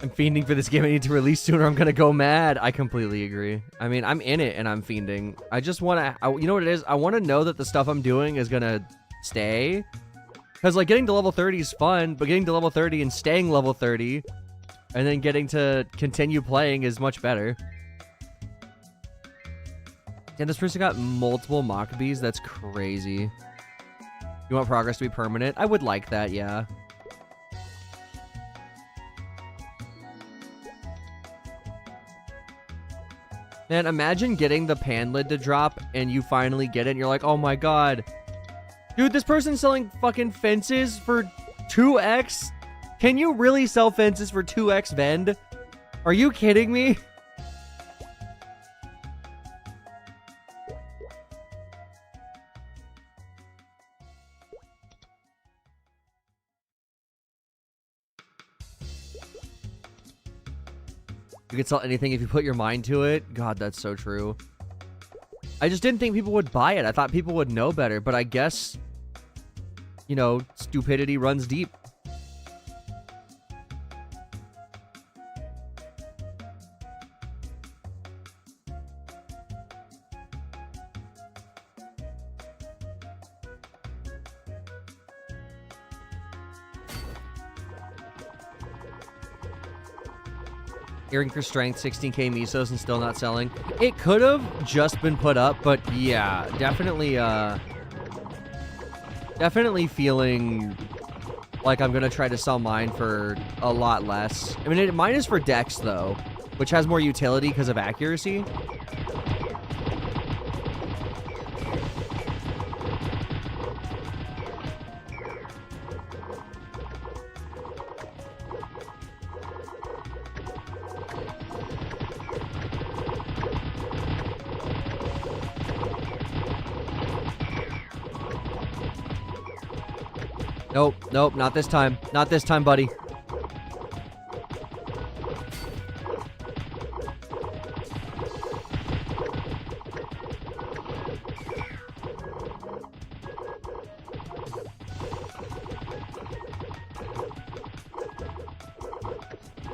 I'm fiending for this game. I need to release sooner. I'm gonna go mad. I completely agree. I mean, I'm in it and I'm fiending. I just want to, you know what it is? I want to know that the stuff I'm doing is gonna stay. Because, like, getting to level 30 is fun, but getting to level 30 and staying level 30 and then getting to continue playing is much better. And this person got multiple Maccabees. That's crazy. You want progress to be permanent? I would like that, yeah. Man, imagine getting the pan lid to drop and you finally get it and you're like, oh my god. Dude, this person's selling fucking fences for 2x? Can you really sell fences for 2x vend? Are you kidding me? You can sell anything if you put your mind to it. God, that's so true. I just didn't think people would buy it. I thought people would know better, but I guess, you know, stupidity runs deep. Earring for strength, 16k Misos and still not selling. It could have just been put up, but yeah, definitely feeling like I'm gonna try to sell mine for a lot less. I mean, mine is for Dex though, which has more utility because of accuracy. Nope, nope, not this time. Not this time, buddy.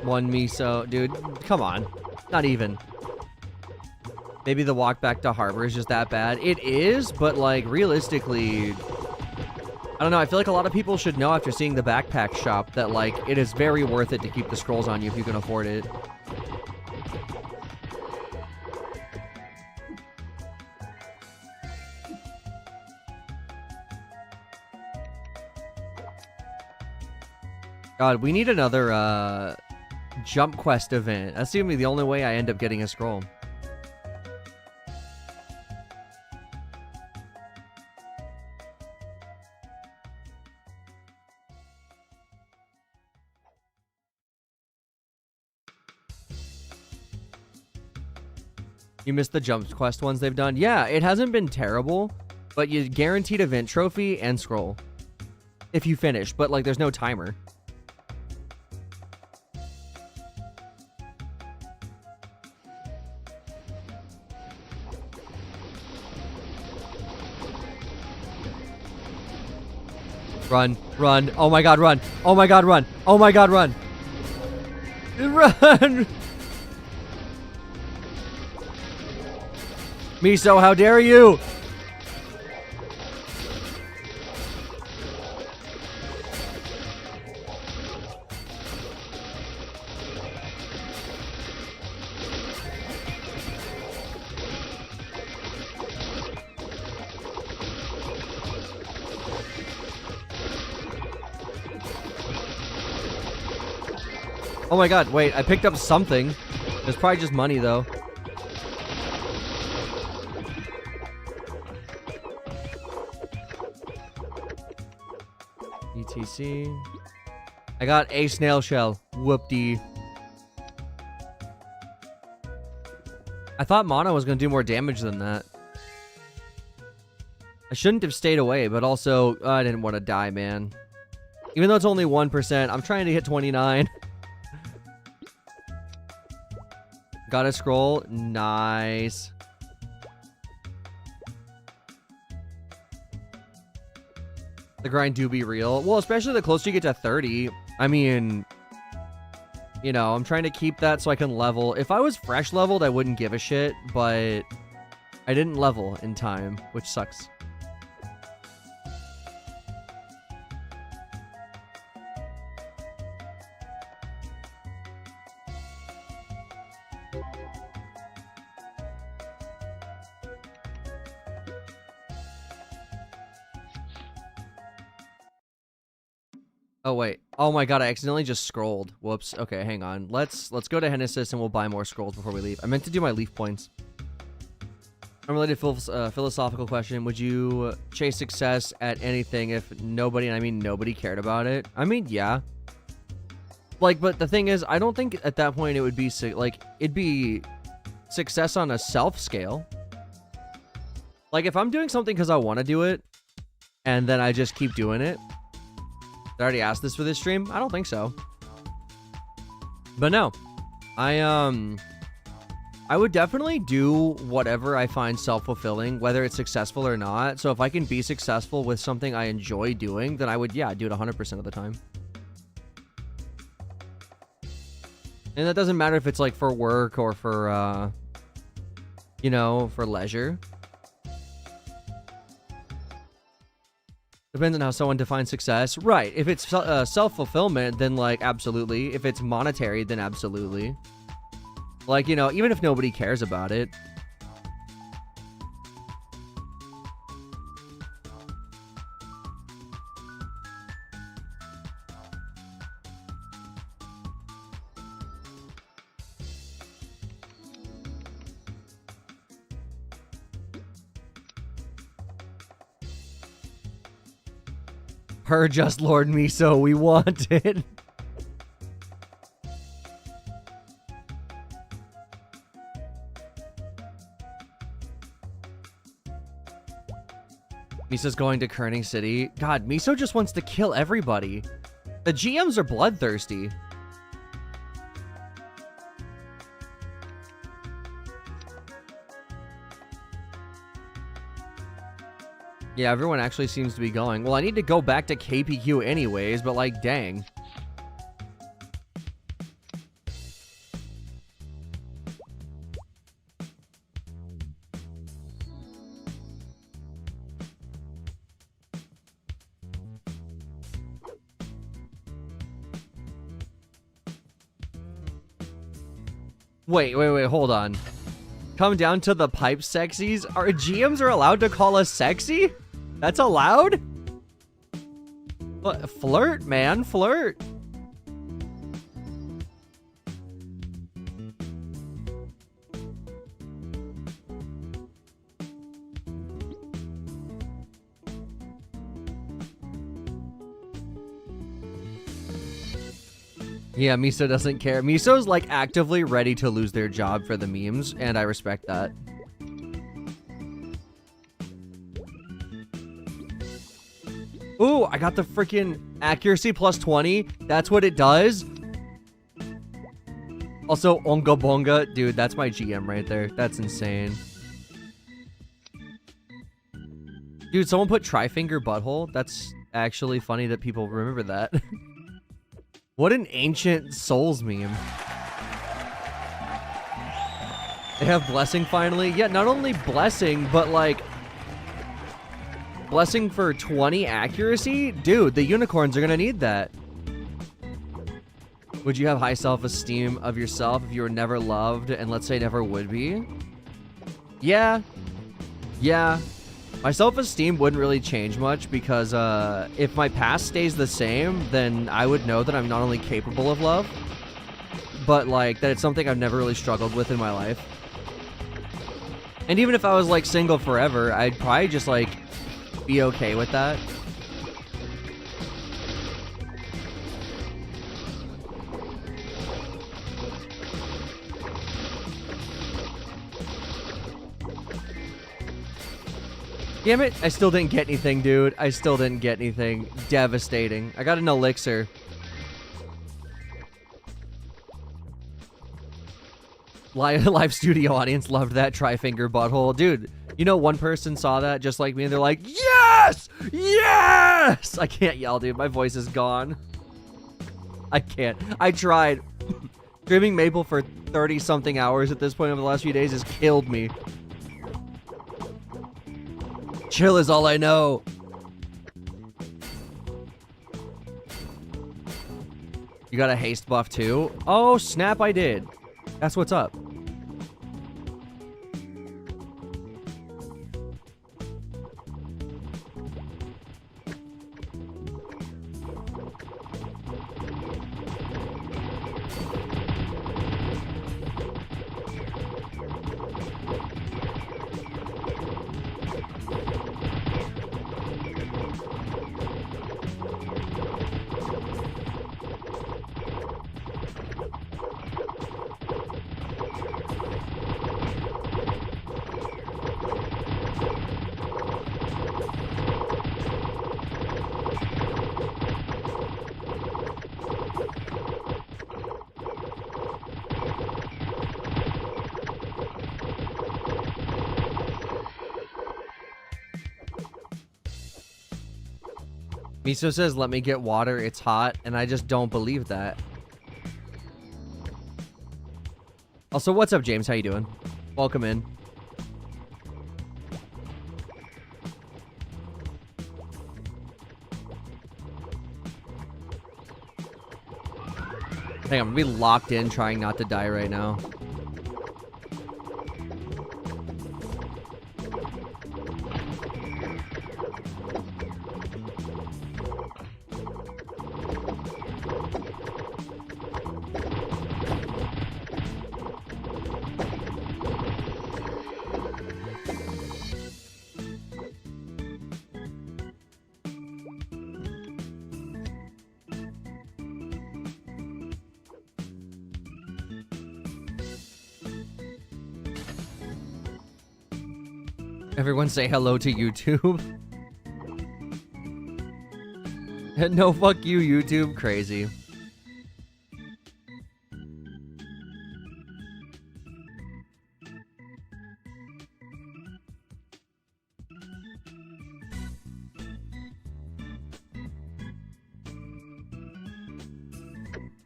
One Miso. Dude, come on. Not even. Maybe the walk back to Harbor is just that bad. It is, but, like, realistically, I don't know, I feel like a lot of people should know after seeing the backpack shop that, like, it is very worth it to keep the scrolls on you if you can afford it. God, we need another jump quest event. That's gonna be the only way I end up getting a scroll. You missed the jump quest ones they've done? Yeah, it hasn't been terrible, but you guaranteed event trophy and scroll if you finish, but like there's no timer. Run, run. Oh my god, run. Oh my god, run. Oh my god, run. Run! Miso, how dare you? Oh my god, wait, I picked up something. It's probably just money though. ETC. I got a snail shell. Whoop-dee. I thought Mono was going to do more damage than that. I shouldn't have stayed away, but also I didn't want to die, man. Even though it's only 1%, I'm trying to hit 29. Got a scroll. Nice. The grind do be real. Well, especially the closer you get to 30. I mean, you know, I'm trying to keep that so I can level. If I was fresh leveled, I wouldn't give a shit, but I didn't level in time, which sucks. Oh wait. Oh my god, I accidentally just scrolled. Whoops. Okay, hang on. Let's go to Hennesis and we'll buy more scrolls before we leave. I meant to do my leaf points. Unrelated philosophical question. Would you chase success at anything if nobody, and I mean nobody, cared about it? I mean, yeah. Like, but the thing is, I don't think at that point it would be, like, it'd be success on a self scale. Like, if I'm doing something because I want to do it, and then I just keep doing it. I already asked this for this stream? I don't think so. But no. I would definitely do whatever I find self-fulfilling, whether it's successful or not. So if I can be successful with something I enjoy doing, then I would, yeah, do it 100% of the time. And that doesn't matter if it's like for work or for, you know, for leisure. Depends on how someone defines success. Right. If it's self-fulfillment, then, like, absolutely. If it's monetary, then absolutely. Like, you know, even if nobody cares about it. Purge us, Lord Miso. We want it. Miso's going to Kerning City. God, Miso just wants to kill everybody. The GMs are bloodthirsty. Yeah, everyone actually seems to be going. Well, I need to go back to KPQ anyways, but like, dang. Wait, hold on. Come down to the pipe sexies? Our GMs are allowed to call us sexy? That's allowed? What, flirt, man, flirt. Yeah, Miso doesn't care. Miso's like actively ready to lose their job for the memes, and I respect that. Ooh, I got the freaking accuracy plus 20. That's what it does. Also, Onga Bonga. Dude, that's my GM right there. That's insane. Dude, someone put Trifinger Butthole. That's actually funny that people remember that. What an ancient Souls meme. They have Blessing finally. Yeah, not only Blessing, but like... Blessing for 20 accuracy? Dude, the unicorns are gonna need that. Would you have high self-esteem of yourself if you were never loved and let's say never would be? Yeah. Yeah. My self-esteem wouldn't really change much because if my past stays the same, then I would know that I'm not only capable of love, but like that it's something I've never really struggled with in my life. And even if I was like single forever, I'd probably just like be okay with that. Damn it, I still didn't get anything, dude. I still didn't get anything. Devastating. I got an elixir. Live studio audience loved that Trifinger Butthole. Dude, you know one person saw that just like me and they're like, yes! Yes! I can't yell, dude. My voice is gone. I can't. I tried. Streaming Maple for 30-something hours at this point over the last few days has killed me. Chill is all I know. You got a haste buff too? Oh, snap, I did. That's what's up. Miso says, let me get water, it's hot, and I just don't believe that. Also, what's up, James? How you doing? Welcome in. Hang on, I'm gonna be locked in trying not to die right now. Everyone say hello to YouTube. No, fuck you, YouTube. Crazy.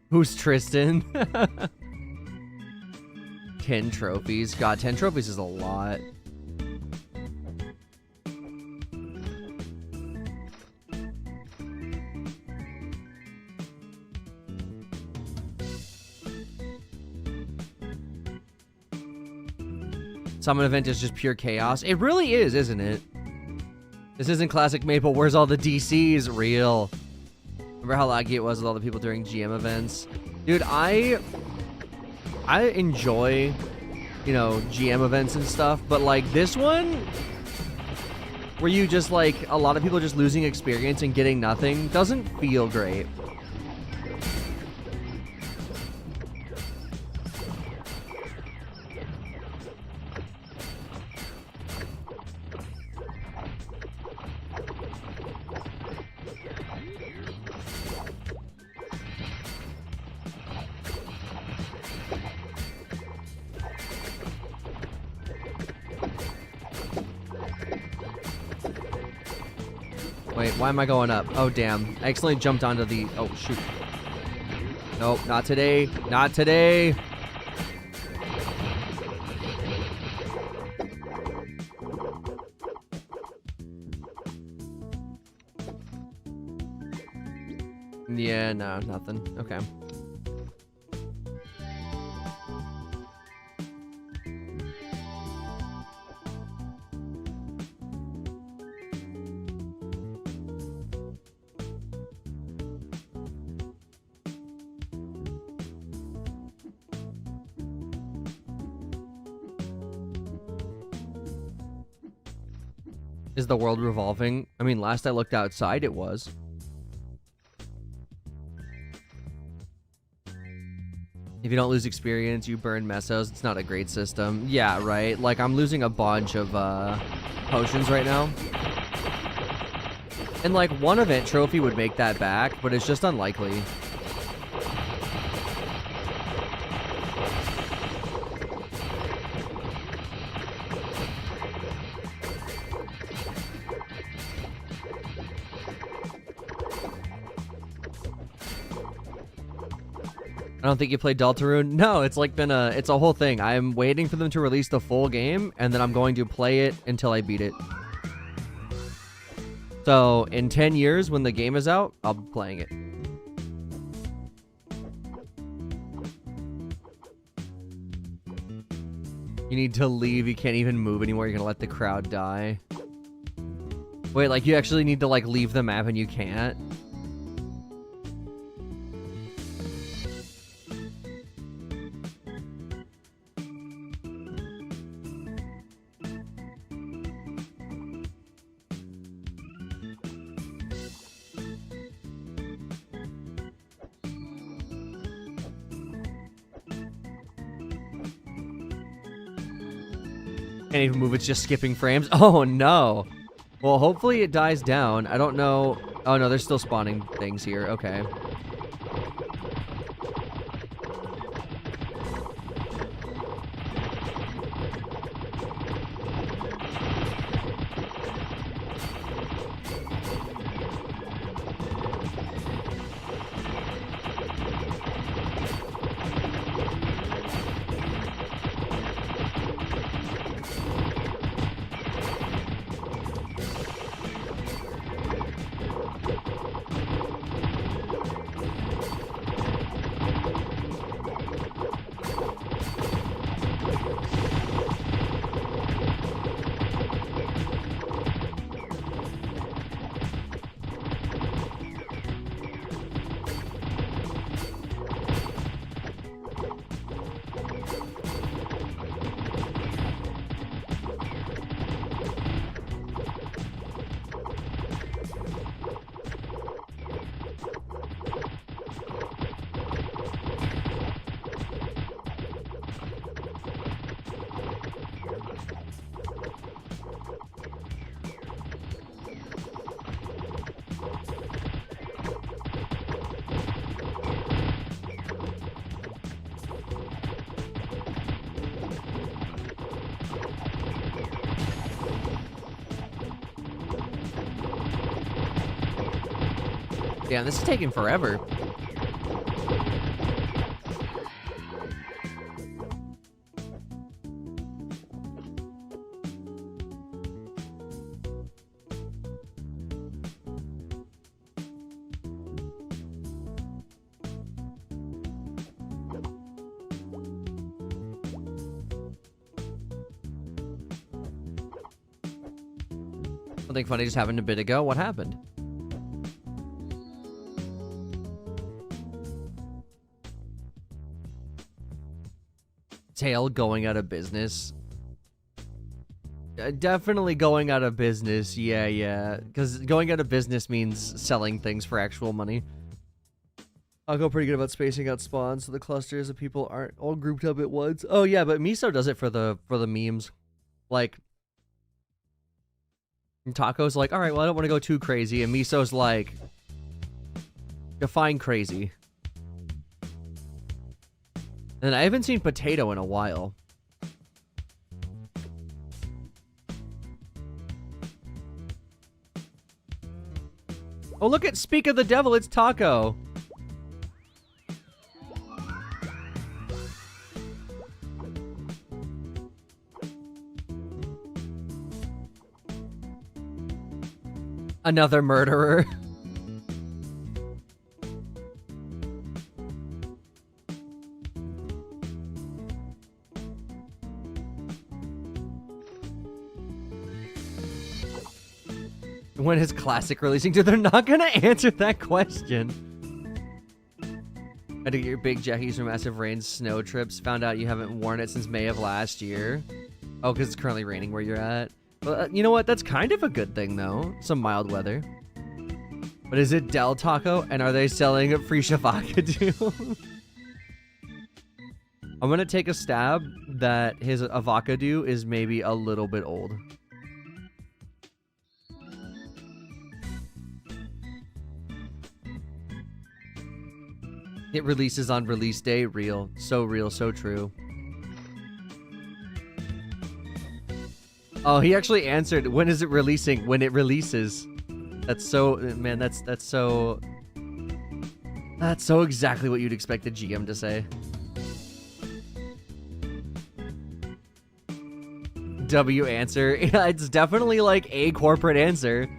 Who's Tristan? 10 trophies. God, 10 trophies is a lot. Summon event is just pure chaos. It really is, isn't it? This isn't classic Maple. Where's all the DCs? Real. Remember how laggy it was with all the people during GM events? Dude, I enjoy, you know, GM events and stuff, but like this one, where you just like, a lot of people just losing experience and getting nothing, doesn't feel great. Wait, why am I going up? Oh, damn. I accidentally jumped onto the... Oh, shoot. Nope, not today. Not today. Yeah, no, nothing. Okay. Is the world revolving? I mean, last I looked outside, it was. If you don't lose experience, you burn mesos. It's not a great system. Yeah, right? Like, I'm losing a bunch of, potions right now. And, like, one event trophy would make that back, but it's just unlikely. I don't think you played Deltarune. No, it's like been it's a whole thing. I'm waiting for them to release the full game, and then I'm going to play it until I beat it. So, in 10 years, when the game is out, I'll be playing it. You need to leave. You can't even move anymore. You're gonna let the crowd die. Wait, like, you actually need to, like, leave the map and you can't? Can't even move, it's just skipping frames. Oh no. Well, hopefully it dies down. I don't know. Oh no, they're still spawning things here. Okay. Damn, this is taking forever. Something funny just happened a bit ago. What happened? Tail going out of business. Definitely going out of business. Yeah. Because going out of business means selling things for actual money. I'll go pretty good about spacing out spawns so the clusters of people aren't all grouped up at once. Oh yeah, but Miso does it for the memes. Like, Taco's like, all right, well, I don't want to go too crazy, and Miso's like, define crazy. And I haven't seen Potato in a while. Oh, look at Speak of the Devil. It's Taco. Another murderer. When is Classic releasing? Dude, they're not gonna answer that question. Had to get your big jackies from Massive Rain's snow trips. Found out you haven't worn it since May of last year. Oh, because it's currently raining where you're at. Well, you know what? That's kind of a good thing, though. Some mild weather. But is it Del Taco? And are they selling a free avocado? I'm gonna take a stab that his avocado is maybe a little bit old. It releases on release day. Real, so true. Oh, he actually answered. When is it releasing? When it releases. That's so, man. That's so exactly what you'd expect the GM to say. W answer. Yeah, it's definitely like a corporate answer.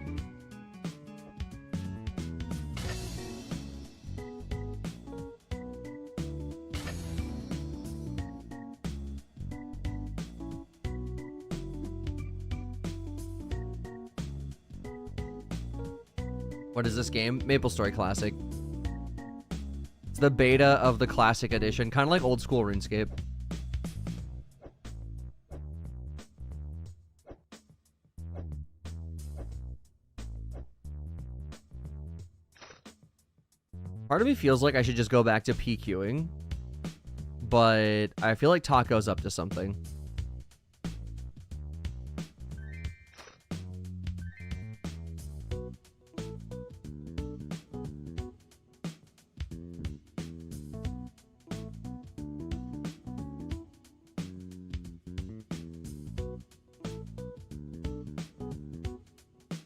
What is this game? MapleStory Classic. It's the beta of the Classic Edition, kind of like old school RuneScape. Part of me feels like I should just go back to PQing, but I feel like Taco's up to something.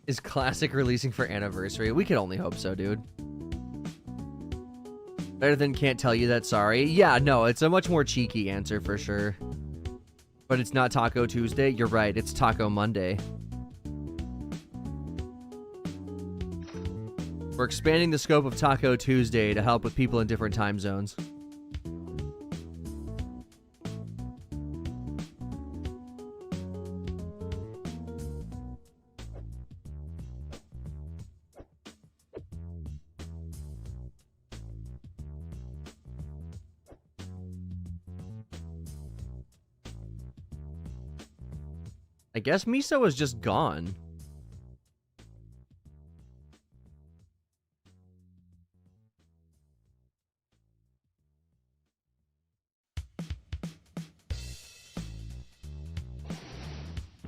Is Classic releasing for anniversary? We can only hope so, dude. Better than can't tell you that, sorry. Yeah, no, it's a much more cheeky answer for sure. But it's not Taco Tuesday. You're right, it's Taco Monday. We're expanding the scope of Taco Tuesday to help with people in different time zones. I guess Miso is just gone.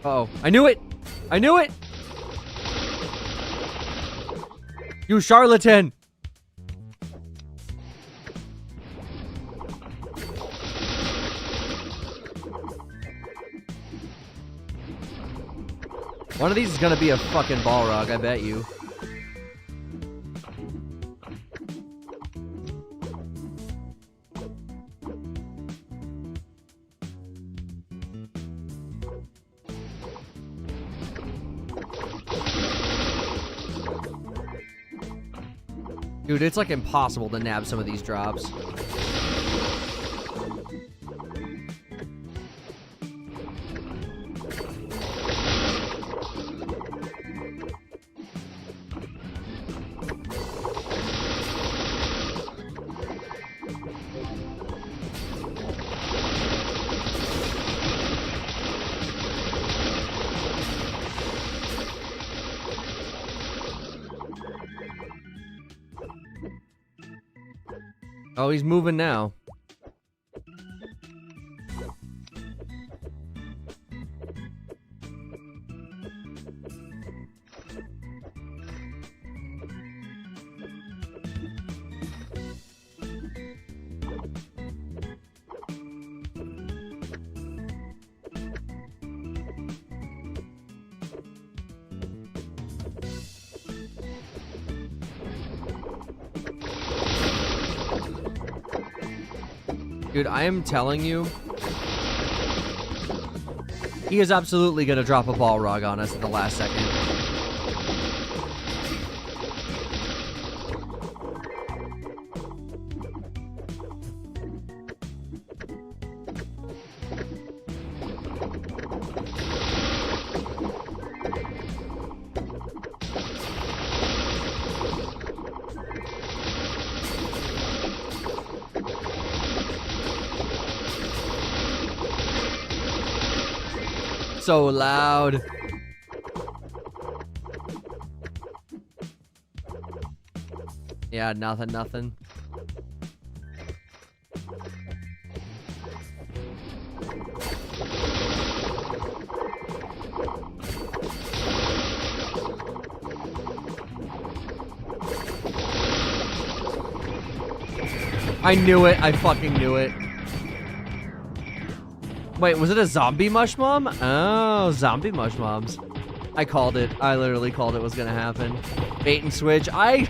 Uh-oh. I knew it! I knew it! You charlatan! One of these is gonna be a fucking Balrog, I bet you. Dude, it's like impossible to nab some of these drops. Oh, he's moving now. Dude, I am telling you, he is absolutely gonna drop a ball rug on us at the last second. So loud. Yeah, nothing. I knew it. I fucking knew it. Wait, was it a zombie mush mom? Oh, zombie mush moms. I called it. I literally called it was gonna happen. Bait and switch. I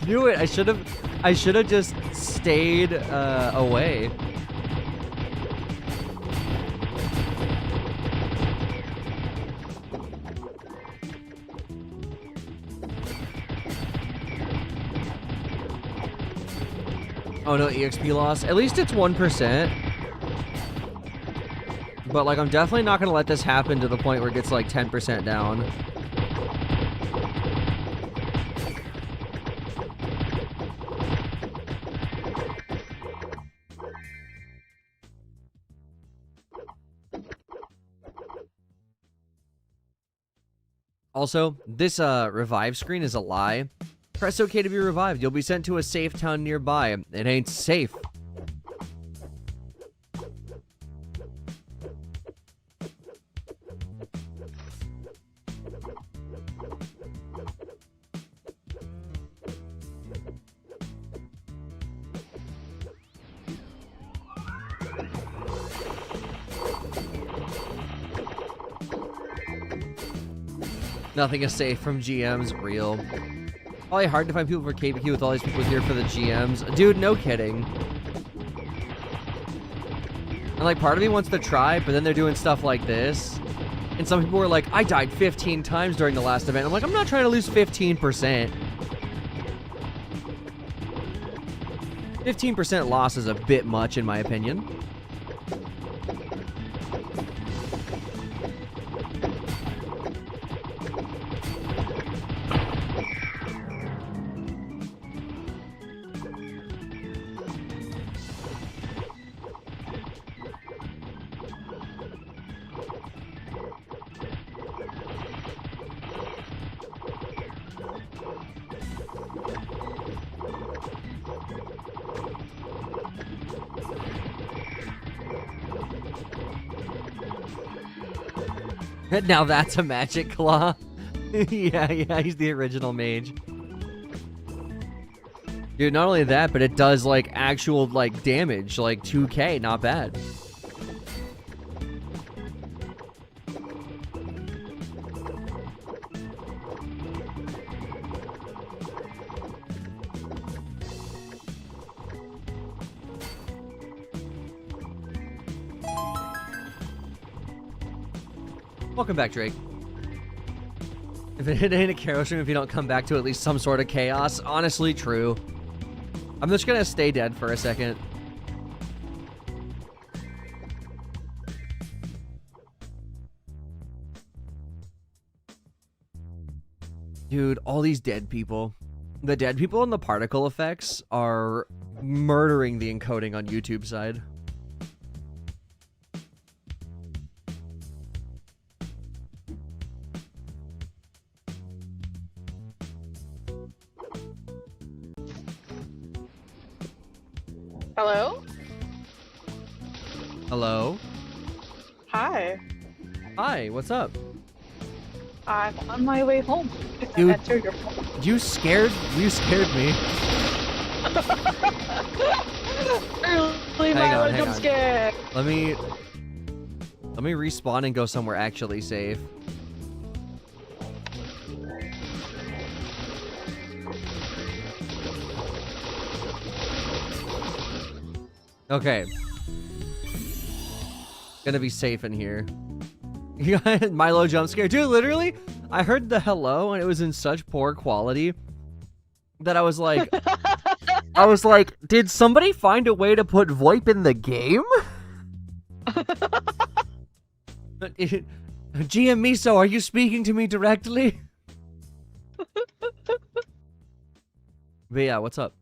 knew it. I should have just stayed away. Oh no, EXP loss. At least it's 1%. But, like, I'm definitely not going to let this happen to the point where it gets, like, 10% down. Also, this revive screen is a lie. Press OK to be revived. You'll be sent to a safe town nearby. It ain't safe. Nothing is safe from GMs. Real. Probably hard to find people for KBQ with all these people here for the GMs. Dude, no kidding. And like part of me wants to try, but then they're doing stuff like this. And some people were like, I died 15 times during the last event. I'm like, I'm not trying to lose 15%. 15% loss is a bit much in my opinion. Now that's a magic claw. yeah, he's the original mage. Dude, not only that, but it does, like, actual, like, damage. Like, 2k, not bad. Welcome back, Drake. If it ain't a Kero stream, if you don't come back to at least some sort of chaos. Honestly, true. I'm just gonna stay dead for a second. Dude, all these dead people. The dead people and the particle effects are murdering the encoding on YouTube side. Hello? Hello? Hi. Hi, what's up? I'm on my way home. Dude, Enter your phone. you scared me. Early Hang on, jump scare. Let me respawn and go somewhere actually safe. Okay, Gonna be safe in here. Milo jump scare. Dude, literally, I heard the hello and it was in such poor quality that I was like, did somebody find a way to put VoIP in the game? GM Miso, are you speaking to me directly? But yeah, what's up?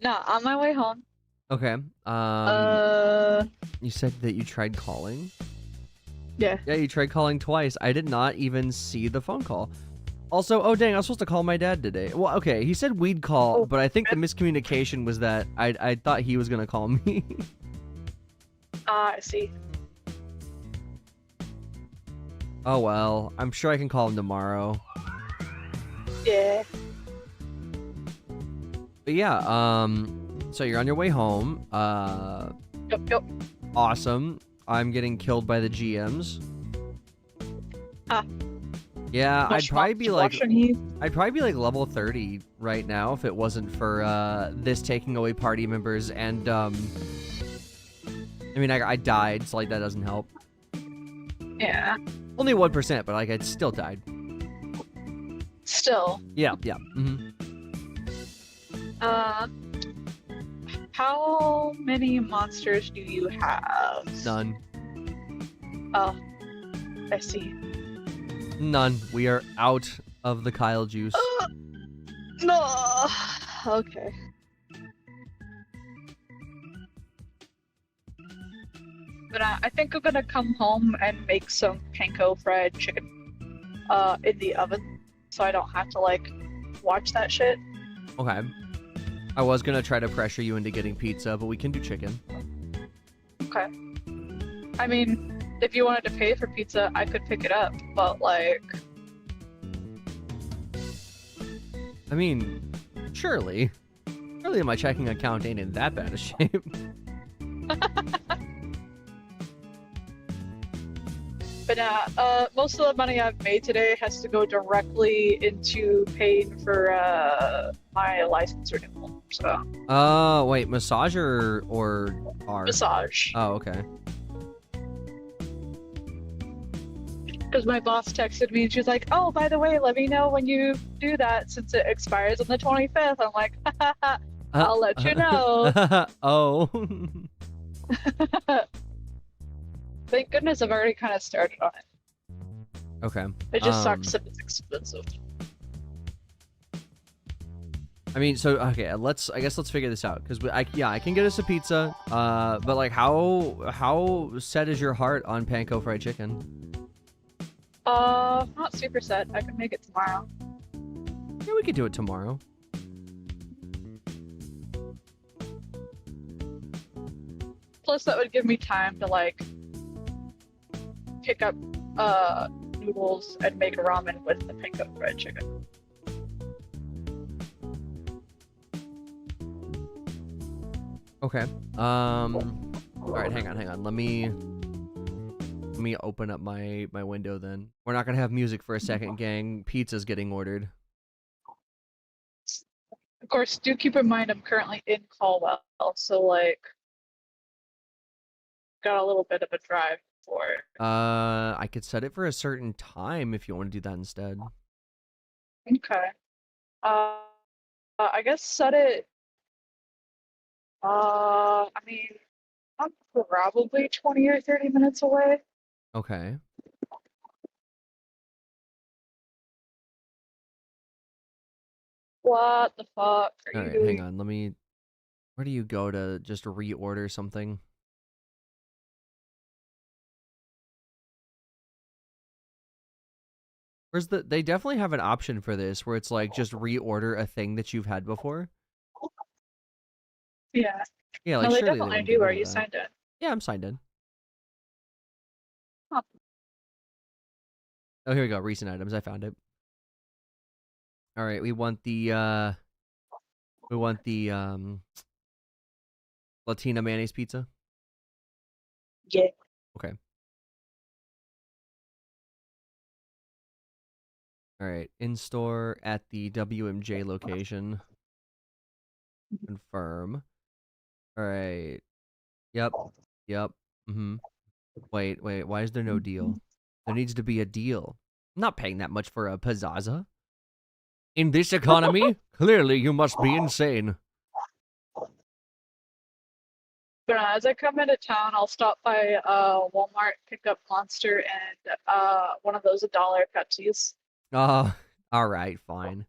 No, on my way home. Okay. You said that you tried calling? Yeah. Yeah, you tried calling twice. I did not even see the phone call. Also, oh dang, I was supposed to call my dad today. Well, okay, he said we'd call, but I think the miscommunication was that I thought he was gonna call me. I see. Oh well, I'm sure I can call him tomorrow. Yeah. But yeah, so you're on your way home. Yep. Awesome. I'm getting killed by the GMs. Ah. Yeah, I'd probably be like Washington. level 30 right now if it wasn't for this taking away party members and I mean I died, so like that doesn't help. Yeah. Only 1%, but like I still died. Still. Yeah. Mm-hmm. How many monsters do you have? None. Oh, I see. None. We are out of the Kyle juice. No. Okay. But I think I'm gonna come home and make some panko fried chicken in the oven, so I don't have to like watch that shit. Okay. I was gonna try to pressure you into getting pizza, but we can do chicken. Okay. I mean, if you wanted to pay for pizza, I could pick it up, but like... I mean, surely my checking account ain't in that bad a shape. But most of the money I've made today has to go directly into paying for my license renewal. So. Wait, massage or bar? Massage. Oh, okay. Because my boss texted me and she was like, "Oh, by the way, let me know when you do that since it expires on the 25th." I'm like, I'll let you know. Oh. Thank goodness I've already kind of started on it. Okay. It just sucks if it's expensive. I mean, so okay, let's figure this out because I can get us a pizza. But like, how set is your heart on panko fried chicken? Not super set. I can make it tomorrow. Yeah, we could do it tomorrow. Plus, that would give me time to like pick up noodles and make ramen with the panko fried chicken. Okay. All right, hang on. Let me open up my window then. We're not gonna have music for a second, gang. Pizza's getting ordered. Of course, do keep in mind I'm currently in Caldwell, so like got a little bit of a drive for it. I could set it for a certain time if you want to do that instead. Okay. I guess set it. I mean, I'm probably 20 or 30 minutes away. Okay. What the fuck are All you right, doing? hang on. Where do you go to just reorder something? They definitely have an option for this where it's like just reorder a thing that you've had before. Yeah. Yeah, like No, they surely definitely wouldn't do. get Are rid of you that. signed in? Yeah, I'm signed in. Huh. Oh, here we go. Recent items. I found it. All right, we want the Latina mayonnaise pizza. Yeah. Okay. All right, in store at the WMJ location. Confirm. All right. Yep. Mm-hmm. Wait, why is there no deal? There needs to be a deal. I'm not paying that much for a pizzaza. In this economy, clearly you must be insane. But as I come into town, I'll stop by Walmart, pick up Monster and one of those $1 Pepsis. All right, fine.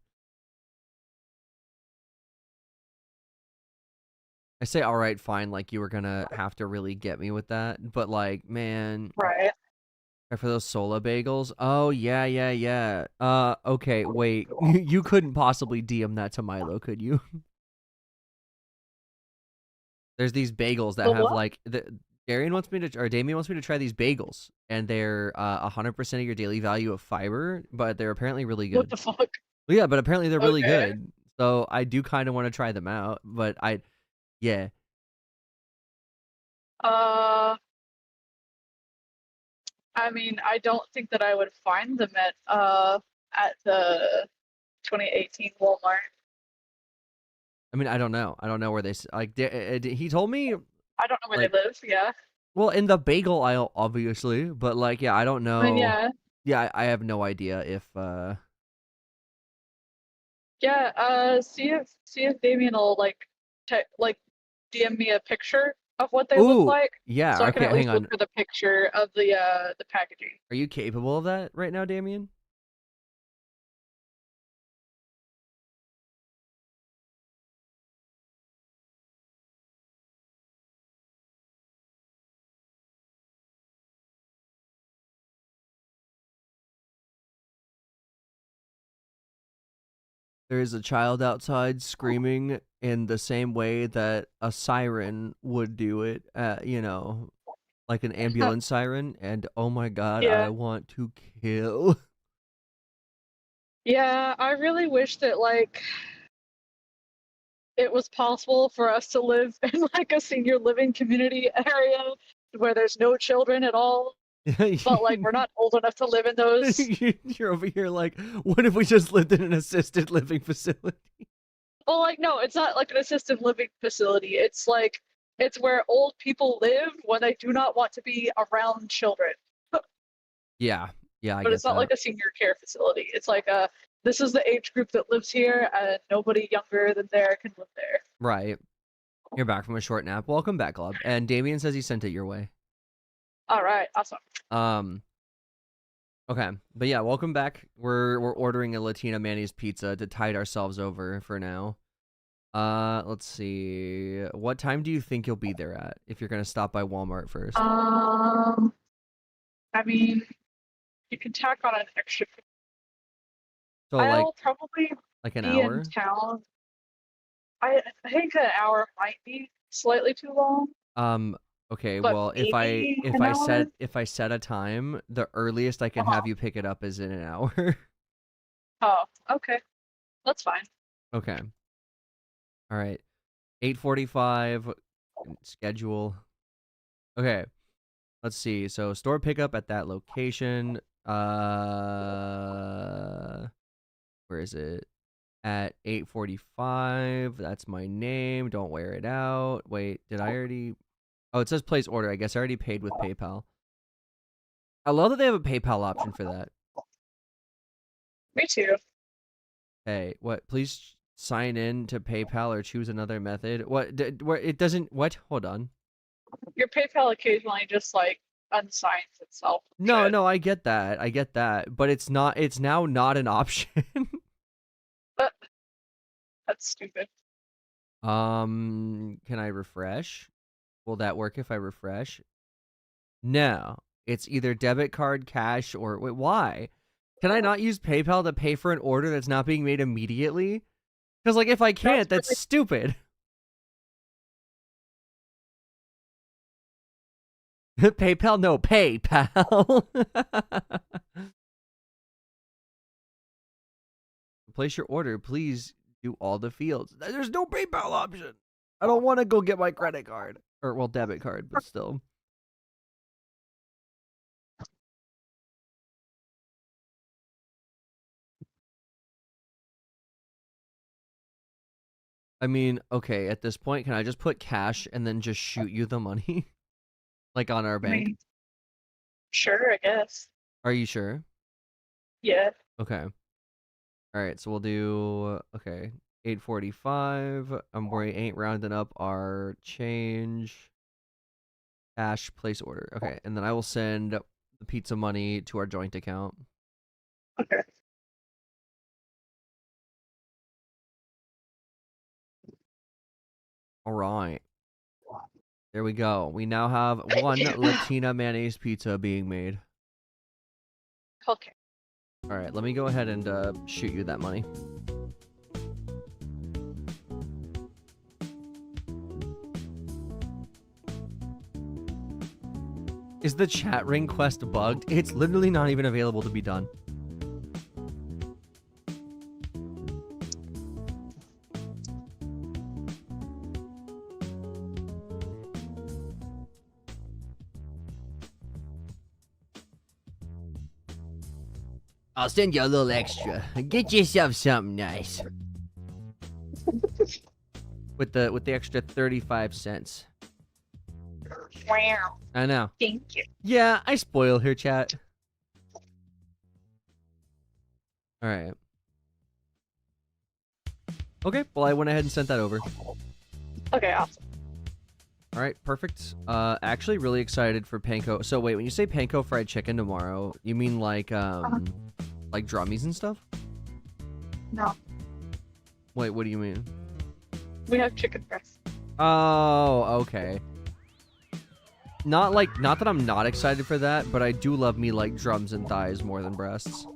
I say all right, fine, like you were gonna have to really get me with that, but like, man, Right. for those Sola bagels. Oh yeah. Okay, wait, you couldn't possibly DM that to Milo, could you? There's these bagels that The have what? like Damien wants me to try these bagels, and they're 100% of your daily value of fiber, but they're apparently really good. What the fuck? Yeah, but apparently they're really Okay. good. So I do kind of want to try them out, but yeah. I mean, I don't think that I would find them at the 2018 Walmart. I mean, I don't know. I don't know where like. He told me, I don't know where like, they live. Yeah. well, in the bagel aisle, obviously, but like, yeah, I don't I mean, know. yeah. Yeah, I have no idea if Yeah. See if Damien will like DM me a picture of what they look Ooh, like, yeah. so I can Okay, at hang least look on. for the picture of the packaging. Are you capable of that right now, Damien? There is a child outside screaming in the same way that a siren would do it, like an ambulance siren, and oh my god, I Yeah. want to kill. Yeah. I really wish that like it was possible for us to live in like a senior living community area where there's no children at all. But like we're not old enough to live in those. You're over here like, what if we just lived in an assisted living facility? Well, like no, it's not like an assisted living facility. It's where old people live when they do not want to be around children. Yeah, I But get it's not that. like a senior care facility. It's like this is the age group that lives here, and nobody younger than there can live there. Right. You're back from a short nap. Welcome back, Club. And Damien says he sent it your way. All right, awesome. Okay, but yeah, welcome back. We're ordering a Latina Manny's pizza to tide ourselves over for now. Let's see. What time do you think you'll be there at if you're gonna stop by Walmart first? I mean, you can tack on an extra. So like I'll probably an be hour? in town. I think an hour might be slightly too long. Okay, But well, if maybe an hour? I set a time, the earliest I can have you pick it up is in an hour. Oh, okay. That's fine. Okay. All right. 8:45 schedule. Okay. Let's see. So store pickup at that location. Where is it? At 8:45. That's my name. Don't wear it out. Wait, did I already? Oh, it says place order. I guess I already paid with PayPal. I love that they have a PayPal option for that. Me too. Hey, what? Please sign in to PayPal or choose another method. What? Where it doesn't? What? Hold on. Your PayPal occasionally just like unsigns itself. No, I get that, but it's not. It's now not an option. That's stupid. Can I refresh? Will that work if I refresh? No, it's either debit card, cash, or wait. Why? Can I not use PayPal to pay for an order that's not being made immediately? Because like if I can't, that's stupid. PayPal? No, PayPal. Place your order. Please do all the fields. There's no PayPal option. I don't want to go get my credit card. Or, well, debit card, but still. I mean, okay, at this point, can I just put cash and then just shoot you the money? Like on our I bank? mean, sure, I guess. Are you sure? Yeah. Okay. All right, so we'll do okay. 845. We ain't rounding up our change. Cash place order. Okay, and then I will send the pizza money to our joint account. Okay. All right. There we go. We now have one Latina mayonnaise pizza being made. Okay. All right, let me go ahead and shoot you that money. Is the chat ring quest bugged? It's literally not even available to be done. I'll send you a little extra. Get yourself something nice. With the extra 35 cents. Wow. I know. Thank you. Yeah, I spoil her, chat. All right. Okay, well, I went ahead and sent that over. Okay, awesome. All right, perfect. Actually really excited for panko. So wait, when you say panko fried chicken tomorrow, you mean like drummies and stuff? No, Wait, what do you mean? we have chicken breast. Oh, okay. Not that I'm not excited for that, but I do love me like drums and thighs more than breasts.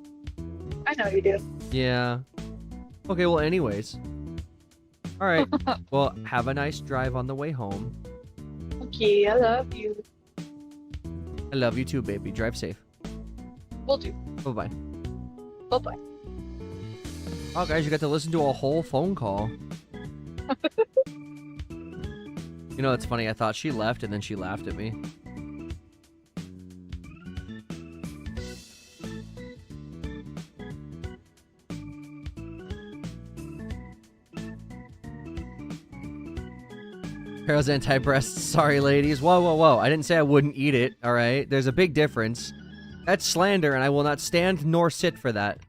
I know you do. Yeah. Okay, well, anyways. All right. Well, have a nice drive on the way home. Okay, I love you. I love you too, baby. Drive safe. Will do. Bye-bye. Bye-bye. Oh, guys, you got to listen to a whole phone call. You know, it's funny. I thought she left, and then she laughed at me. Carol's anti-breasts. Sorry, ladies. Whoa, whoa, whoa. I didn't say I wouldn't eat it, all right? There's a big difference. That's slander, and I will not stand nor sit for that.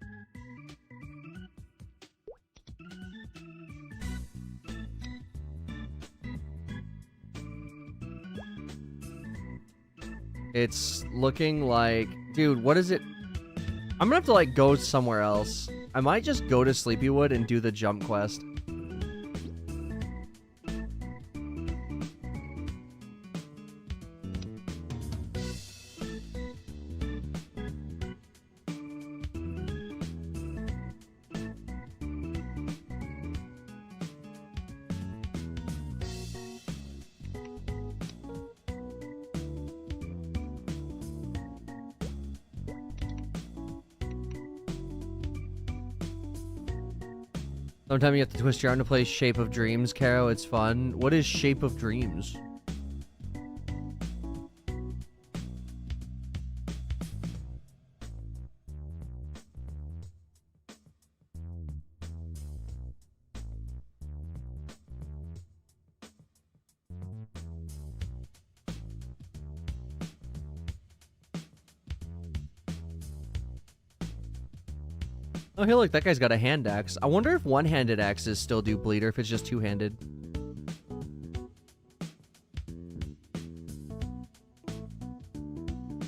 It's looking like... Dude, what is it? I'm gonna have to, like, go somewhere else. I might just go to Sleepywood and do the jump quest. Sometimes you have to twist your arm to play Shape of Dreams, Kero. It's fun. What is Shape of Dreams? Oh, hey, look, that guy's got a hand axe. I wonder if one-handed axes still do bleed or if it's just two-handed.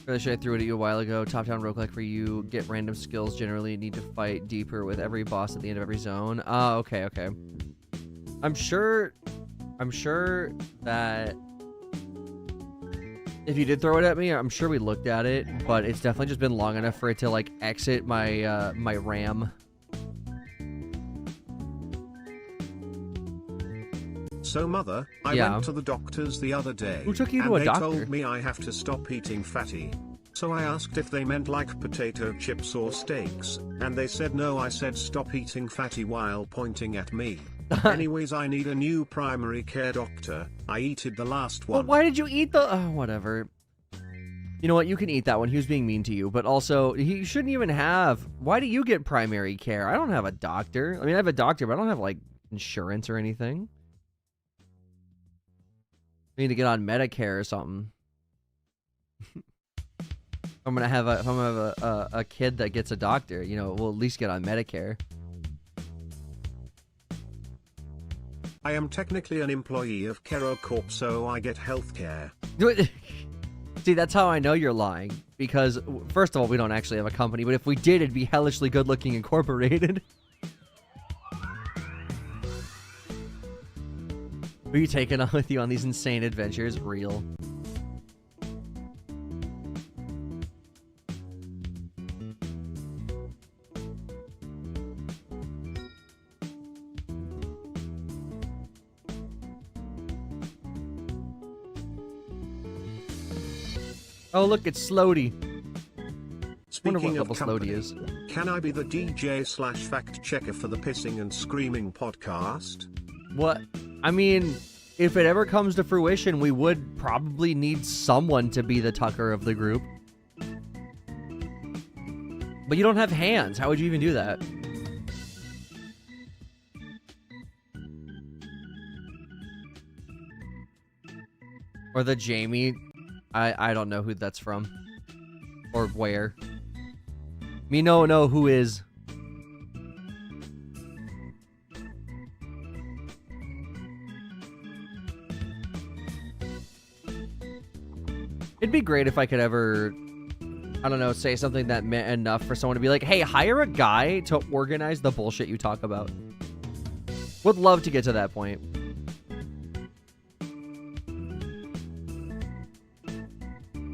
Really sure I threw it at you a while ago. Top-down roguelike for you. Get random skills. Generally need to fight deeper with every boss at the end of every zone. Oh, okay, okay. I'm sure that if you did throw it at me, I'm sure we looked at it, but it's definitely just been long enough for it to, like, exit my, my RAM. So mother, I Yeah. went to the doctors the other day. Who took you to and a they doctor? told me I have to stop eating fatty. So I asked if they meant like potato chips or steaks, and they said no. I said stop eating fatty while pointing at me. Anyways, I need a new primary care doctor. I eated the last Well, one. why did you eat the... Oh, whatever. You know what? You can eat that one. He was being mean to you. But also, he shouldn't even have... Why do you get primary care? I don't have a doctor. I mean, I have a doctor, but I don't have, like, insurance or anything. I need to get on Medicare or something. I'm gonna have a kid that gets a doctor, you know, we'll at least get on Medicare. I am technically an employee of Kero Corp, so I get healthcare. See, that's how I know you're lying. Because, first of all, we don't actually have a company, but if we did, it'd be hellishly good-looking incorporated. Were you taking on with you on these insane adventures? Real. Oh, look, it's Slody. Wonder what Speaking of level Slody company, is. can I be the DJ/fact checker for the Pissing and Screaming podcast? What? I mean, if it ever comes to fruition, we would probably need someone to be the Tucker of the group. But you don't have hands. How would you even do that? Or the Jamie. I don't know who that's from. Or where. Me no know who is. It'd be great if I could ever, I don't know, say something that meant enough for someone to be like, hey, hire a guy to organize the bullshit you talk about. Would love to get to that point.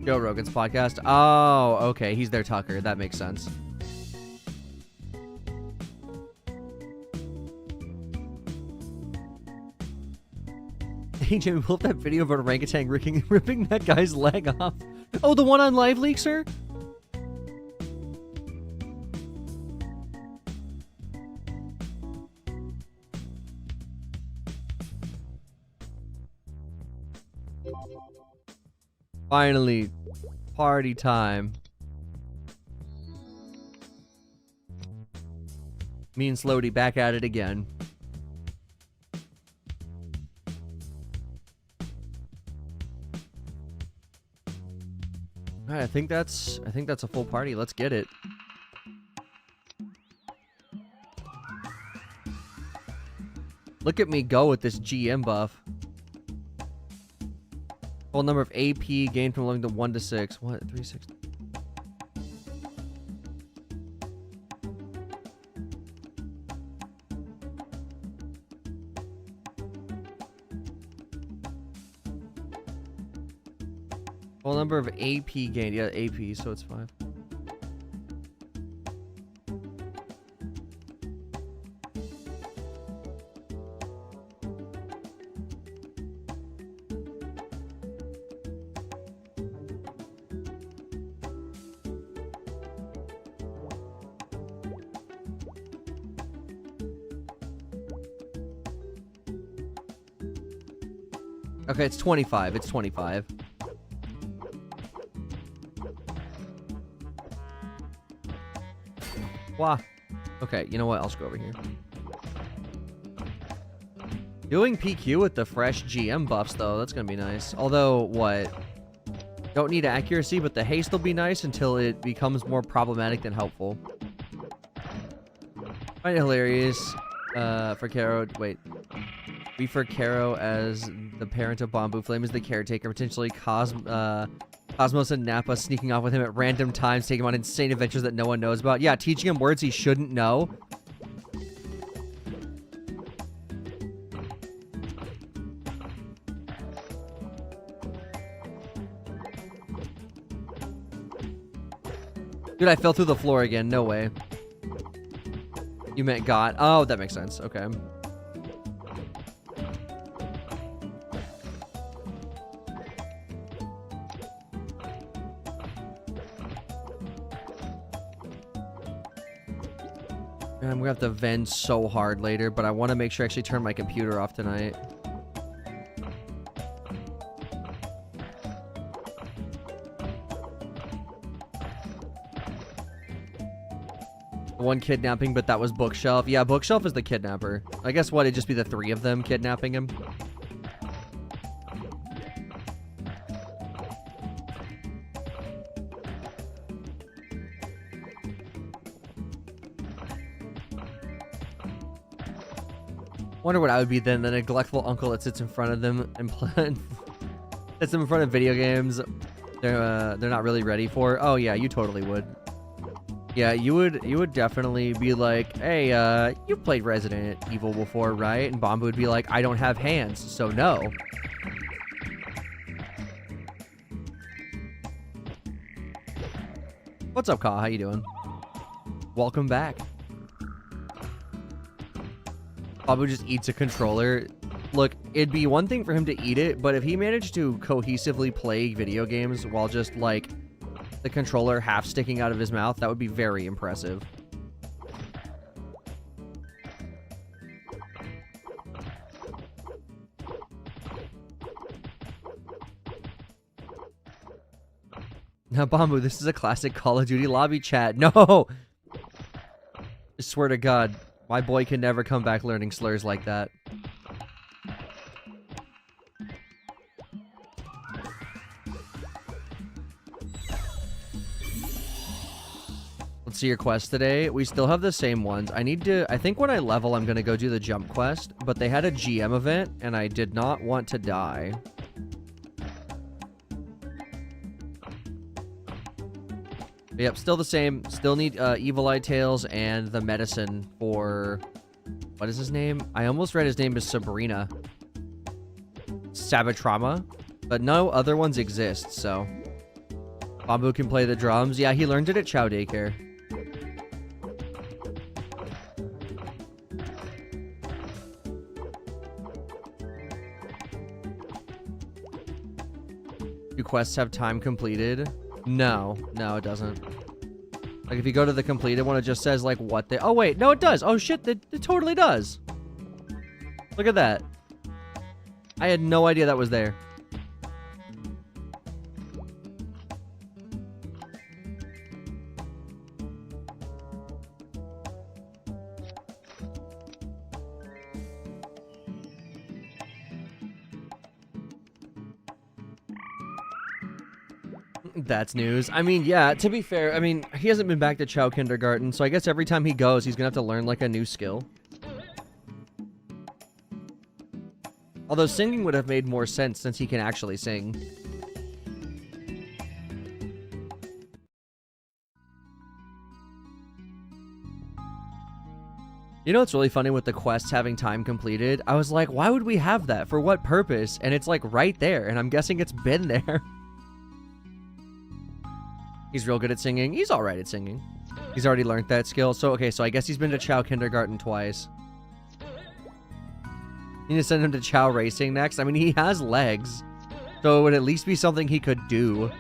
Joe Rogan's podcast. Oh, okay. He's their Tucker. That makes sense. Hey, Jimmy, pull up that video of an orangutan ripping that guy's leg off. Oh, the one on Live Leak, sir? Finally, party time. Me and Slody back at it again. All right, I think that's a full party. Let's get it. Look at me go with this GM buff. Full number of AP gained from 11 to 1 to 6. What? 360. Full number of AP gained. Yeah, AP, so it's 5. Okay, it's 25. It's 25. Wow. Okay, you know what? I'll just go over here. Doing PQ with the fresh GM buffs, though, that's gonna be nice. Although, what? Don't need accuracy, but the haste will be nice until it becomes more problematic than helpful. Find it hilarious for Kero. Wait. Refer Kero as the parent of Bamboo Flame as the caretaker, potentially Cosmos and Nappa sneaking off with him at random times, taking him on insane adventures that no one knows about. Yeah, teaching him words he shouldn't know. Dude, I fell through the floor again. No way. You meant God. Oh, that makes sense. Okay. I'm gonna have to vend so hard later, but I want to make sure I actually turn my computer off tonight. One kidnapping, but that was Bookshelf. Yeah, Bookshelf is the kidnapper. I guess what? It'd just be the 3 of them kidnapping him. Wonder what I would be then, the neglectful uncle that sits in front of them and sits them in front of video games they're not really ready for. Oh yeah, you totally would. Yeah, you would definitely be like, hey, you've played Resident Evil before, right? And Bomba would be like, I don't have hands, so no. What's up, Ka? How you doing? Welcome back. Babu just eats a controller. Look, it'd be one thing for him to eat it, but if he managed to cohesively play video games while just, like, the controller half sticking out of his mouth, that would be very impressive. Now, Bambu, this is a classic Call of Duty lobby chat. No! I swear to God, my boy can never come back learning slurs like that. Let's see your quest today. We still have the same ones. I think when I level, I'm going to go do the jump quest, but they had a GM event, and I did not want to die. Yep, still the same. Still need Evil Eye Tails and the medicine for... What is his name? I almost read his name as Sabrina. Sabatrama. But no other ones exist, so... Bambu can play the drums. Yeah, he learned it at Chow Daycare. Do quests have time completed? No, it doesn't. Like, if you go to the completed one, it just says, like, what they... Oh, wait, no, it does. Oh, shit, it totally does. Look at that. I had no idea that was there. That's news. I mean, yeah, to be fair, I mean, he hasn't been back to Chow Kindergarten, so I guess every time he goes, he's gonna have to learn, like, a new skill. Although singing would have made more sense since he can actually sing. You know what's really funny with the quests having time completed? I was like, why would we have that? For what purpose? And it's, like, right there, and I'm guessing it's been there. He's real good at singing. He's alright at singing. He's already learned that skill. So, okay, so I guess he's been to Chow Kindergarten twice. You need to send him to Chow Racing next. I mean, he has legs. So it would at least be something he could do.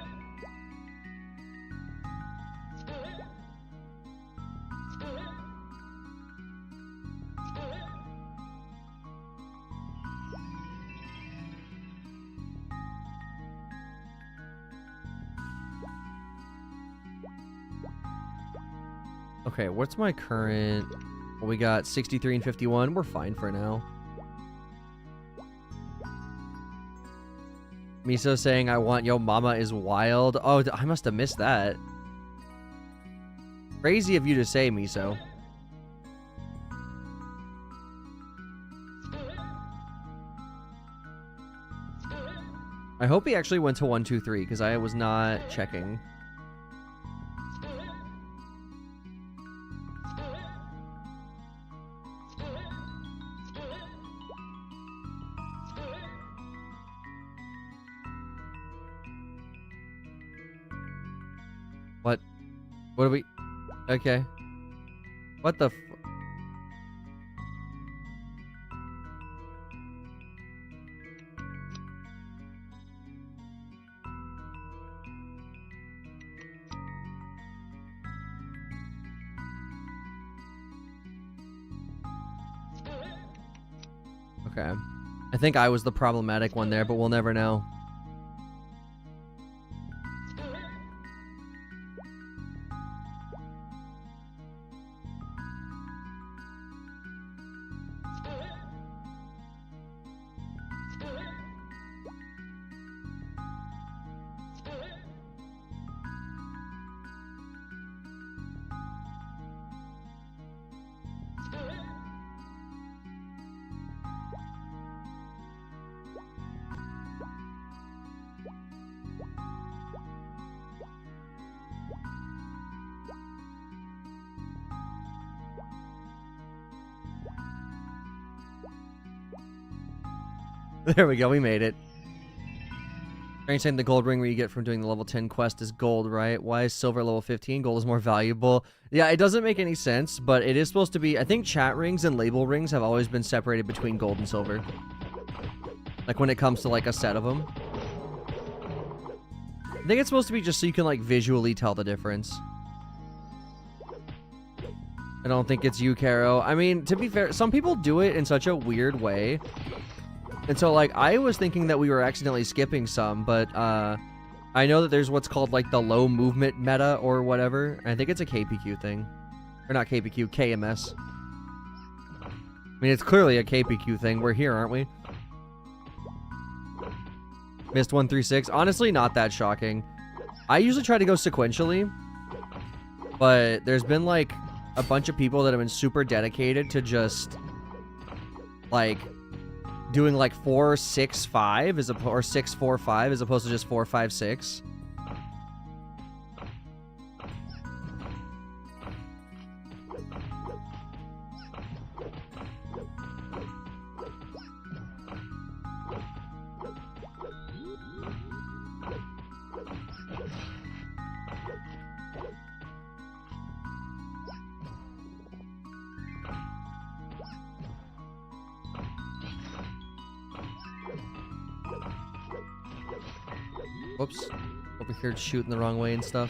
Okay, what's my current... Well, we got 63 and 51. We're fine for now. Miso saying, I want yo mama is wild. Oh, I must have missed that. Crazy of you to say, Miso. I hope he actually went to 1, 2, 3, because I was not checking. What are we... Okay. What the f... Okay. I think I was the problematic one there, but we'll never know. There we go. We made it. Are you saying the gold ring where you get from doing the level 10 quest is gold, right? Why is silver level 15? Gold is more valuable. Yeah, it doesn't make any sense, but it is supposed to be... I think chat rings and label rings have always been separated between gold and silver. Like when it comes to like a set of them. I think it's supposed to be just so you can like visually tell the difference. I don't think it's you, Kero. I mean, to be fair, some people do it in such a weird way. And so, like, I was thinking that we were accidentally skipping some, but I know that there's what's called, like, the low movement meta or whatever. I think it's a KPQ thing. Or not KPQ, KMS. I mean, it's clearly a KPQ thing. We're here, aren't we? Missed 136. Honestly, not that shocking. I usually try to go sequentially, but there's been, like, a bunch of people that have been super dedicated to just, like... doing like 4-6-5 or 6-4-5 as opposed to just 4-5-6. Whoops. Over here shooting the wrong way and stuff.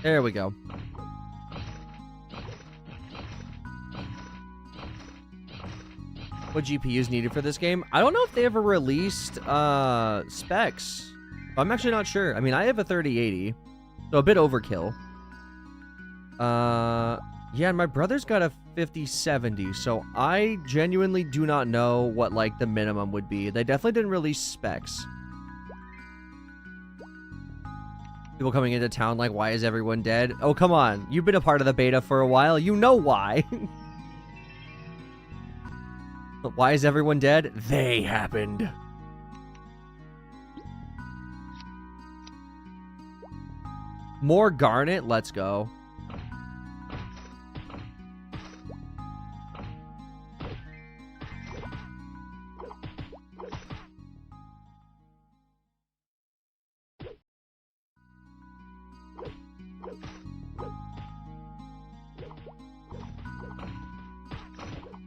There we go. What GPUs needed for this game? I don't know if they ever released specs. I'm actually not sure. I mean, I have a 3080, so a bit overkill. Yeah, and my brother's got a 5070, so I genuinely do not know what like the minimum would be. They definitely didn't release specs. People coming into town like, why is everyone dead? Oh, come on. You've been a part of the beta for a while. You know why. But why is everyone dead? They happened. More garnet? Let's go.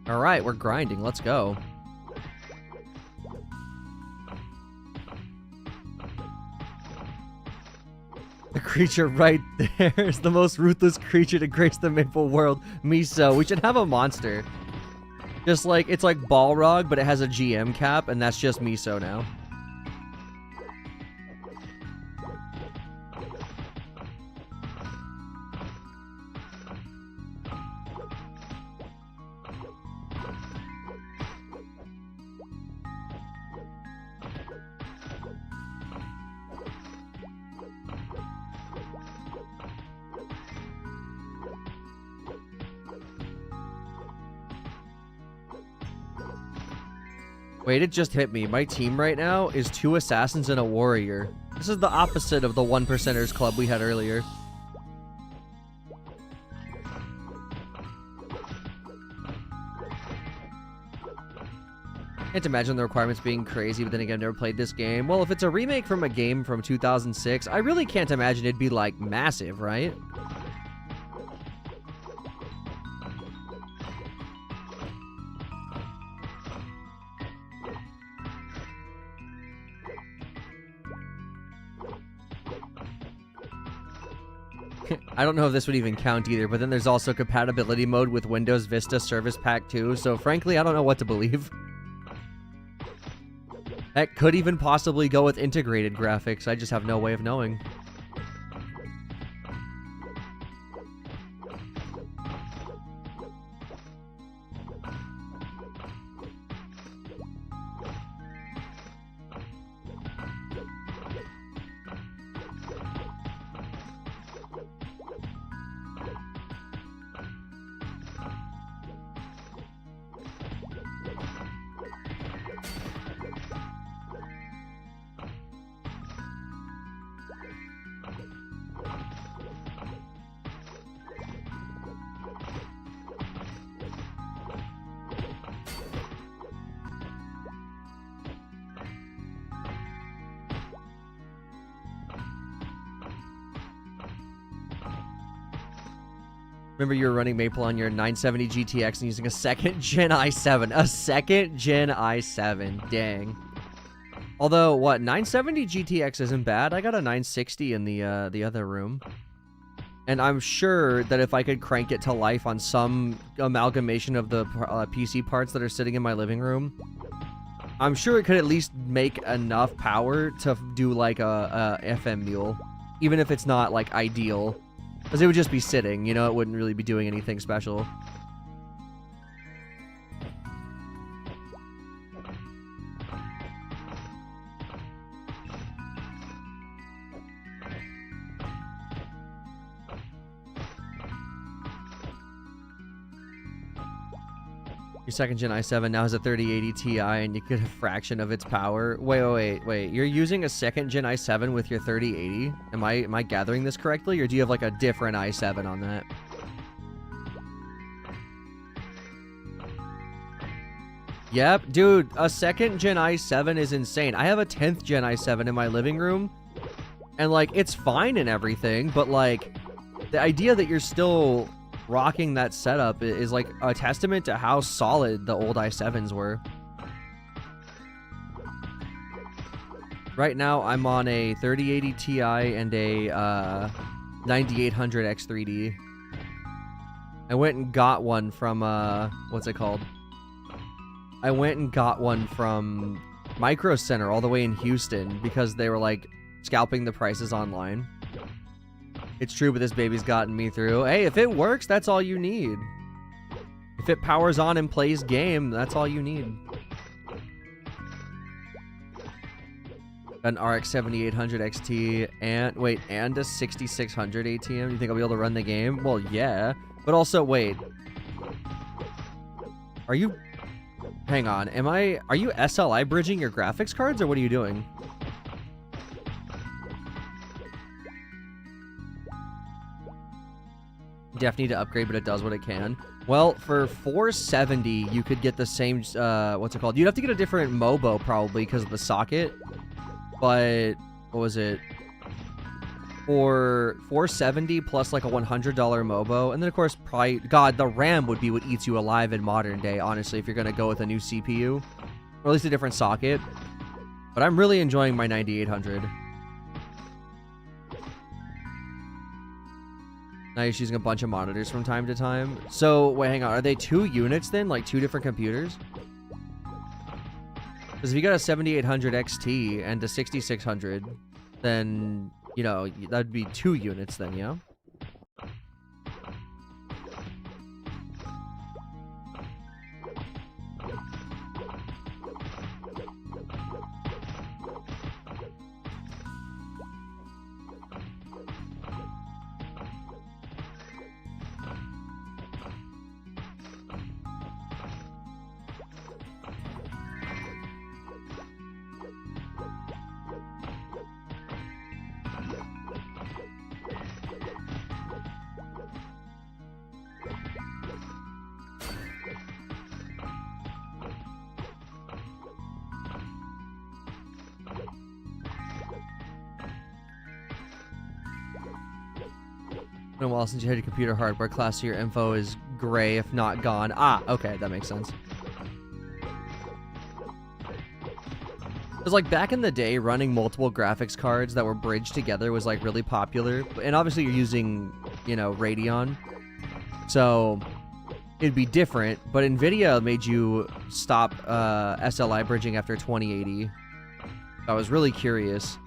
All right, we're grinding. Let's go. The creature right there is the most ruthless creature to grace the maple world. Miso. We should have a monster. Just like, it's like Balrog, but it has a GM cap, and that's just Miso now. Wait, it just hit me. My team right now is 2 assassins and a warrior. This is the opposite of the 1%ers club we had earlier. Can't imagine the requirements being crazy, but then again, I've never played this game. Well, if it's a remake from a game from 2006, I really can't imagine it'd be, like, massive, right? I don't know if this would even count either, but then there's also compatibility mode with Windows Vista Service Pack 2, so frankly, I don't know what to believe. That could even possibly go with integrated graphics, I just have no way of knowing. Remember you were running Maple on your 970 GTX and using a 2nd gen i7. A 2nd gen i7. Dang. Although, what, 970 GTX isn't bad. I got a 960 in the other room. And I'm sure that if I could crank it to life on some amalgamation of the PC parts that are sitting in my living room, I'm sure it could at least make enough power to do like a FM mule. Even if it's not like ideal. Because it would just be sitting, you know, it wouldn't really be doing anything special. Your 2nd gen i7 now has a 3080 Ti and you get a fraction of its power. Wait. You're using a 2nd gen i7 with your 3080? Am I gathering this correctly, or do you have like a different i7 on that? Yep, dude, a 2nd gen i7 is insane. I have a 10th gen i7 in my living room, and like it's fine and everything, but like the idea that you're still rocking that setup is like a testament to how solid the old i7s were. Right now, I'm on a 3080 Ti and a 9800 X3D. I went and got one from, what's it called? I went and got one from Micro Center all the way in Houston because they were like scalping the prices online. It's true, but this baby's gotten me through. Hey, if it works, that's all you need. If it powers on and plays game, that's all you need. An RX 7800 XT and a 6600 ATM. You think I'll be able to run the game? Well, yeah. But also, wait. Are you... Hang on. Are you SLI bridging your graphics cards, or what are you doing? Definitely need to upgrade, but it does what it can. Well, for 470, you could get the same, what's it called? You'd have to get a different MOBO, probably, because of the socket. But, what was it? For 470 plus, like, a $100 MOBO. And then, of course, probably, God, the RAM would be what eats you alive in modern day, honestly, if you're going to go with a new CPU. Or at least a different socket. But I'm really enjoying my 9800. Now you're using a bunch of monitors from time to time. So, wait, hang on. Are they 2 units then? Like 2 different computers? Because if you got a 7800 XT and a 6600, then, you know, that'd be 2 units then, yeah? Been a while since you had your computer hardware class, so your info is gray, if not gone. Ah, okay, that makes sense. Because, like, back in the day, running multiple graphics cards that were bridged together was, like, really popular. And obviously you're using, you know, Radeon. So, it'd be different. But NVIDIA made you stop SLI bridging after 2080. I was really curious.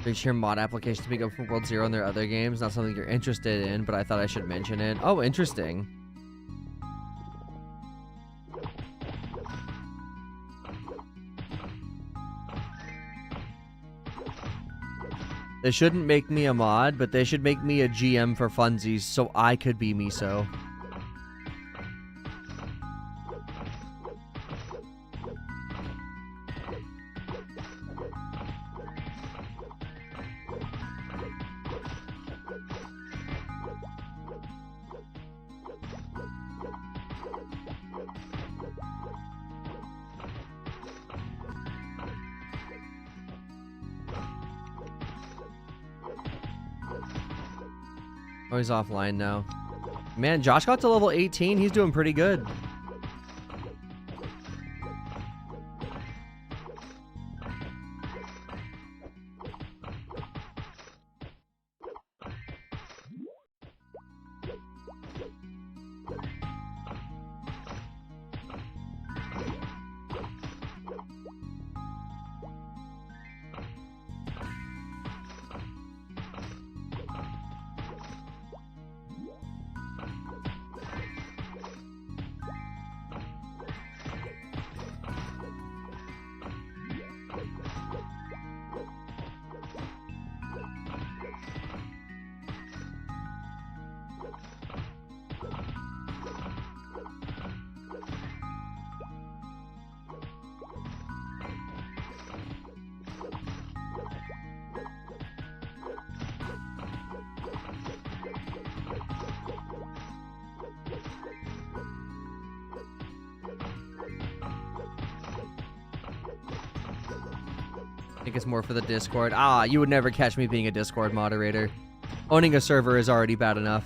They share mod applications to make up for World Zero and their other games. Not something you're interested in, but I thought I should mention it. Oh, interesting. They shouldn't make me a mod, but they should make me a GM for funsies so I could be Miso. Oh, he's offline now. Man, Josh got to level 18. He's doing pretty good. I think it's more for the Discord. Ah, you would never catch me being a Discord moderator. Owning a server is already bad enough.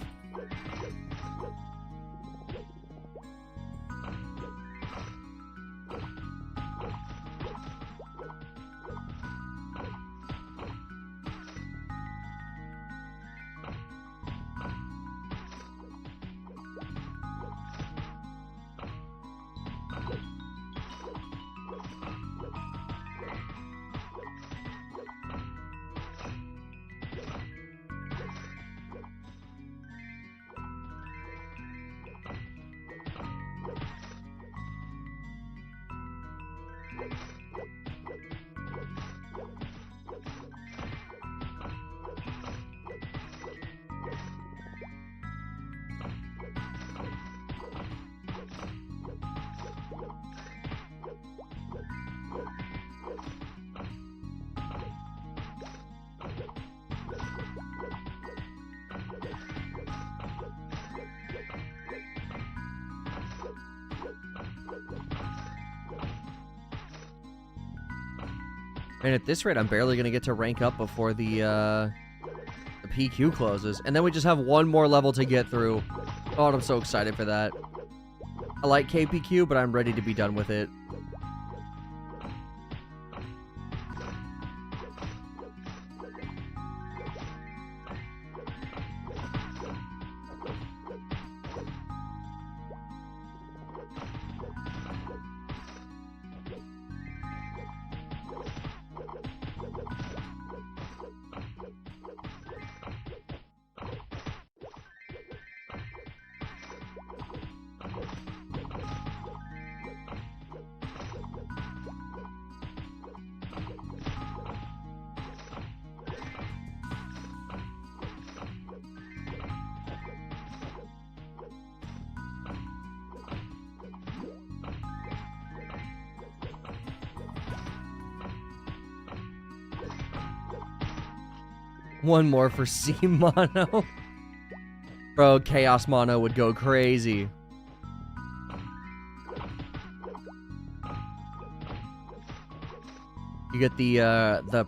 And at this rate, I'm barely going to get to rank up before the PQ closes. And then we just have one more level to get through. Oh, I'm so excited for that. I like KPQ, but I'm ready to be done with it. One more for C Mono. Bro, Chaos Mono would go crazy. You get the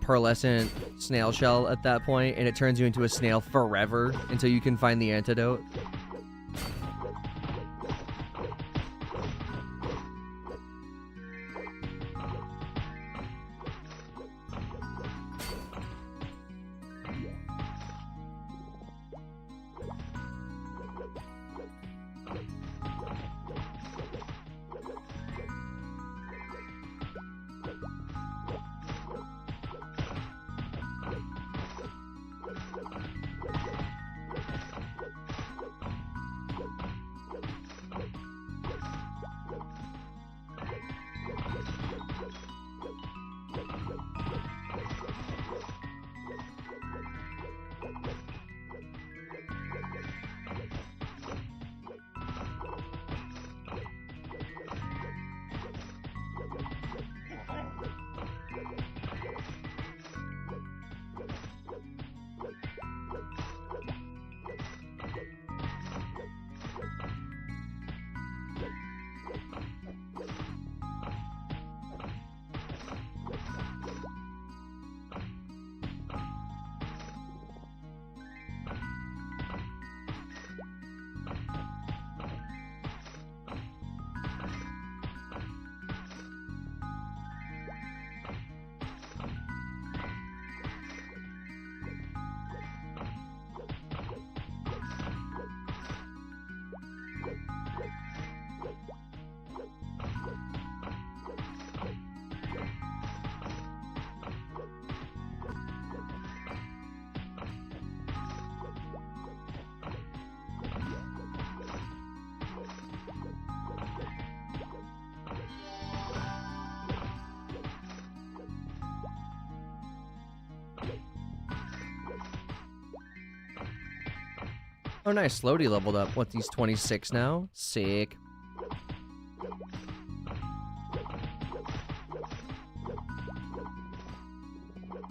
pearlescent snail shell at that point, and it turns you into a snail forever until you can find the antidote. Oh, nice. Slowly leveled up. What, he's 26 now? Sick.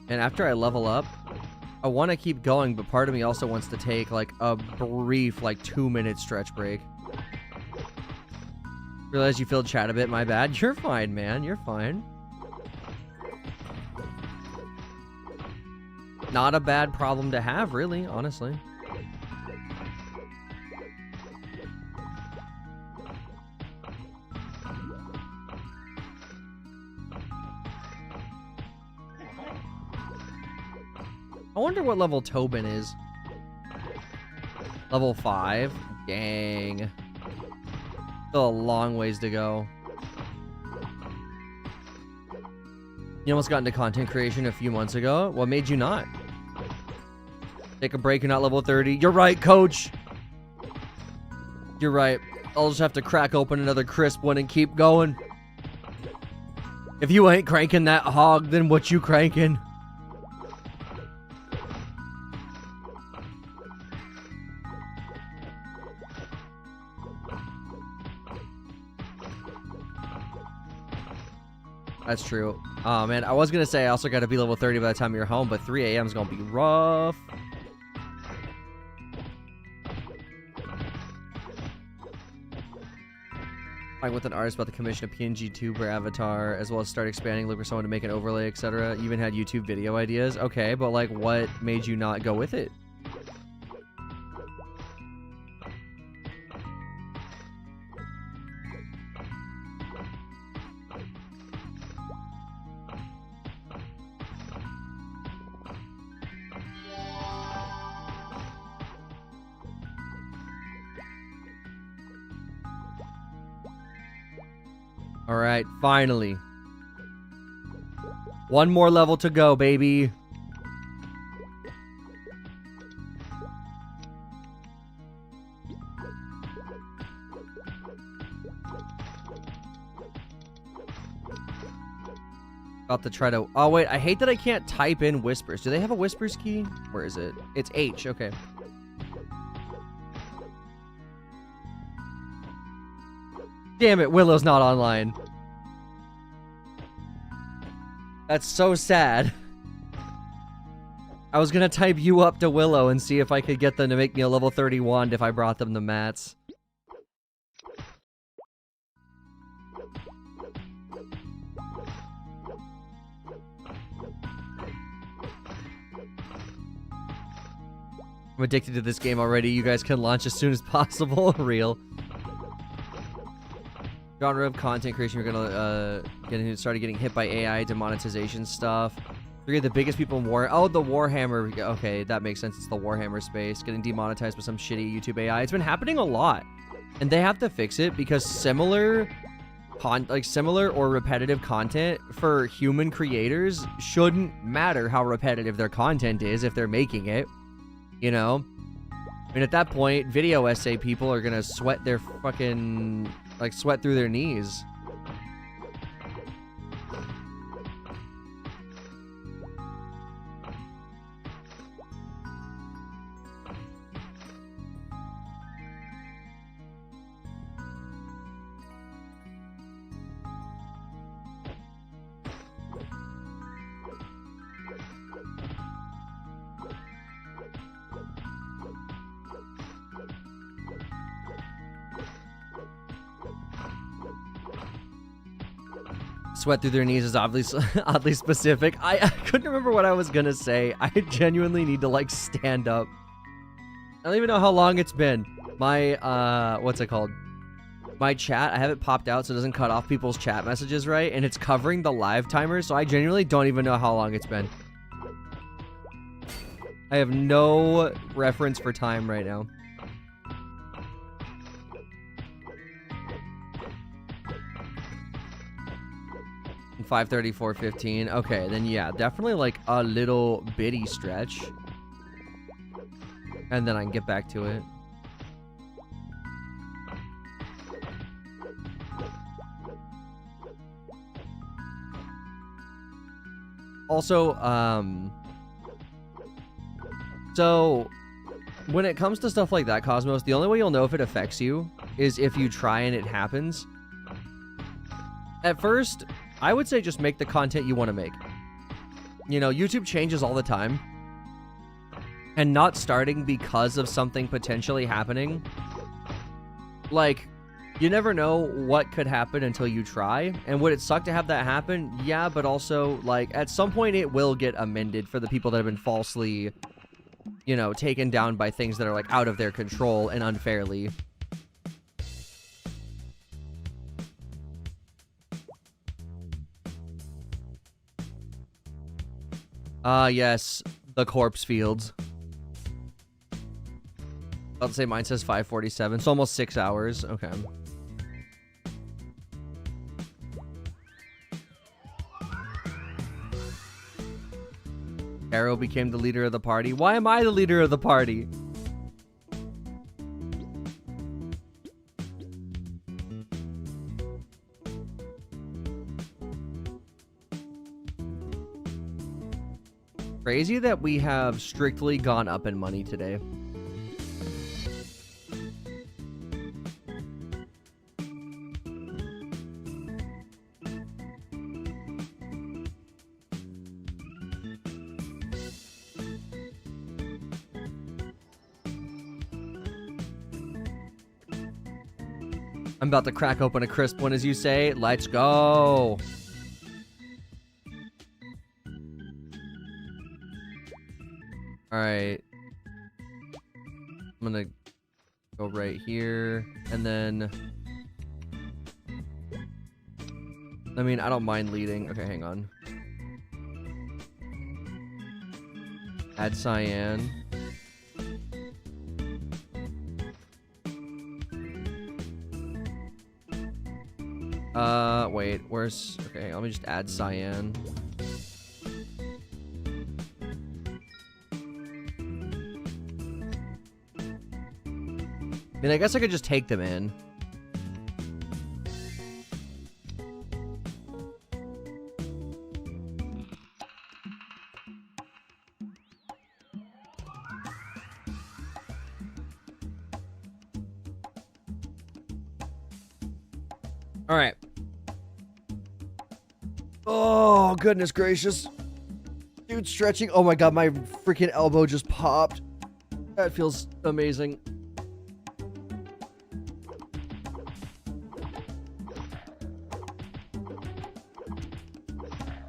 And after I level up, I want to keep going, but part of me also wants to take, like, a brief, like, 2-minute stretch break. Realize you filled chat a bit, my bad. You're fine, man. You're fine. Not a bad problem to have, really, honestly. I wonder what level Tobin is. Level 5? Dang. Still a long ways to go. You almost got into content creation a few months ago. What made you not? Take a break, you're not level 30. You're right, coach! You're right. I'll just have to crack open another crisp one and keep going. If you ain't cranking that hog, then what you cranking? That's true. Oh, man, I was going to say I also got to be level 30 by the time you're home, but 3 a.m. is going to be rough. Find with an artist about to commission a PNG tuber avatar, as well as start expanding, look for someone to make an overlay, etc. You even had YouTube video ideas. Okay, but, like, what made you not go with it? Alright, finally. One more level to go, baby. About to try to... Oh, wait, I hate that I can't type in whispers. Do they have a whispers key? Where is it? It's H, okay. Damn it, Willow's not online. That's so sad. I was gonna type you up to Willow and see if I could get them to make me a level 30 wand if I brought them the mats. I'm addicted to this game already. You guys can launch as soon as possible. Real. Genre of content creation, you're gonna start getting hit by AI demonetization stuff. You're the biggest people in war. Oh, the Warhammer. Okay, that makes sense. It's the Warhammer space getting demonetized by some shitty YouTube AI. It's been happening a lot, and they have to fix it because similar or repetitive content for human creators shouldn't matter how repetitive their content is if they're making it. You know, I mean, at that point, video essay people are gonna sweat their fucking. Like, sweat through their knees. Sweat through their knees is obviously oddly specific. I couldn't remember what I was gonna say. I genuinely need to, like, stand up. I don't even know how long it's been. My, what's it called? My chat, I have it popped out so it doesn't cut off people's chat messages, right? And it's covering the live timer, so I genuinely don't even know how long it's been. I have no reference for time right now. 5:30, 4:15. Okay, then yeah, definitely like a little bitty stretch. And then I can get back to it. Also, so when it comes to stuff like that, Cosmos, the only way you'll know if it affects you is if you try and it happens. At first, I would say just make the content you want to make. You know, YouTube changes all the time. And not starting because of something potentially happening, like, you never know what could happen until you try. And would it suck to have that happen? Yeah, but also, like, at some point it will get amended for the people that have been falsely, you know, taken down by things that are, like, out of their control and unfairly. Yes, the corpse fields. I'll say mine says 5:47, so almost 6 hours. Okay. Kero became the leader of the party. Why am I the leader of the party? Crazy that we have strictly gone up in money today. I'm about to crack open a crisp one, as you say. Let's go. All right. I'm gonna go right here, and then, I mean, I don't mind leading. Okay, hang on. Add cyan. Wait, where's... Okay, let me just add cyan. I mean, I guess I could just take them in. All right. Oh, goodness gracious. Dude, stretching. Oh my god, my freaking elbow just popped. That feels amazing.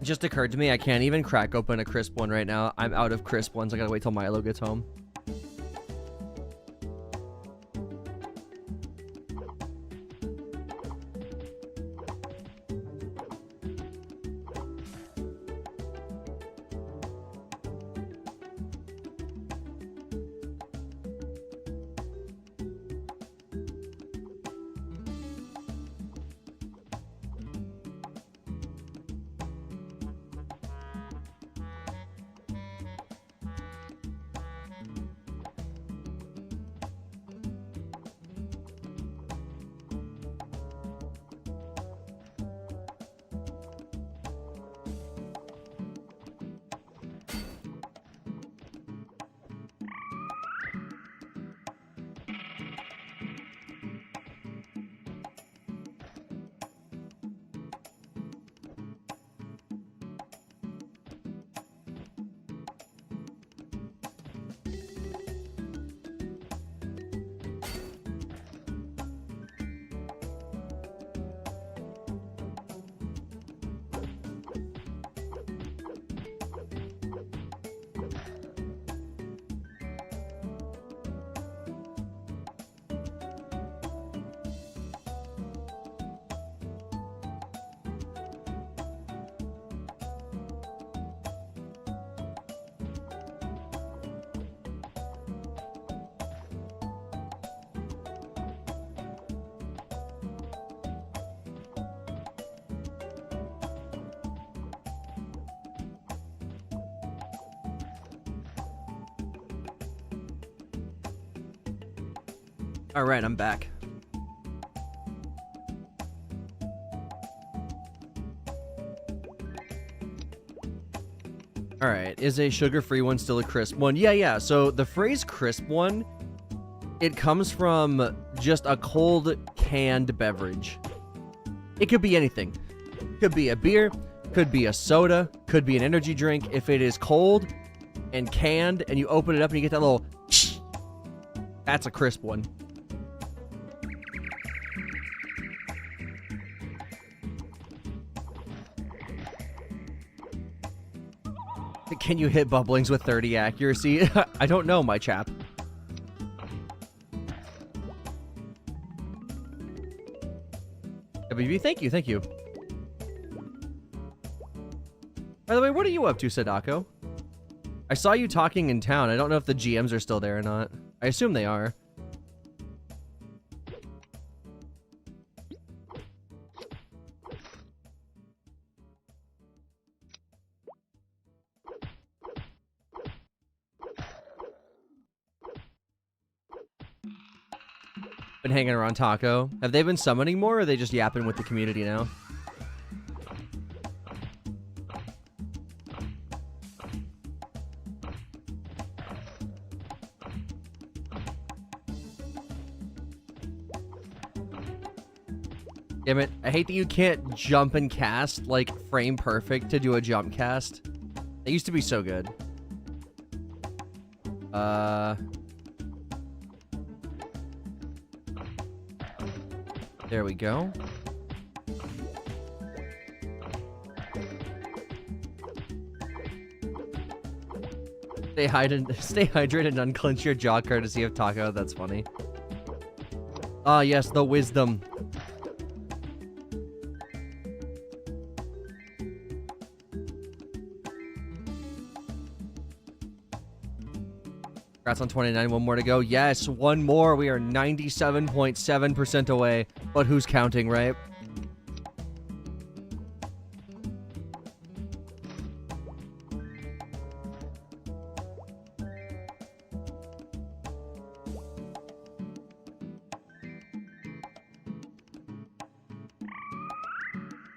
It just occurred to me I can't even crack open a crisp one right now. I'm out of crisp ones. I gotta wait till Milo gets home. All right, I'm back. All right, is a sugar-free one still a crisp one? Yeah. So the phrase crisp one, it comes from just a cold canned beverage. It could be anything. Could be a beer, could be a soda, could be an energy drink. If it is cold and canned and you open it up and you get that little that's a crisp one. Can you hit bubblings with 30 accuracy? I don't know, my chap. WB, thank you. By the way, what are you up to, Sadako? I saw you talking in town. I don't know if the GMs are still there or not. I assume they are. Been hanging around Taco. Have they been summoning more, or are they just yapping with the community now? Damn it, I hate that you can't jump and cast, like, frame perfect to do a jump cast. It used to be so good. There we go. Stay hydrated and unclench your jaw courtesy of Taco. That's funny. Ah, yes, the wisdom. Congrats on 29. One more to go. Yes, one more. We are 97.7% away. But who's counting, right?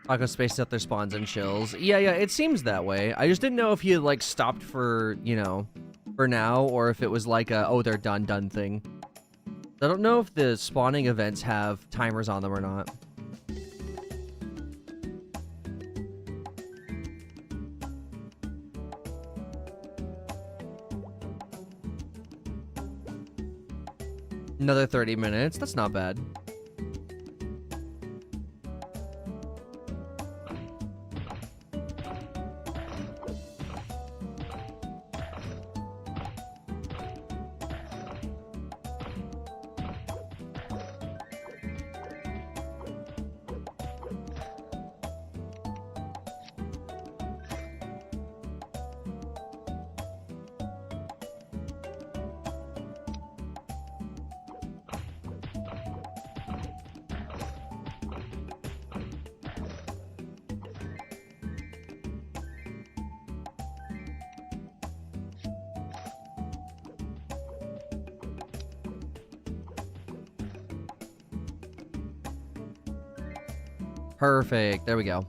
Taco spaced out their spawns and chills. Yeah, it seems that way. I just didn't know if he had, like, stopped for, you know, for now, or if it was like a, oh, they're done thing. I don't know if the spawning events have timers on them or not. Another 30 minutes. That's not bad. Perfect. There we go.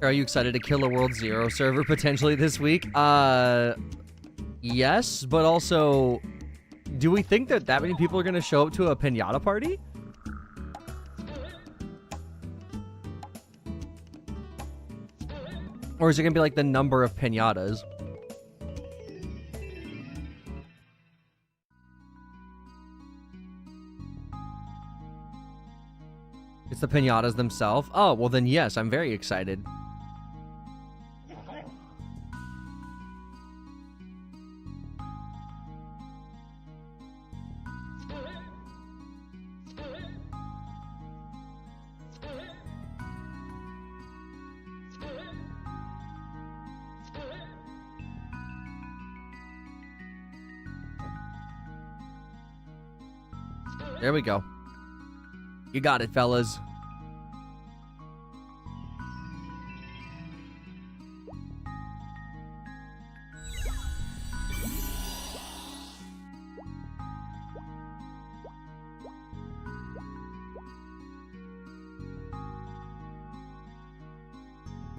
Are you excited to kill a World Zero server potentially this week? Yes, but also, do we think that many people are going to show up to a piñata party? Or is it going to be like the number of piñatas? It's the piñatas themselves? Oh, well then yes, I'm very excited. There we go. You got it, fellas.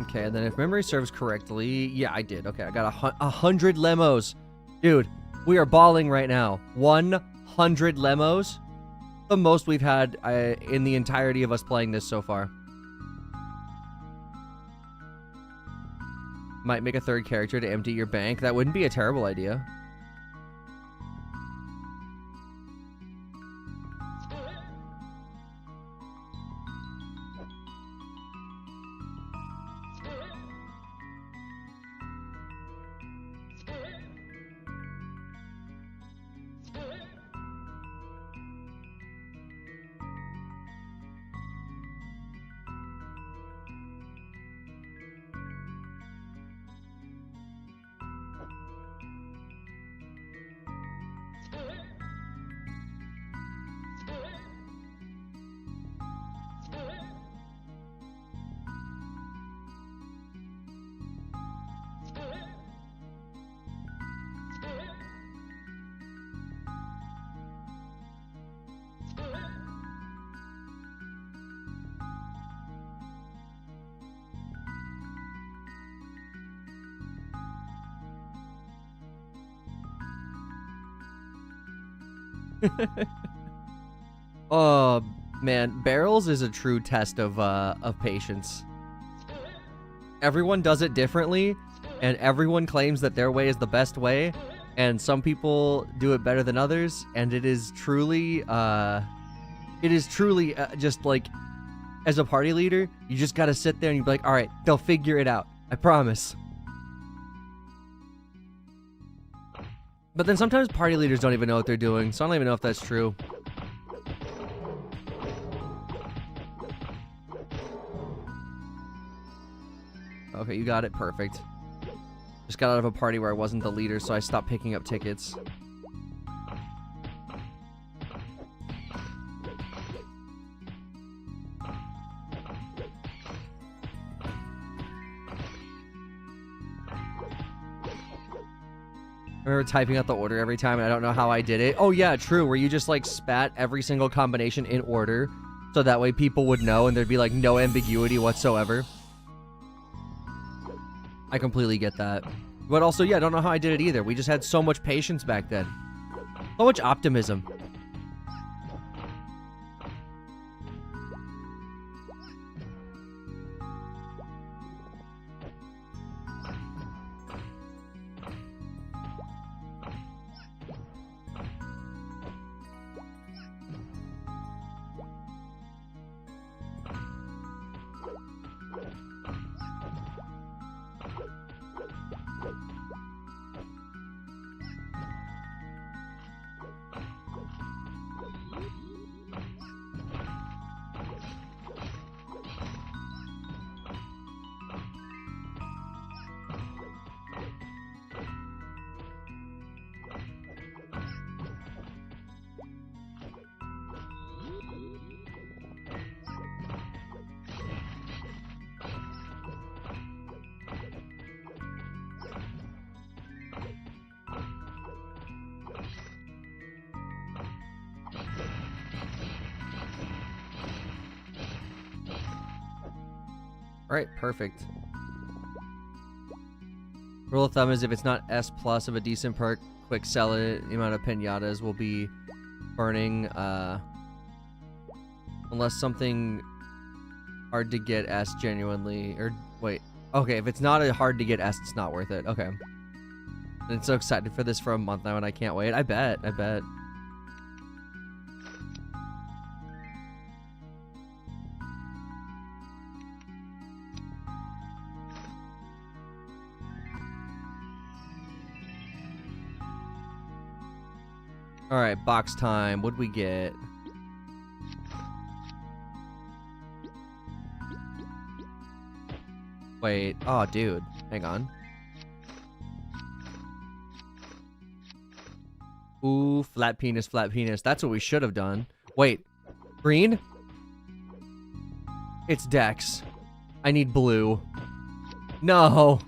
Okay, and then if memory serves correctly, yeah, I did. Okay, I got 100 lemos. Dude, we are balling right now. 100 lemos. The most we've had in the entirety of us playing this so far. Might make a third character to empty your bank. That wouldn't be a terrible idea. Oh man, barrels is a true test of patience. Everyone does it differently, and everyone claims that their way is the best way, and some people do it better than others, and it is truly just like, as a party leader, you just gotta sit there and you be like, all right, they'll figure it out. I promise. But then sometimes party leaders don't even know what they're doing, so I don't even know if that's true. Okay, you got it. Perfect. Just got out of a party where I wasn't the leader, so I stopped picking up tickets. I remember typing out the order every time, and I don't know how I did it. Oh yeah, true, where you just like spat every single combination in order, so that way people would know and there'd be like no ambiguity whatsoever. I completely get that. But also, yeah, I don't know how I did it either. We just had so much patience back then. So much optimism. Alright, perfect. Rule of thumb is if it's not S plus of a decent perk, quick sell it. The amount of pinatas will be burning, unless something hard to get S genuinely, or wait. Okay, if it's not a hard to get S, it's not worth it. Okay. I'm so excited for this for a month now and I can't wait. I bet. Alright, box time. What'd we get? Wait. Oh, dude. Hang on. Ooh, flat penis, flat penis. That's what we should have done. Wait. Green? It's Dex. I need blue. No.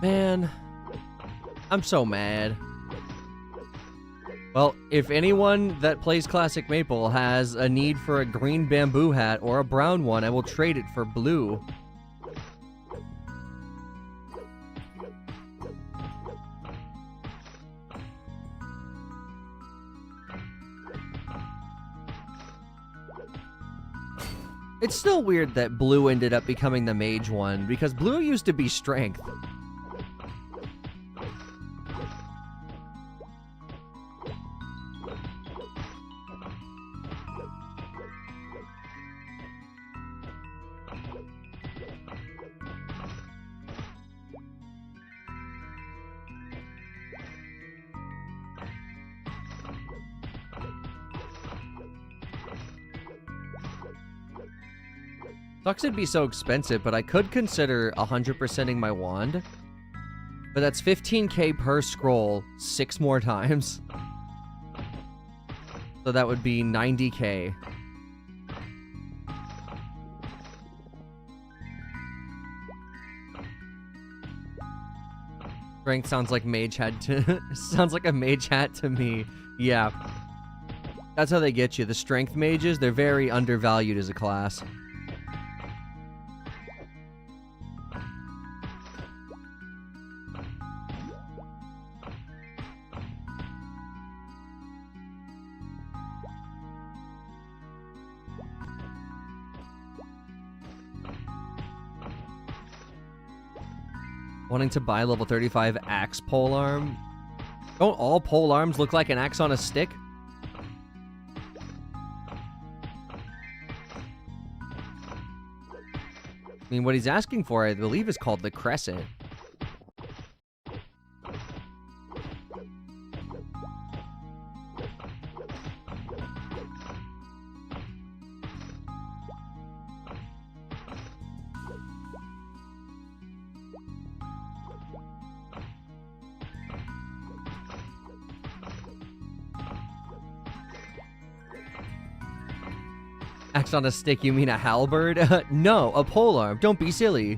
Man, I'm so mad. Well, if anyone that plays Classic Maple has a need for a green bamboo hat or a brown one, I will trade it for blue. It's still weird that blue ended up becoming the mage one, because blue used to be strength. Sucks it'd be so expensive, but I could consider 100%ing my wand. But that's 15k per scroll 6 more times. So that would be 90k. Strength sounds like mage hat to sounds like a mage hat to me. Yeah. That's how they get you. The strength mages, they're very undervalued as a class. Wanting to buy level 35 axe polearm. Don't all polearms look like an axe on a stick? I mean, what he's asking for, I believe, is called the crescent. Axe on a stick, you mean a halberd? No, a polearm. Don't be silly.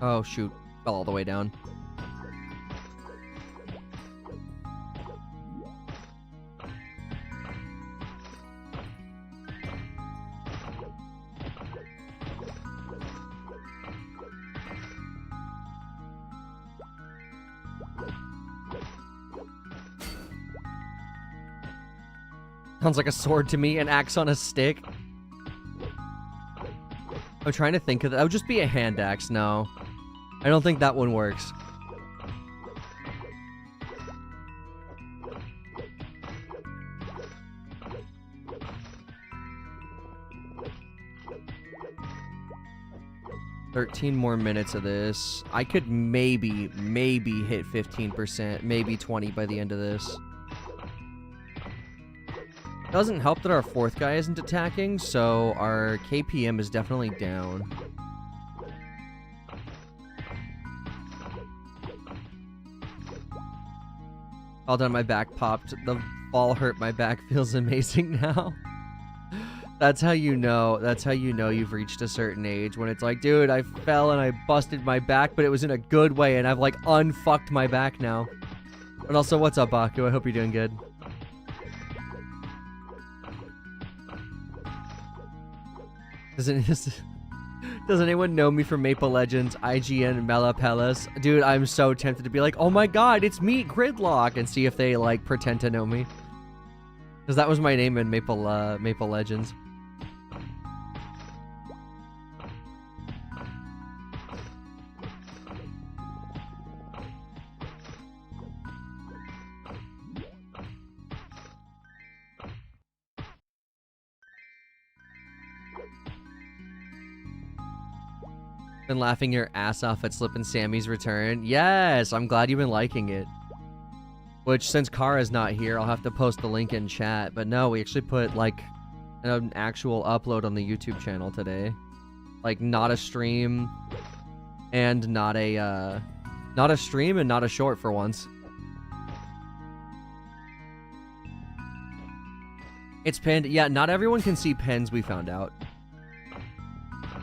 Oh, shoot. Fell all the way down. Sounds like a sword to me, an axe on a stick. I'm trying to think of that. That would just be a hand axe, no. I don't think that one works. "13 more minutes of this. I could maybe hit 15%, maybe 20 by the end of this. Doesn't help that our fourth guy isn't attacking, so our KPM is definitely down. All done, my back popped. The fall hurt, my back feels amazing now. That's how you know. That's how you know you've reached a certain age. When it's like, dude, I fell and I busted my back, but it was in a good way, and I've like unfucked my back now. But also, what's up, Baku? I hope you're doing good. Does anyone know me from Maple Legends, IGN, and Malapelas? Dude, I'm so tempted to be like, oh my god, it's me, Gridlock, and see if they, like, pretend to know me. Because that was my name in Maple Legends. Been laughing your ass off at Slip and Sammy's return. Yes, I'm glad you've been liking it. Which, since Kara's not here, I'll have to post the link in chat. But no, we actually put, like, an actual upload on the YouTube channel today. Like, not a stream and not a stream and not a short for once. It's pinned. Yeah, not everyone can see pins, we found out.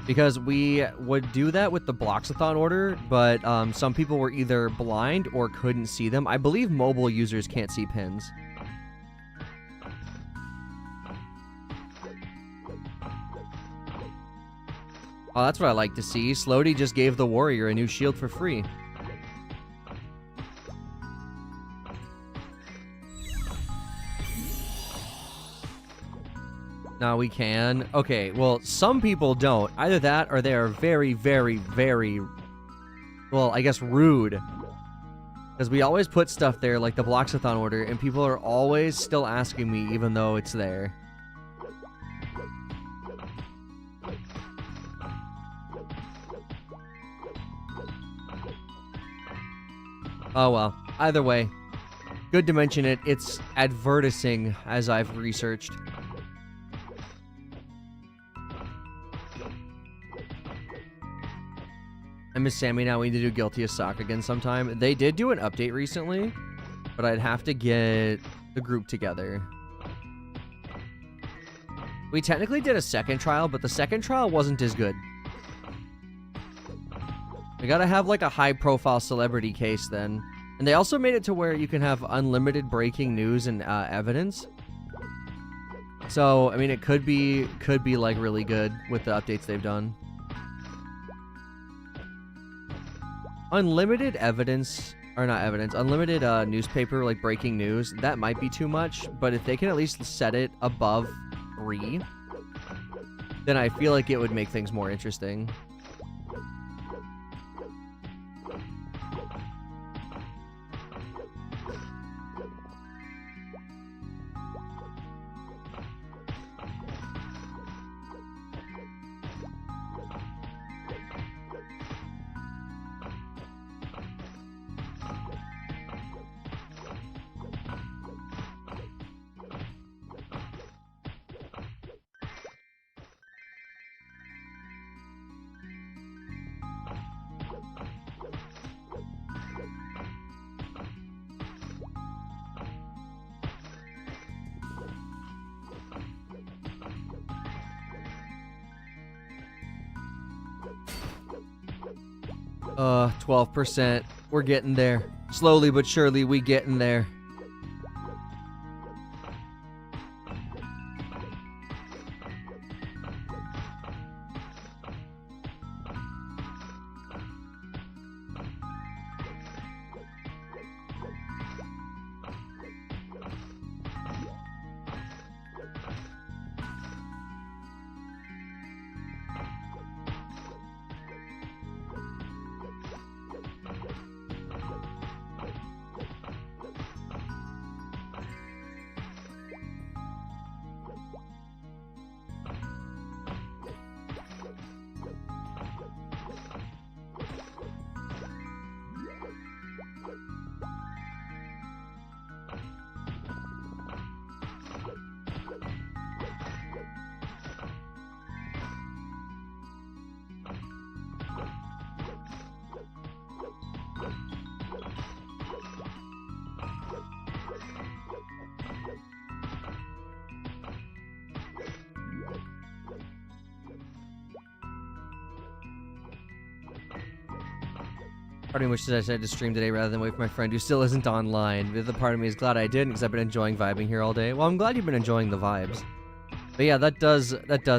Because we would do that with the ‑Classic order, but some people were either blind or couldn't see them. I believe mobile users can't see pins. Oh, that's what I like to see. Slody just gave the warrior a new shield for free. Now we can. Okay, well, some people don't. Either that or they are very, very, very, well, I guess rude. Because we always put stuff there, like the ‑Classic order, and people are always still asking me even though it's there. Oh well, either way. Good to mention it. It's advertising, as I've researched. I miss Sammy now. We need to do Guilty as Sock again sometime. They did do an update recently, but I'd have to get the group together. We technically did a second trial, but the second trial wasn't as good. We gotta have like a high-profile celebrity case then. And they also made it to where you can have unlimited breaking news and evidence. So, I mean, it could be like really good with the updates they've done. Unlimited evidence, or not evidence, unlimited newspaper, like breaking news, that might be too much, but if they can at least set it above 3, then I feel like it would make things more interesting. Uh, 12%. We're getting there. Slowly but surely, we getting there. Part of me wishes I decided to stream today rather than wait for my friend who still isn't online. The other part of me is glad I did because I've been enjoying vibing here all day. Well, I'm glad you've been enjoying the vibes. But yeah, that does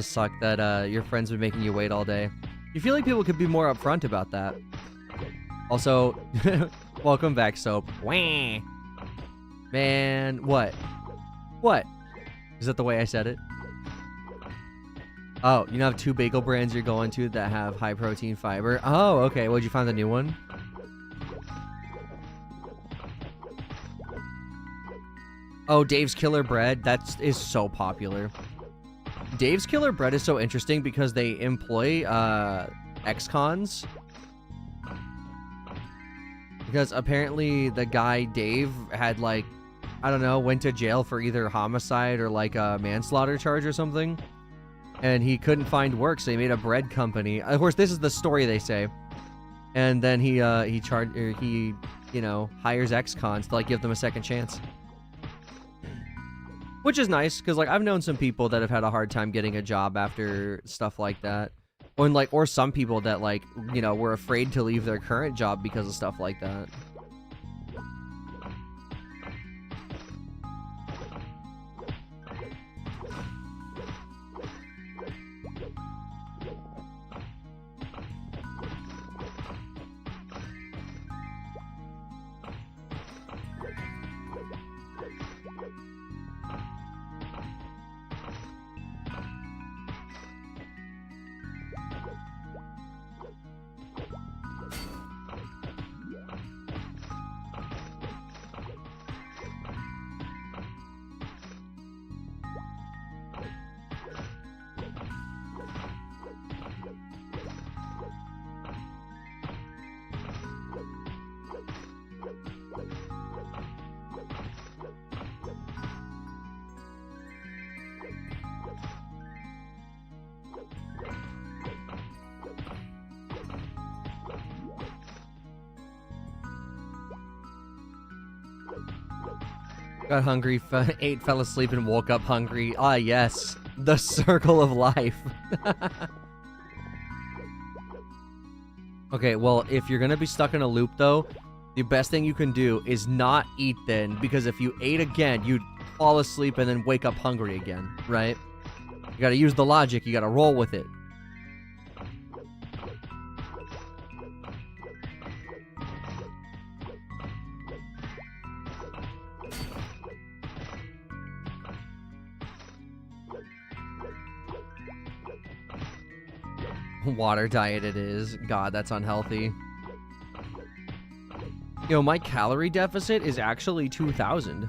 suck that your friends been making you wait all day. You feel like people could be more upfront about that. Also, welcome back, Soap. Wah. Man, what? What? Is that the way I said it? Oh, you have 2 bagel brands you're going to that have high protein fiber. Oh, okay. Well, did you find the new one? Oh, Dave's Killer Bread. That is so popular. Dave's Killer Bread is so interesting because they employ ex-cons. Because apparently the guy, Dave, had like, I don't know, went to jail for either homicide or like a manslaughter charge or something. And he couldn't find work, so he made a bread company. Of course, this is the story they say. And then he you know, hires ex-cons to like give them a second chance. Which is nice, because like I've known some people that have had a hard time getting a job after stuff like that. Or some people that like, you know, were afraid to leave their current job because of stuff like that. Got hungry, ate, fell asleep, and woke up hungry. Ah, yes. The circle of life. Okay, well, if you're gonna be stuck in a loop, though, the best thing you can do is not eat then, because if you ate again, you'd fall asleep and then wake up hungry again, right? You gotta use the logic, you gotta roll with it. Water diet it is. God, that's unhealthy. Yo, my calorie deficit is actually 2,000.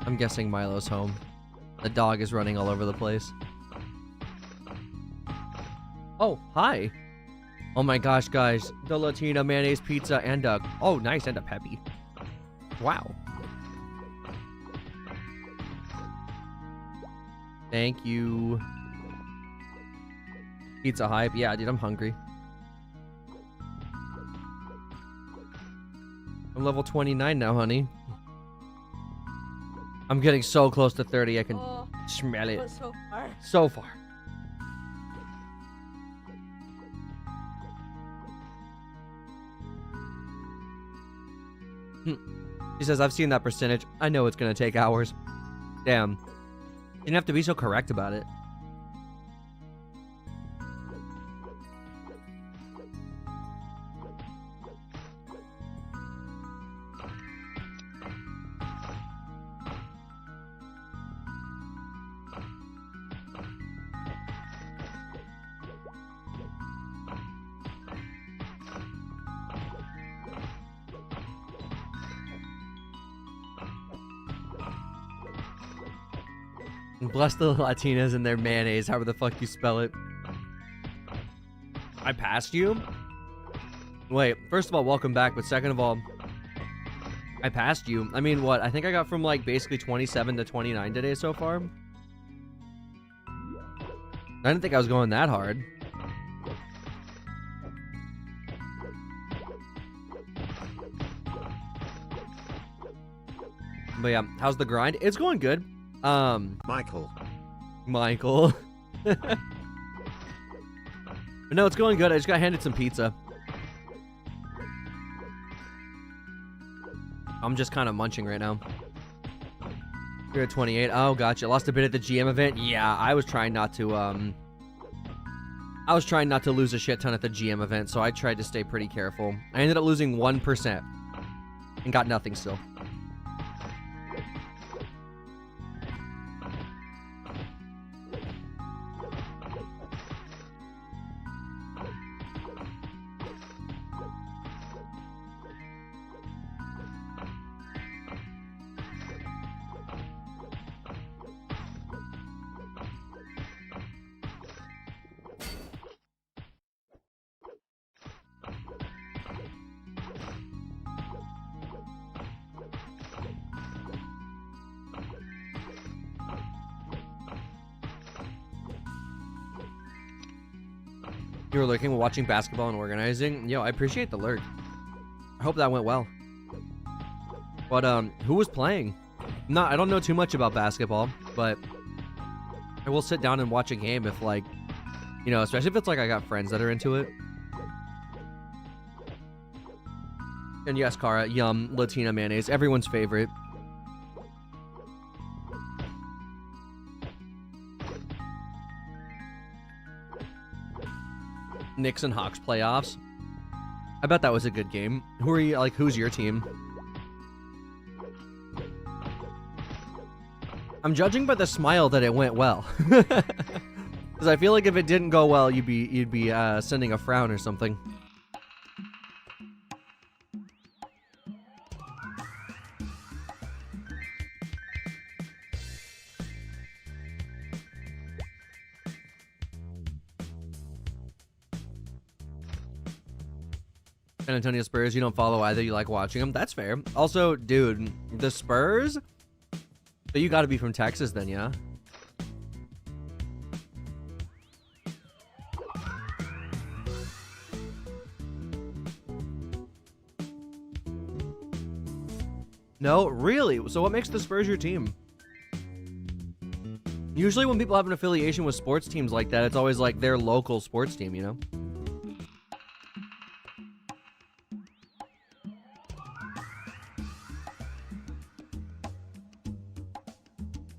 I'm guessing Milo's home. The dog is running all over the place. Oh, hi. Oh my gosh, guys. The Latina mayonnaise pizza and a... Oh, nice, and a Peppy. Wow. Thank you. Pizza hype. Yeah, dude, I'm hungry. I'm level 29 now, honey. I'm getting so close to 30, I can smell it. So far. So far. She says, I've seen that percentage. I know it's gonna take hours. Damn. You didn't have to be so correct about it. Bless the Latinas and their mayonnaise, however the fuck you spell it. I passed you? Wait, first of all, welcome back, but second of all, I passed you. I mean, what? I think I got from, like, basically 27 to 29 today so far. I didn't think I was going that hard. But yeah, how's the grind? It's going good. Michael. But no, it's going good. I just got handed some pizza. I'm just kind of munching right now. You're at 28. Oh, gotcha. Lost a bit at the GM event. Yeah, I was trying not to lose a shit ton at the GM event, so I tried to stay pretty careful. I ended up losing 1% and got nothing still. You were lurking while watching basketball and organizing. Yo, I appreciate the lurk. I hope that went well. But who was playing? No, I don't know too much about basketball, but I will sit down and watch a game if, like, you know, especially if it's like I got friends that are into it. And yes, Kara, yum, Latina mayonnaise, everyone's favorite. Knicks and Hawks playoffs. I bet that was a good game. Who are you, like, who's your team? I'm judging by the smile that it went well. Because I feel like if it didn't go well, you'd be sending a frown or something. San Antonio Spurs, you don't follow either, you like watching them. That's fair. Also, dude, the Spurs? So you gotta be from Texas then, yeah? No? Really? So what makes the Spurs your team? Usually when people have an affiliation with sports teams like that, it's always like their local sports team, you know?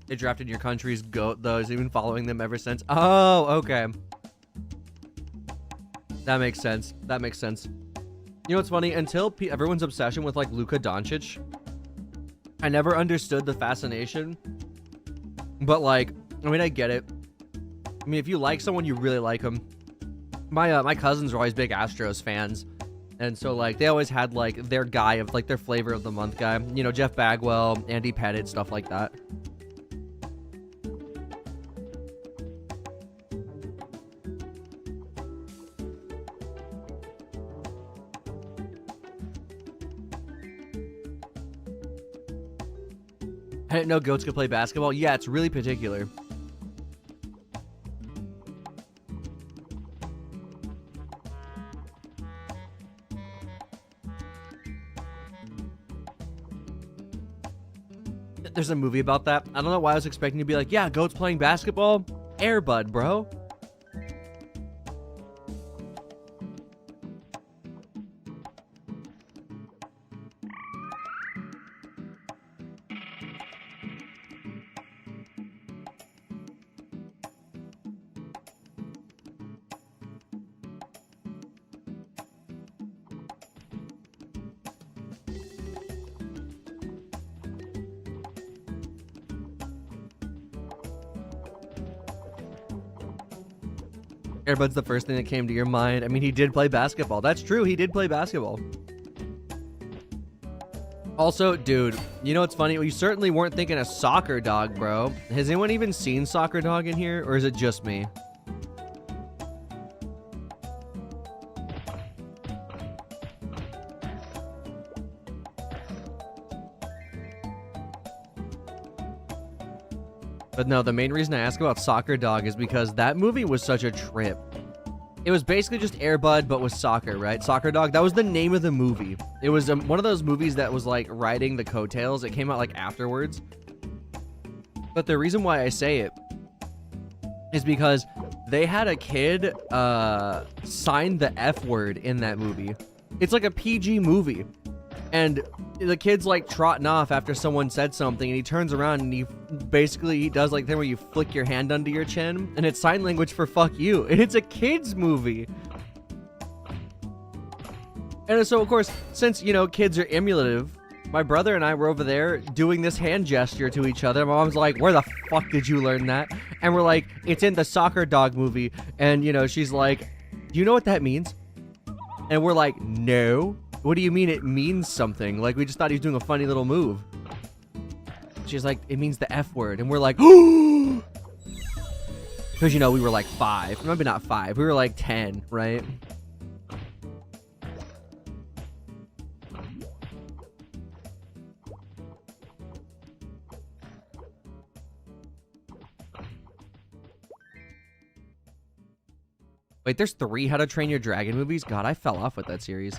They drafted your country's GOAT, though. Is even following them ever since. Oh, okay. That makes sense. That makes sense. You know what's funny? Until everyone's obsession with, like, Luka Doncic, I never understood the fascination. But, like, I mean, I get it. I mean, if you like someone, you really like them. My cousins are always big Astros fans. And so, like, they always had, like, their guy of, like, their flavor of the month guy. You know, Jeff Bagwell, Andy Pettitte, stuff like that. I didn't know goats could play basketball. Yeah, it's really particular. There's a movie about that. I don't know why I was expecting to be like, yeah, goats playing basketball. Air Bud, bro. Air Bud's the first thing that came to your mind. I mean, he did play basketball. That's true. He did play basketball. Also, dude, you know what's funny? You certainly weren't thinking of Soccer Dog, bro. Has anyone even seen Soccer Dog in here, or is it just me? But no, the main reason I ask about Soccer Dog is because that movie was such a trip. It was basically just Air Bud, but with soccer, right? Soccer Dog. That was the name of the movie. It was one of those movies that was like riding the coattails. It came out like afterwards. But the reason why I say it is because they had a kid sign the F word in that movie. It's like a PG movie. And the kid's like trotting off after someone said something, and he turns around and he does like the thing where you flick your hand under your chin, and it's sign language for fuck you. And it's a kid's movie. And so, of course, since, you know, kids are emulative, my brother and I were over there doing this hand gesture to each other. My mom's like, where the fuck did you learn that? And we're like, it's in the Soccer Dog movie. And, you know, she's like, do you know what that means? And we're like, no. What do you mean it means something? Like, we just thought he was doing a funny little move. She's like, it means the F word. And we're like, oh! Because, you know, we were like 5. Maybe not 5. We were like 10, right? Wait, there's 3 How to Train Your Dragon movies? God, I fell off with that series.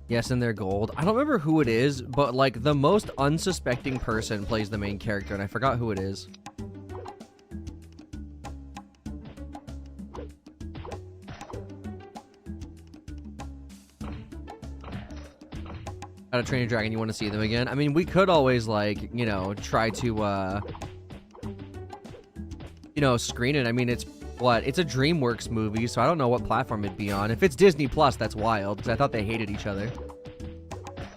Yes, and they're gold. I don't remember who it is, but like the most unsuspecting person plays the main character, and I forgot who it is. How to Train Your Dragon, you want to see them again? I mean, we could always, like, you know, try to, you know, screen it. I mean, it's, what? It's a DreamWorks movie, so I don't know what platform it'd be on. If it's Disney Plus, that's wild, because I thought they hated each other.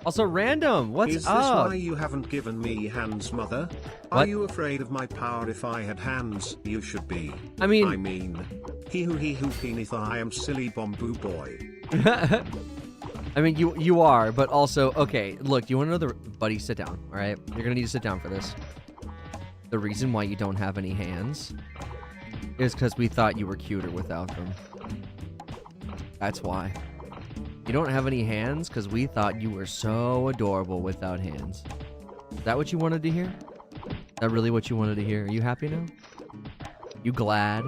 Also, Random, what's up? Is this why you haven't given me hands, mother? What? Are you afraid of my power? If I had hands, you should be. I mean, he who peneth, I am silly bamboo boy. I mean, you are, but also, okay, look, do you want to know the... Buddy, sit down, all right? You're going to need to sit down for this. The reason why you don't have any hands is because we thought you were cuter without them. That's why. You don't have any hands because we thought you were so adorable without hands. Is that what you wanted to hear? Is that really what you wanted to hear? Are you happy now? You glad?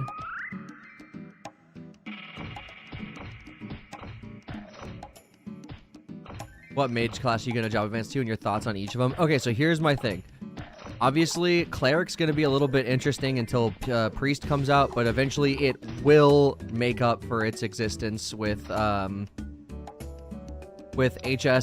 What mage class are you going to job advance to and your thoughts on each of them? Okay, so here's my thing. Obviously, Cleric's going to be a little bit interesting until Priest comes out, but eventually it will make up for its existence with HS,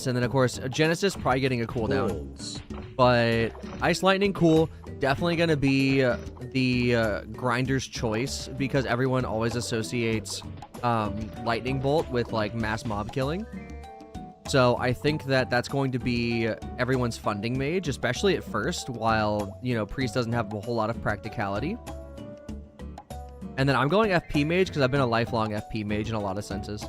and then, of course, Genesis probably getting a cooldown. But Ice Lightning, cool. Definitely going to be the Grinder's choice, because everyone always associates Lightning Bolt with, like, mass mob killing. So I think that that's going to be everyone's funding mage, especially at first, while, you know, Priest doesn't have a whole lot of practicality. And then I'm going FP mage because I've been a lifelong FP mage in a lot of senses.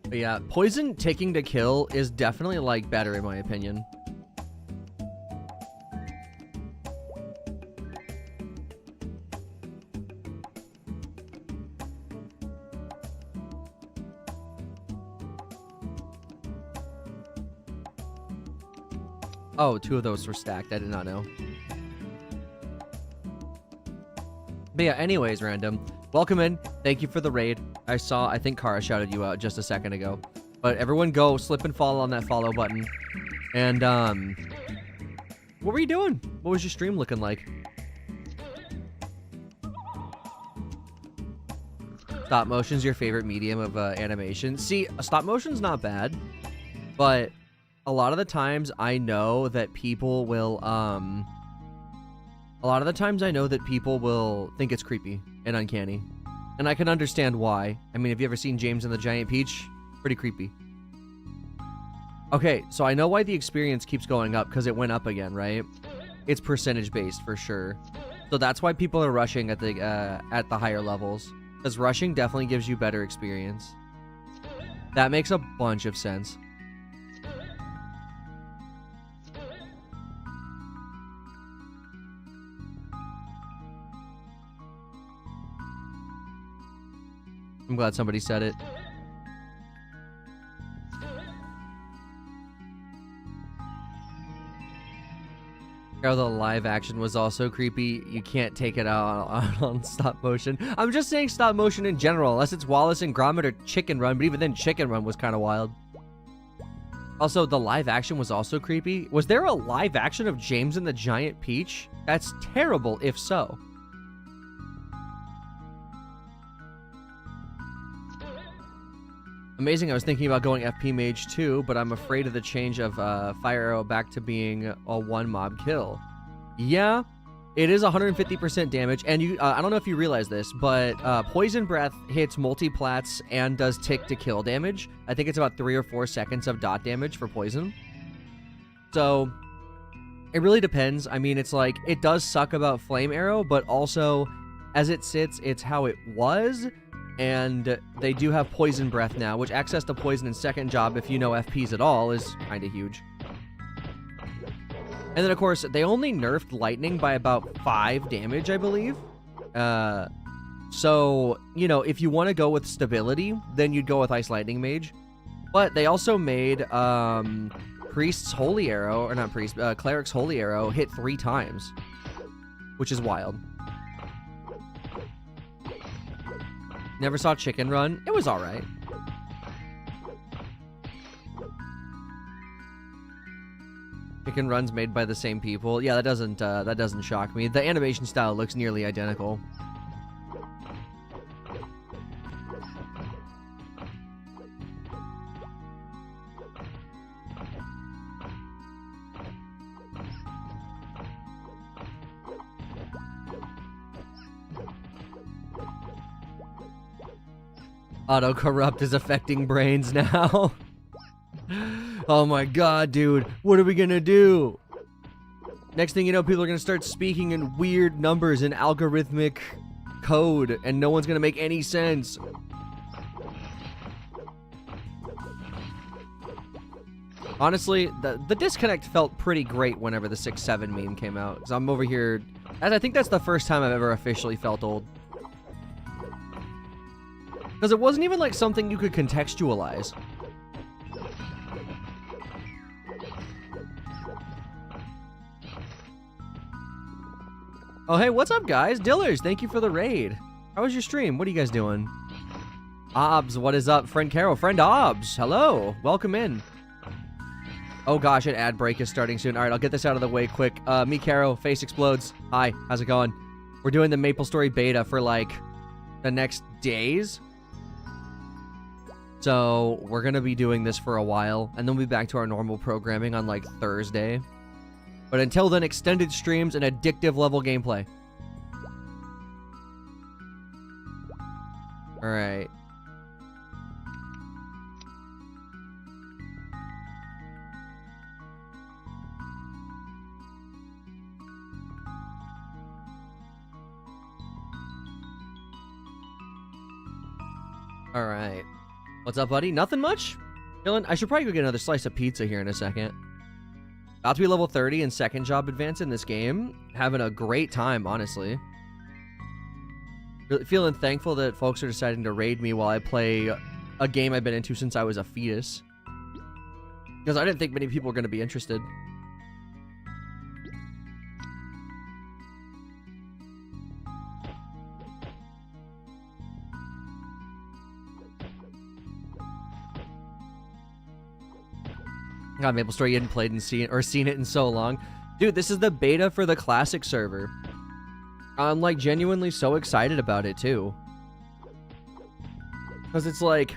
But yeah, poison taking to kill is definitely, like, better in my opinion. Oh, 2 of those were stacked. I did not know. But yeah, anyways, Random. Welcome in. Thank you for the raid. I think Kara shouted you out just a second ago. But everyone go slip and follow on that follow button. And, what were you doing? What was your stream looking like? Stop motion's your favorite medium of animation. See, stop motion's not bad, but a lot of the times I know that people will, think it's creepy and uncanny. And I can understand why. I mean, have you ever seen James and the Giant Peach? Pretty creepy. Okay, so I know why the experience keeps going up, because it went up again, right? It's percentage-based for sure. So that's why people are rushing at the higher levels. Because rushing definitely gives you better experience. That makes a bunch of sense. I'm glad somebody said it. Oh, the live action was also creepy. You can't take it out on stop motion. I'm just saying stop motion in general, unless it's Wallace and Gromit or Chicken Run, but even then Chicken Run was kind of wild. Also, the live action was also creepy. Was there a live action of James and the Giant Peach? That's terrible if so. Amazing, I was thinking about going FP Mage too, but I'm afraid of the change of Fire Arrow back to being a one mob kill. Yeah, it is 150% damage, and you I don't know if you realize this, but Poison Breath hits multi-plats and does tick to kill damage. I think it's about 3 or 4 seconds of dot damage for Poison. So, it really depends. I mean, it's like, it does suck about Flame Arrow, but also, as it sits, it's how it was. And they do have Poison Breath now, which access to Poison in second job, if you know FPs at all, is kind of huge. And then, of course, they only nerfed Lightning by about 5 damage, I believe. So, you know, if you want to go with stability, then you'd go with Ice Lightning Mage. But they also made Priest's Holy Arrow, or not Priest, Cleric's Holy Arrow hit 3 times, which is wild. Never saw Chicken Run. It was alright. Chicken Run's made by the same people. Yeah, that doesn't shock me. The animation style looks nearly identical. Auto-corrupt is affecting brains now. Oh my god, dude. What are we gonna do? Next thing you know, people are gonna start speaking in weird numbers in algorithmic code, and no one's gonna make any sense. Honestly, the disconnect felt pretty great whenever the 6-7 meme came out. Because I'm over here... I think that's the first time I've ever officially felt old. Because it wasn't even like something you could contextualize. Oh, hey, what's up, guys? Dillers, thank you for the raid. How was your stream? What are you guys doing? Obs, what is up? Friend Kero, friend Obs, hello. Welcome in. Oh gosh, an ad break is starting soon. All right, I'll get this out of the way quick. Me, Kero, face explodes. Hi, how's it going? We're doing the MapleStory beta for like the next days. So we're going to be doing this for a while, and then we'll be back to our normal programming on, like, Thursday. But until then, extended streams and addictive level gameplay. Alright. Alright. What's up, buddy? Nothing much? Dylan, I should probably go get another slice of pizza here in a second. About to be level 30 in second job advance in this game. Having a great time, honestly. Really feeling thankful that folks are deciding to raid me while I play a game I've been into since I was a fetus. Because I didn't think many people were going to be interested. God, MapleStory, you hadn't played and seen it in so long. Dude, this is the beta for the classic server. I'm like genuinely so excited about it too. Because it's like,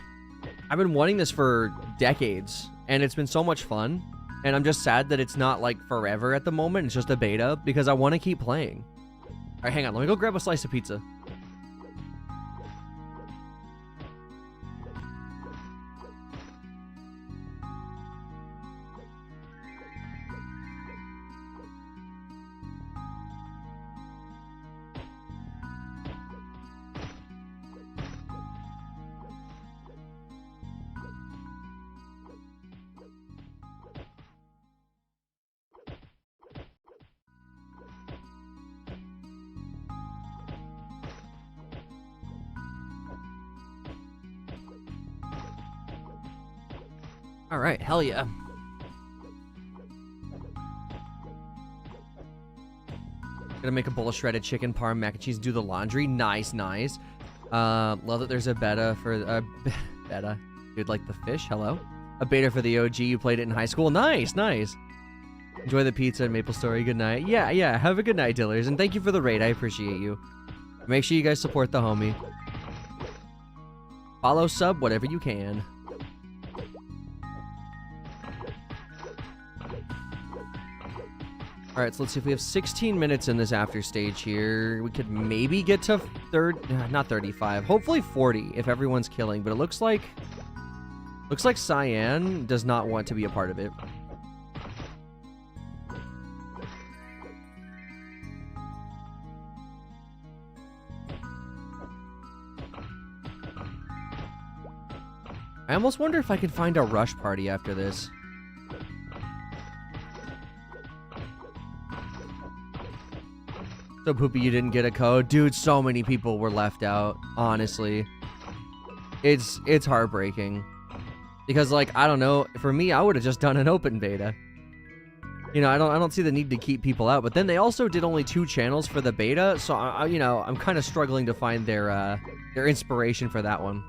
I've been wanting this for decades, and it's been so much fun. And I'm just sad that it's not like forever at the moment. It's just a beta because I want to keep playing. All right, hang on. Let me go grab a slice of pizza. All right, hell yeah. Gonna make a bowl of shredded chicken, parm, mac and cheese, do the laundry. Nice, nice. Love that there's a beta for beta. Dude, like the fish. Hello. A beta for the OG. You played it in high school. Nice, nice. Enjoy the pizza and Maple Story. Good night. Yeah, yeah. Have a good night, Dillers, and thank you for the raid. I appreciate you. Make sure you guys support the homie. Follow, sub, whatever you can. All right, so let's see if we have 16 minutes in this after stage here. We could maybe get to not 35, hopefully 40 if everyone's killing, but it looks like Cyan does not want to be a part of it. I almost wonder if I could find a rush party after this. So Poopy, you didn't get a code? Dude, so many people were left out, honestly. It's heartbreaking. Because, like, I don't know, for me, I would have just done an open beta. You know, I don't see the need to keep people out, but then they also did only 2 channels for the beta, so you know, I'm kind of struggling to find their inspiration for that one.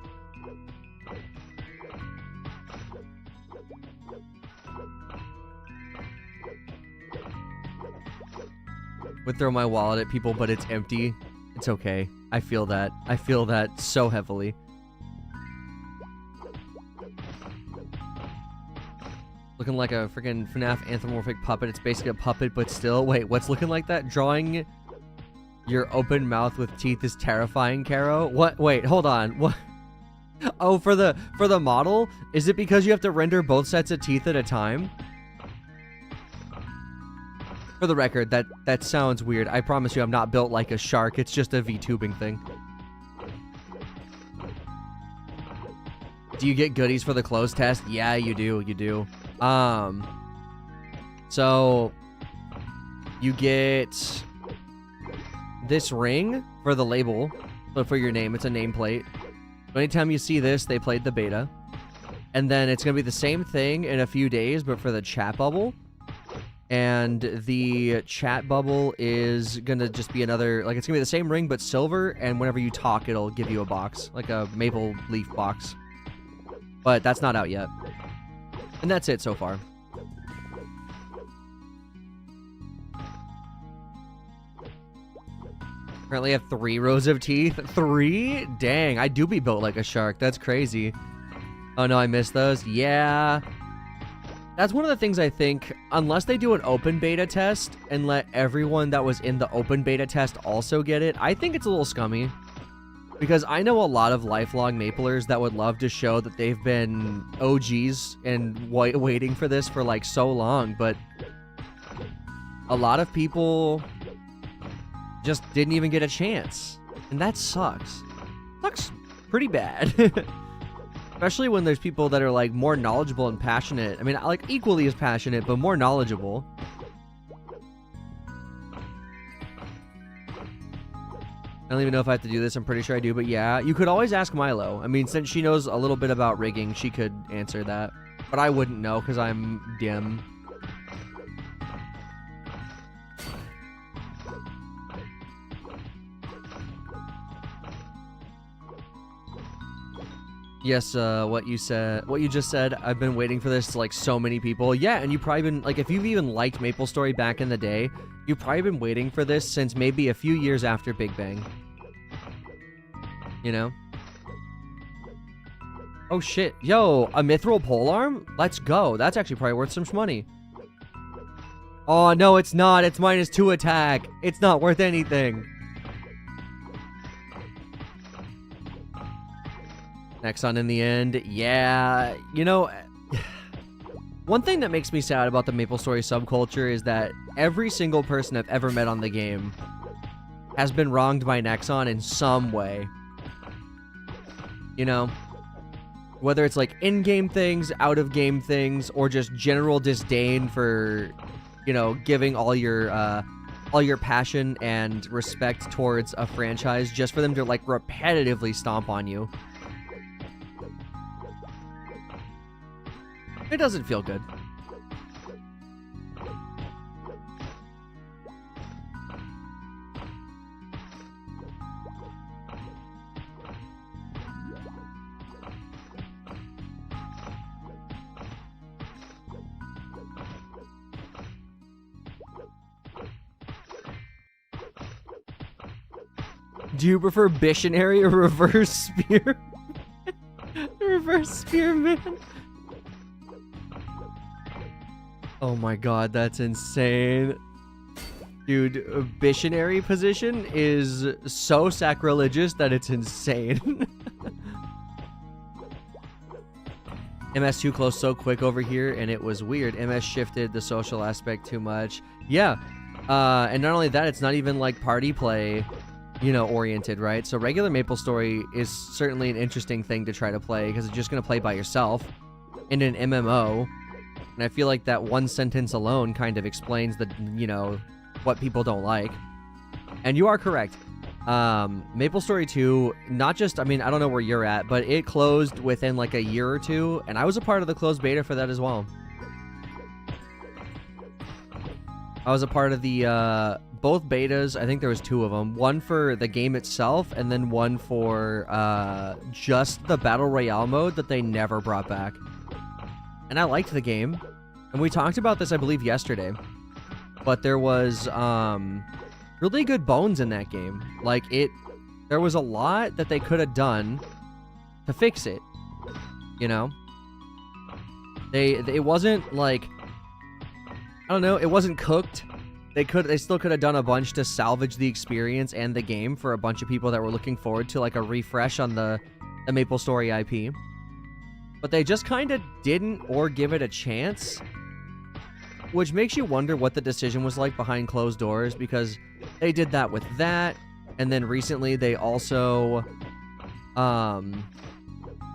Would throw my wallet at people, but it's empty. It's okay. I feel that. I feel that so heavily. Looking like a freaking FNAF anthropomorphic puppet. It's basically a puppet, but still. Wait, what's looking like that? Drawing your open mouth with teeth is terrifying, Kero. What? Wait, hold on. What? Oh, for the model? Is it because you have to render both sets of teeth at a time? For the record, that sounds weird. I promise you I'm not built like a shark. It's just a VTubing thing. Do you get goodies for the clothes test? Yeah, you do. You do. So you get this ring for the label, but for your name. It's a nameplate. So anytime you see this, they played the beta. And then it's going to be the same thing in a few days, but for the chat bubble. And the chat bubble is going to just be another, like, it's going to be the same ring, but silver. And whenever you talk, it'll give you a box, like a maple leaf box. But that's not out yet. And that's it so far. Currently have 3 rows of teeth. 3? Dang, I do be built like a shark. That's crazy. Oh no, I missed those. Yeah. That's one of the things I think, unless they do an open beta test and let everyone that was in the open beta test also get it, I think it's a little scummy. Because I know a lot of lifelong Maplers that would love to show that they've been OGs and waiting for this for like so long, but a lot of people just didn't even get a chance. And that sucks. Sucks pretty bad. Especially when there's people that are like more knowledgeable and passionate. I mean, like equally as passionate, but more knowledgeable. I don't even know if I have to do this. I'm pretty sure I do, but yeah. You could always ask Milo. I mean, since she knows a little bit about rigging, she could answer that. But I wouldn't know because I'm dim. Yes, what you just said, I've been waiting for this to, like, so many people. Yeah, and you've probably been, like, if you've even liked MapleStory back in the day, you've probably been waiting for this since maybe a few years after Big Bang. You know? Oh, shit. Yo, a mithril polearm? Let's go. That's actually probably worth some money. Oh, no, it's not. It's -2 attack. It's not worth anything. Nexon in the end. Yeah, you know, one thing that makes me sad about the MapleStory subculture is that every single person I've ever met on the game has been wronged by Nexon in some way. You know? Whether it's like in-game things, out-of-game things, or just general disdain for, you know, giving all your passion and respect towards a franchise just for them to, like, repetitively stomp on you. It doesn't feel good. Do you prefer Bissionary or Reverse Spear? Reverse Spearman? Oh my god, that's insane. Dude, a Bissionary position is so sacrilegious that it's insane. MS too close so quick over here, and it was weird. MS shifted the social aspect too much. Yeah, and not only that, it's not even like party play, you know, oriented, right? So regular MapleStory is certainly an interesting thing to try to play because it's just going to play by yourself in an MMO. And I feel like that one sentence alone kind of explains the, you know, what people don't like. And you are correct. MapleStory 2, not just, I mean, I don't know where you're at, but it closed within like a year or two, and I was a part of the closed beta for that as well. I was a part of the, both betas. I think there was 2 of them. One for the game itself, and then one for, just the Battle Royale mode that they never brought back. And I liked the game. And we talked about this, I believe, yesterday. But there was, really good bones in that game. Like, there was a lot that they could have done to fix it. You know? It wasn't, like, I don't know, it wasn't cooked. They still could have done a bunch to salvage the experience and the game for a bunch of people that were looking forward to, like, a refresh on the MapleStory IP. But they just kind of didn't or give it a chance. Which makes you wonder what the decision was like behind closed doors, because they did that with that, and then recently they also, what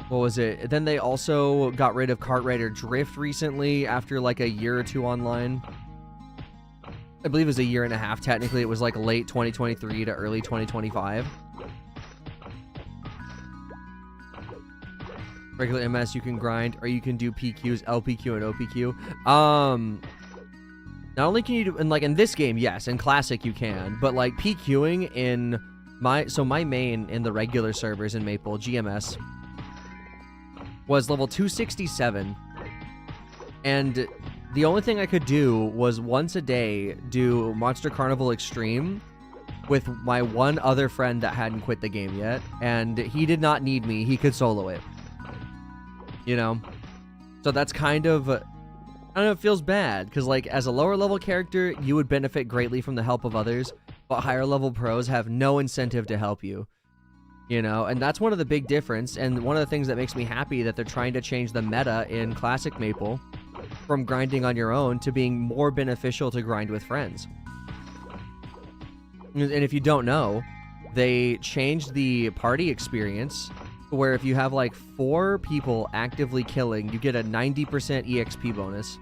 was it? Then they also got rid of Kartrider Drift recently after like a year or 2 online. I believe it was a year and a half. Technically, it was like late 2023 to early 2025. Regular MS, you can grind, or you can do PQs, LPQ, and OPQ. Not only can you do, and like in this game, yes, in Classic you can, but like PQing in my main in the regular servers in Maple, GMS, was level 267, and the only thing I could do was once a day do Monster Carnival Extreme with my one other friend that hadn't quit the game yet, and he did not need me, he could solo it. You know? So that's kind of, I don't know, it feels bad, because like as a lower level character, you would benefit greatly from the help of others, but higher level pros have no incentive to help you. You know, and that's one of the big difference, and one of the things that makes me happy that they're trying to change the meta in Classic Maple from grinding on your own to being more beneficial to grind with friends. And if you don't know, they changed the party experience where if you have like 4 people actively killing, you get a 90% EXP bonus.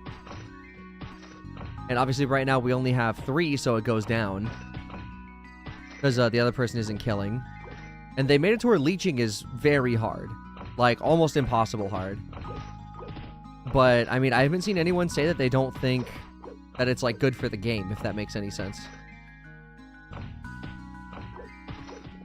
And obviously right now we only have 3, so it goes down because the other person isn't killing. And they made it to where leeching is very hard. Like, almost impossible hard. But, I mean, I haven't seen anyone say that they don't think that it's, like, good for the game, if that makes any sense.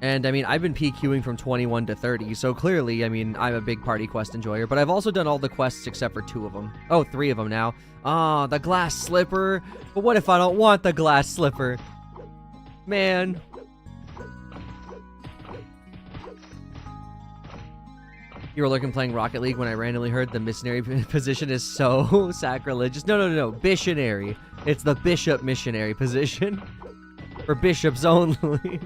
And, I mean, I've been PQing from 21 to 30, so clearly, I mean, I'm a big party quest enjoyer. But I've also done all the quests except for 2 of them. Oh, 3 of them now. Ah, the glass slipper. But what if I don't want the glass slipper? Man. You were looking playing Rocket League when I randomly heard the missionary position is so sacrilegious. No. Bissionary. It's the bishop missionary position. For bishops only.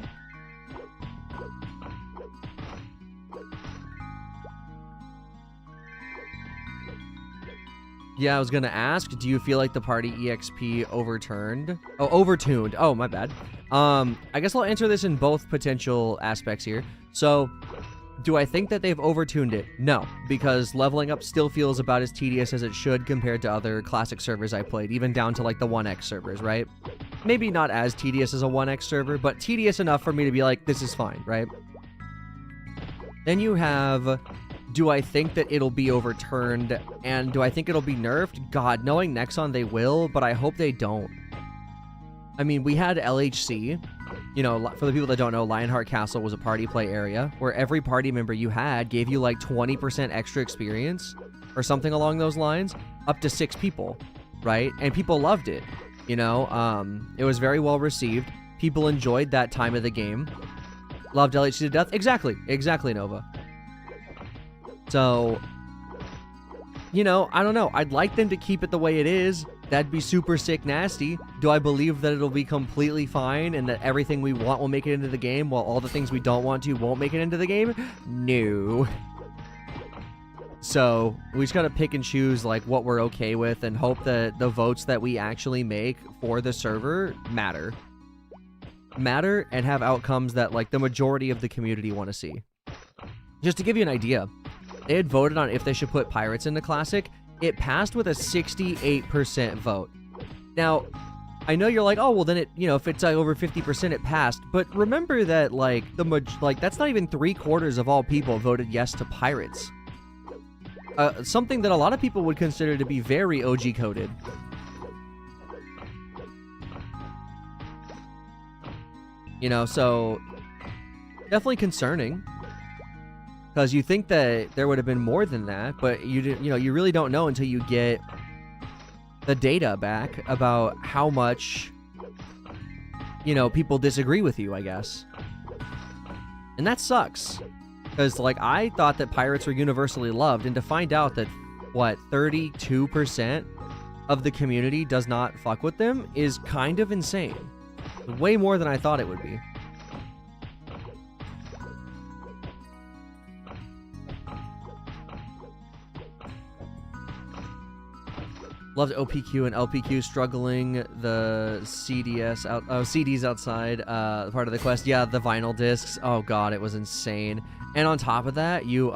Yeah, I was gonna ask, do you feel like the party EXP overturned? Oh, overtuned. Oh, my bad. I guess I'll answer this in both potential aspects here. So, do I think that they've overtuned it? No, because leveling up still feels about as tedious as it should compared to other classic servers I played, even down to like the 1x servers, right? Maybe not as tedious as a 1x server, but tedious enough for me to be like, this is fine, right? Then you have Do I think that it'll be overturned? And do I think it'll be nerfed? God, knowing Nexon, they will, but I hope they don't. I mean, we had LHC. You know, for the people that don't know, Lionheart Castle was a party play area where every party member you had gave you like 20% extra experience or something along those lines, up to 6 people, right? And people loved it, you know? It was very well received. People enjoyed that time of the game. Loved LHC to death. Exactly, Nova. So, you know, I don't know. I'd like them to keep it the way it is. That'd be super sick nasty. Do I believe that it'll be completely fine and that everything we want will make it into the game while all the things we don't want to won't make it into the game? No. So, we just gotta pick and choose like what we're okay with and hope that the votes that we actually make for the server matter. And have outcomes that like the majority of the community want to see. Just to give you an idea, they had voted on if they should put pirates into Classic. It passed with a 68% vote. Now, I know you're like, oh, well then it, you know, if it's over 50% it passed. But remember that like that's not even 3/4 of all people voted yes to pirates. Something that a lot of people would consider to be very OG coded. You know, so definitely concerning. Because you think that there would have been more than that, but you really don't know until you get the data back about how much, you know, people disagree with you, I guess. And that sucks. Because, like, I thought that pirates were universally loved, and to find out that, what, 32% of the community does not fuck with them is kind of insane. Way more than I thought it would be. Loved OPQ and LPQ struggling. The CDs outside, part of the quest. Yeah, the vinyl discs. Oh god, it was insane. And on top of that, you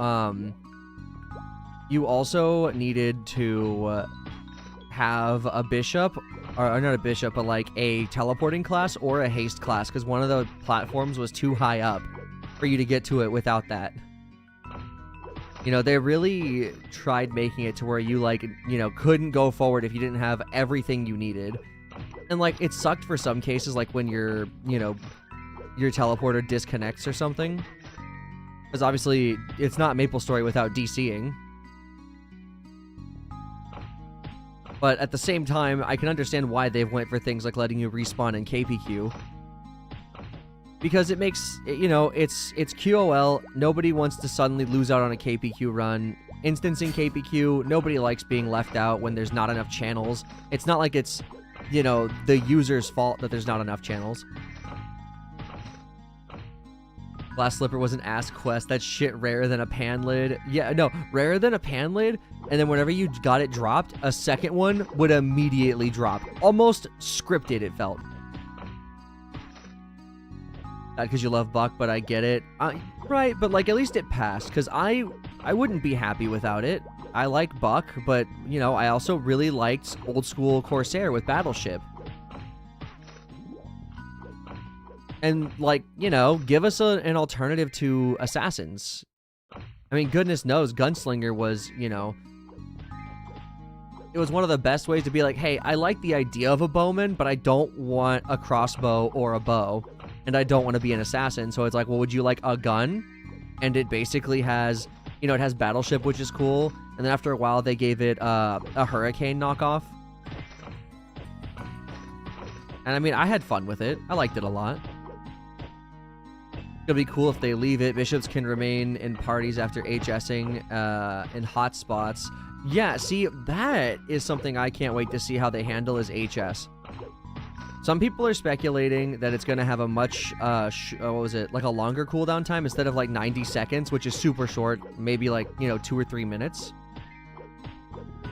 also needed to have a bishop, or not a bishop, but like a teleporting class or a haste class, because one of the platforms was too high up for you to get to it without that. You know, they really tried making it to where you, like, you know, couldn't go forward if you didn't have everything you needed. And, like, it sucked for some cases, like when your, you know, your teleporter disconnects or something. Because obviously, it's not MapleStory without DCing. But at the same time, I can understand why they've went for things like letting you respawn in KPQ. Because it makes, you know, it's QOL. Nobody wants to suddenly lose out on a KPQ run. Instancing KPQ, nobody likes being left out when there's not enough channels. It's not like it's, you know, the user's fault that there's not enough channels. Glass Slipper was an ass quest. That shit rarer than a pan lid. Yeah, no, rarer than a pan lid. And then whenever you got it dropped, a second one would immediately drop. Almost scripted, it felt. Because you love Buck, but I get it. Right, but like at least it passed, because I wouldn't be happy without it. I like Buck, but you know, I also really liked old school Corsair with Battleship. And like, you know, give us an alternative to Assassins. I mean, goodness knows, Gunslinger was, you know, it was one of the best ways to be like, hey, I like the idea of a bowman, but I don't want a crossbow or a bow. And I don't want to be an assassin, so it's like, well, would you like a gun? And it basically has, you know, it has Battleship, which is cool. And then after a while, they gave it a Hurricane knockoff. And I mean, I had fun with it. I liked it a lot. It'll be cool if they leave it. Bishops can remain in parties after HSing in hotspots. Yeah, see, that is something I can't wait to see how they handle is HS. Some people are speculating that it's going to have a much, what was it, like a longer cooldown time instead of like 90 seconds, which is super short, maybe like, you know, 2 or 3 minutes.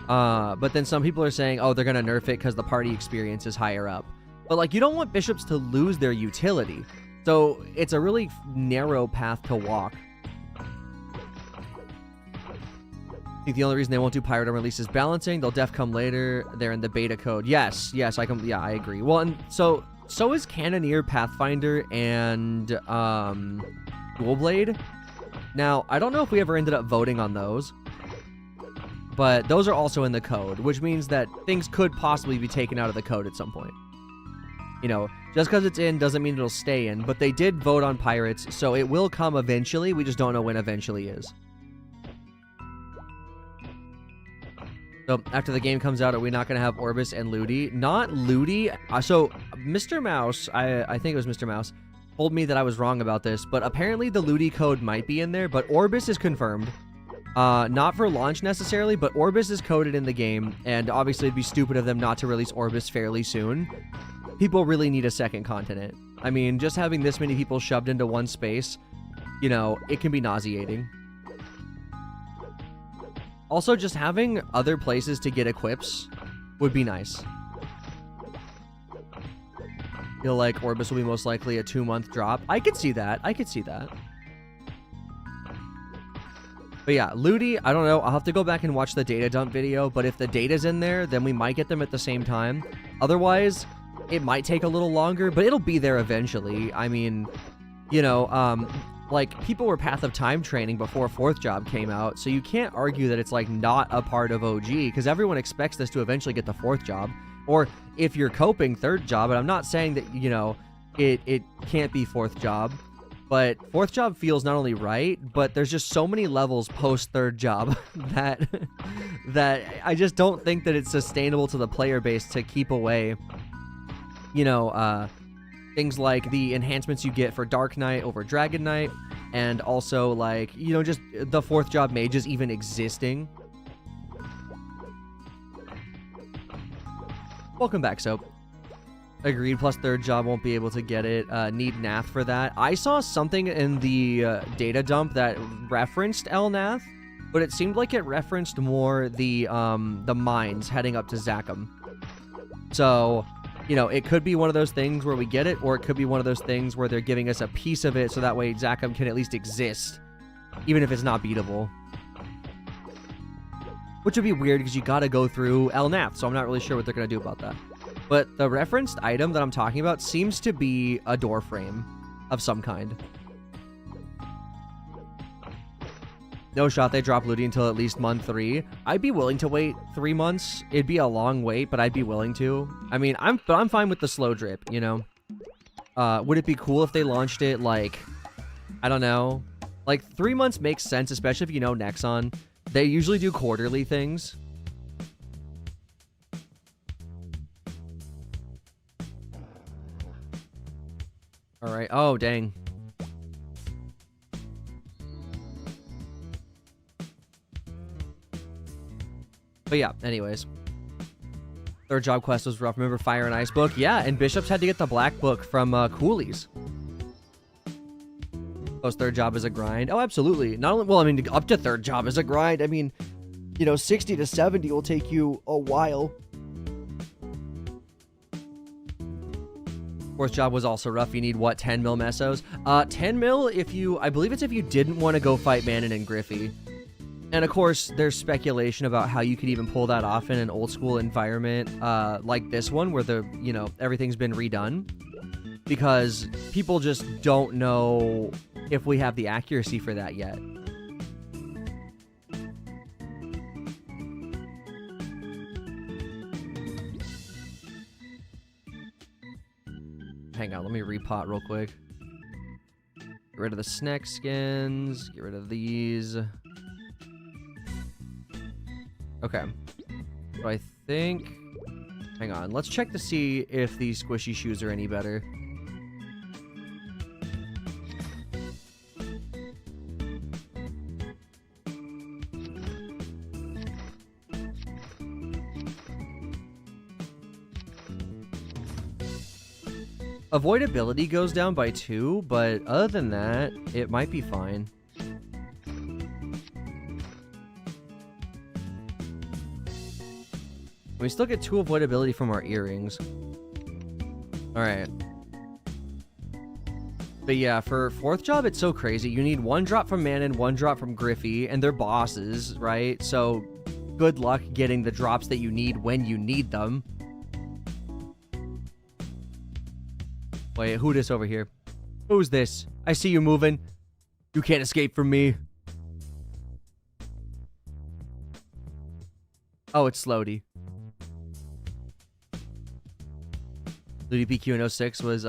But then some people are saying, oh, they're going to nerf it because the party experience is higher up. But like, you don't want bishops to lose their utility. So it's a really narrow path to walk. I think the only reason they won't do Pirate release is balancing. They'll def come later. They're in the beta code. Yes, I agree. Well, and so is Cannoneer, Pathfinder, and Dual Blade. Now, I don't know if we ever ended up voting on those, but those are also in the code, which means that things could possibly be taken out of the code at some point. You know, just because it's in doesn't mean it'll stay in, but they did vote on pirates, so it will come eventually. We just don't know when eventually is. So after the game comes out, are we not going to have Orbis and Ludi? Not Ludi. So Mr. Mouse, I think it was Mr. Mouse, told me that I was wrong about this, but apparently the Ludi code might be in there, but Orbis is confirmed. Not for launch necessarily, but Orbis is coded in the game, and obviously it'd be stupid of them not to release Orbis fairly soon. People really need a second continent. I mean, just having this many people shoved into one space, you know, it can be nauseating. Also, just having other places to get equips would be nice. Feel like Orbis will be most likely a 2-month drop. I could see that. I could see that. But yeah, Ludi, I don't know. I'll have to go back and watch the data dump video, but if the data's in there, then we might get them at the same time. Otherwise, it might take a little longer, but it'll be there eventually. I mean, you know, like, people were Path of Time training before 4th Job came out, so you can't argue that it's, like, not a part of OG, because everyone expects this to eventually get the 4th Job. Or, if you're coping 3rd Job, and I'm not saying that, you know, it can't be 4th Job, but 4th Job feels not only right, but there's just so many levels post 3rd Job that I just don't think that it's sustainable to the player base to keep away, you know, things like the enhancements you get for Dark Knight over Dragon Knight, and also, like, you know, just the 4th Job mages even existing. Welcome back, Soap. Agreed, plus 3rd Job won't be able to get it. Need Nath for that. I saw something in the data dump that referenced Elnath, but it seemed like it referenced more the mines heading up to Zakum. So, you know, it could be one of those things where we get it, or it could be one of those things where they're giving us a piece of it so that way Zakum can at least exist, even if it's not beatable. Which would be weird because you gotta go through Elnath, so I'm not really sure what they're gonna do about that. But the referenced item that I'm talking about seems to be a door frame of some kind. No shot they drop Ludi until at least month 3. I'd be willing to wait 3 months. It'd be a long wait, but I'd be willing to. I mean, I'm fine with the slow drip, you know? Would it be cool if they launched it, like, I don't know. Like, 3 months makes sense, especially if you know Nexon. They usually do quarterly things. All right. Oh, dang. But yeah, anyways. 3rd Job quest was rough. Remember Fire and Ice book? Yeah, and Bishops had to get the black book from Coolies. Post 3rd Job is a grind. Oh, absolutely. Not only, well, I mean, up to 3rd Job is a grind. I mean, you know, 60 to 70 will take you a while. 4th Job was also rough. You need, what, 10 mil mesos? 10 mil if you, I believe it's if you didn't want to go fight Manon and Griffey. And of course, there's speculation about how you could even pull that off in an old school environment like this one, where the, you know, everything's been redone. Because people just don't know if we have the accuracy for that yet. Hang on, let me repot real quick. Get rid of the snack skins. Get rid of these. Okay. So I think... Hang on, let's check to see if these squishy shoes are any better. Avoidability goes down by 2, but other than that, it might be fine. We still get 2 avoidability from our earrings. Alright. But yeah, for 4th Job, it's so crazy. You need 1 drop from Manon, 1 drop from Griffey, and they're bosses, right? So, good luck getting the drops that you need when you need them. Wait, who this over here? Who's this? I see you moving. You can't escape from me. Oh, it's Slody. Ludi PQ in 06 was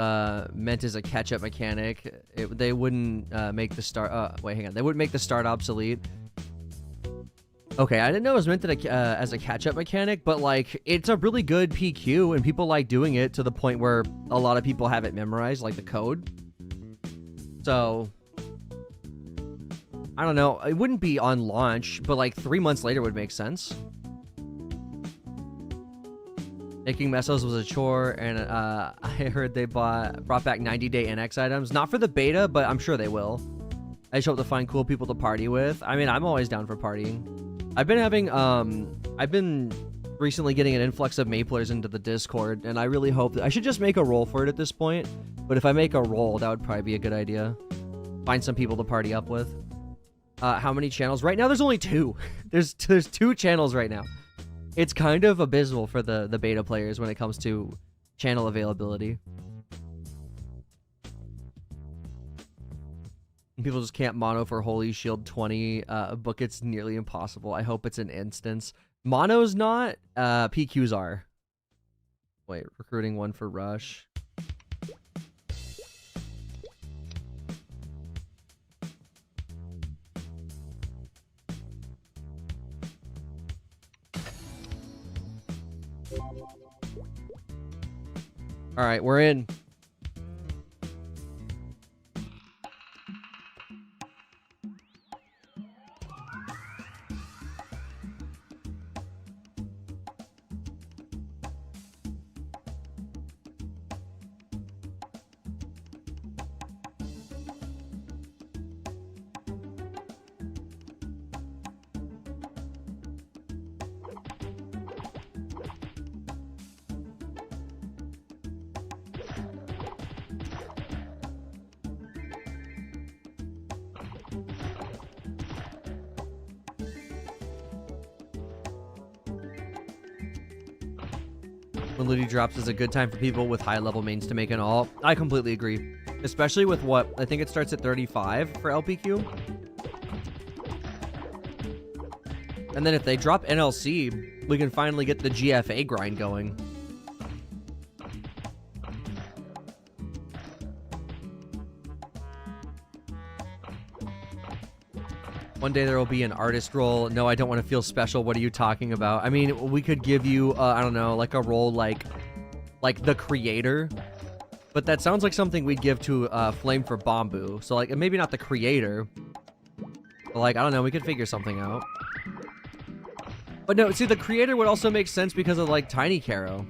meant as a catch-up mechanic. They wouldn't make the start. Wait, hang on. They wouldn't make the start obsolete. Okay, I didn't know it was meant to, as a catch-up mechanic, but like it's a really good PQ, and people like doing it to the point where a lot of people have it memorized, like the code. So I don't know. It wouldn't be on launch, but like 3 months later would make sense. Making mesos was a chore, and I heard they brought back 90-day NX items. Not for the beta, but I'm sure they will. I just hope to find cool people to party with. I mean, I'm always down for partying. I've been recently getting an influx of Maplers into the Discord, and I really hope that I should just make a role for it at this point. But if I make a role, that would probably be a good idea. Find some people to party up with. How many channels? Right now, there's only 2. There's 2 channels right now. It's kind of abysmal for the beta players when it comes to channel availability. People just can't mono for Holy Shield 20. Book it's nearly impossible. I hope it's an instance. Mono's not. PQs are. Wait, recruiting 1 for Rush. All right, we're in. When Ludi drops is a good time for people with high level mains to make an all. I completely agree. Especially with what, I think it starts at 35 for LPQ. And then if they drop NLC, we can finally get the GFA grind going. One day there will be an artist role. No, I don't want to feel special. What are you talking about? I mean, we could give you, I don't know, like a role like the creator. But that sounds like something we'd give to Flame for Bamboo. So, like, maybe not the creator. But, like, I don't know. We could figure something out. But no, see, the creator would also make sense because of, like, Tiny Kero.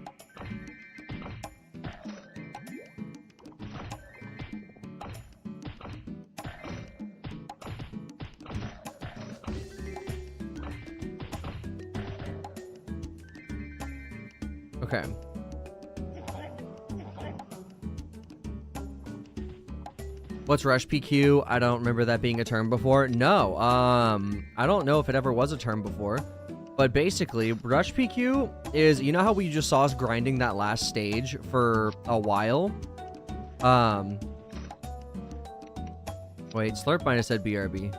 Okay. What's Rush PQ? I don't remember that being a term before. No, I don't know if it ever was a term before. But basically, Rush PQ is, you know how we just saw us grinding that last stage for a while? Wait, Slurp might have said BRB.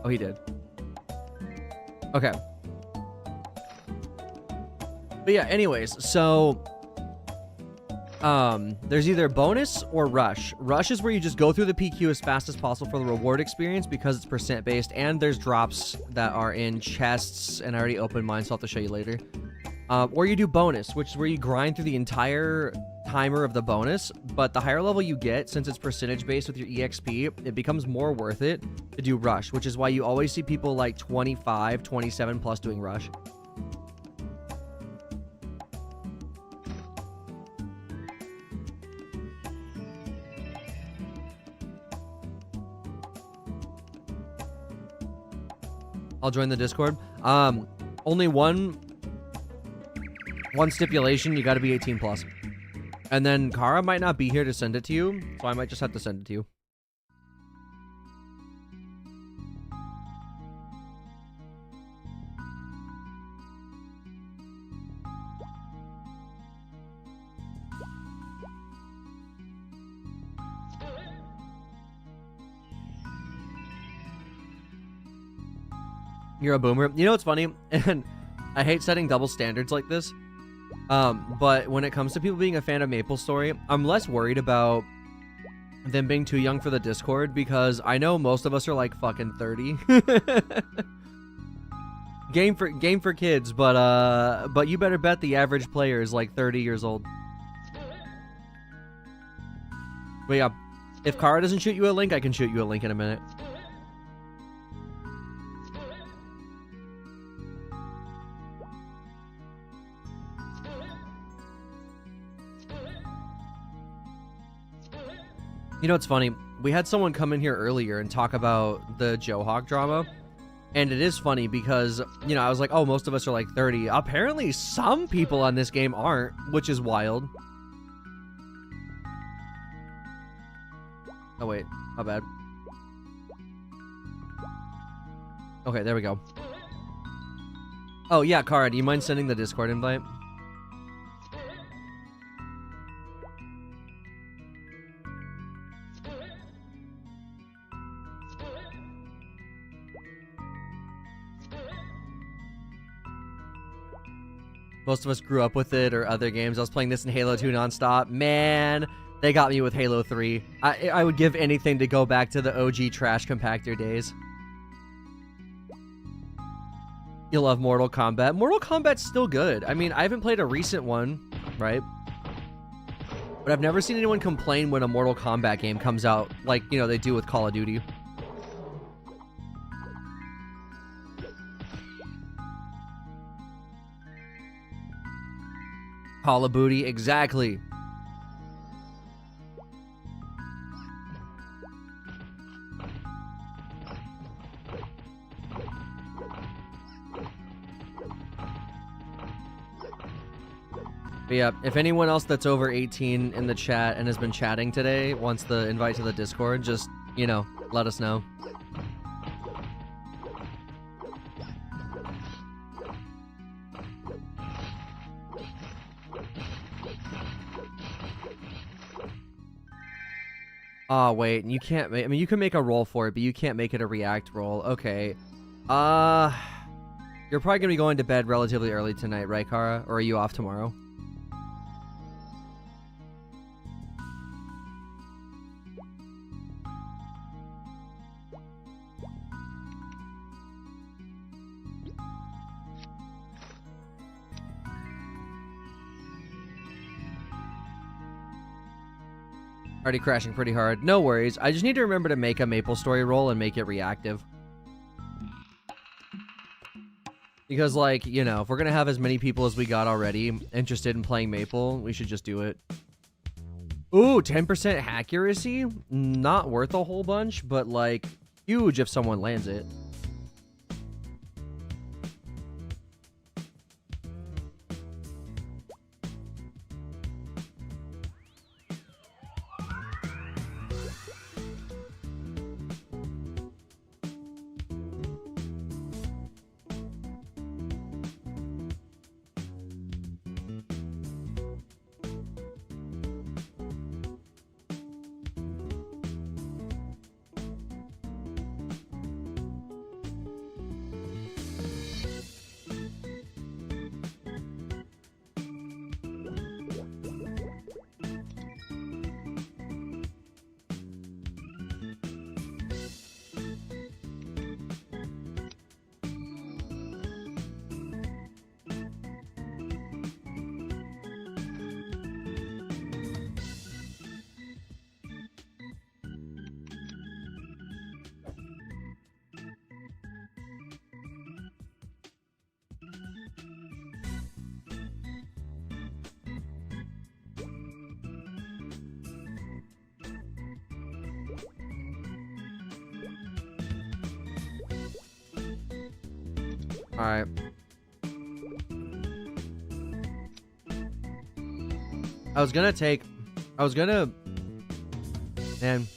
Oh, he did. Okay. But yeah, anyways, so there's either bonus or rush. Rush is where you just go through the PQ as fast as possible for the reward experience because it's percent based, and there's drops that are in chests, and I already opened mine, so I'll have to show you later. Or you do bonus, which is where you grind through the entire timer of the bonus, but the higher level you get, since it's percentage based with your EXP, it becomes more worth it to do rush, which is why you always see people like 25, 27 plus doing rush. I'll join the Discord. Only one stipulation, you gotta be 18 plus. And then Kara might not be here to send it to you, so I might just have to send it to you. You're a boomer. You know what's funny? And I hate setting double standards like this. But when it comes to people being a fan of MapleStory, I'm less worried about them being too young for the Discord, because I know most of us are like fucking 30. Game for kids, but you better bet the average player is like 30 years old. But yeah, if Kara doesn't shoot you a link, I can shoot you a link in a minute. You know, it's funny. We had someone come in here earlier and talk about the Johawk drama. And it is funny because, you know, I was like, oh, most of us are like 30. Apparently, some people on this game aren't, which is wild. Oh, wait. My bad. Okay, there we go. Oh, yeah, Kara, do you mind sending the Discord invite? Most of us grew up with it or other games. I was playing this in Halo 2 nonstop. Man, they got me with Halo 3. I would give anything to go back to the OG trash compactor days. You love Mortal Kombat. Mortal Kombat's still good. I mean, I haven't played a recent one, right? But I've never seen anyone complain when a Mortal Kombat game comes out like, you know, they do with Call of Duty. Call of Booty, exactly. But yeah, if anyone else that's over 18 in the chat and has been chatting today wants the invite to the Discord, just, you know, let us know. Oh, wait, you can't make... I mean, you can make a roll for it, but you can't make it a react roll. Okay. You're probably gonna be going to bed relatively early tonight, right, Kara? Or are you off tomorrow? Already crashing pretty hard. No worries. I just need to remember to make a MapleStory roll and make it reactive. Because, like, you know, if we're gonna have as many people as we got already interested in playing Maple, we should just do it. Ooh, 10% accuracy? Not worth a whole bunch, but, like, huge if someone lands it. Alright. Man.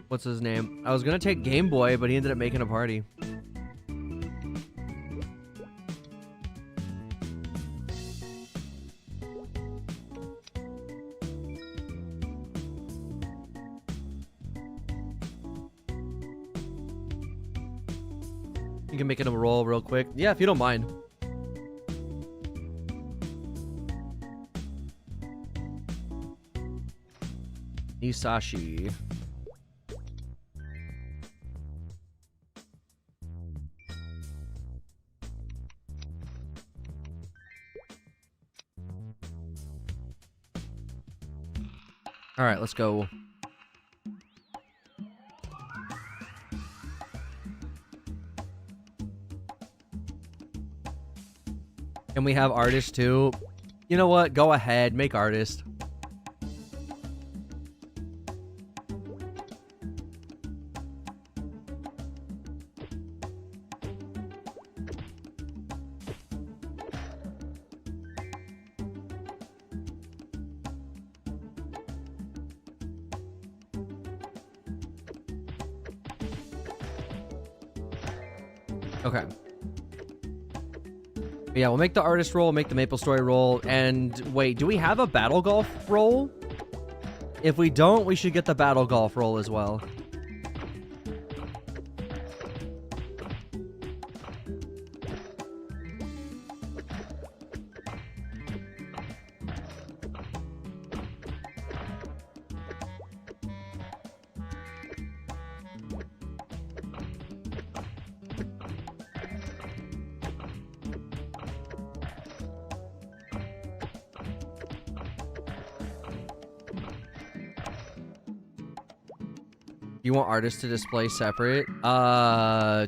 What's his name? I was gonna take Game Boy, but he ended up making a party. You can make it a roll real quick. Yeah, if you don't mind. Isashi. All right, let's go. Can we have artist too? You know what? Go ahead, make artist. Okay. Yeah, we'll make the artist roll, make the Maple Story roll, and wait, do we have a Battle Golf roll? If we don't, we should get the Battle Golf roll as well. You want artists to display separate? I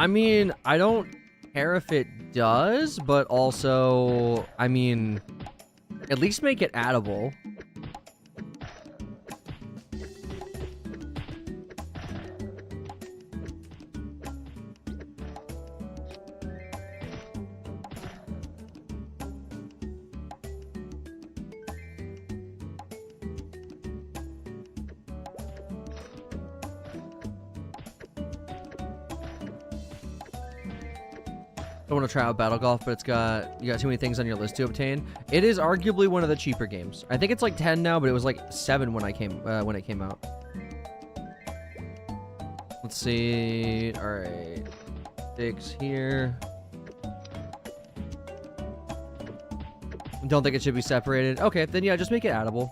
mean, I don't care if it does, but also, I mean, at least make it addable. I want to try out Battle Golf, but you got too many things on your list to obtain. It is arguably one of the cheaper games. I think it's like 10 now, but it was like 7 when it came out. Let's see. All right, 6 here. Don't think it should be separated. Okay, then yeah, just make it addable.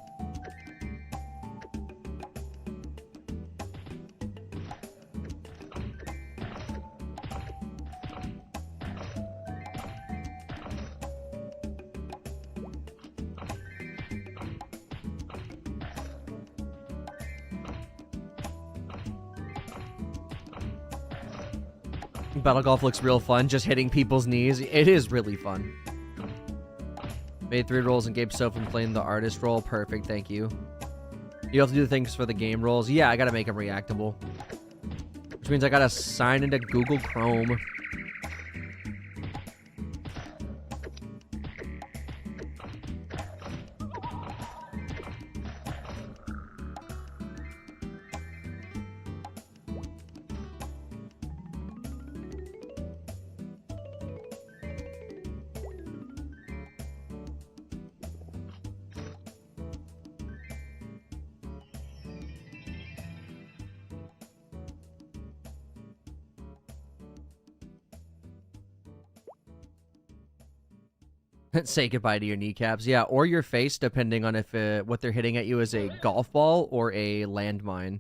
Battle Golf looks real fun, just hitting people's knees. It is really fun. Made 3 rolls and gave soap and playing the artist roll. Perfect, thank you. You have to do the things for the game rolls. Yeah, I gotta make them reactable. Which means I gotta sign into Google Chrome. Say goodbye to your kneecaps. Yeah, or your face, depending on if what they're hitting at you is a golf ball or a landmine.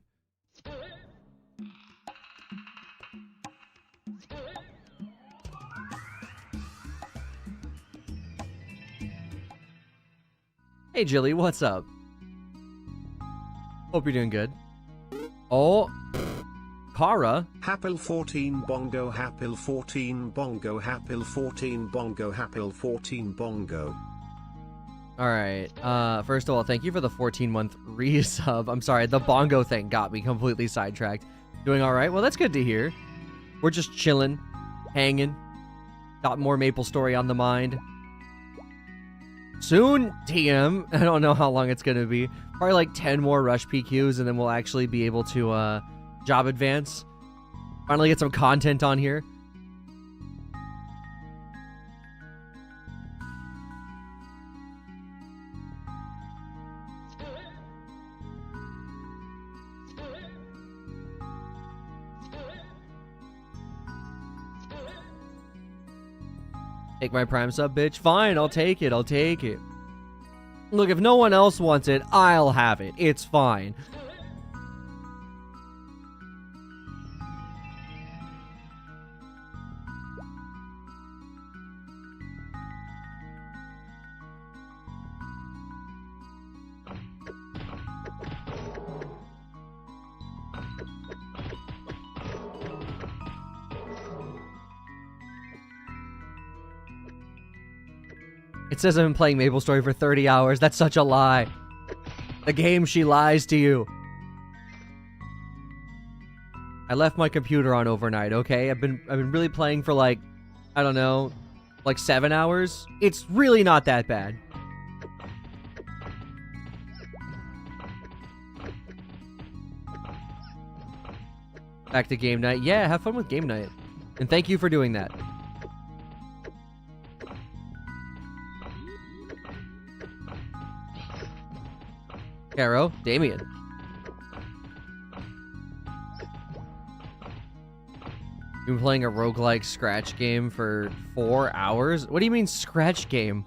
Hey, Jilly, what's up? Hope you're doing good. Oh, Kara. Happil 14 bongo, Happil 14 bongo, Happil 14 bongo, Happil 14 bongo. All right. First of all, thank you for the 14-month resub. I'm sorry, the bongo thing got me completely sidetracked. Doing all right? Well, that's good to hear. We're just chilling, hanging. Got more Maple Story on the mind. Soon, TM. I don't know how long it's going to be. Probably like 10 more rush PQs, and then we'll actually be able to job advance. Finally get some content on here. Take my Prime sub, bitch. Fine, I'll take it. I'll take it. Look, if no one else wants it, I'll have it. It's fine. It says I've been playing MapleStory for 30 hours. That's such a lie. The game, she lies to you. I left my computer on overnight, okay? I've been really playing for like, I don't know, like 7 hours. It's really not that bad. Back to game night. Yeah, have fun with game night. And thank you for doing that. Kero, Damien. You've been playing a roguelike scratch game for 4 hours? What do you mean scratch game?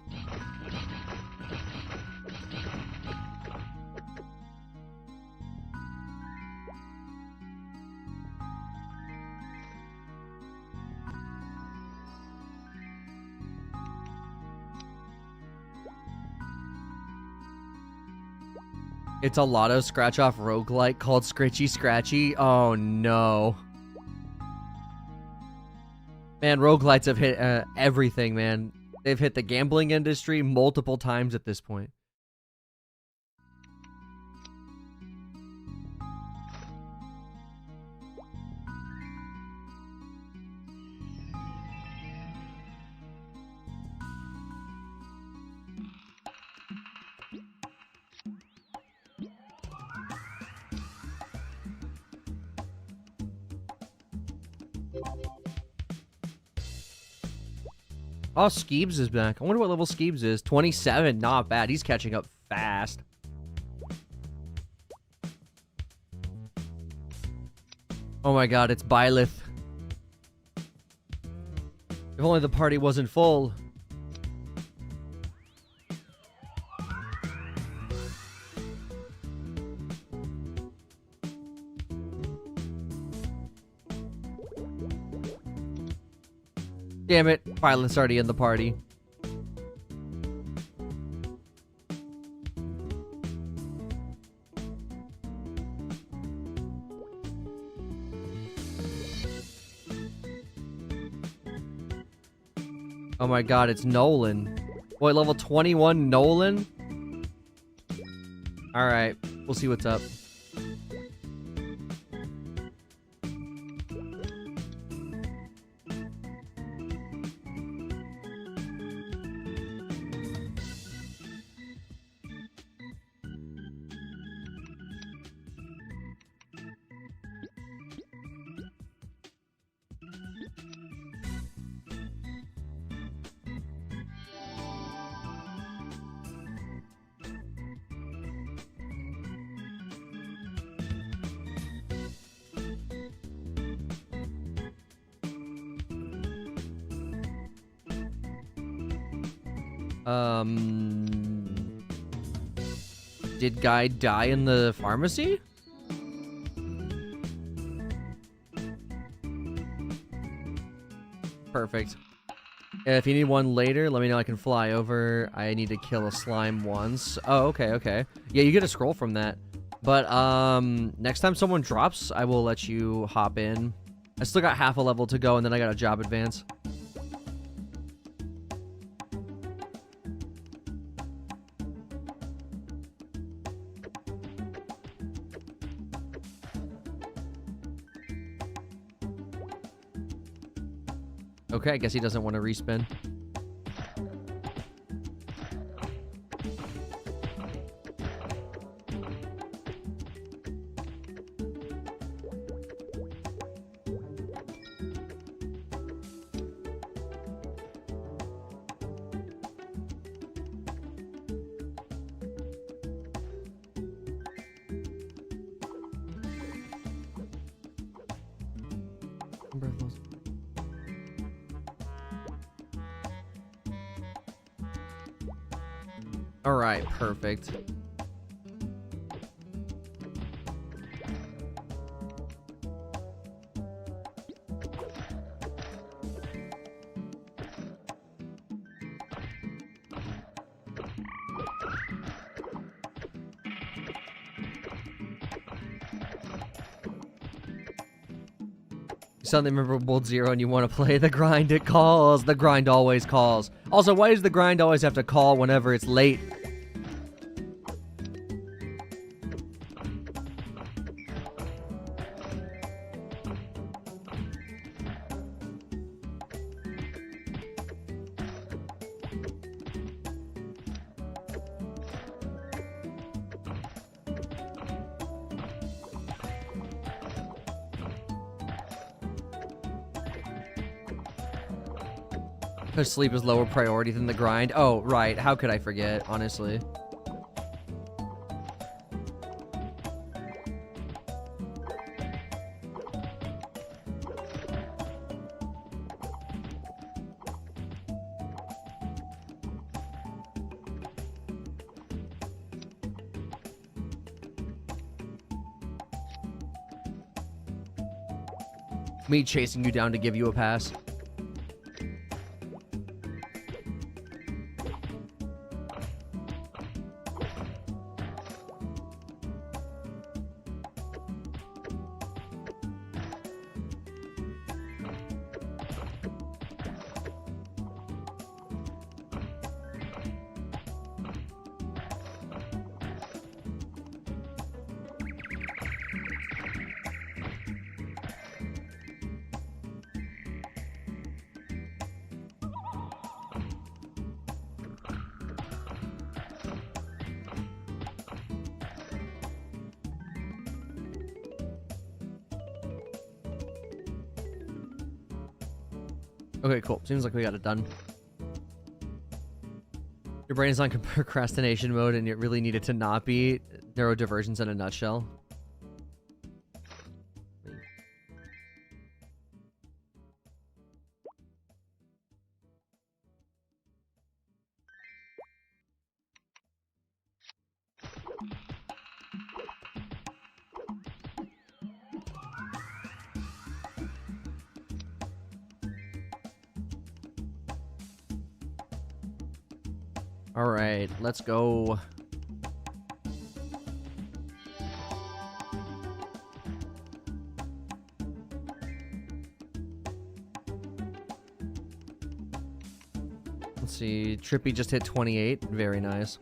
It's a lotto scratch-off roguelike called Scritchy Scratchy. Oh, no. Man, roguelites have hit everything, man. They've hit the gambling industry multiple times at this point. Oh, Skeebs is back. I wonder what level Skeebs is. 27, not bad. He's catching up fast. Oh my god, it's Byleth. If only the party wasn't full. Damn it, Byleth's already in the party. Oh my god, it's Nolan. Boy, level 21 Nolan? Alright, we'll see what's up. Did guy die in the pharmacy? Perfect. If you need one later, let me know. I can fly over. I need to kill a slime once. Oh, okay, okay. Yeah, you get a scroll from that. But, next time someone drops, I will let you hop in. I still got half a level to go, and then I got a job advance. Okay, I guess he doesn't want to respin. All right, perfect. Suddenly remember World Zero and you want to play the grind, it calls. The grind always calls. Also, why does the grind always have to call whenever it's late? Because sleep is lower priority than the grind. Oh, right. How could I forget, honestly? Me chasing you down to give you a pass. Okay, cool. Seems like we got it done. Your brain is on procrastination mode and it really needed to not be. Neurodivergence in a nutshell. All right, let's go. Let's see. Trippy just hit 28. Very nice.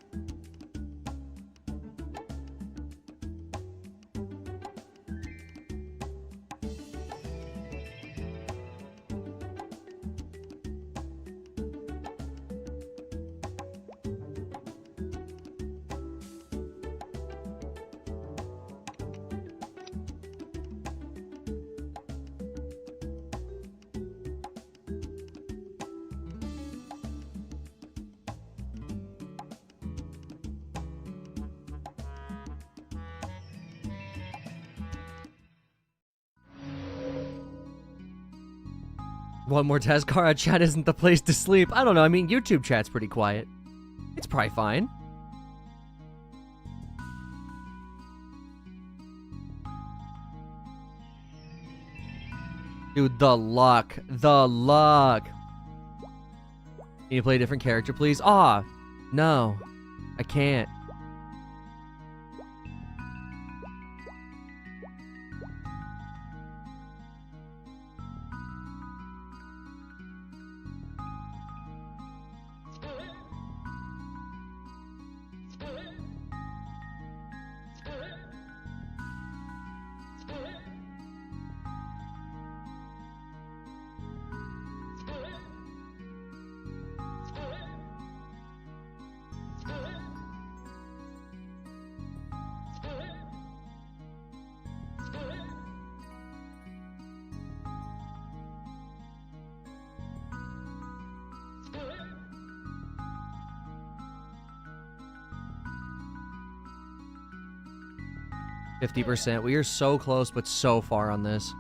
One more test. Kara, chat isn't the place to sleep. I don't know. I mean, YouTube chat's pretty quiet. It's probably fine. Dude, the luck. The luck. Can you play a different character, please? Ah, no. I can't. %. We are so close, but so far on this.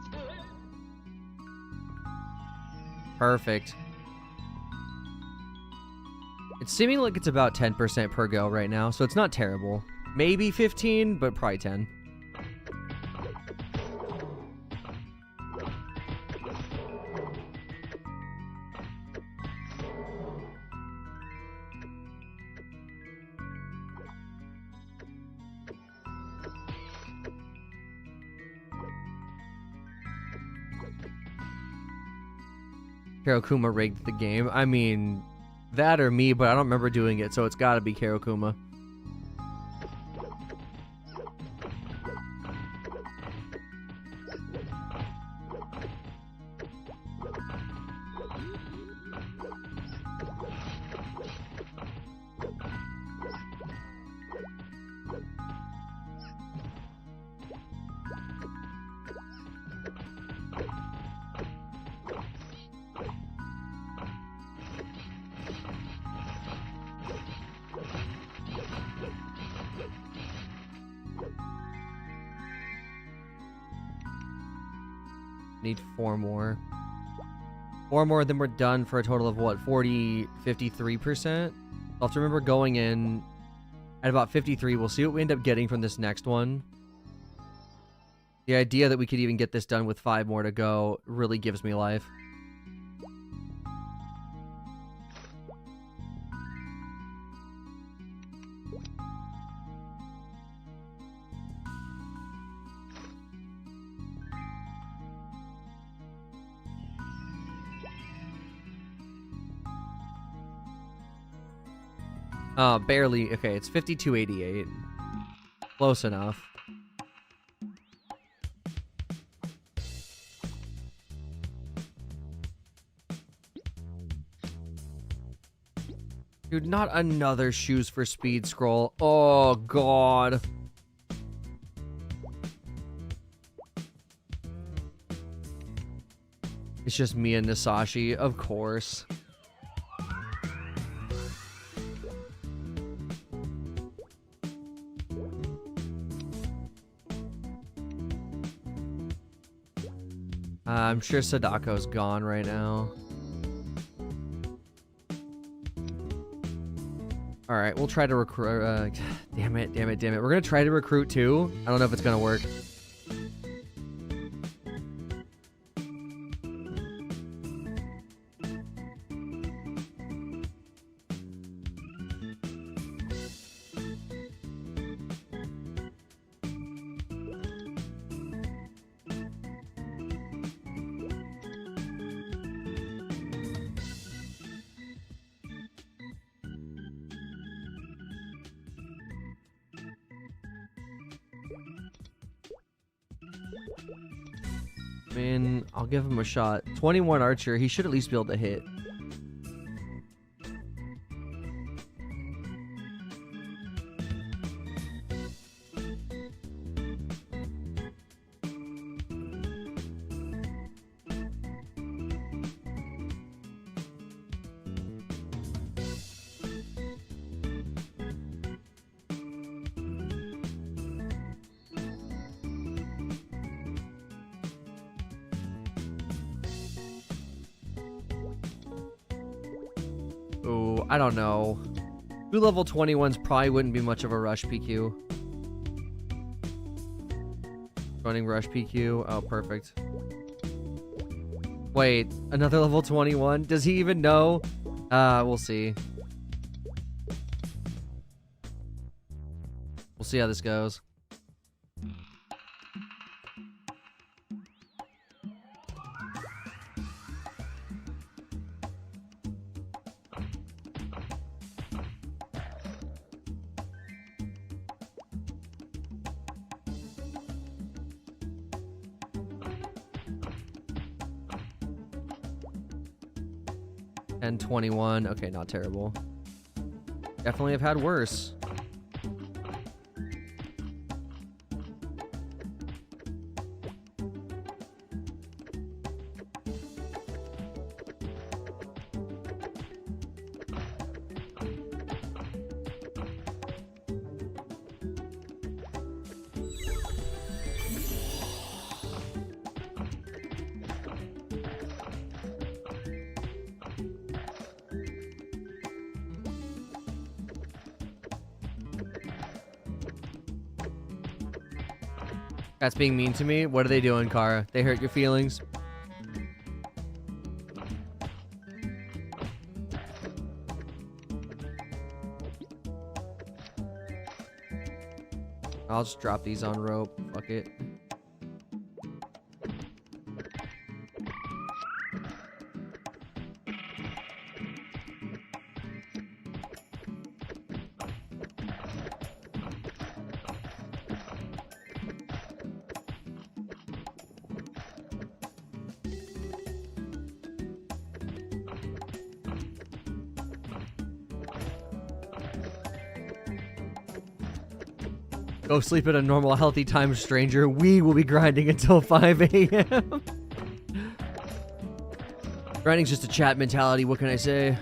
Perfect. It's seeming like it's about 10% per go right now, so it's not terrible. Maybe 15, but probably 10. Kero Kuma rigged the game. I mean, that or me, but I don't remember doing it, so it's gotta be Kero Kuma. Need 4 more. 4 more, then we're done for a total of what, 53%? I'll have to remember going in at about 53. We'll see what we end up getting from this next one. The idea that we could even get this done with 5 more to go really gives me life. Barely. Okay, it's 5288. Close enough. Dude, not another shoes for speed scroll. Oh, God. It's just me and Nasashi, of course. I'm sure Sadako's gone right now. Alright, we'll try to recruit. Damn it. We're gonna try to recruit too. I don't know if it's gonna work. I mean, I'll give him a shot. 21 Archer, he should at least be able to hit. Ooh, I don't know. 2 level 21s probably wouldn't be much of a rush PQ. Running rush PQ. Oh, perfect. Wait, another level 21? Does he even know? We'll see. We'll see how this goes. And 21. Okay, not terrible. Definitely have had worse. That's being mean to me? What are they doing, Kara? They hurt your feelings? I'll just drop these on rope. Fuck it. Go sleep at a normal, healthy time, stranger. We will be grinding until 5 a.m. Grinding's just a chat mentality. What can I say?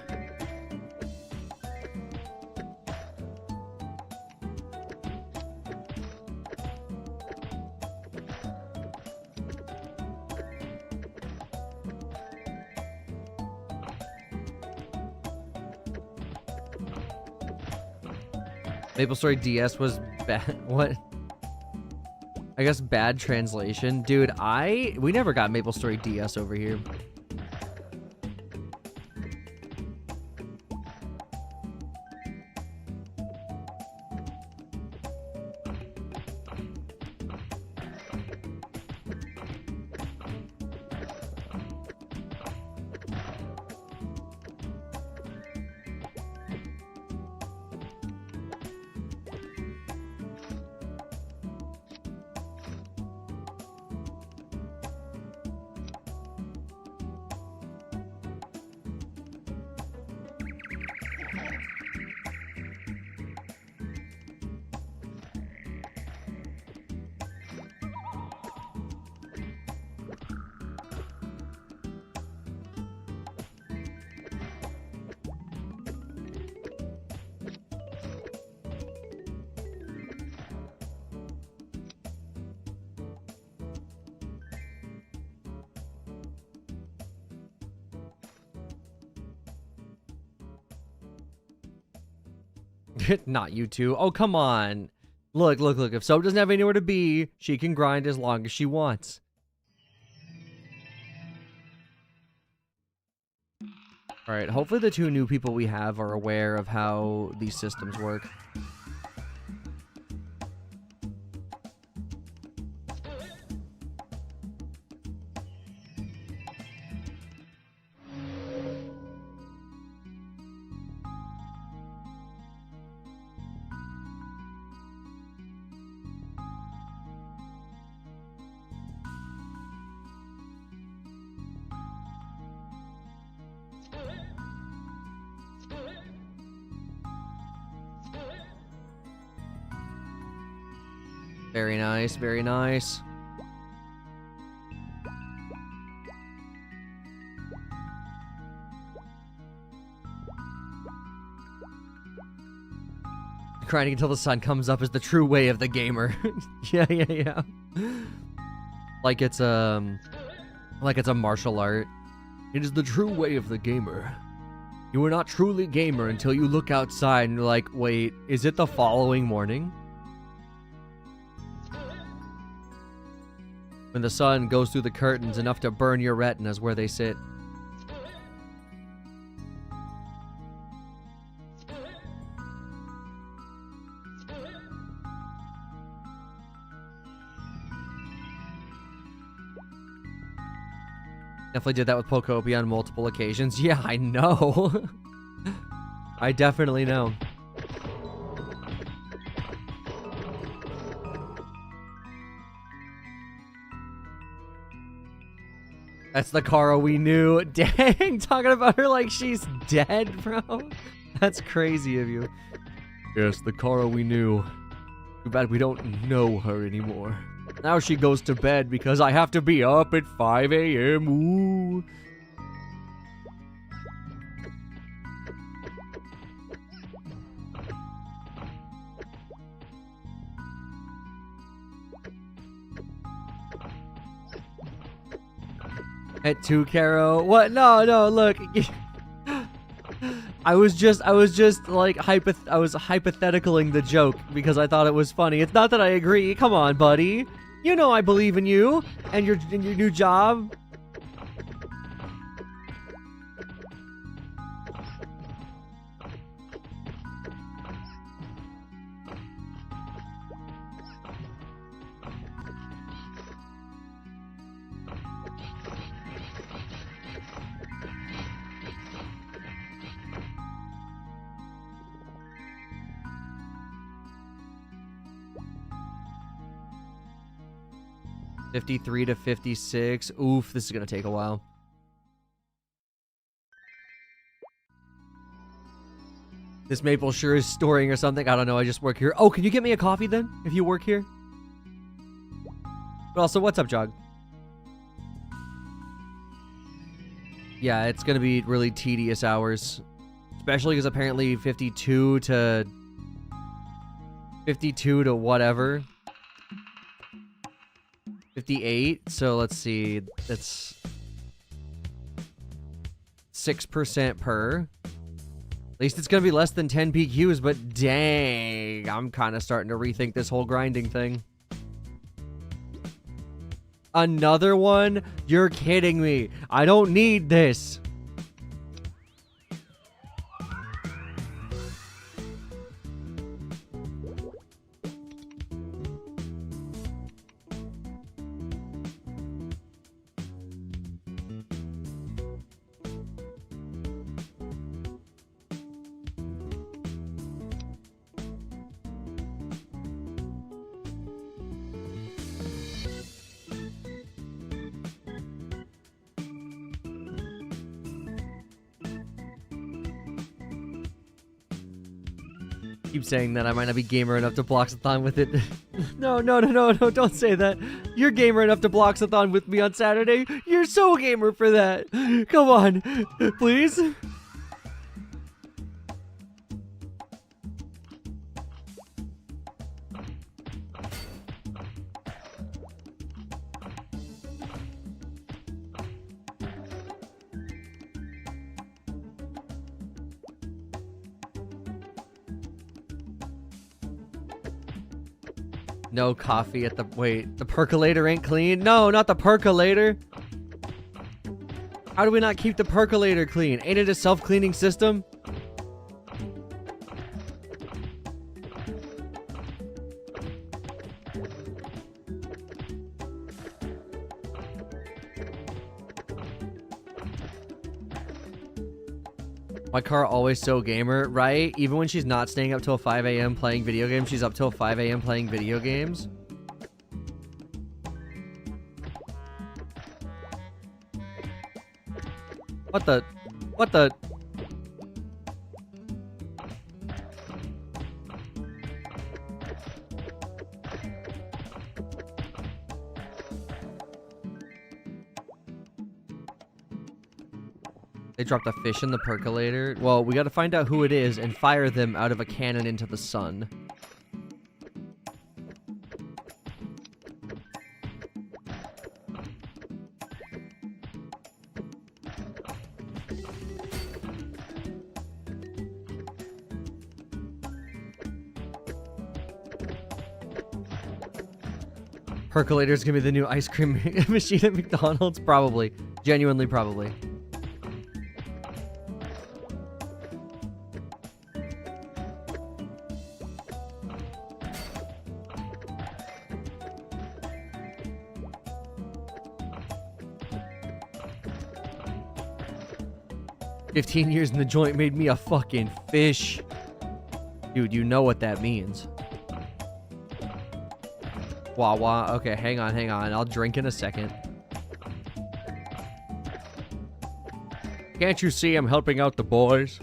MapleStory DS was bad. What? I guess bad translation. Dude, we never got MapleStory DS over here. Not you two. Oh, come on. Look, look, look. If Soap doesn't have anywhere to be, she can grind as long as she wants. Alright, hopefully the two new people we have are aware of how these systems work. Very nice, very nice. Grinding until the sun comes up is the true way of the gamer. Yeah. Like it's a martial art. It is the true way of the gamer. You are not truly gamer until you look outside and you're like, wait, is it the following morning? When the sun goes through the curtains enough to burn your retinas where they sit. Definitely did that with Pokopia on multiple occasions. Yeah, I know. I definitely know. That's the Kara we knew. Dang, talking about her like she's dead, bro. That's crazy of you. Yes, the Kara we knew. Too bad we don't know her anymore. Now she goes to bed because I have to be up at 5 a.m. Ooh. At 2, Kero. What? No, look. I was just like I was hypotheticaling the joke because I thought it was funny. It's not that I agree. Come on, buddy. You know I believe in you and your new job. $53 to $56. Oof, this is gonna take a while. This maple sure is storing or something. I don't know. I just work here. Oh, can you get me a coffee then if you work here? But also, what's up, Jog? Yeah, it's gonna be really tedious hours, especially because apparently 52 to whatever. 58, so let's see, that's 6% per. At least it's gonna be less than 10 PQs, but dang, I'm kind of starting to rethink this whole grinding thing. Another one? You're kidding me. I don't need this. Keep saying that I might not be gamer enough to Bloxathon with it. No, don't say that. You're gamer enough to Bloxathon with me on Saturday. You're so gamer for that. Come on, please. No coffee at the... Wait, the percolator ain't clean? No, not the percolator. How do we not keep the percolator clean? Ain't it a self-cleaning system? My car always so gamer, right? Even when she's not staying up till 5 a.m. playing video games, she's up till 5 a.m. playing video games. What the? What the? They dropped a fish in the percolator. Well, we gotta find out who it is and fire them out of a cannon into the sun. Percolator's gonna be the new ice cream machine at McDonald's? Probably. Genuinely, probably. "15 years in the joint made me a fucking fish." Dude, you know what that means. Wawa. Okay, hang on. I'll drink in a second. Can't you see I'm helping out the boys?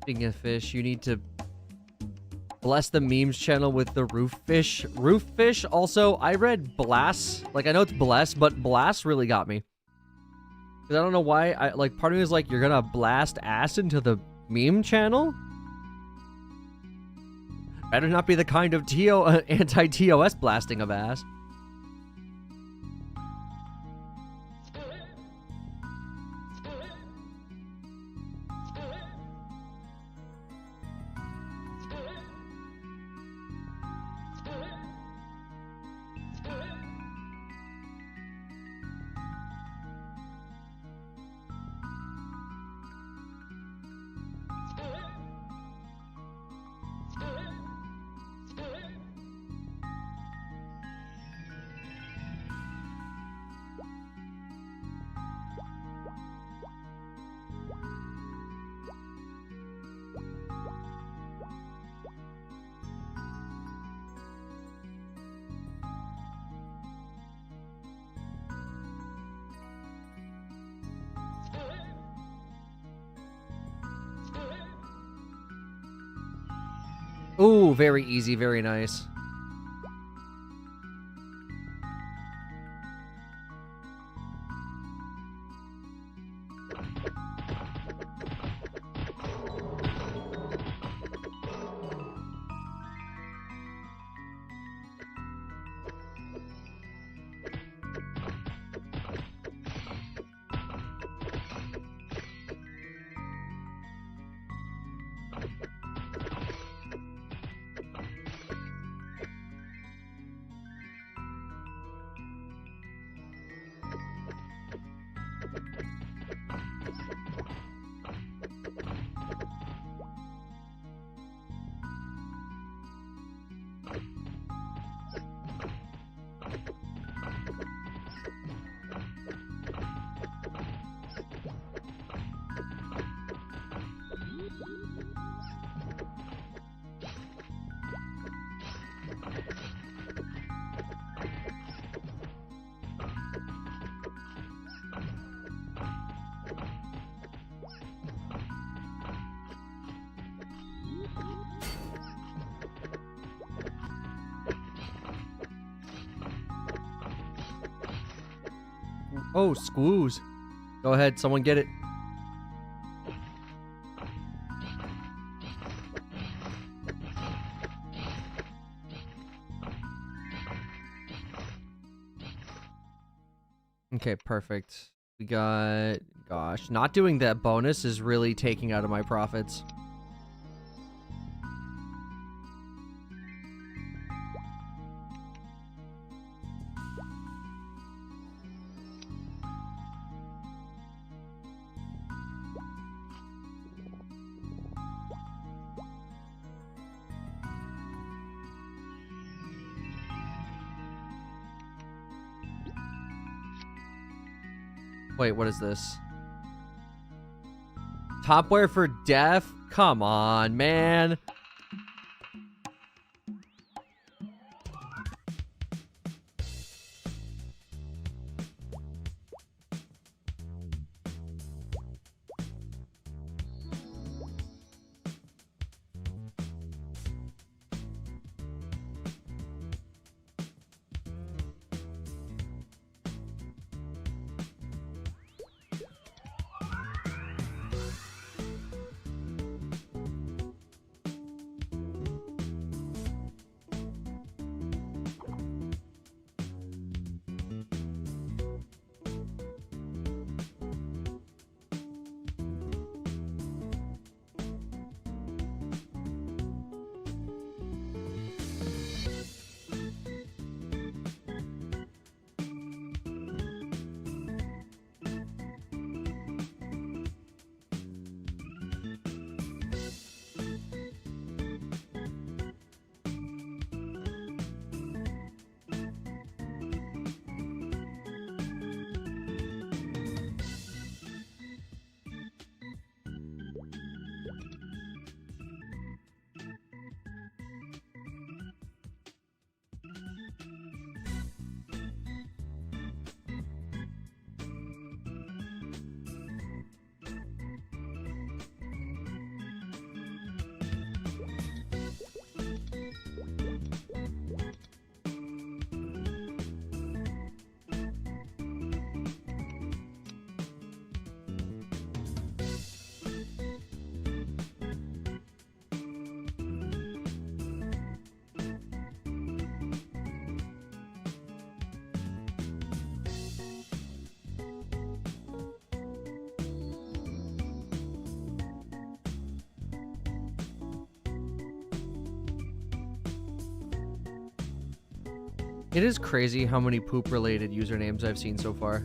Speaking of fish, you need to bless the memes channel with the roof fish. Roof fish. Also, I read blast. Like, I know it's bless, but blast really got me. Because I don't know why. Part of me was like, you're gonna blast ass into the meme channel? Better not be the kind of anti-TOS blasting of ass. Ooh, very easy, very nice. Oh, squoos. Go ahead, someone get it. Okay, perfect. We got... Gosh, not doing that bonus is really taking out of my profits. Wait, what is this? Topware for deaf? Come on, man. It is crazy how many poop-related usernames I've seen so far.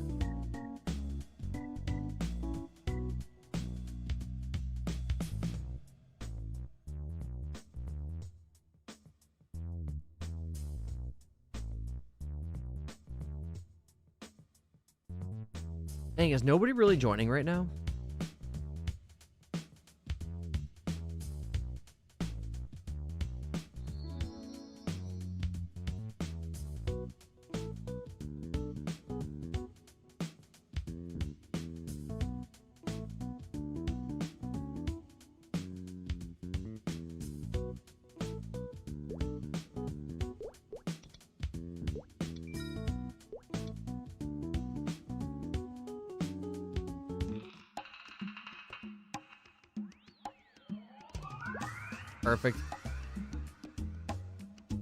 Dang, is nobody really joining right now? Perfect.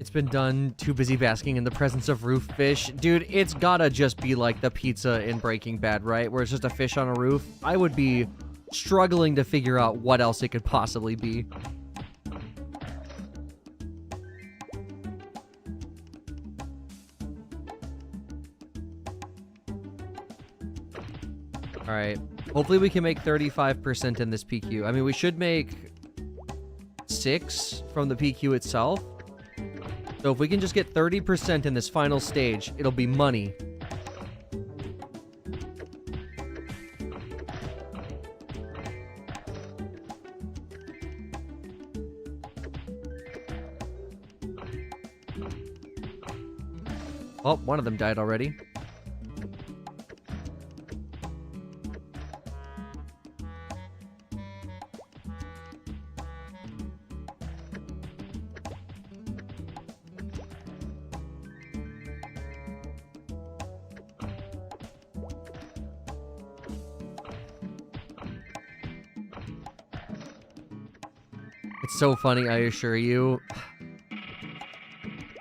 It's been done. Too busy basking in the presence of roof fish. Dude, it's gotta just be like the pizza in Breaking Bad, right? Where it's just a fish on a roof. I would be struggling to figure out what else it could possibly be. Alright. Hopefully we can make 35% in this PQ. I mean, we should make 6 from the PQ itself. So if we can just get 30% in this final stage, it'll be money. Oh, one of them died already. It's so funny, I assure you.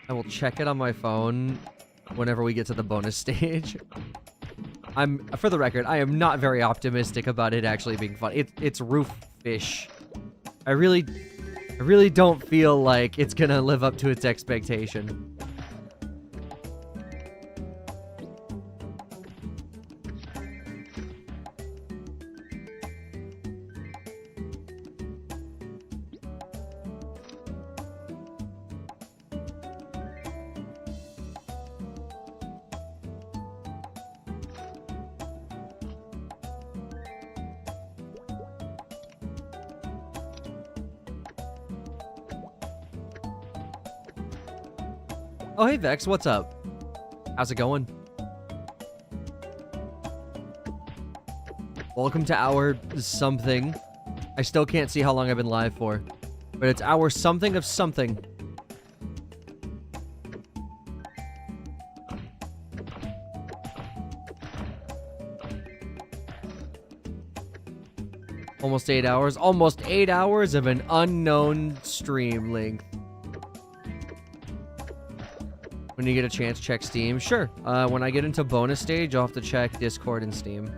I will check it on my phone whenever we get to the bonus stage. For the record, I am not very optimistic about it actually being fun. It's roof fish. I really don't feel like it's gonna live up to its expectation. Oh, hey, Vex, what's up? How's it going? Welcome to our something. I still can't see how long I've been live for, but it's our something of something. Almost 8 hours. Almost 8 hours of an unknown stream length. When you get a chance, check Steam. Sure. When I get into bonus stage, I'll have to check Discord and Steam.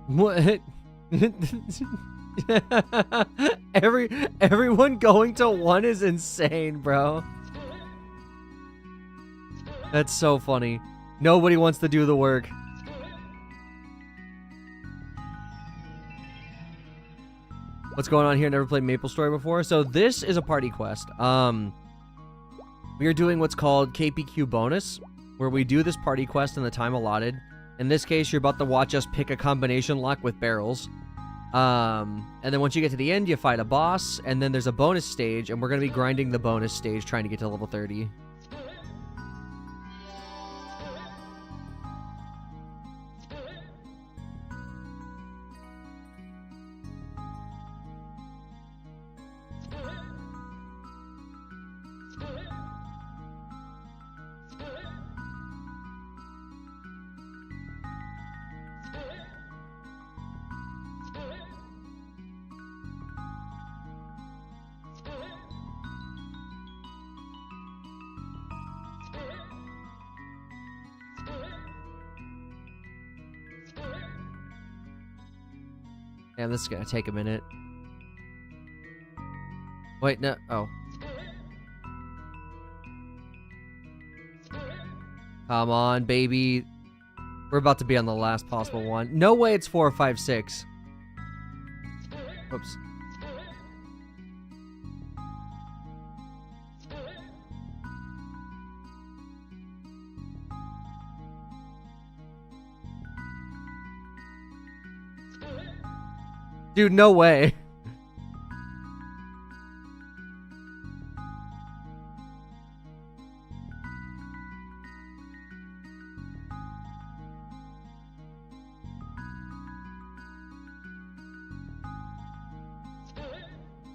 What? Everyone going to 1 is insane, bro. That's so funny. Nobody wants to do the work. What's going on here? Never played Maple Story before. So this is a party quest. We are doing what's called KPQ bonus, where we do this party quest in the time allotted. In this case, you're about to watch us pick a combination lock with barrels. And then once you get to the end, you fight a boss, and then there's a bonus stage, and we're going to be grinding the bonus stage, trying to get to level 30. Damn, this is gonna take a minute. Wait, no. Oh. Come on, baby. We're about to be on the last possible one. No way it's 4, 5, 6. Oops. Dude, no way.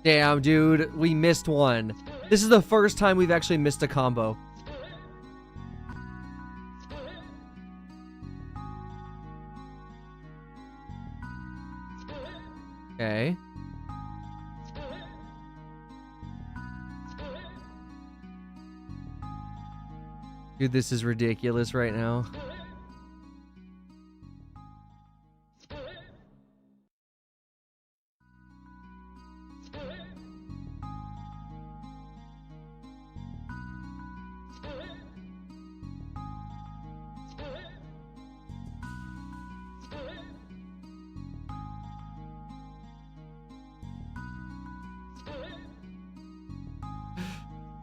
Damn, dude, we missed one. This is the first time we've actually missed a combo. Okay. Dude, this is ridiculous right now.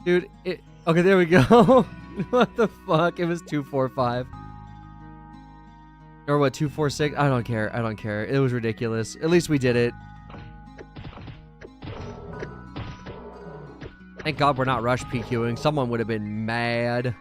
Dude, okay, there we go. What the fuck? It was 245. Or what, 246? I don't care. I don't care. It was ridiculous. At least we did it. Thank God we're not rush PQing. Someone would have been mad.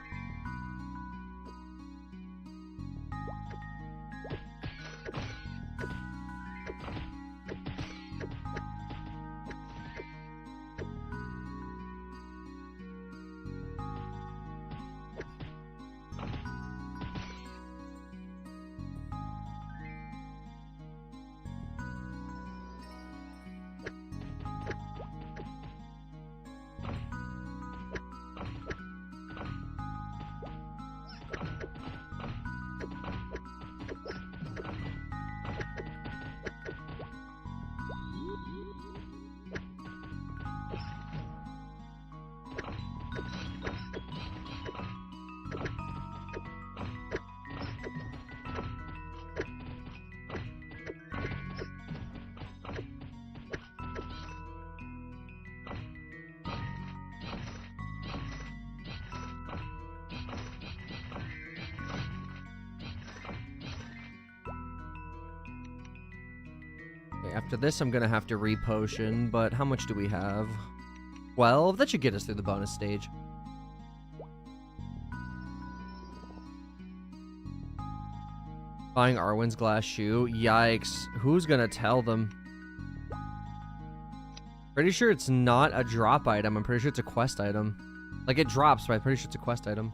After this, I'm gonna have to re-potion, but how much do we have? 12? That should get us through the bonus stage. Buying Arwen's glass shoe? Yikes. Who's gonna tell them? Pretty sure it's not a drop item. I'm pretty sure it's a quest item. Like, it drops, but I'm pretty sure it's a quest item.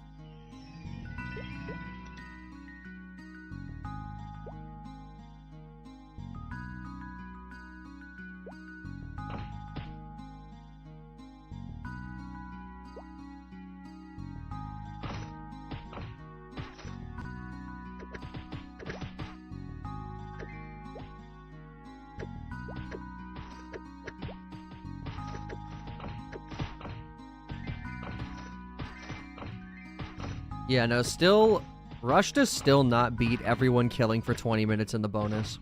Yeah, no, still, Rush does still not beat everyone killing for 20 minutes in the bonus.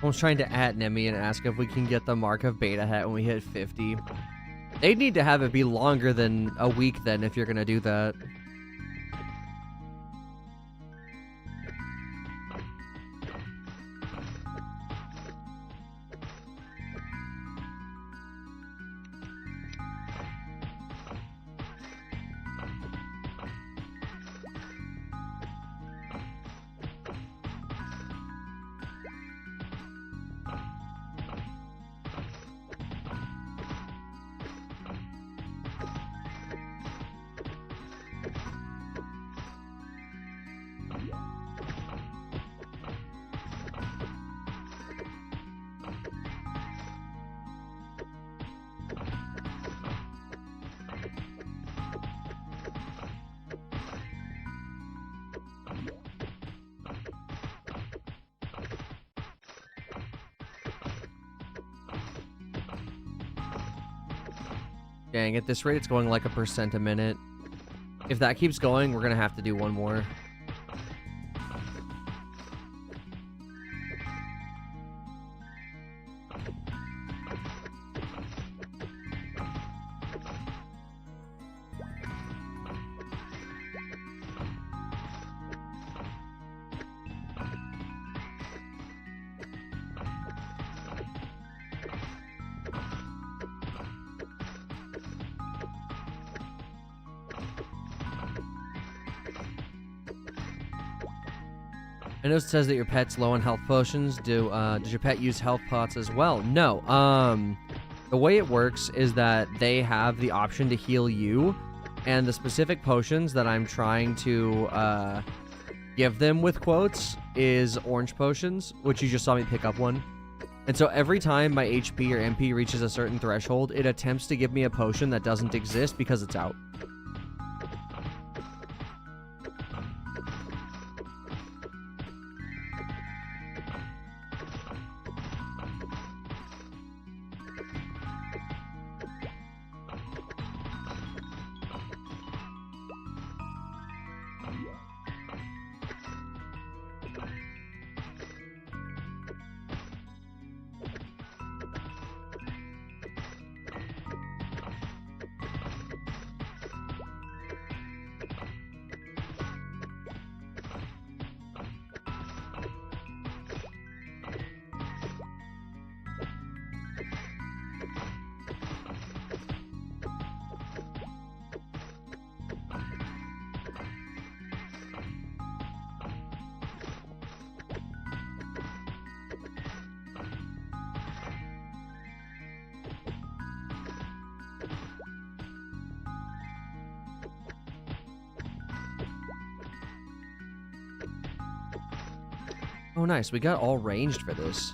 I was trying to at Nemi and ask if we can get the mark of beta hat when we hit 50. They'd need to have it be longer than a week then if you're gonna do that. Dang, at this rate, it's going like 1% a minute. If that keeps going, we're gonna have to do one more. I know it says that your pet's low on health potions. Does your pet use health pots as well? No. The way it works is that they have the option to heal you, and the specific potions that I'm trying to give them with quotes is orange potions, which you just saw me pick up one. And so every time my HP or MP reaches a certain threshold, it attempts to give me a potion that doesn't exist because it's out. Oh, nice. We got all ranged for this.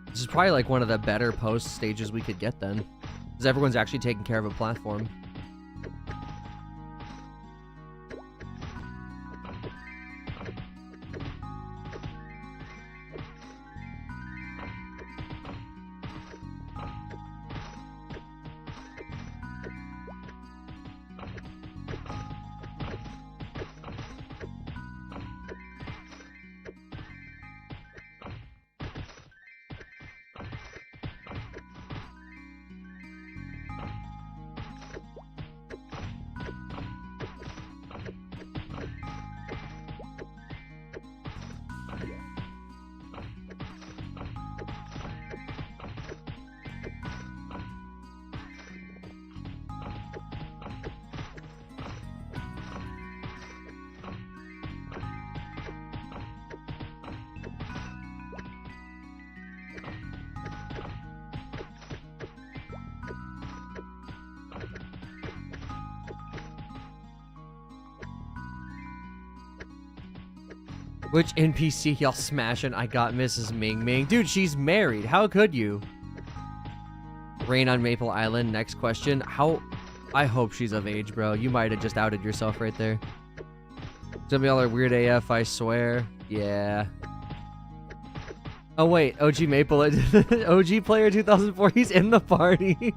This is probably like one of the better post stages we could get then. Because everyone's actually taking care of a platform. Which NPC y'all smashing? I got Mrs. Ming Ming. Dude, she's married. How could you? Rain on Maple Island. Next question. How? I hope she's of age, bro. You might have just outed yourself right there. Some of y'all are weird AF, I swear. Yeah. Oh, wait. OG Maple. OG player 2004. He's in the party.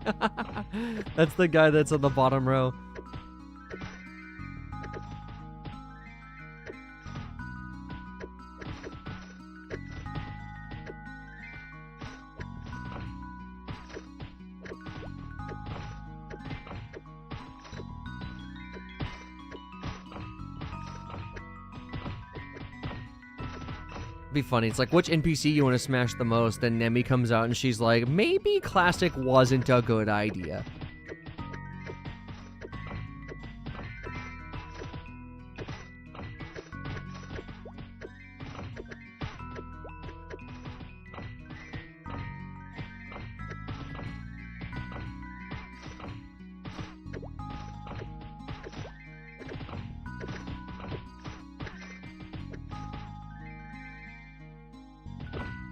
That's the guy that's on the bottom row. Be funny. It's like, which NPC you want to smash the most? Then Nemi comes out and she's like, maybe Classic wasn't a good idea.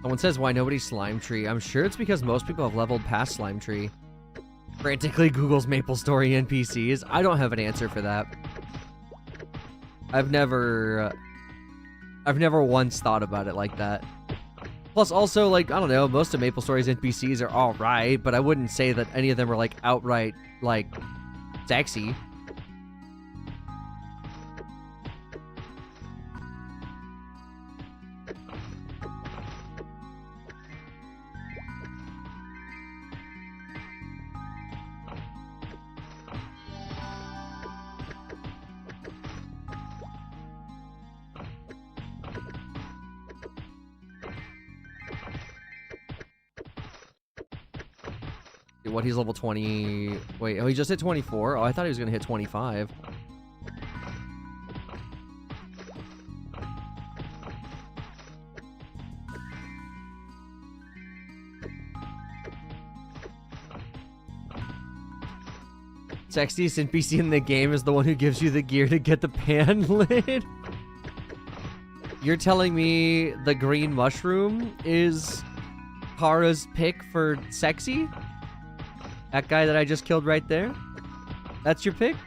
Someone says, why nobody Slime Tree? I'm sure it's because most people have leveled past Slime Tree. Frantically Google's Maple Story NPCs. I don't have an answer for that. I've never once thought about it like that. Plus, also, like, I don't know, most of Maple Story's NPCs are alright, but I wouldn't say that any of them are, like, outright, like, sexy. What, he's level 20... Wait, oh, he just hit 24? Oh, I thought he was gonna hit 25. Sexiest NPC in the game is the one who gives you the gear to get the pan lid? You're telling me the green mushroom is Kara's pick for sexy? That guy that I just killed right there? That's your pick?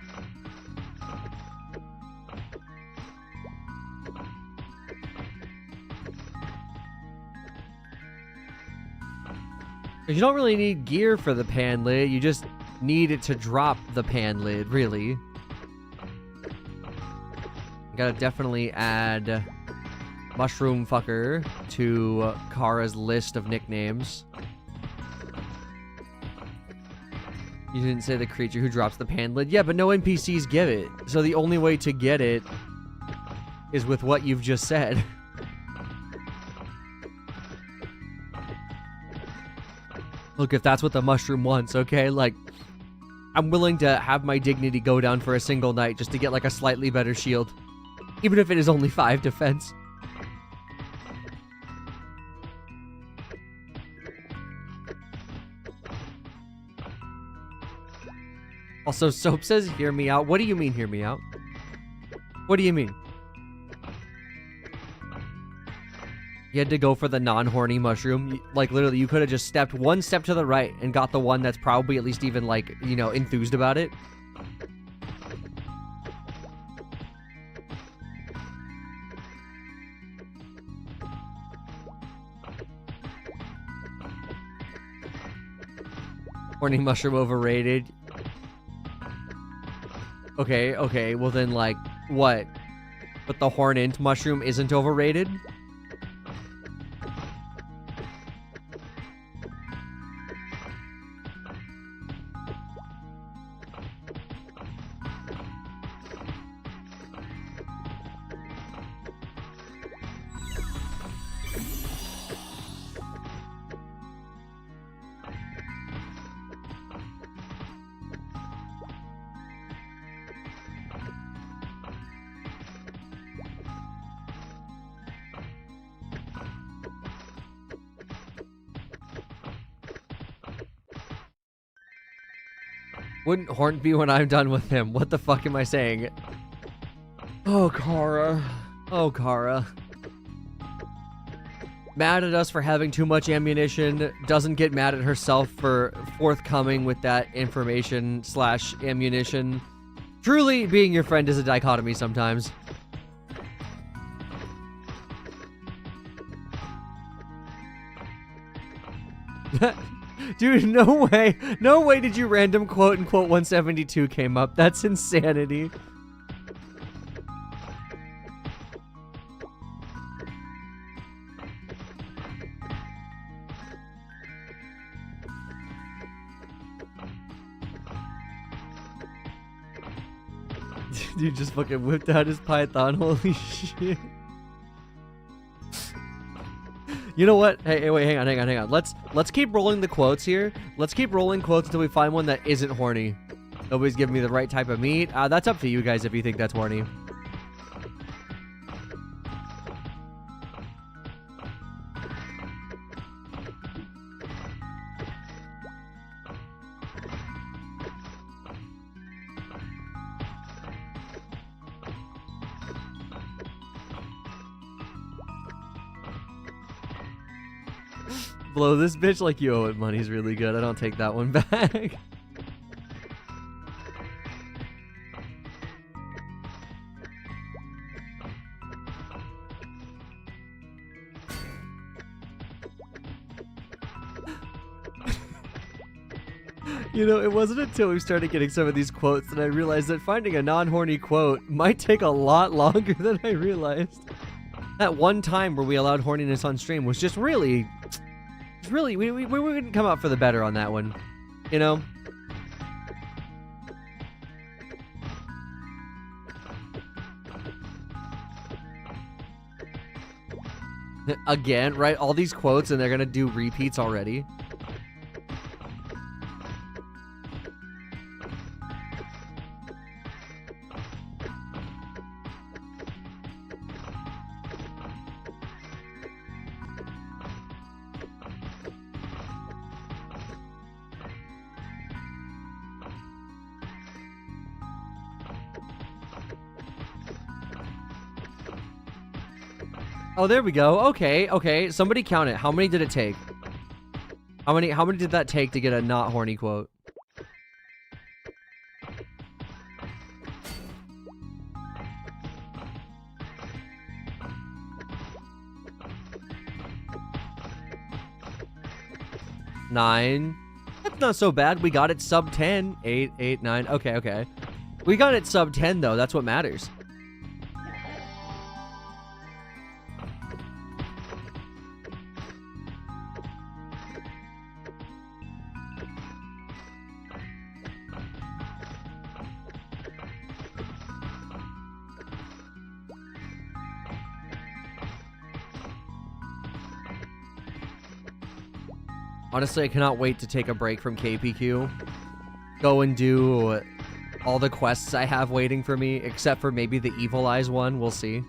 You don't really need gear for the pan lid, you just need it to drop the pan lid, really. Gotta definitely add Mushroom Fucker to Kara's list of nicknames. You didn't say the creature who drops the pan lid. Yeah, but no NPCs give it. So the only way to get it is with what you've just said. Look, if that's what the mushroom wants, okay? Like, I'm willing to have my dignity go down for a single night just to get, like, a slightly better shield. Even if it is only 5 defense. Also, Soap says, hear me out. What do you mean, hear me out? What do you mean? You had to go for the non-horny mushroom. Like, literally, you could have just stepped one step to the right and got the one that's probably at least even, like, you know, enthused about it. Horny mushroom overrated. Okay, well then, like, what? But the horned mushroom isn't overrated? Wouldn't Horn be when I'm done with him? What the fuck am I saying? Oh, Kara. Oh, Kara. Mad at us for having too much ammunition. Doesn't get mad at herself for forthcoming with that information / ammunition. Truly, being your friend is a dichotomy sometimes. Dude, no way did you random quote and quote 172 came up. That's insanity. Dude just fucking whipped out his python, holy shit. You know what? Hey, wait, hang on. Let's keep rolling the quotes here. Let's keep rolling quotes until we find one that isn't horny. Nobody's giving me the right type of meat. That's up to you guys if you think that's horny. Blow this bitch like you owe it money's really good. I don't take that one back. You know, it wasn't until we started getting some of these quotes that I realized that finding a non-horny quote might take a lot longer than I realized. That one time where we allowed horniness on stream was just really... we wouldn't come out for the better on that one, you know? Again, right? All these quotes and they're gonna do repeats already. Oh, there we go. Okay. Somebody count it. How many did it take? How many did that take to get a not horny quote? Nine. That's not so bad. We got it sub 10. 8, 9. Okay. We got it sub 10 though. That's what matters. Honestly, I cannot wait to take a break from KPQ. Go and do all the quests I have waiting for me, except for maybe the Evil Eyes one. We'll see.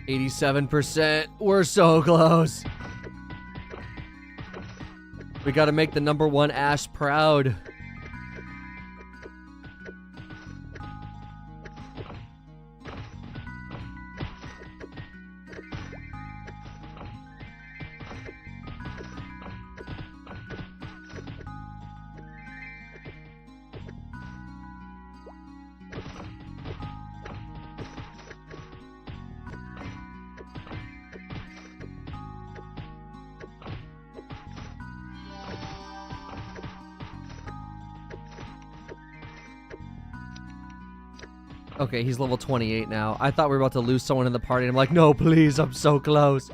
87%. We're so close. We gotta make the #1 Ash proud. Okay, he's level 28 now. I thought we were about to lose someone in the party. I'm like, no, please, I'm so close.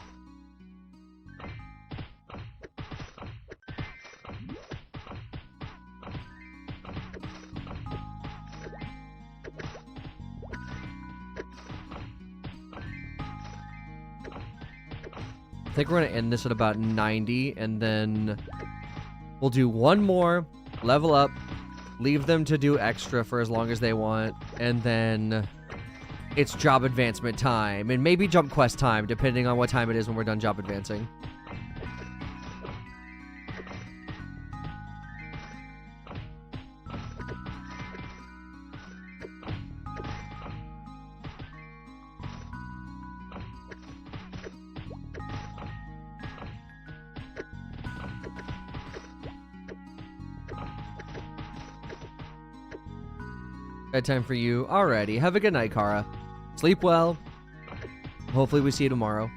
I think we're gonna end this at about 90, and then we'll do one more, level up, leave them to do extra for as long as they want, and then it's job advancement time, and maybe jump quest time, depending on what time it is when we're done job advancing. Bedtime for you. Alrighty. Have a good night, Kara. Sleep well. Hopefully we see you tomorrow.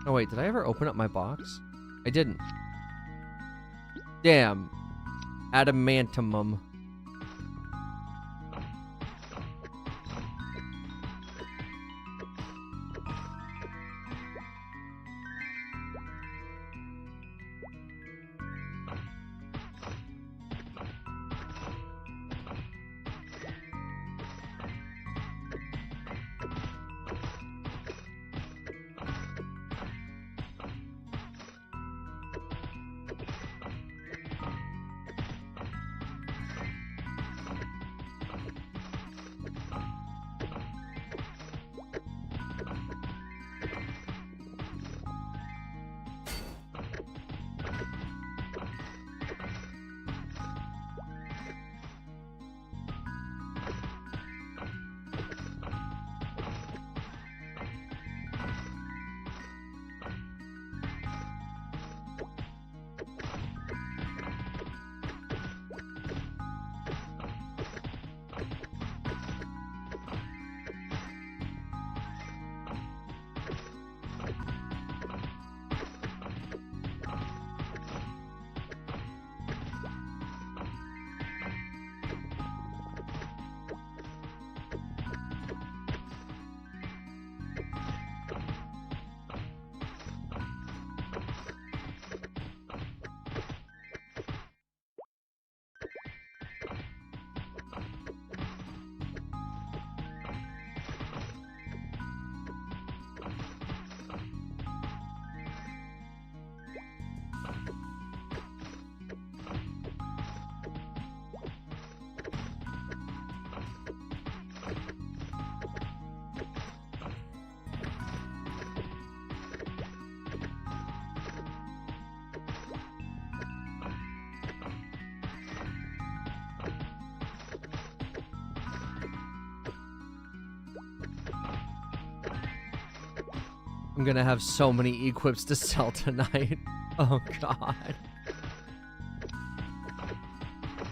Oh wait, did I ever open up my box? I didn't. Damn. Adamantium. I'm gonna have so many equips to sell tonight. Oh god.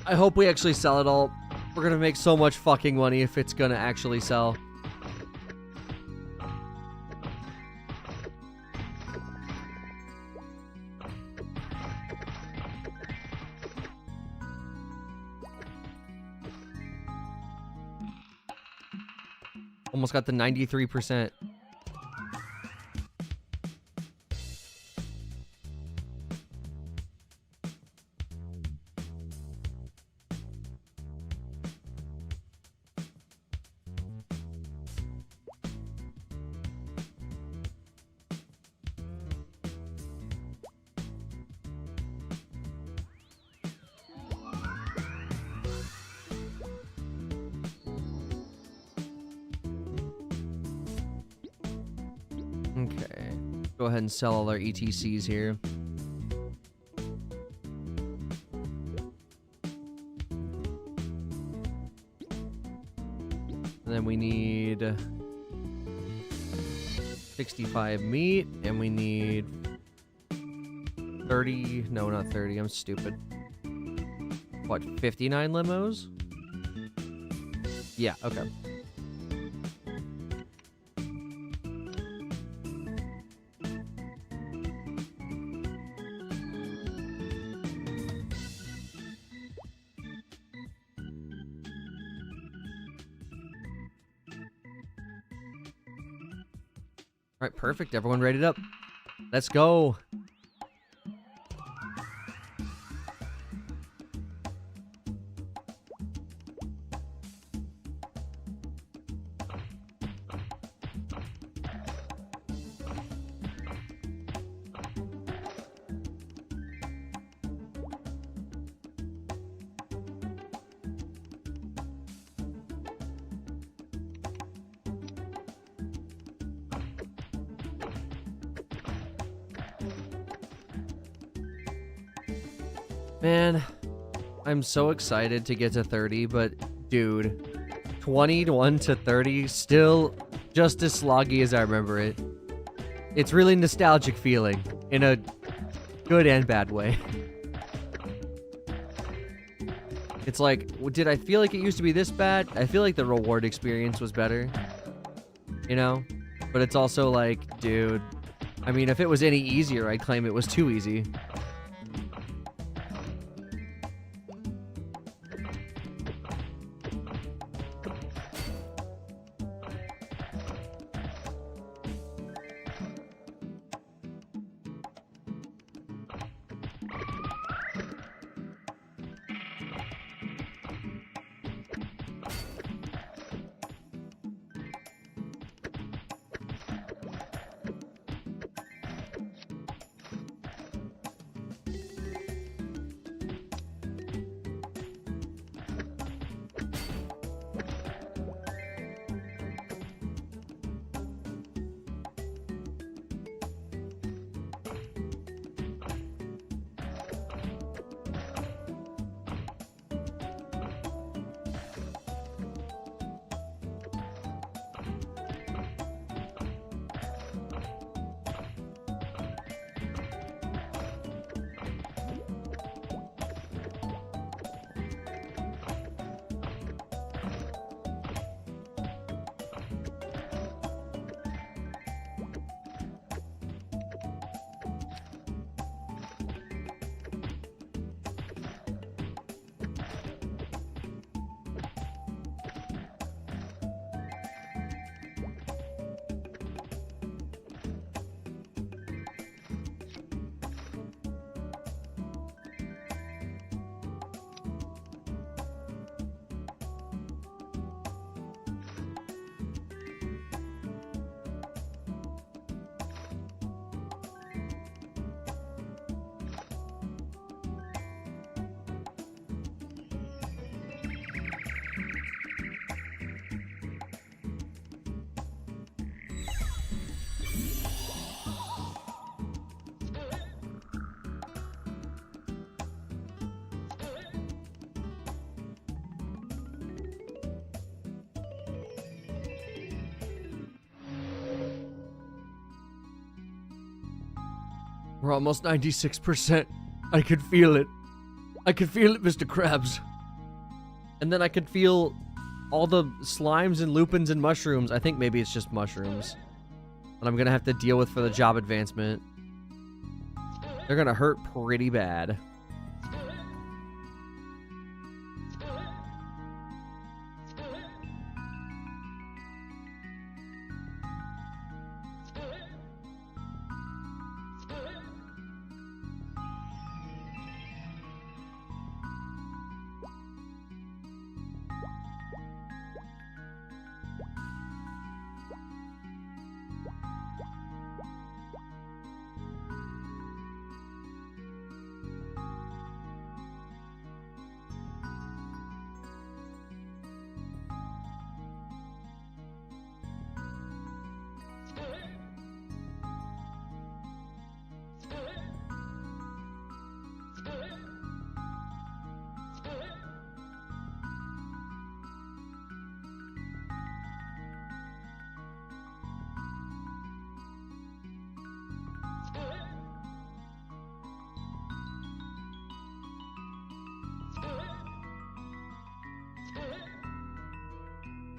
I hope we actually sell it all. We're gonna make so much fucking money if it's gonna actually sell. Almost got the 93%. Okay. Go ahead and sell all our ETCs here. And then we need 65 meat, and we need 30, no, not 30, I'm stupid. What, 59 limos? Yeah, okay. All right, perfect. Everyone rated up. Let's go. Man, I'm so excited to get to 30, but dude, 21 to 30, still just as sloggy as I remember it. It's really nostalgic feeling, in a good and bad way. It's like, did I feel like it used to be this bad? I feel like the reward experience was better, you know? But it's also like, dude, I mean, if it was any easier, I'd claim it was too easy. We're almost 96%. I could feel it. I could feel it, Mr. Krabs. And then I could feel all the slimes and lupins and mushrooms. I think maybe it's just mushrooms that I'm gonna have to deal with for the job advancement. They're gonna hurt pretty bad.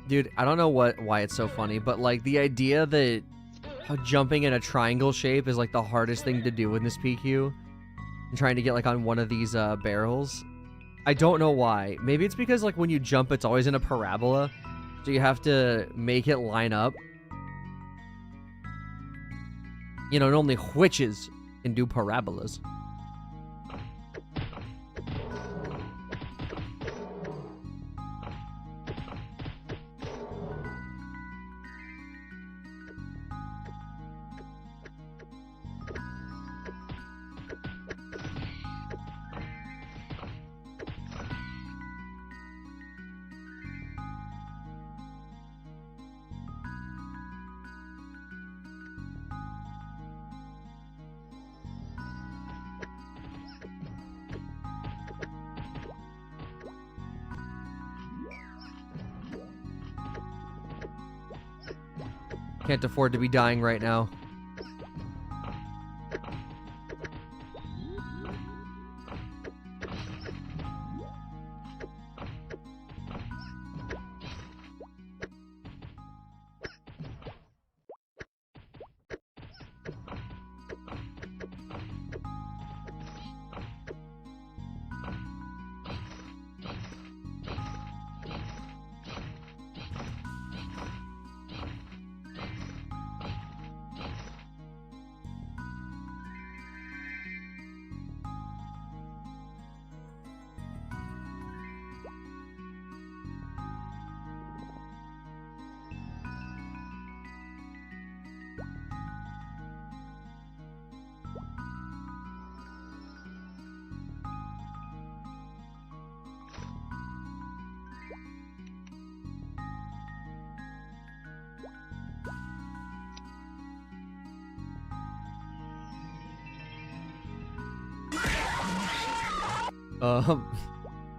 Dude, I don't know why it's so funny, but like the idea that jumping in a triangle shape is like the hardest thing to do in this PQ. And trying to get like on one of these barrels. I don't know why. Maybe it's because like when you jump, it's always in a parabola. So you have to make it line up. You know, and only witches can do parabolas. Can't afford to be dying right now.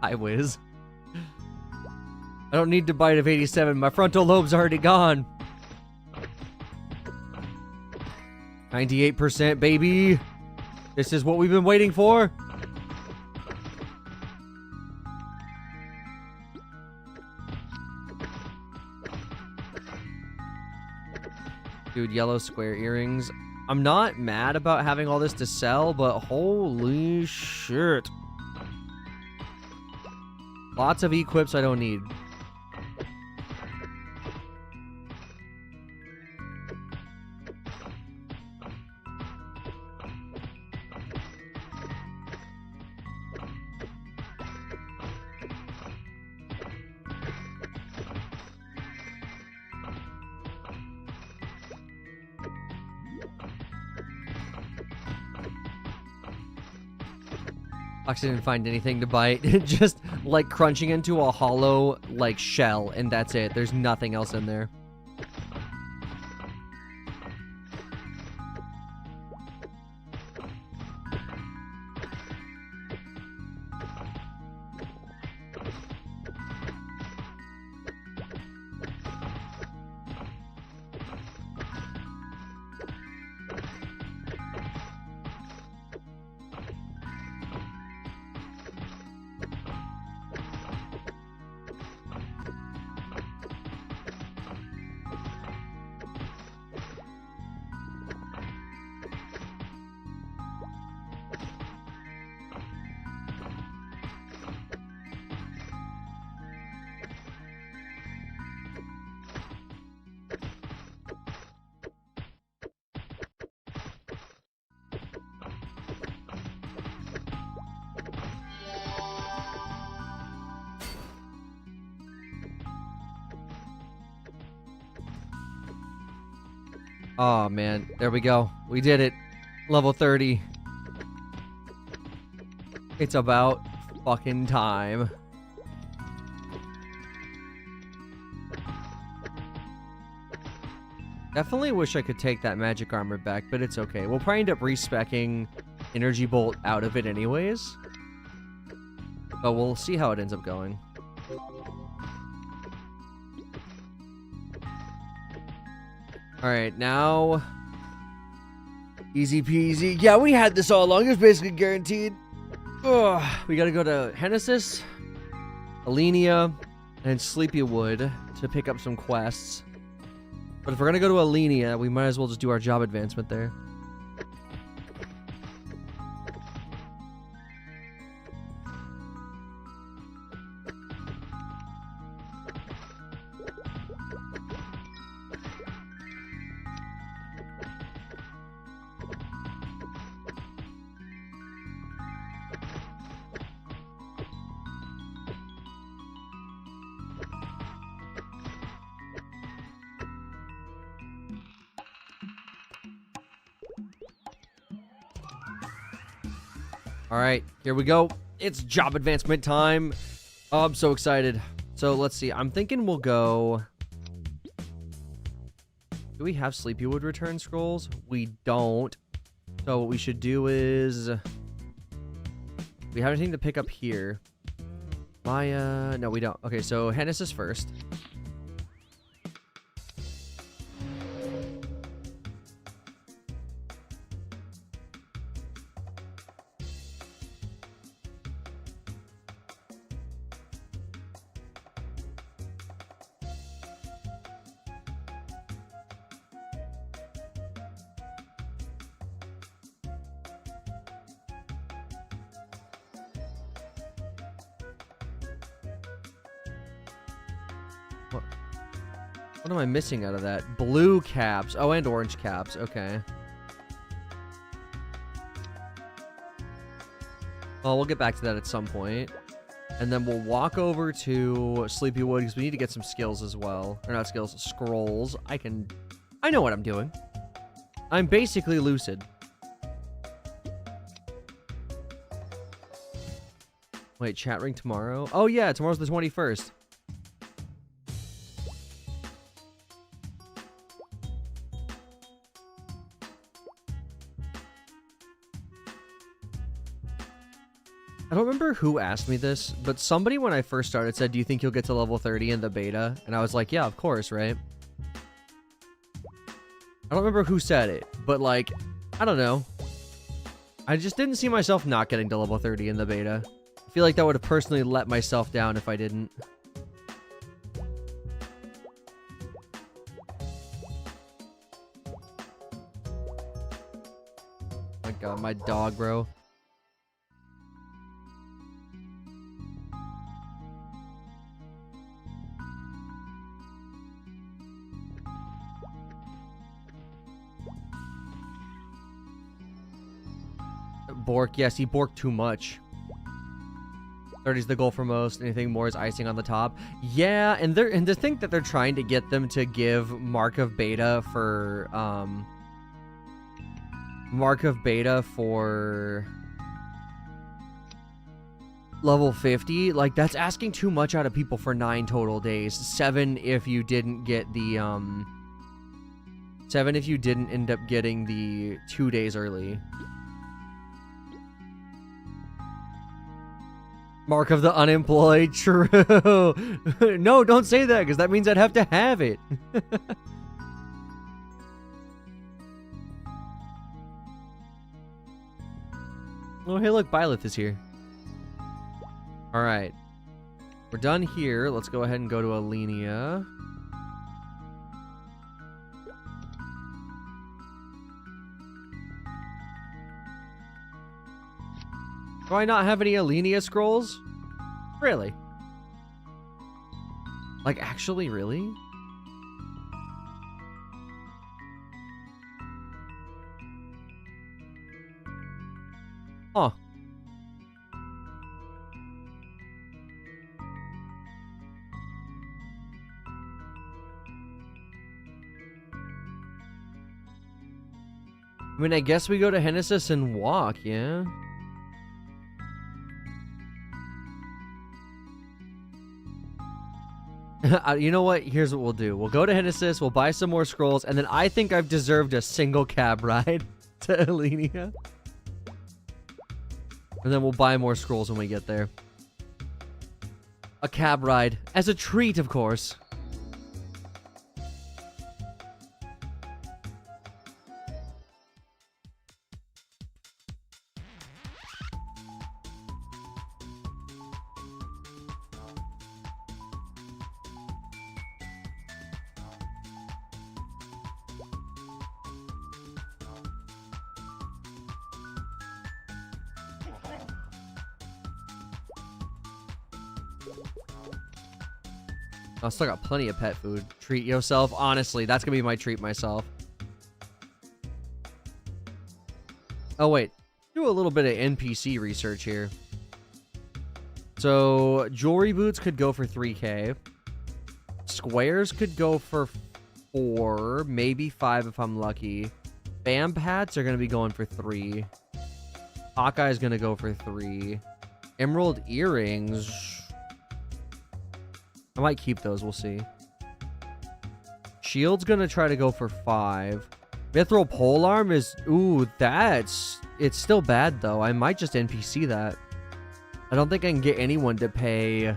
Hi, Wiz. I don't need to bite of 87. My frontal lobe's already gone. 98%, baby. This is what we've been waiting for. Dude, yellow square earrings. I'm not mad about having all this to sell, but holy shit. Lots of equips I don't need. Actually didn't find anything to bite. Just like crunching into a hollow like shell, and that's it. There's nothing else in there. Oh man, there we go. We did it. Level 30. It's about fucking time. Definitely wish I could take that magic armor back, but it's okay. We'll probably end up respeccing Energy Bolt out of it anyways. But we'll see how it ends up going. Alright, now... Easy peasy. Yeah, we had this all along. It was basically guaranteed. Ugh. We gotta go to Hennesis, Alenia, and Sleepywood to pick up some quests. But if we're gonna go to Alenia, we might as well just do our job advancement there. All right, here we go. It's job advancement time. Oh, I'm so excited. So let's see. I'm thinking we'll go... Do we have Sleepywood return scrolls? We don't. So what we should do is... We have anything to pick up here. Maya... No, we don't. Okay, so Hennis first. What am I missing out of that? Blue caps. Oh, and orange caps. Okay. Well, we'll get back to that at some point. And then we'll walk over to Sleepywood because we need to get some skills as well. Or not skills, scrolls. I know what I'm doing. I'm basically lucid. Wait, chat ring tomorrow? Oh yeah, tomorrow's the 21st. I don't remember who asked me this, but somebody when I first started said, do you think you'll get to level 30 in the beta? And I was like, yeah, of course, right? I don't remember who said it, but like, I don't know. I just didn't see myself not getting to level 30 in the beta. I feel like that would have personally let myself down if I didn't. My god, my dog, bro. Bork, yes, he borked too much. 30 is the goal for most. Anything more is icing on the top. Yeah, and to think that they're trying to get them to give Mark of Beta for level 50, like that's asking too much out of people for 9 total days. 7 if you didn't get the 7 if you didn't end up getting the 2 days early. Mark of the unemployed, true. No, don't say that, because that means I'd have to have it. Oh, hey, look, Byleth is here. Alright. We're done here. Let's go ahead and go to Alenia. Do I not have any Alenia scrolls? Really? Like, actually, really? Huh. I mean, I guess we go to Hennesis and walk, yeah? You know what? Here's what we'll do. We'll go to Hennesis, we'll buy some more scrolls, and then I think I've deserved a single cab ride to Alenia. And then we'll buy more scrolls when we get there. A cab ride. As a treat, of course. I still got plenty of pet food. Treat yourself. Honestly, that's gonna be my treat myself. Oh, wait. Do a little bit of NPC research here. So, jewelry boots could go for 3K. Squares could go for 4, maybe 5 if I'm lucky. Bam hats are going to be going for 3. Hawkeye's going to go for 3. Emerald earrings. I might keep those, we'll see. Shield's going to try to go for 5. Mithril polearm is... Ooh, that's... It's still bad, though. I might just NPC that. I don't think I can get anyone to pay...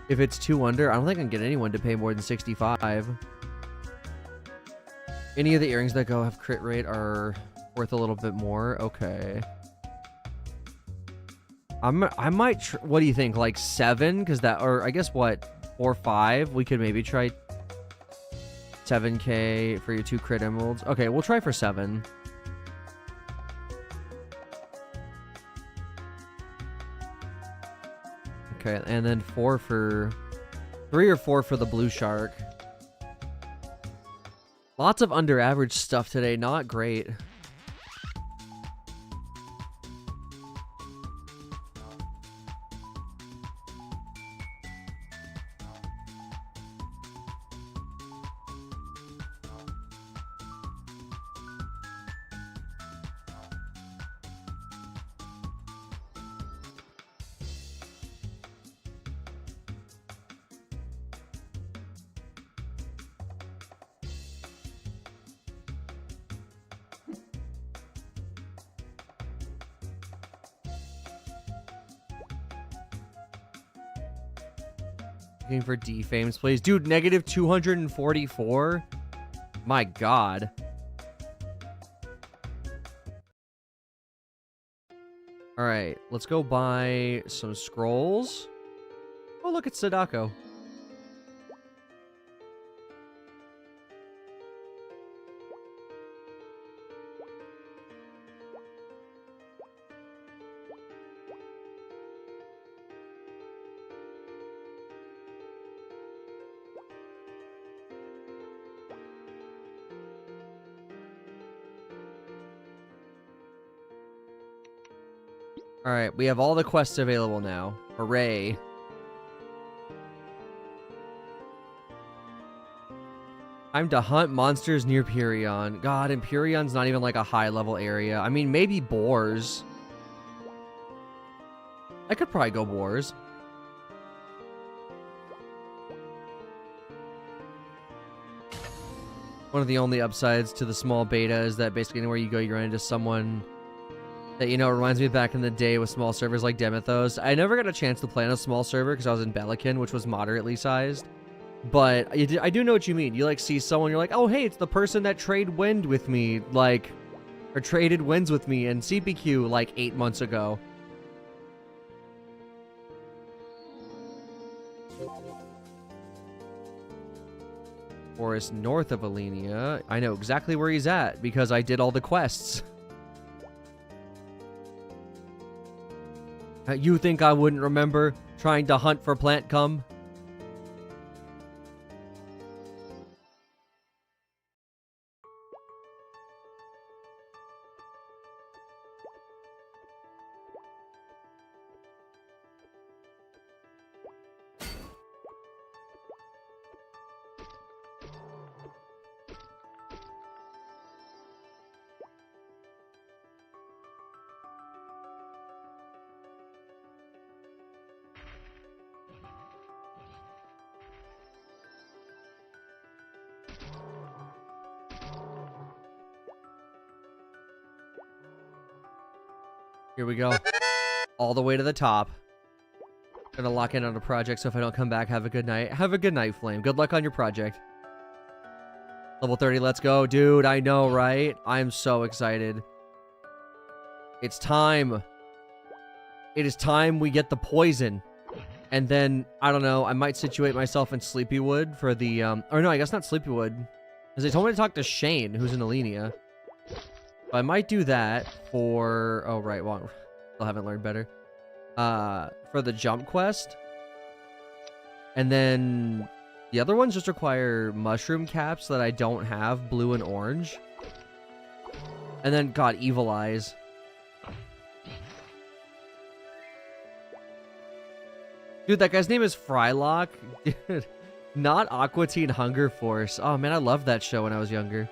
If it's 2 under, I don't think I can get anyone to pay more than 65. Any of the earrings that go have crit rate are worth a little bit more. Okay. I might... What do you think? Like 7? Because that... Or I guess what? 4 or 5? We could maybe try... 7K for your 2 crit emeralds. Okay, we'll try for 7. Okay, and then 4 for... 3 or 4 for the blue shark. Lots of under average stuff today. Not great. Looking for defames, please. Dude, negative 244? My god. Alright, let's go buy some scrolls. Oh, look, it's Sadako. Alright, we have all the quests available now. Hooray. Time to hunt monsters near Pyrrhion. God, and Pyrrhion's not even like a high-level area. I mean, maybe boars. I could probably go boars. One of the only upsides to the small beta is that basically anywhere you go, you run into someone... That, you know, reminds me back in the day with small servers like Demethos. I never got a chance to play on a small server because I was in Belican, which was moderately sized. But I do know what you mean. You, like, see someone, you're like, oh, hey, it's the person that traded winds with me, like, or traded winds with me in CPQ, like, 8 months ago. Forest north of Alenia. I know exactly where he's at because I did all the quests. You think I wouldn't remember trying to hunt for plant cum? Here we go. All the way to the top. Gonna lock in on a project, so if I don't come back, have a good night. Have a good night, Flame. Good luck on your project. Level 30, let's go. Dude, I know, right? I'm so excited. It's time. It is time we get the poison. And then, I don't know, I might situate myself in Sleepywood for the, or no, I guess not Sleepywood. Because they told me to talk to Shane, who's in Alenia. I might do that for... Oh, right. Well, still haven't learned better. For the jump quest. And then the other ones just require mushroom caps that I don't have, blue and orange. And then, God, evil eyes. Dude, that guy's name is Frylock. Dude, not Aqua Teen Hunger Force. Oh, man, I loved that show when I was younger.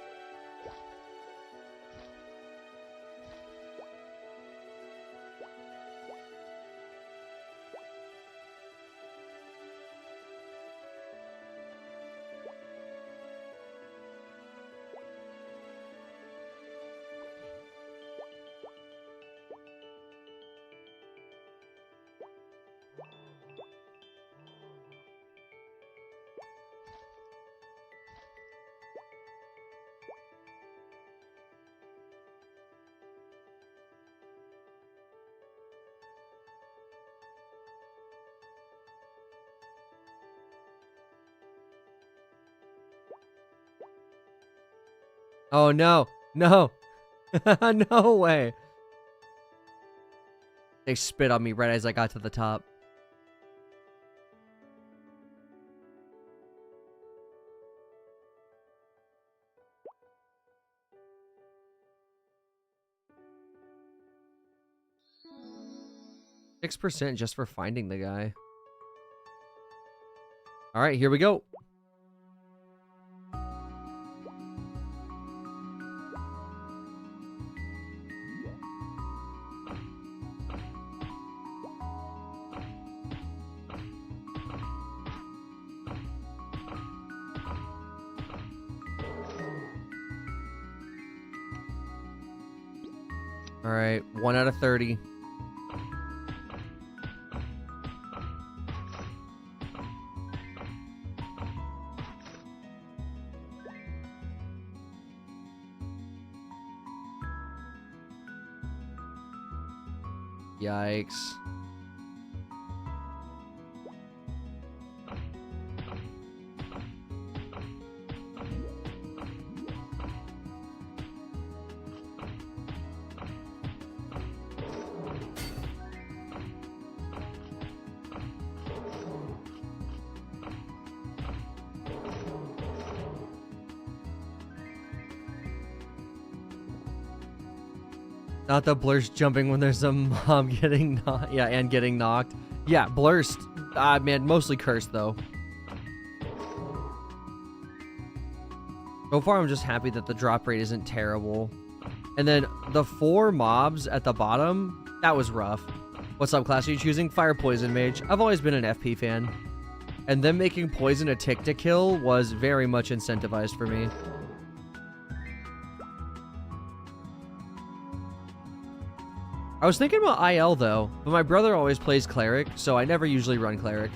Oh, no. No. No way. They spit on me right as I got to the top. %6 just for finding the guy. All right, here we go. All right, 1 out of 30. Yikes. Not the Blur's jumping when there's a mom getting knocked. Yeah, and getting knocked. Yeah, Blur's, man, mostly cursed, though. So far, I'm just happy that the drop rate isn't terrible. And then the 4 mobs at the bottom, that was rough. What's up, class? Are you choosing Fire Poison Mage? I've always been an FP fan. And them making Poison a tick to kill was very much incentivized for me. I was thinking about IL though, but my brother always plays Cleric, so I never usually run Cleric.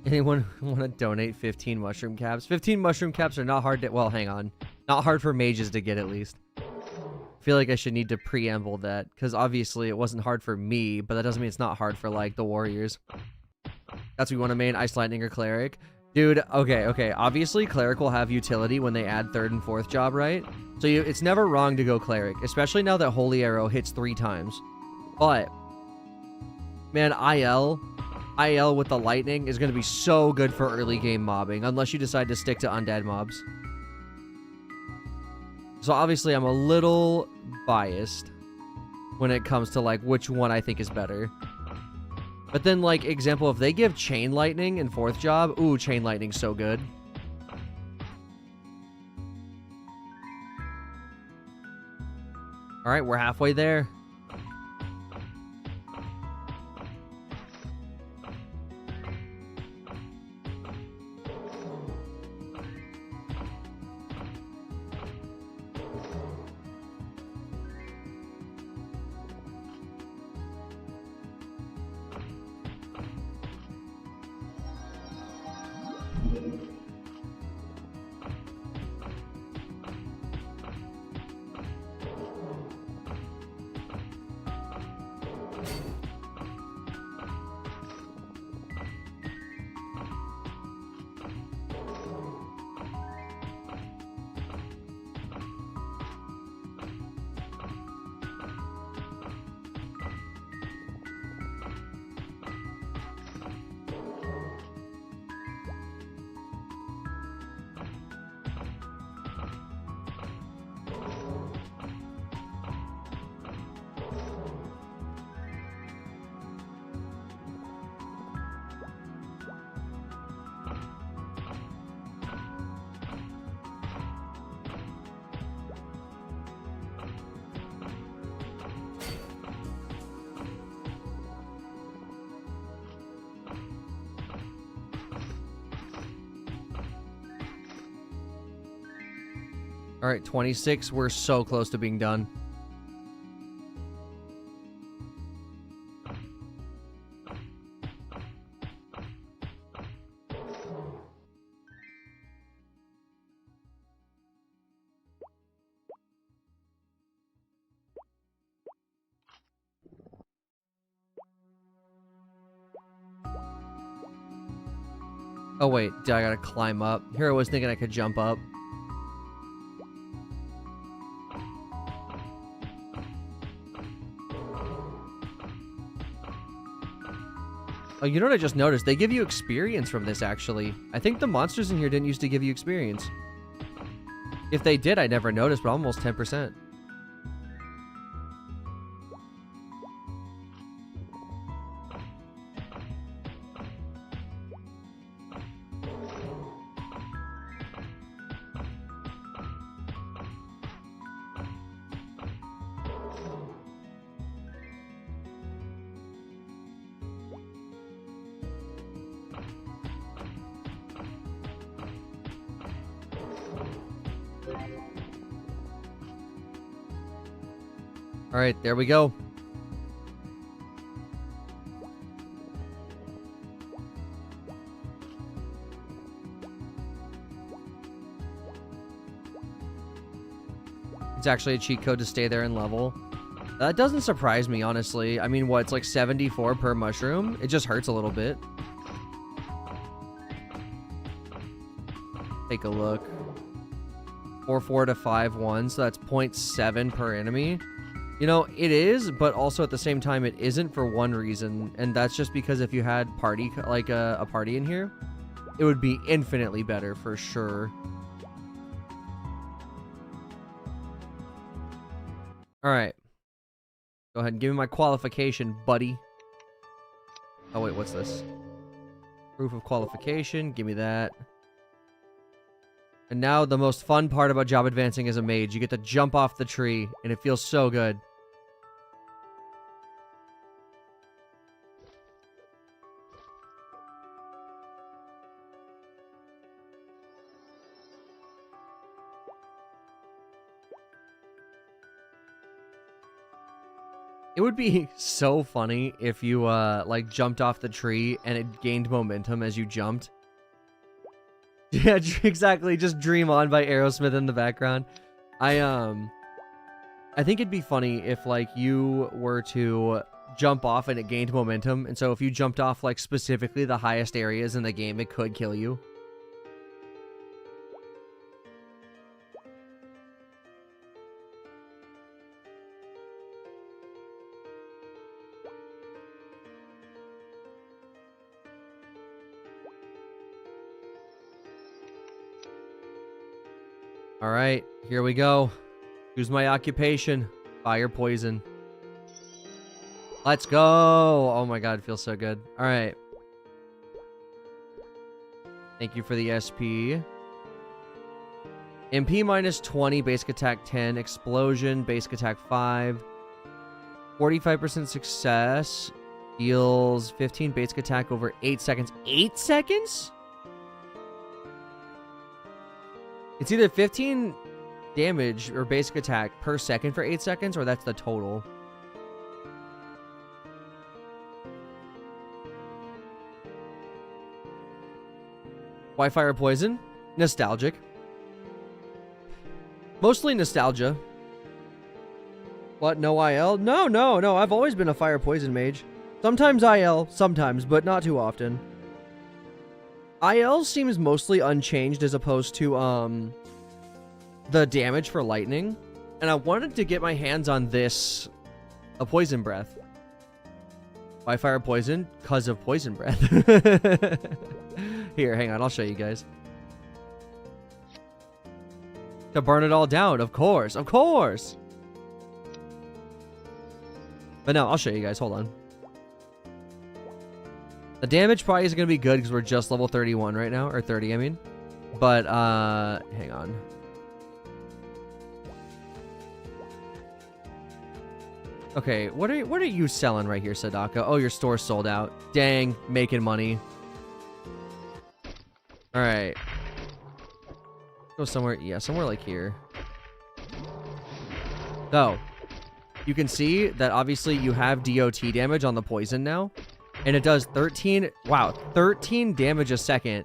Anyone want to donate 15 mushroom caps? 15 mushroom caps are not hard to... Well, hang on. Not hard for mages to get, at least. I feel like I should need to preamble that, because obviously it wasn't hard for me, but that doesn't mean it's not hard for, like, the warriors. That's what we want to main, Ice Lightning or Cleric. Dude, okay. Obviously, Cleric will have utility when they add 3rd and 4th job, right? So it's never wrong to go Cleric, especially now that Holy Arrow hits 3 times. But, man, IL with the lightning is going to be so good for early game mobbing, unless you decide to stick to undead mobs. So obviously I'm a little biased when it comes to like which one I think is better. But then like example, if they give chain lightning in 4th job, ooh, chain lightning's so good. All right, we're halfway there. All right, 26. We're so close to being done. Oh wait, I gotta climb up. Here I was thinking I could jump up. Oh, you know what I just noticed? They give you experience from this, actually. I think the monsters in here didn't used to give you experience. If they did, I never noticed, but almost 10%. All right, there we go. It's actually a cheat code to stay there and level. That doesn't surprise me, honestly. I mean, what, it's like 74 per mushroom? It just hurts a little bit. Take a look. 4-4 to 5-1, so that's 0.7 per enemy. You know, it is, but also at the same time, it isn't for one reason, and that's just because if you had party, like a party in here, it would be infinitely better for sure. All right. Go ahead and give me my qualification, buddy. Oh, wait, what's this? Proof of qualification. Give me that. And now the most fun part about job advancing as a mage. You get to jump off the tree, and it feels so good. It would be so funny if you, like, jumped off the tree and it gained momentum as you jumped. Yeah, exactly. Just Dream On by Aerosmith in the background. I think it'd be funny if, like, you were to jump off and it gained momentum. And so if you jumped off, like, specifically the highest areas in the game, it could kill you. All right, here we go. Choose my occupation. Fire poison. Let's go. Oh my god, it feels so good. All right. Thank you for the SP. MP minus 20, basic attack 10, explosion, basic attack 5. 45% success. Deals 15 basic attack over 8 seconds. 8 seconds? It's either 15 damage or basic attack per second for 8 seconds, or that's the total. Why fire poison? Nostalgic. Mostly nostalgia. What? No IL? No. I've always been a fire poison mage. Sometimes IL, sometimes, but not too often. IL seems mostly unchanged as opposed to the damage for lightning. And I wanted to get my hands on this, a poison breath. Why fire poison? Because of poison breath. Here, hang on, I'll show you guys. To burn it all down, of course, of course. But no, I'll show you guys, hold on. The damage probably isn't going to be good because we're just level 31 right now. Or 30, I mean. But, hang on. Okay, what are you selling right here, Sadaka? Oh, your store's sold out. Dang, making money. Alright. Go somewhere, yeah, somewhere like here. So, you can see that obviously you have DOT damage on the poison now. And it does 13 damage a second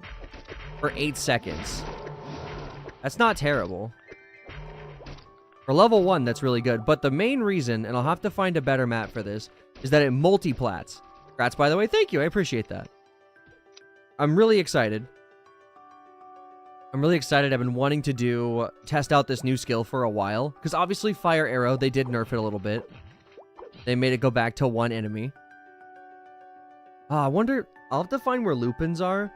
for 8 seconds. That's not terrible. For level 1, that's really good. But the main reason, and I'll have to find a better map for this, is that it multiplats. Congrats, by the way. Thank you. I appreciate that. I'm really excited. I've been wanting to test out this new skill for a while. Because obviously Fire Arrow, they did nerf it a little bit. They made it go back to 1 enemy. I wonder, I'll have to find where Lupins are.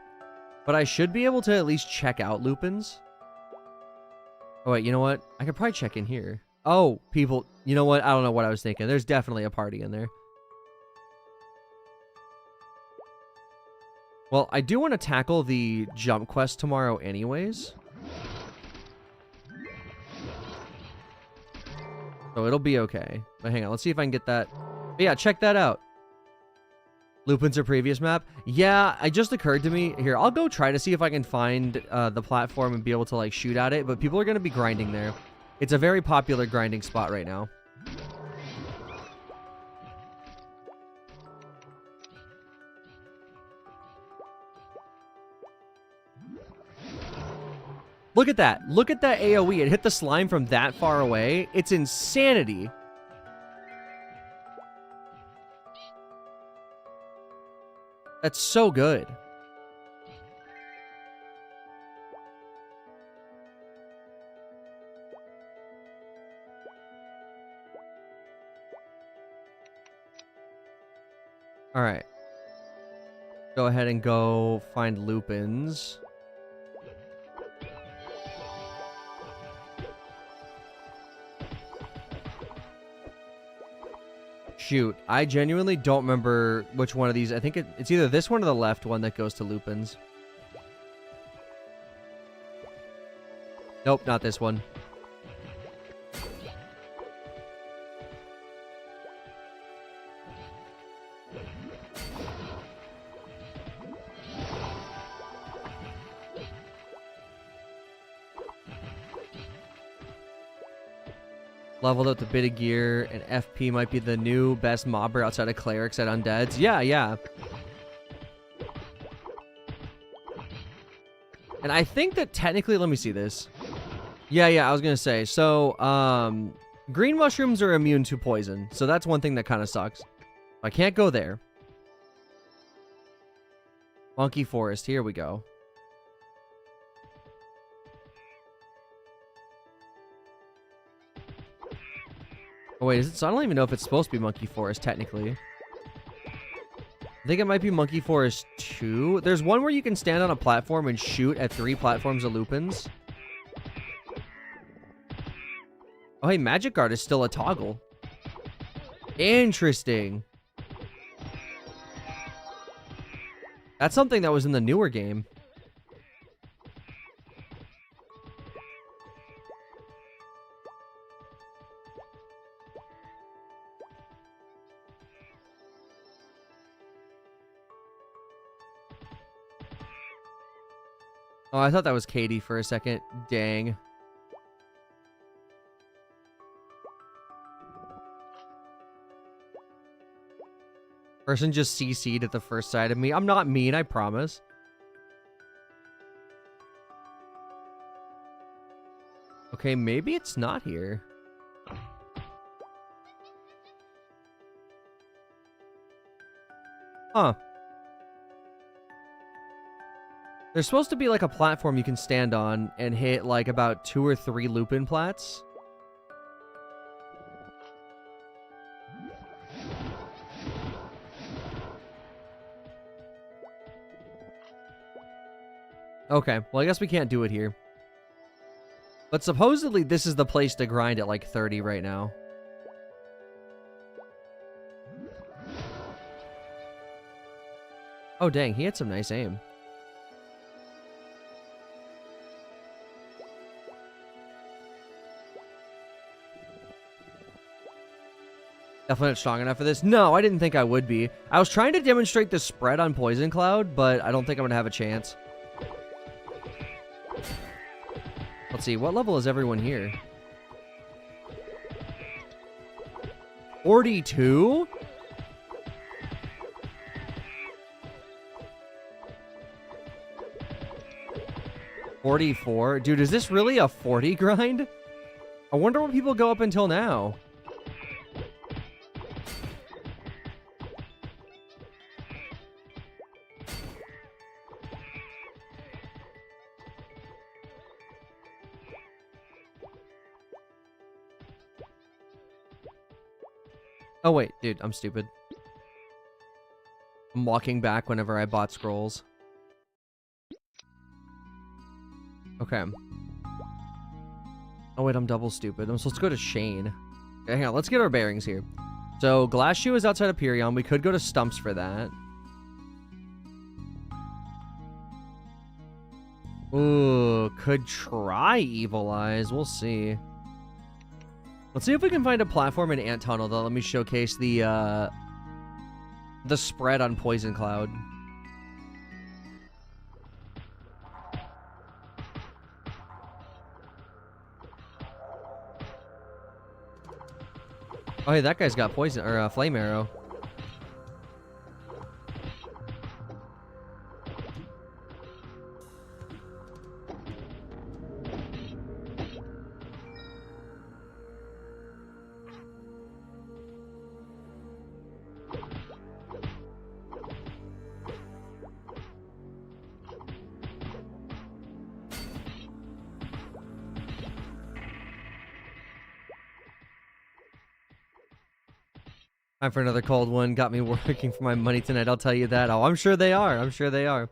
But I should be able to at least check out Lupins. Oh, wait, you know what? I could probably check in here. Oh, people, you know what? I don't know what I was thinking. There's definitely a party in there. Well, I do want to tackle the jump quest tomorrow anyways. So it'll be okay. But hang on, let's see if I can get that. But yeah, check that out. Lupin's a previous map. Yeah, it just occurred to me. Here, I'll go try to see if I can find the platform and be able to like shoot at it. But people are going to be grinding there. It's a very popular grinding spot right now. Look at that. Look at that AoE. It hit the slime from that far away. It's insanity. That's so good. All right. Go ahead and go find Lupins. Shoot, I genuinely don't remember which one of these. I think it's either this one or the left one that goes to Lupins. Nope, not this one. Leveled up the bit of gear, and FP might be the new best mobber outside of clerics at undeads. Yeah, yeah. And I think that technically, let me see this. Yeah, I was gonna say. So, green mushrooms are immune to poison, so that's one thing that kind of sucks. I can't go there. Monkey Forest, here we go. Oh, wait, is it? So I don't even know if it's supposed to be Monkey Forest, technically. I think it might be Monkey Forest 2. There's one where you can stand on a platform and shoot at 3 platforms of Lupins. Oh, hey, Magic Guard is still a toggle. Interesting. That's something that was in the newer game. Oh, I thought that was Katie for a second. Dang. Person just CC'd at the first sight of me. I'm not mean, I promise. Okay, maybe it's not here. Huh. There's supposed to be like a platform you can stand on and hit like about 2 or 3 Lupin plats. Okay, well I guess we can't do it here. But supposedly this is the place to grind at like 30 right now. Oh dang, he had some nice aim. Definitely not strong enough for this. No, I didn't think I would be. I was trying to demonstrate the spread on Poison Cloud, but I don't think I'm going to have a chance. Let's see, what level is everyone here? 42? $44? Dude, is this really a 40 grind? I wonder what people go up until now. Oh wait, dude, I'm stupid. I'm walking back whenever I bought scrolls. Okay. Oh wait, I'm double stupid. I'm supposed to go to Shane. Okay, hang on, let's get our bearings here. So, Glass Shoe is outside of Pirion. We could go to Stumps for that. Ooh, could try Evil Eyes. We'll see. Let's see if we can find a platform in Ant Tunnel, though. Let me showcase the spread on Poison Cloud. Oh, hey, that guy's got poison or flame arrow. Time for another cold one. Got me working for my money tonight, I'll tell you that. Oh, I'm sure they are. I'm sure they are.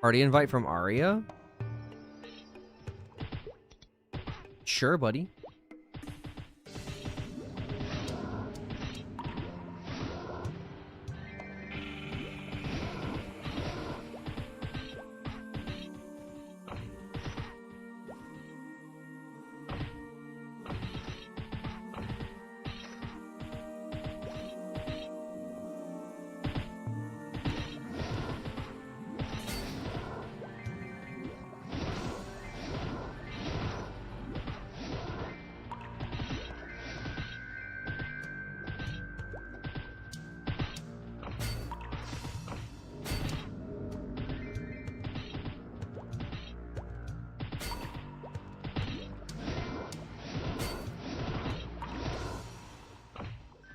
Party invite from Aria? Sure, buddy.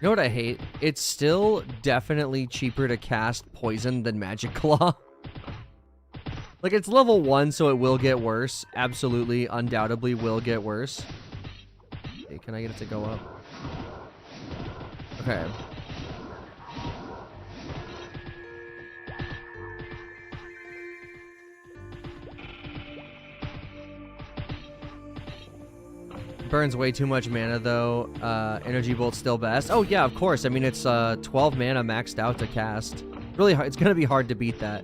You know what I hate? It's still definitely cheaper to cast Poison than Magic Claw. Like, it's level 1, so it will get worse. Absolutely, undoubtedly will get worse. Okay, can I get it to go up? Okay. Burns way too much mana, though. Energy Bolt's still best. Oh, yeah, of course. I mean, it's 12 mana maxed out to cast. Really hard. It's going to be hard to beat that.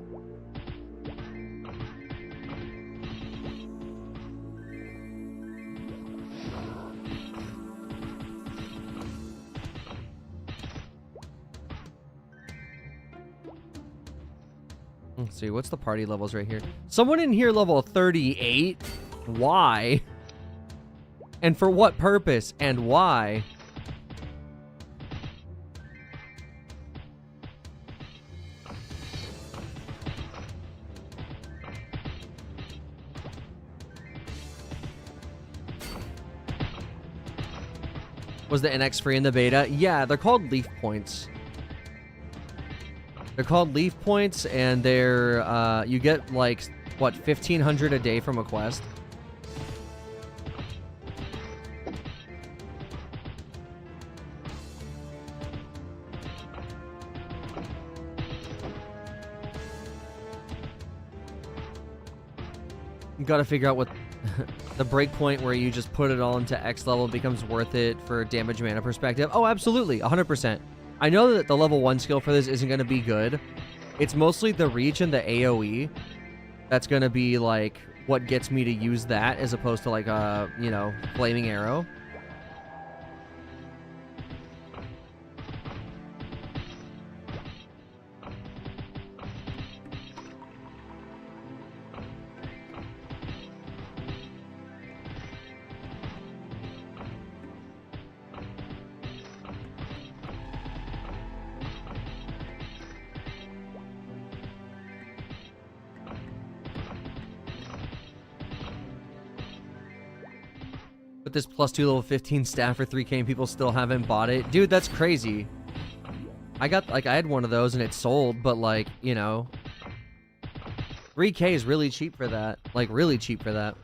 Let's see. What's the party levels right here? Someone in here level 38? Why? And for what purpose and why? Was the NX free in the beta? Yeah, they're called leaf points. They're called leaf points, and they're you get like what, 1,500 a day from a quest. You gotta figure out what the breakpoint where you just put it all into X level becomes worth it for damage mana perspective. Oh, absolutely, 100%. I know that the level 1 skill for this isn't gonna be good. It's mostly the reach and the AoE that's gonna be like what gets me to use that as opposed to like you know, flaming arrow. But this +2 level 15 staff for 3K and people still haven't bought it. Dude, that's crazy. I had one of those and it sold, but like, you know, 3K is really cheap for that. Like, really cheap for that.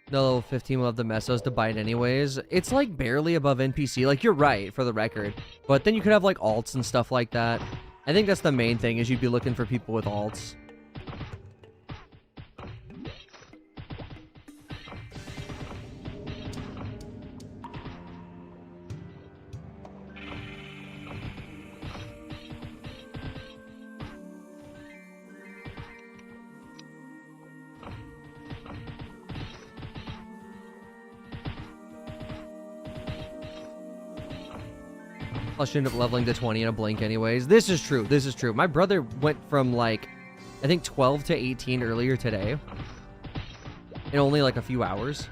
No, level 15 will have the mesos to buy it anyways. It's like barely above NPC. Like, you're right, for the record. But then you could have like alts and stuff like that. I think that's the main thing, is you'd be looking for people with alts. Plus, you end up leveling to 20 in a blink anyways. This is true. This is true. My brother went from, like, I think 12 to 18 earlier today. In only, like, a few hours.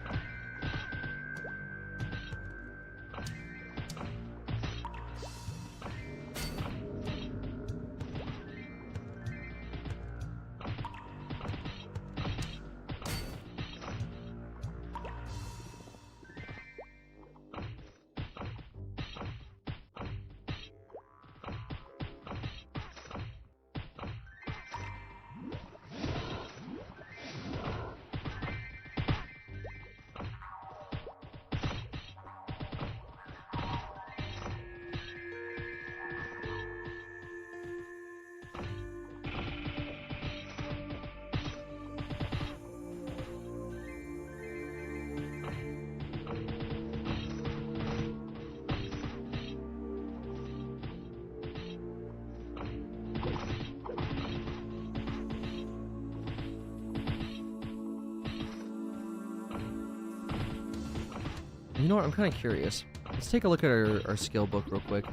You know what? I'm kind of curious. Let's take a look at our skill book real quick.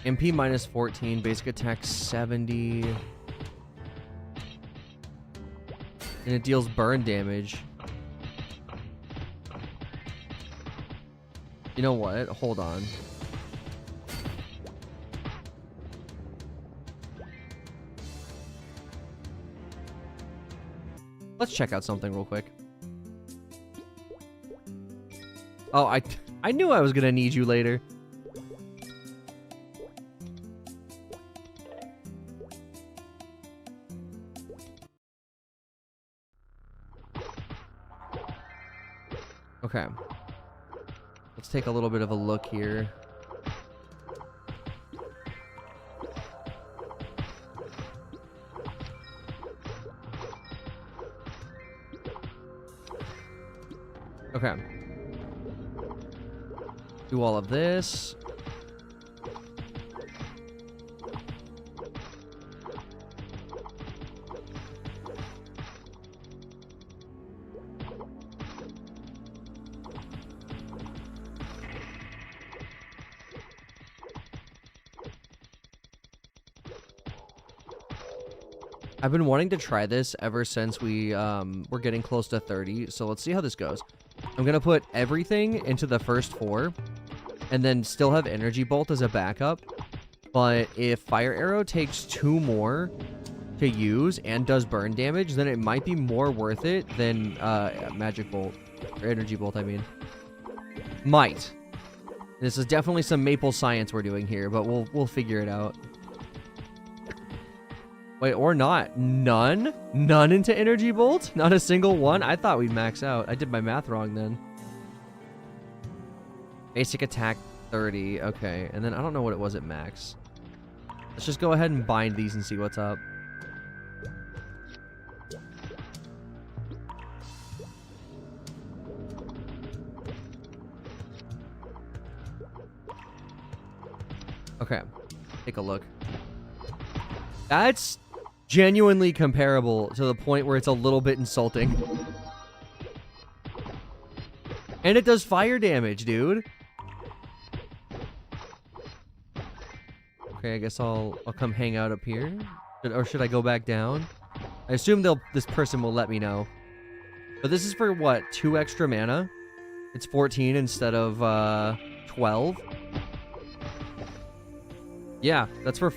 MP minus 14, basic attack 70. And it deals burn damage. You know what? Hold on. Let's check out something real quick. Oh, I knew I was gonna need you later. Okay. Let's take a little bit of a look here. Okay. Do all of this. I've been wanting to try this ever since we're getting close to 30, so let's see how this goes. I'm gonna put everything into the first 4, and then still have Energy Bolt as a backup. But if Fire Arrow takes 2 more to use and does burn damage, then it might be more worth it than Magic Bolt, or Energy Bolt, I mean. Might. This is definitely some maple science we're doing here, but we'll figure it out. Wait, or not. None? None into Energy Bolt? Not a single one? I thought we'd max out. I did my math wrong then. Basic attack 30. Okay. And then I don't know what it was at max. Let's just go ahead and bind these and see what's up. Okay. Take a look. That's genuinely comparable to the point where it's a little bit insulting. And it does fire damage, dude. Okay, I guess I'll come hang out up here. Or should I go back down? I assume this person will let me know. But this is for what? 2 extra mana? It's 14 instead of 12. Yeah, that's for...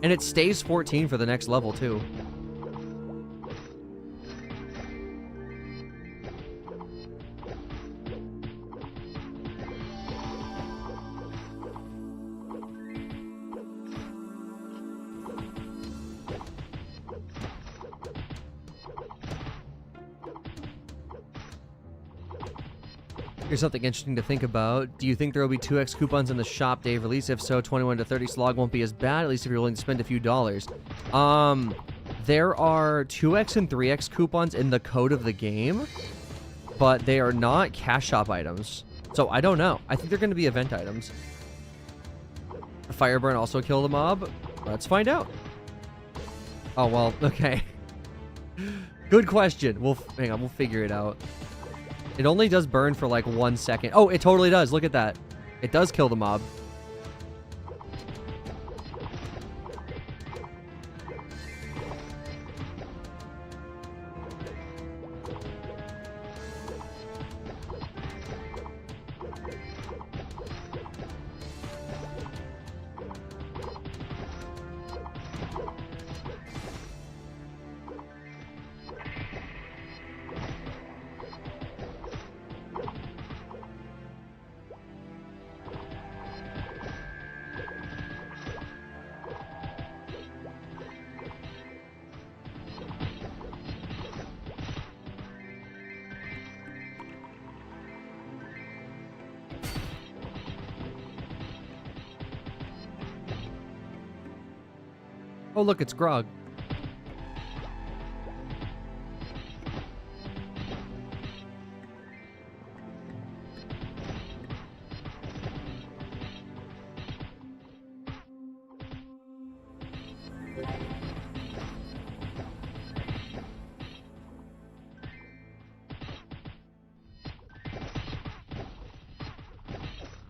And it stays 14 for the next level, too. Here's something interesting to think about. Do you think there will be 2x coupons in the shop day of release? If so, 21 to 30 slog won't be as bad, at least if you're willing to spend a few dollars. There are 2x and 3x coupons in the code of the game, but they are not cash shop items. So I don't know. I think they're going to be event items. The fire burn also kill the mob? Let's find out. Oh, well, okay. Good question. Hang on, we'll figure it out. It only does burn for like 1 second. Oh, it totally does. Look at that. It does kill the mob. Oh, look, it's Grog.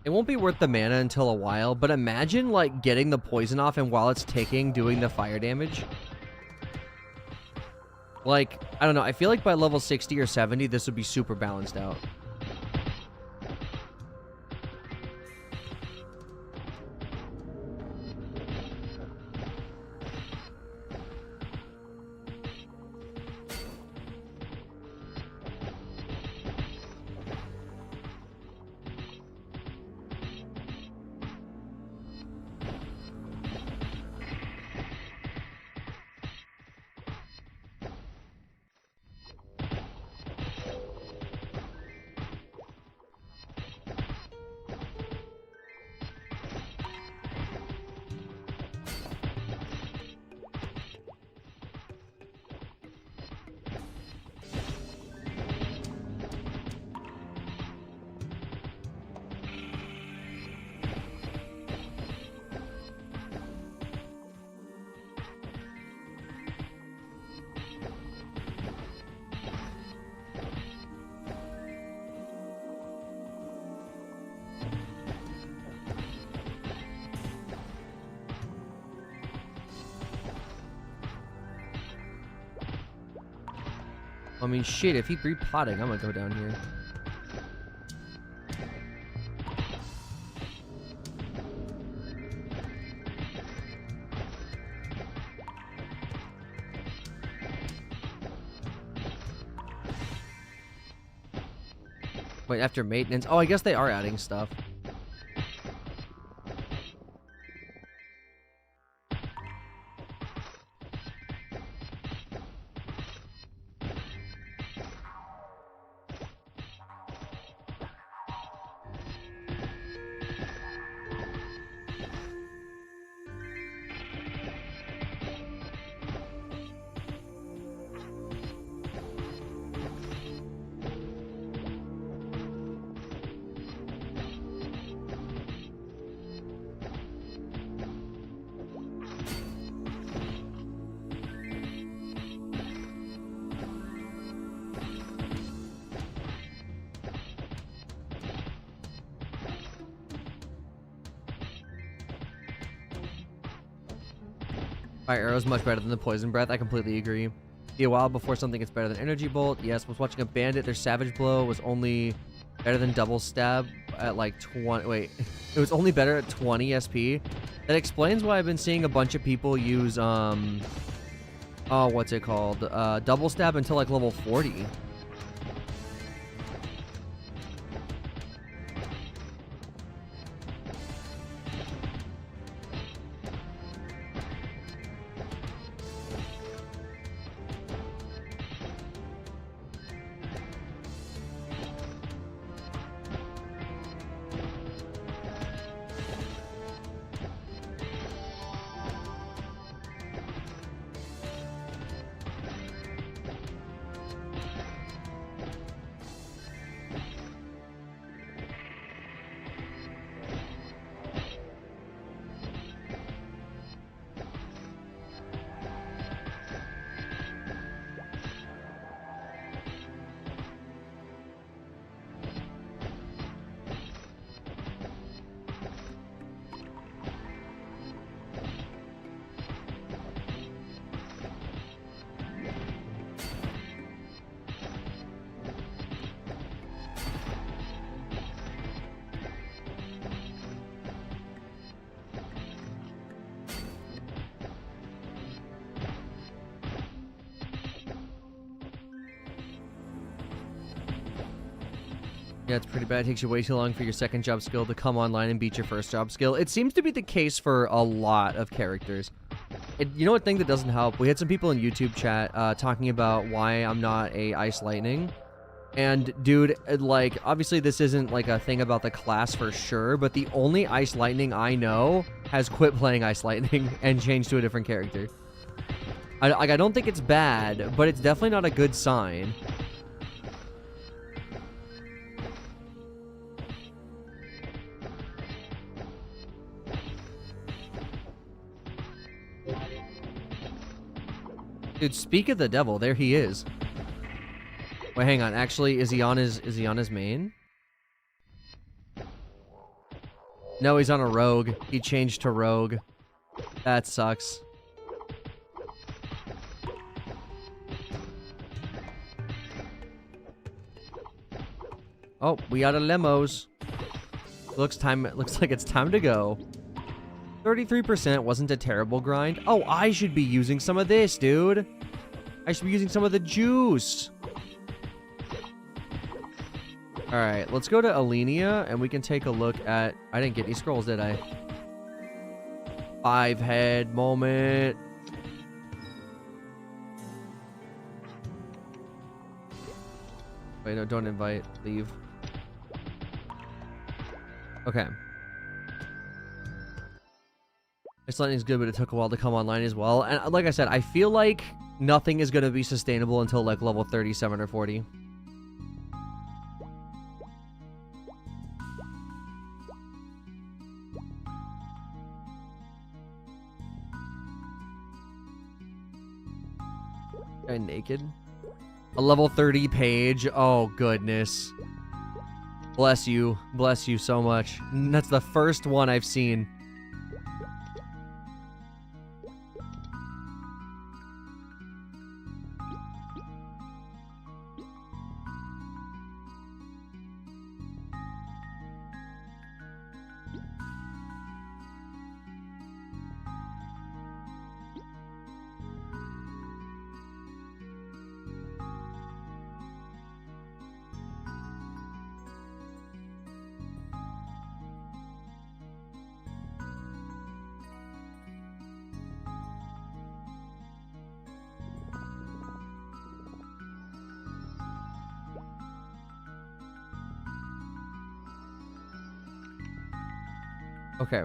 It won't be worth the mana until a while, but imagine, like, getting the poison off and while it's ticking, doing the fire damage. Like, I don't know, I feel like by level 60 or 70, this would be super balanced out. I mean, shit, if he repotting, I'm gonna go down here. Wait, after maintenance? Oh, I guess they are adding stuff. Fire arrow is much better than the poison breath. I completely agree. Be a while before something gets better than energy bolt. Yes, was watching a bandit. Their savage blow was only better than double stab at like 20. Wait, it was only better at 20 SP. That explains why I've been seeing a bunch of people use oh, what's it called? Double stab until like level 40. Yeah, it's pretty bad. It takes you way too long for your second job skill to come online and beat your first job skill. It seems to be the case for a lot of characters. You know what thing that doesn't help? We had some people in YouTube chat talking about why I'm not a Ice Lightning. And dude, like, obviously this isn't like a thing about the class for sure, but the only Ice Lightning I know has quit playing Ice Lightning and changed to a different character. I don't think it's bad, but it's definitely not a good sign. Dude, speak of the devil, there he is. Wait, hang on. Actually, is he on his main? No, he's on a rogue. He changed to rogue. That sucks. Oh, we got a limos. Looks like it's time to go. 33% wasn't a terrible grind. Oh, I should be using some of this, dude. I should be using some of the juice. All right, let's go to Alenia, and we can take a look at... I didn't get any scrolls, did I? 5-head moment. Wait, no, don't invite. Leave. Okay. Ice Lightning's good, but it took a while to come online as well. And like I said, I feel like nothing is going to be sustainable until like level 37 or 40. Guy naked. A level 30 page. Oh, goodness. Bless you. Bless you so much. That's the first one I've seen. Okay.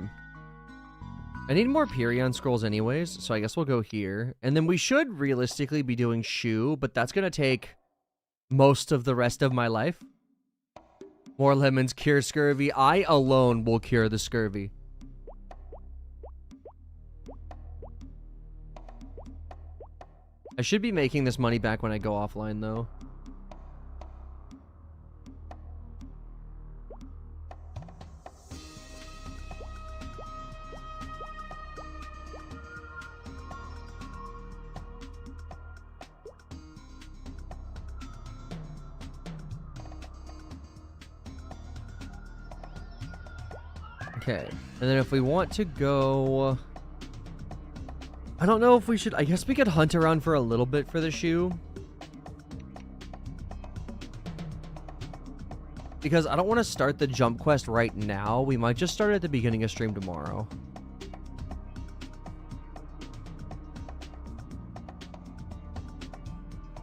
I need more Perion scrolls anyways, so I guess we'll go here. And then we should realistically be doing Shoe, but that's going to take most of the rest of my life. More lemons cure scurvy. I alone will cure the scurvy. I should be making this money back when I go offline, though. Okay. And then if we want to go... I don't know if we should... I guess we could hunt around for a little bit for the shoe. Because I don't want to start the jump quest right now. We might just start at the beginning of stream tomorrow.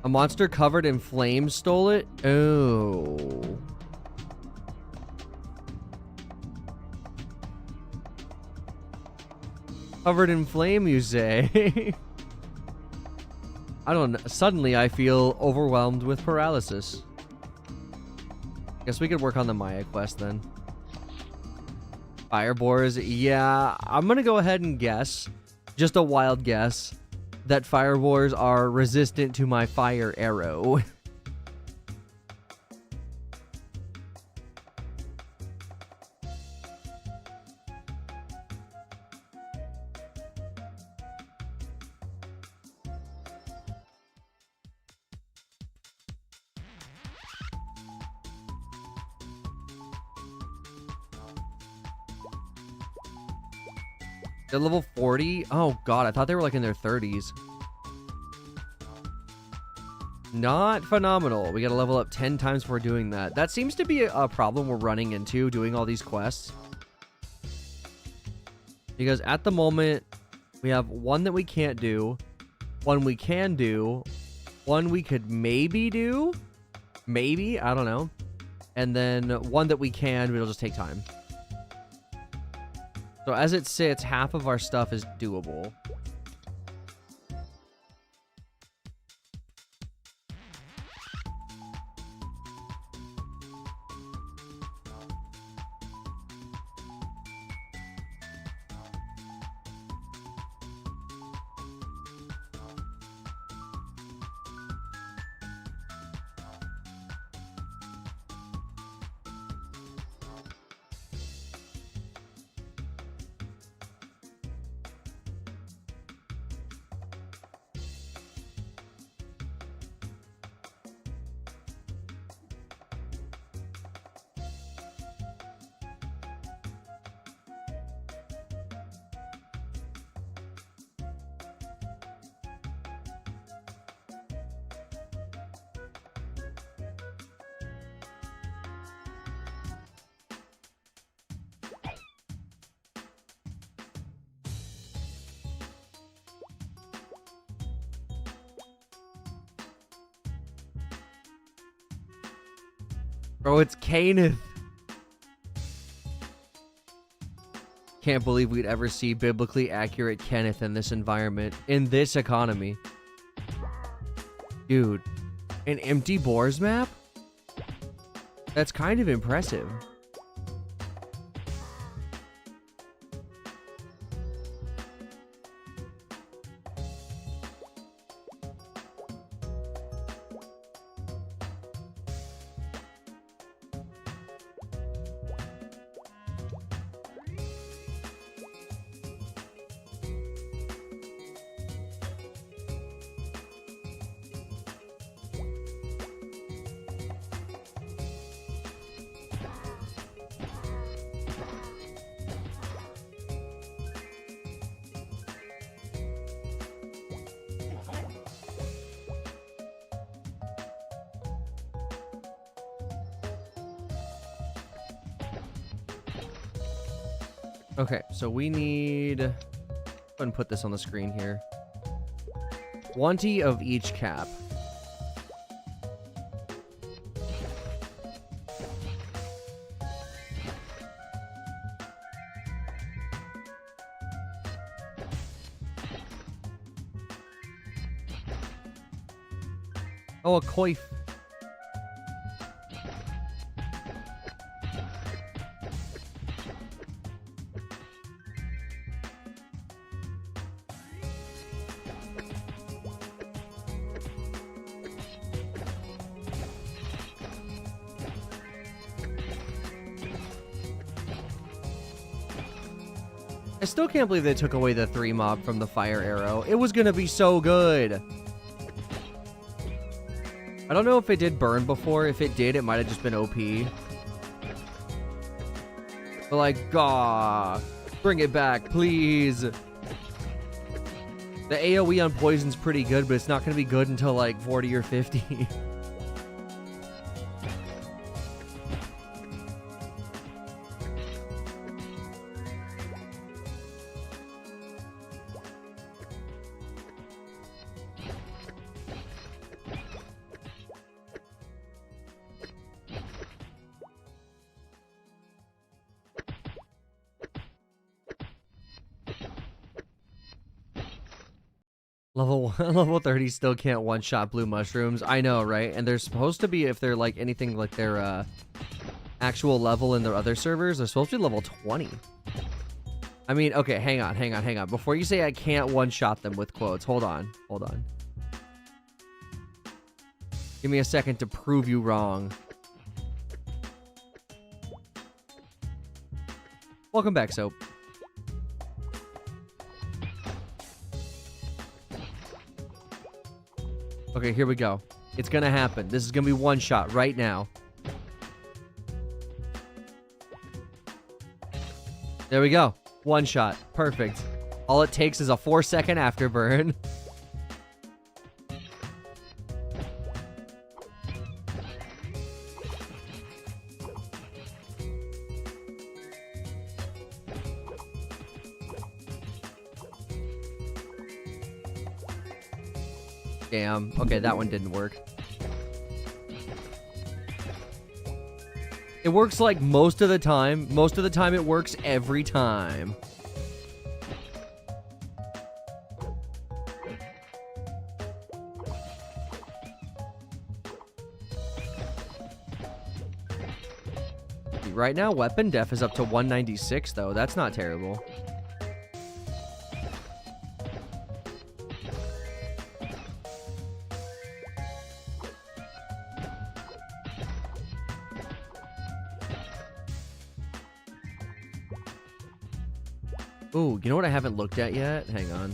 A monster covered in flames stole it? Oh. Covered in flame, you say? I don't know. Suddenly, I feel overwhelmed with paralysis. Guess we could work on the Maya quest then. Fire boars. Yeah, I'm gonna go ahead and guess, just a wild guess, that fire boars are resistant to my fire arrow. They're level 40? Oh god, I thought they were like in their 30s. Not phenomenal. We gotta level up 10 times before doing that. That seems to be a problem we're running into doing all these quests. Because at the moment, we have one that we can't do, one we can do, one we could maybe do. Maybe, I don't know. And then one that we can, but it'll just take time. So as it sits, half of our stuff is doable. Bro, it's Kenneth. Can't believe we'd ever see biblically accurate Kenneth in this environment, in this economy. Dude, an empty boars map? That's kind of impressive. Okay, so we need... Go ahead and put this on the screen here. 20 of each cap. Oh, a coif. I still can't believe they took away the 3 mob from the fire arrow. It was gonna be so good. I don't know if it did burn before. If it did, it might have just been OP. But like, bring it back, please. The AoE on poison's pretty good, but it's not going to be good until like 40 or 50. Level 30 still can't one-shot blue mushrooms. I know, right? And they're supposed to be, if they're like anything like their actual level in their other servers, they're supposed to be level 20. I mean, okay, hang on. Before you say I can't one-shot them with quotes, hold on. Give me a second to prove you wrong. Welcome back, Soap. Okay, here we go. It's gonna happen. This is gonna be one shot right now. There we go. One shot. Perfect. All it takes is a 4-second afterburn. Damn. Okay, that one didn't work. It works like most of the time. Most of the time it works every time. Right now, weapon def is up to 196, though. That's not terrible. Ooh, you know what I haven't looked at yet? Hang on.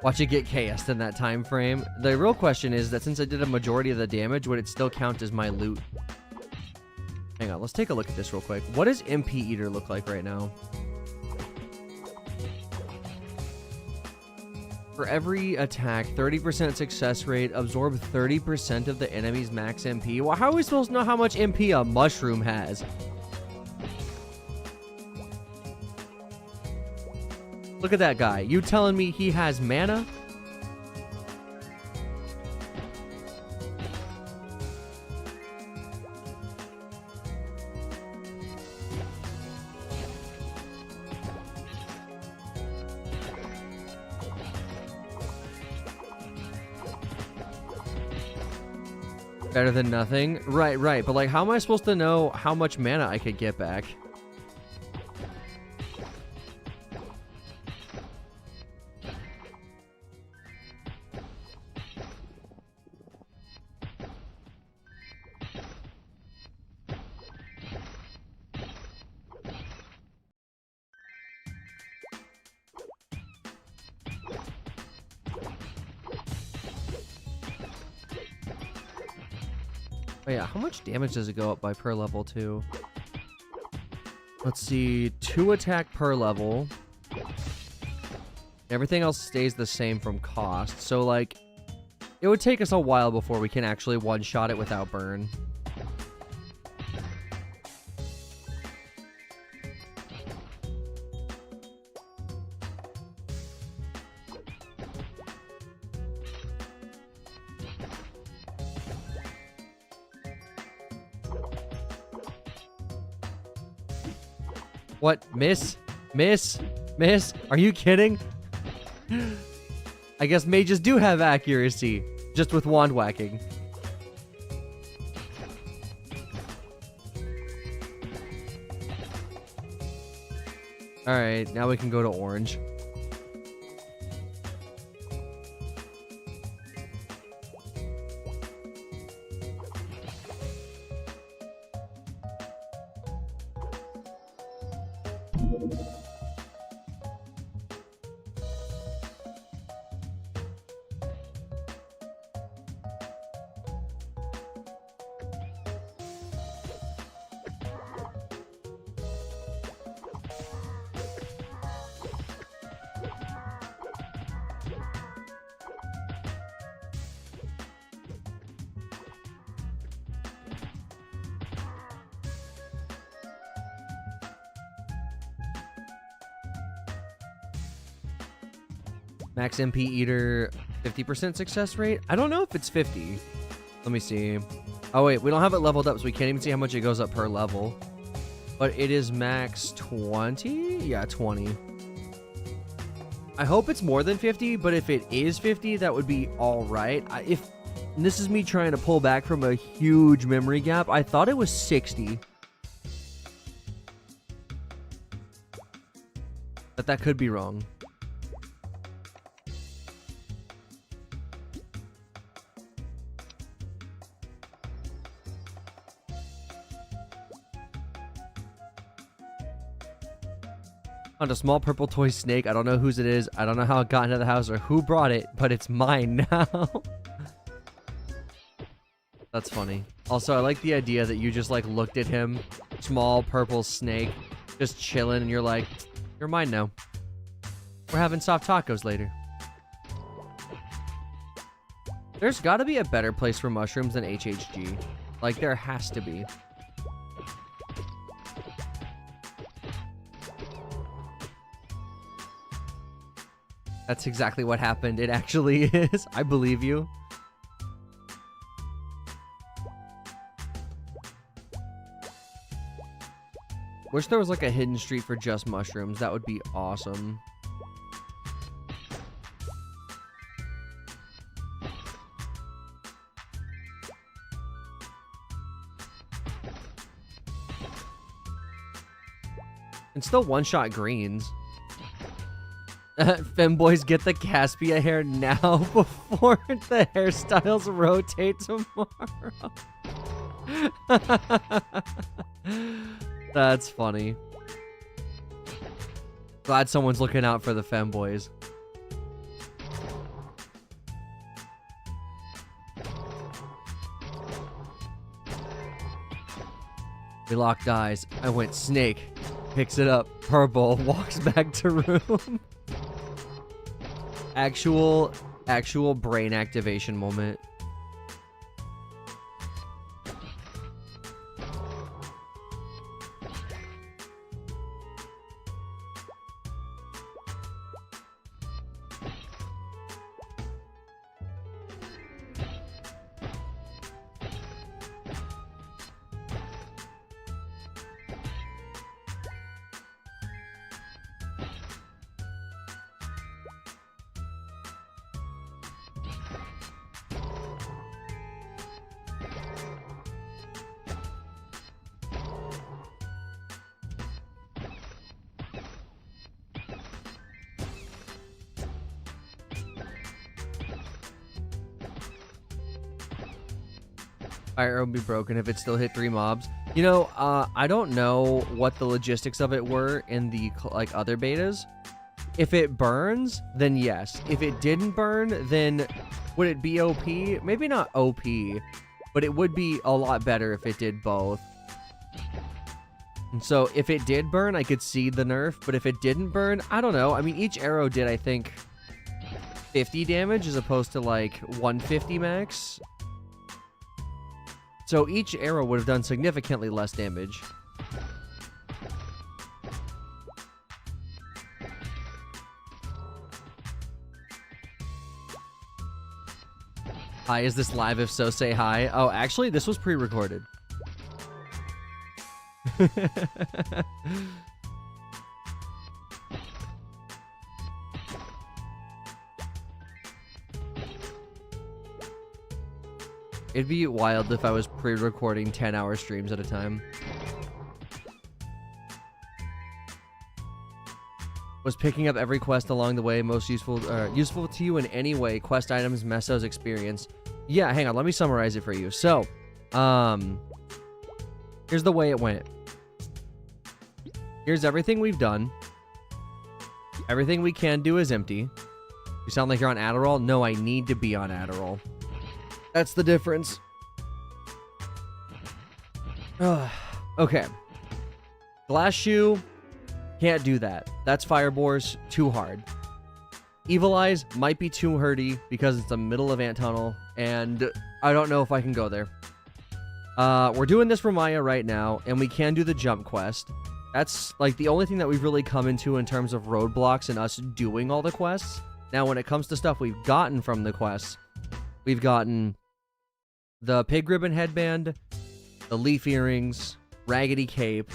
Watch it get chaosed in that time frame. The real question is that since I did a majority of the damage, would it still count as my loot? Hang on, let's take a look at this real quick. What does MP Eater look like right now? For every attack, 30% success rate, absorb 30% of the enemy's max MP. Well, how are we supposed to know how much MP a mushroom has? Look at that guy. You telling me he has mana? Better than nothing. Right. But like, how am I supposed to know how much mana I could get back? Oh yeah, how much damage does it go up by per level too? Let's see, 2 attack per level. Everything else stays the same from cost. So like, it would take us a while before we can actually one-shot it without burn. What? Miss? Are you kidding? I guess mages do have accuracy, just with wand whacking. Alright, now we can go to orange. Max MP Eater, 50% success rate? I don't know if it's 50. Let me see. Oh, wait. We don't have it leveled up, so we can't even see how much it goes up per level. But it is max 20? Yeah, 20. I hope it's more than 50, but if it is 50, that would be all right. And this is me trying to pull back from a huge memory gap. I thought it was 60. But that could be wrong. On a small purple toy snake. I don't know whose it is. I don't know how it got into the house or who brought it, but it's mine now. That's funny. Also, I like the idea that you just like looked at him, small purple snake, just chilling, and you're like, you're mine now. We're having soft tacos later. There's got to be a better place for mushrooms than HHG. Like, there has to be. That's exactly what happened. It actually is. I believe you. Wish there was like a hidden street for just mushrooms. That would be awesome. And still one-shot greens. Femboys get the Caspia hair now before the hairstyles rotate tomorrow. That's funny. Glad someone's looking out for the femboys. We locked eyes. I went snake. Picks it up. Purple. Walks back to room. Actual brain activation moment. Fire arrow will be broken if it still hit 3 mobs. You know, I don't know what the logistics of it were in the like other betas. If it burns, then yes. If it didn't burn, then would it be OP? Maybe not OP, but it would be a lot better if it did both. And so if it did burn, I could see the nerf, but if it didn't burn, I don't know. I mean, each arrow did, I think, 50 damage as opposed to like 150 max. So each arrow would have done significantly less damage. Hi, is this live? If so, say hi. Oh, actually, this was pre-recorded. It'd be wild if I was pre-recording 10-hour streams at a time. Was picking up every quest along the way most useful to you in any way? Quest items, mesos, experience. Yeah, hang on. Let me summarize it for you. So, here's the way it went. Here's everything we've done. Everything we can do is empty. You sound like you're on Adderall? No, I need to be on Adderall. That's the difference. Okay. Glass shoe. Can't do that. That's Firebor's. Too hard. Evil Eyes might be too hurty because it's the middle of Ant Tunnel, and I don't know if I can go there. We're doing this for Maya right now, and we can do the jump quest. That's like the only thing that we've really come into in terms of roadblocks and us doing all the quests. Now, when it comes to stuff we've gotten from the quests, we've gotten the pig ribbon headband, the leaf earrings, raggedy cape,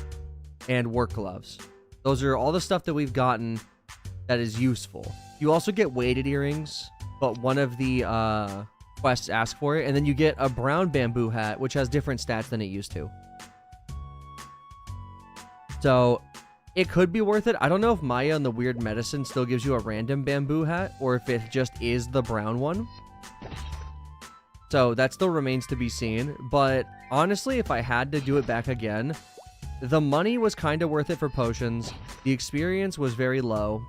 and work gloves. Those are all the stuff that we've gotten that is useful. You also get weighted earrings, but one of the quests asks for it, and then you get a brown bamboo hat, which has different stats than it used to. So it could be worth it. I don't know if Maya and the weird medicine still gives you a random bamboo hat, or if it just is the brown one. So that still remains to be seen. But honestly, if I had to do it back again, the money was kind of worth it for potions. The experience was very low.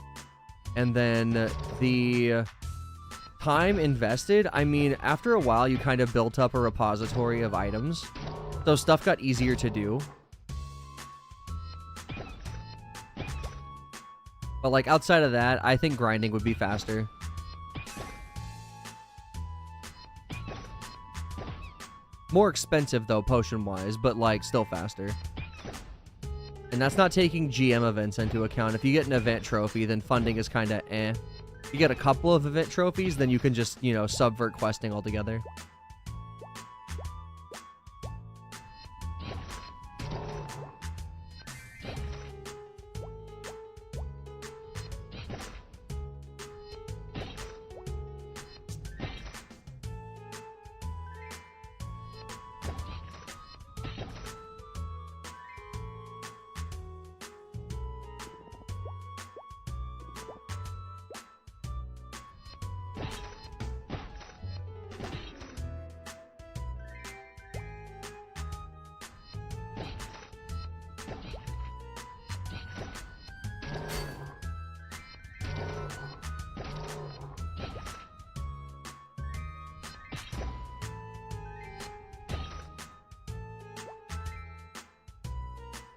And then the time invested, I mean, after a while, you kind of built up a repository of items. So stuff got easier to do. But, like, outside of that, I think grinding would be faster. More expensive, though, potion-wise, but, like, still faster. And that's not taking GM events into account. If you get an event trophy, then funding is kind of eh. If you get a couple of event trophies, then you can just, you know, subvert questing altogether.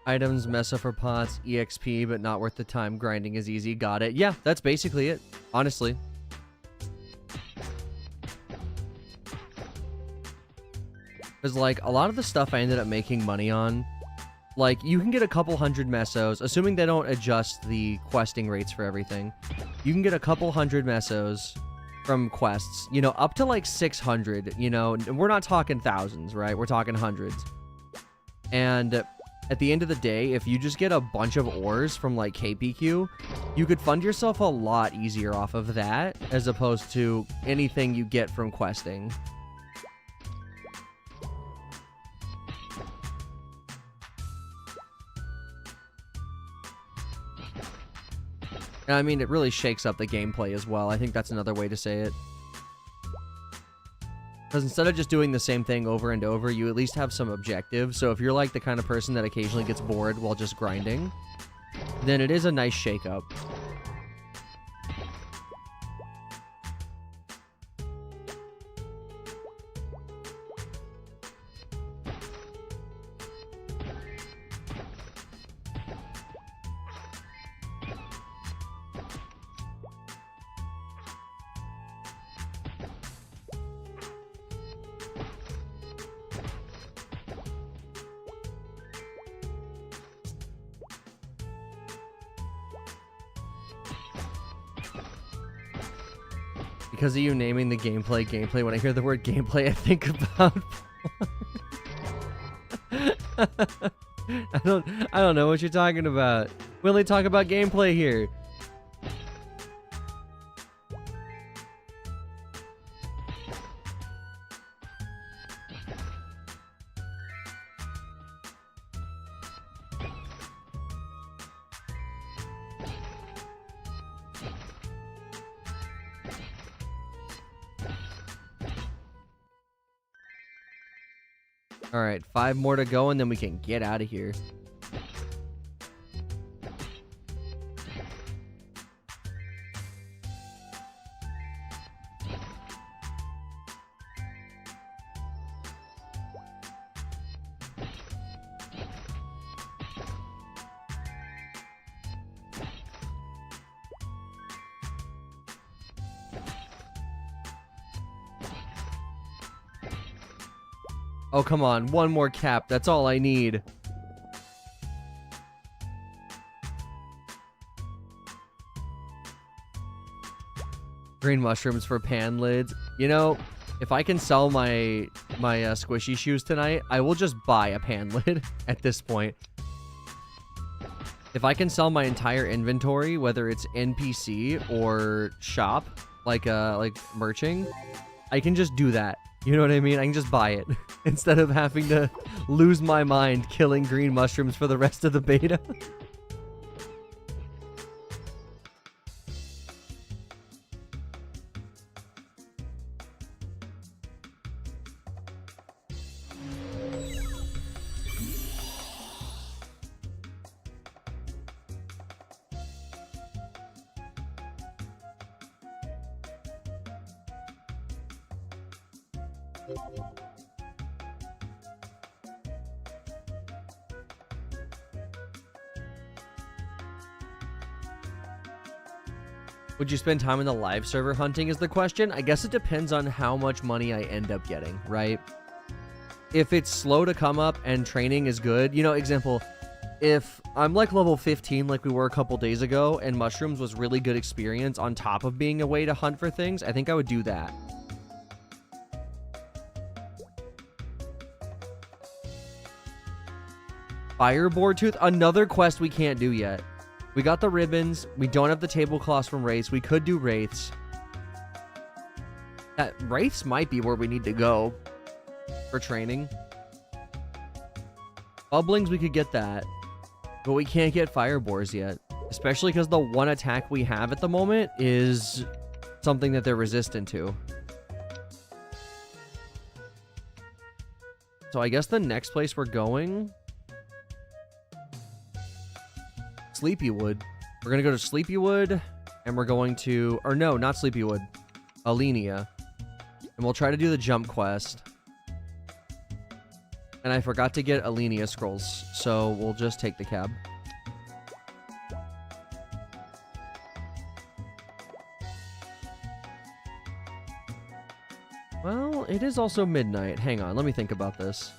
Items, mesa for pots, EXP, but not worth the time. Grinding is easy. Got it. Yeah, that's basically it, honestly. Because, like, a lot of the stuff I ended up making money on, like, you can get a couple hundred mesos, assuming they don't adjust the questing rates for everything. You can get a couple hundred mesos from quests, you know, up to, like, 600, you know, and we're not talking thousands, right? We're talking hundreds. And at the end of the day, if you just get a bunch of ores from, like, KPQ, you could fund yourself a lot easier off of that, as opposed to anything you get from questing. And I mean, it really shakes up the gameplay as well. I think that's another way to say it. Because instead of just doing the same thing over and over, you at least have some objective. So if you're like the kind of person that occasionally gets bored while just grinding, then it is a nice shake-up. Because of you naming the gameplay, when I hear the word gameplay, I think about I don't know what you're talking about. We only talk about gameplay here. All right, 5 more to go, and then we can get out of here. Oh, come on. One more cap. That's all I need. Green mushrooms for pan lids. You know, if I can sell my squishy shoes tonight, I will just buy a pan lid at this point. If I can sell my entire inventory, whether it's NPC or shop, like merching, I can just do that. You know what I mean? I can just buy it instead of having to lose my mind killing green mushrooms for the rest of the beta. Would you spend time in the live server hunting is the question? I guess it depends on how much money I end up getting, right? If it's slow to come up and training is good, you know, example, if I'm like level 15 like we were a couple days ago and mushrooms was really good experience on top of being a way to hunt for things, I think I would do that. Fireboard Tooth, another quest we can't do yet. We got the ribbons. We don't have the tablecloths from Wraiths. We could do Wraiths. That Wraiths might be where we need to go for training. Bubblings, we could get that. But we can't get Firebores yet. Especially because the one attack we have at the moment is something that they're resistant to. So I guess the next place we're going... Sleepywood. We're gonna go to Sleepywood, and we're going to, or no, not Sleepywood, Alenia, and we'll try to do the jump quest. And I forgot to get Alenia scrolls, so we'll just take the cab. Well, it is also midnight. Hang on, let me think about this.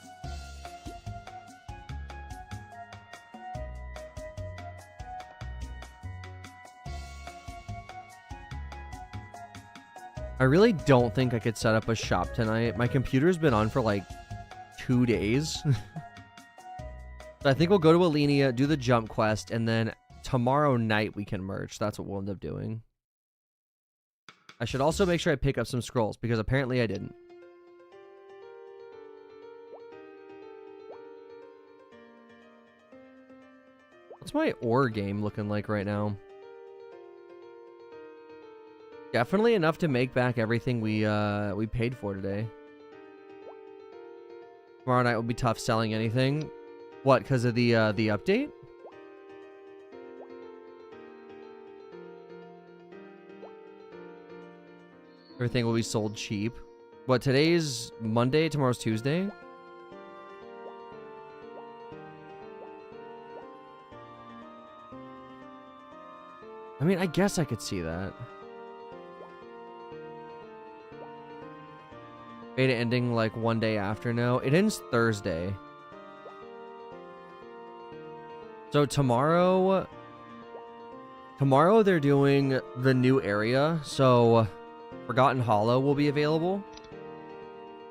I really don't think I could set up a shop tonight. My computer's been on for like 2 days. So I think we'll go to Alenia, do the jump quest, and then tomorrow night we can merge. That's what we'll end up doing. I should also make sure I pick up some scrolls, because apparently I didn't. What's my ore game looking like right now? Definitely enough to make back everything we paid for today. Tomorrow night will be tough selling anything. What, because of the update? Everything will be sold cheap. What, today's Monday, tomorrow's Tuesday? I mean, I guess I could see that. Beta ending like one day after. No, it ends Thursday. So tomorrow they're doing the new area. So Forgotten Hollow will be available.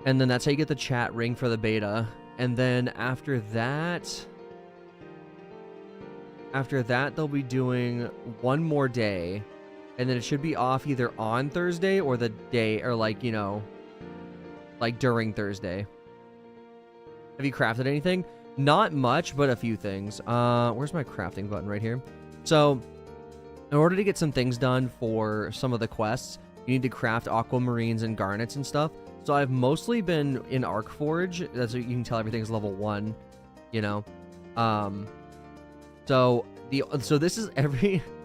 And then that's how you get the chat ring for the beta. And then after that they'll be doing one more day. And then it should be off either on Thursday or the day, or like, you know, like during Thursday. Have you crafted anything? Not much, but a few things. Where's my crafting button? Right here. So, in order to get some things done for some of the quests, you need to craft aquamarines and garnets and stuff. So I've mostly been in Arcforge. That's what you can tell everything's level 1, you know. So this is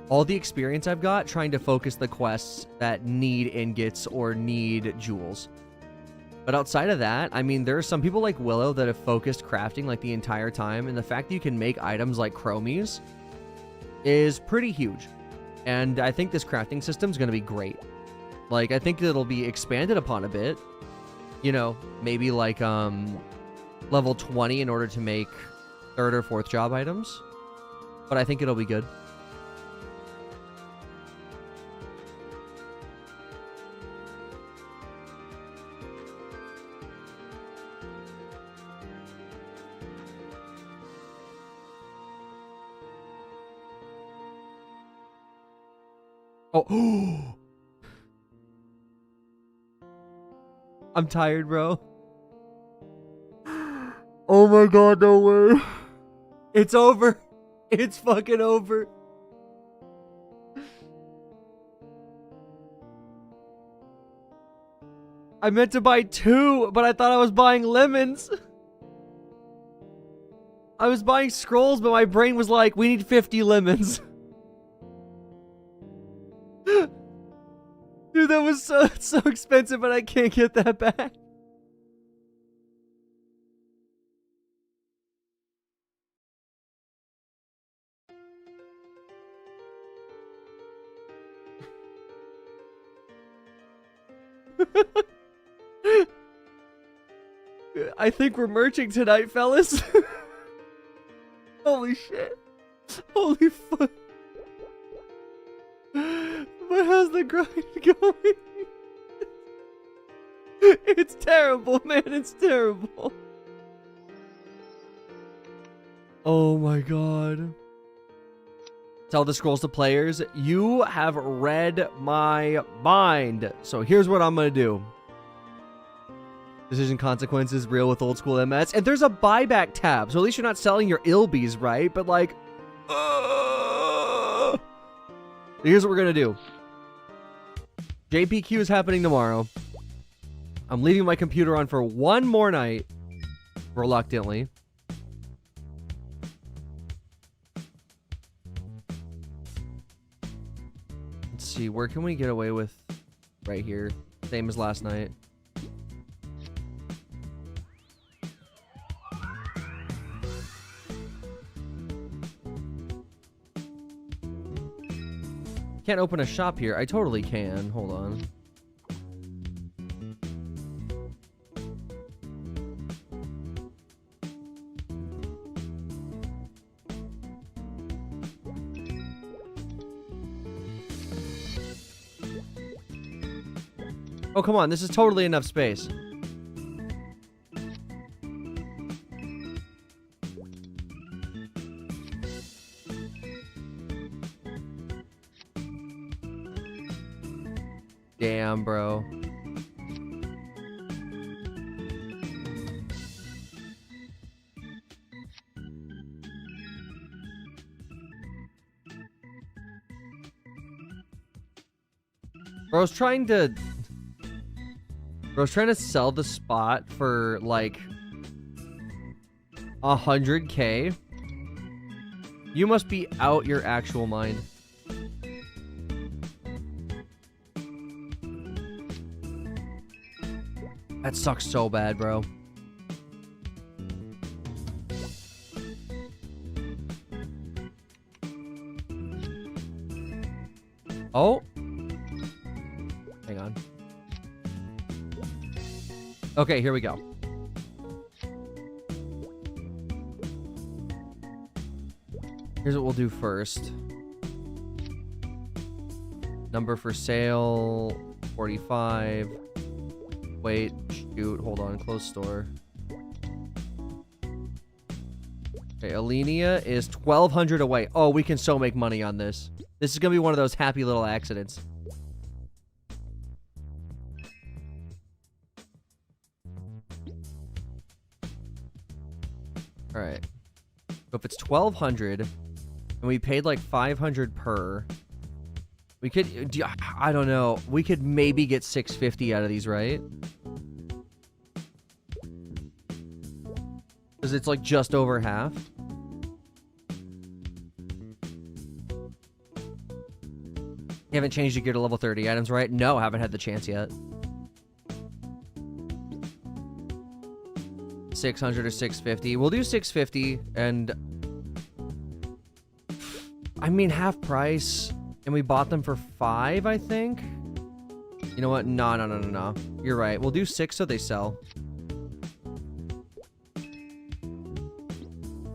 all the experience I've got trying to focus the quests that need ingots or need jewels. But outside of that, I mean, there are some people like Willow that have focused crafting like the entire time, and the fact that you can make items like chromies is pretty huge. And I think this crafting system is going to be great. Like, I think it'll be expanded upon a bit. You know, maybe like level 20 in order to make 3rd or 4th job items. But I think it'll be good. Oh. I'm tired, bro. Oh my god, no way. It's over. It's fucking over. I meant to buy 2, but I thought I was buying lemons. I was buying scrolls, but my brain was like, we need 50 lemons. Dude, that was so expensive, but I can't get that back. I think we're merging tonight, fellas. Holy shit. Holy fuck. But how's the grind going? It's terrible, man. It's terrible. Oh my god. Tell the scrolls to players, you have read my mind. So here's what I'm gonna do. Decision consequences real with old school MS. And there's a buyback tab. So at least you're not selling your ilbies, right? But like, here's what we're gonna do. JPQ is happening tomorrow. I'm leaving my computer on for one more night. Reluctantly. Let's see, where can we get away with right here? Same as last night. Can't open a shop here. I totally can. Hold on. Oh, come on. This is totally enough space. Damn, bro. Bro's trying to sell the spot for like 100K. You must be out your actual mind. That sucks so bad, bro. Oh. Hang on. Okay, here we go. Here's what we'll do first. Number for sale, 45. Wait, shoot, hold on, close store. Okay, Alenia is 1,200 away. Oh, we can so make money on this. This is gonna be one of those happy little accidents. Alright. So if it's 1,200, and we paid like 500 per, we could, I don't know, we could maybe get 650 out of these, right? Because it's like just over half. You haven't changed your gear to level 30 items, right? No, haven't had the chance yet. 600 or 650. We'll do 650, and I mean half price, and we bought them for 5, I think. You know what? No. You're right. We'll do 6 so they sell.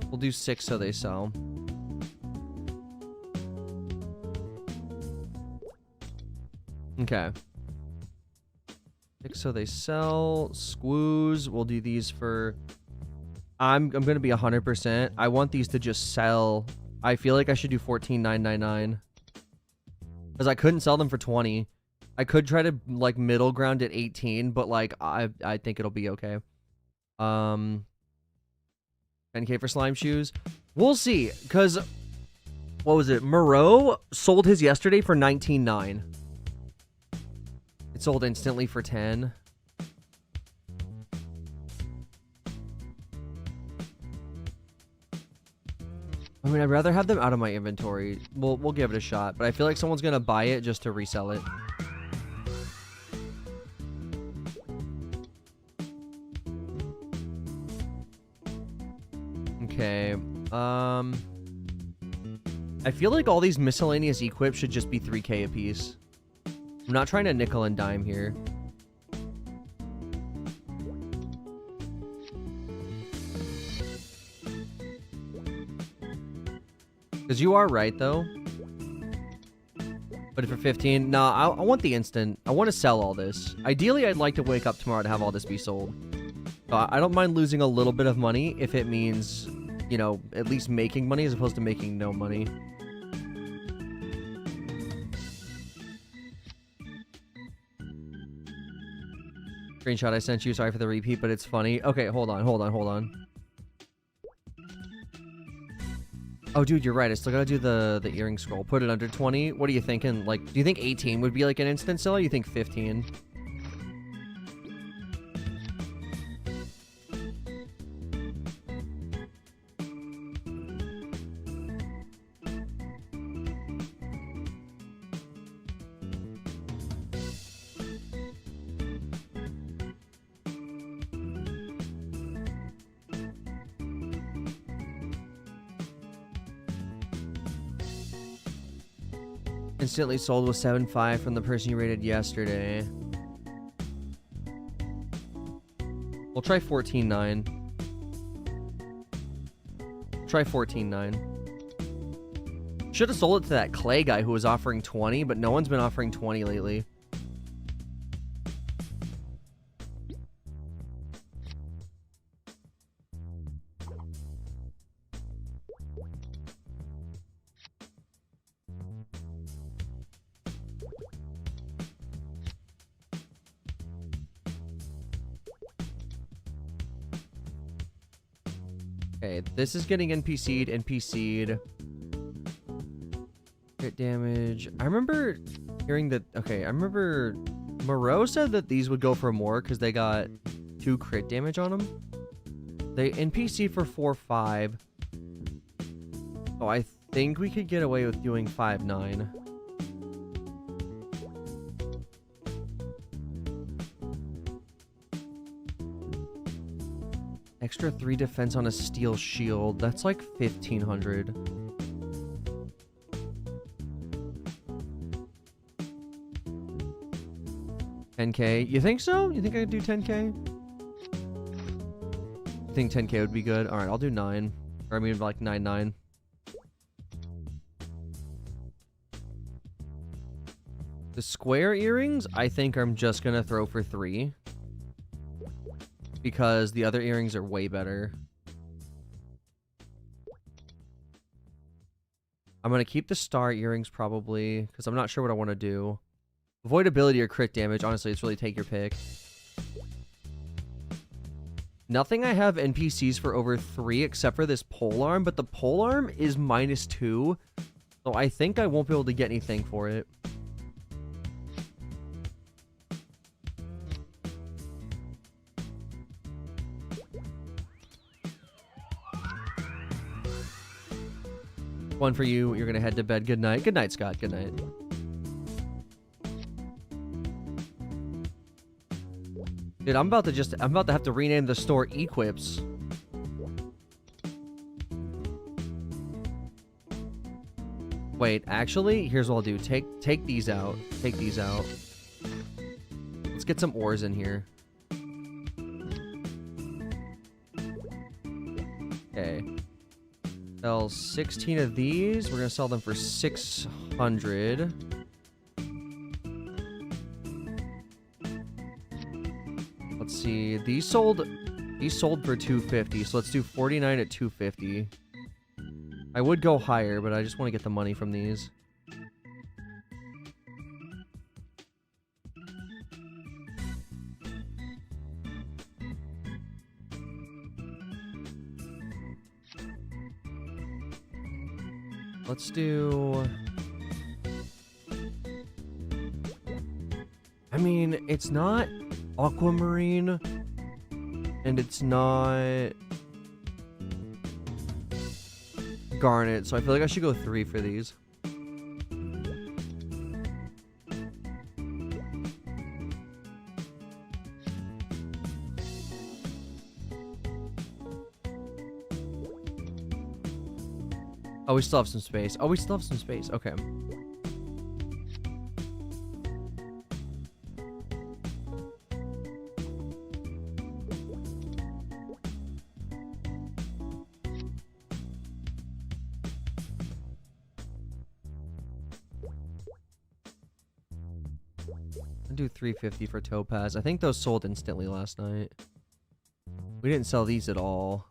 We'll do 6 so they sell. Okay. 6 so they sell. Squoos. We'll do these for... I'm gonna be 100%. I want these to just sell. I feel like I should do 14,999. Because I couldn't sell them for 20. I could try to, like, middle ground at 18, but, like, I think it'll be okay. 10k for slime shoes. We'll see, because, what was it? Moreau sold his yesterday for 19.9. It sold instantly for 10. I mean, I'd rather have them out of my inventory. We'll give it a shot, but I feel like someone's gonna buy it just to resell it. Okay. I feel like all these miscellaneous equips should just be 3k a piece. I'm not trying to nickel and dime here. Because you are right, though. But for 15, nah, I want the instant. I want to sell all this. Ideally, I'd like to wake up tomorrow to have all this be sold. I don't mind losing a little bit of money if it means, you know, at least making money as opposed to making no money. Screenshot I sent you. Sorry for the repeat, but it's funny. Okay, hold on. Oh, dude, you're right. I still gotta do the earring scroll. Put it under 20. What are you thinking? Like, do you think 18 would be like an instant seller? You think 15? Instantly sold with 7.5 from the person you rated yesterday. We'll try 14.9. Try 14.9. Should have sold it to that Clay guy who was offering 20, but no one's been offering 20 lately. Okay, this is getting NPC'd. Crit damage. I remember hearing that... Okay, I remember Moreau said that these would go for more because they got 2 crit damage on them. They NPC for 4.5. Oh, I think we could get away with doing 5.9. Extra 3 defense on a steel shield. That's like 1,500. $10k. You think so? You think I could do 10k? You think 10k would be good? Alright, I'll do 9. Or I mean like 9.9. The square earrings, I think I'm just gonna throw for 3. Because the other earrings are way better. I'm going to keep the star earrings probably, because I'm not sure what I want to do. Avoidability or crit damage, honestly, it's really take your pick. Nothing I have NPCs for over 3 except for this polearm, but the polearm is -2, so I think I won't be able to get anything for it. One for you. You're gonna head to bed. Good night. Good night, Scott. Good night. Dude, I'm about to have to rename the store Equips. Wait, actually, here's what I'll do. Take these out. Take these out. Let's get some ores in here. Okay. Sell 16 of these. We're gonna sell them for 600. Let's see. These sold for 250. So let's do 49 at 250. I would go higher, but I just want to get the money from these. Let's do... I mean, it's not aquamarine, and it's not garnet, so I feel like I should go 3 for these. Oh, we still have some space. Oh, we still have some space. Okay. I'll do 350 for topaz. I think those sold instantly last night. We didn't sell these at all.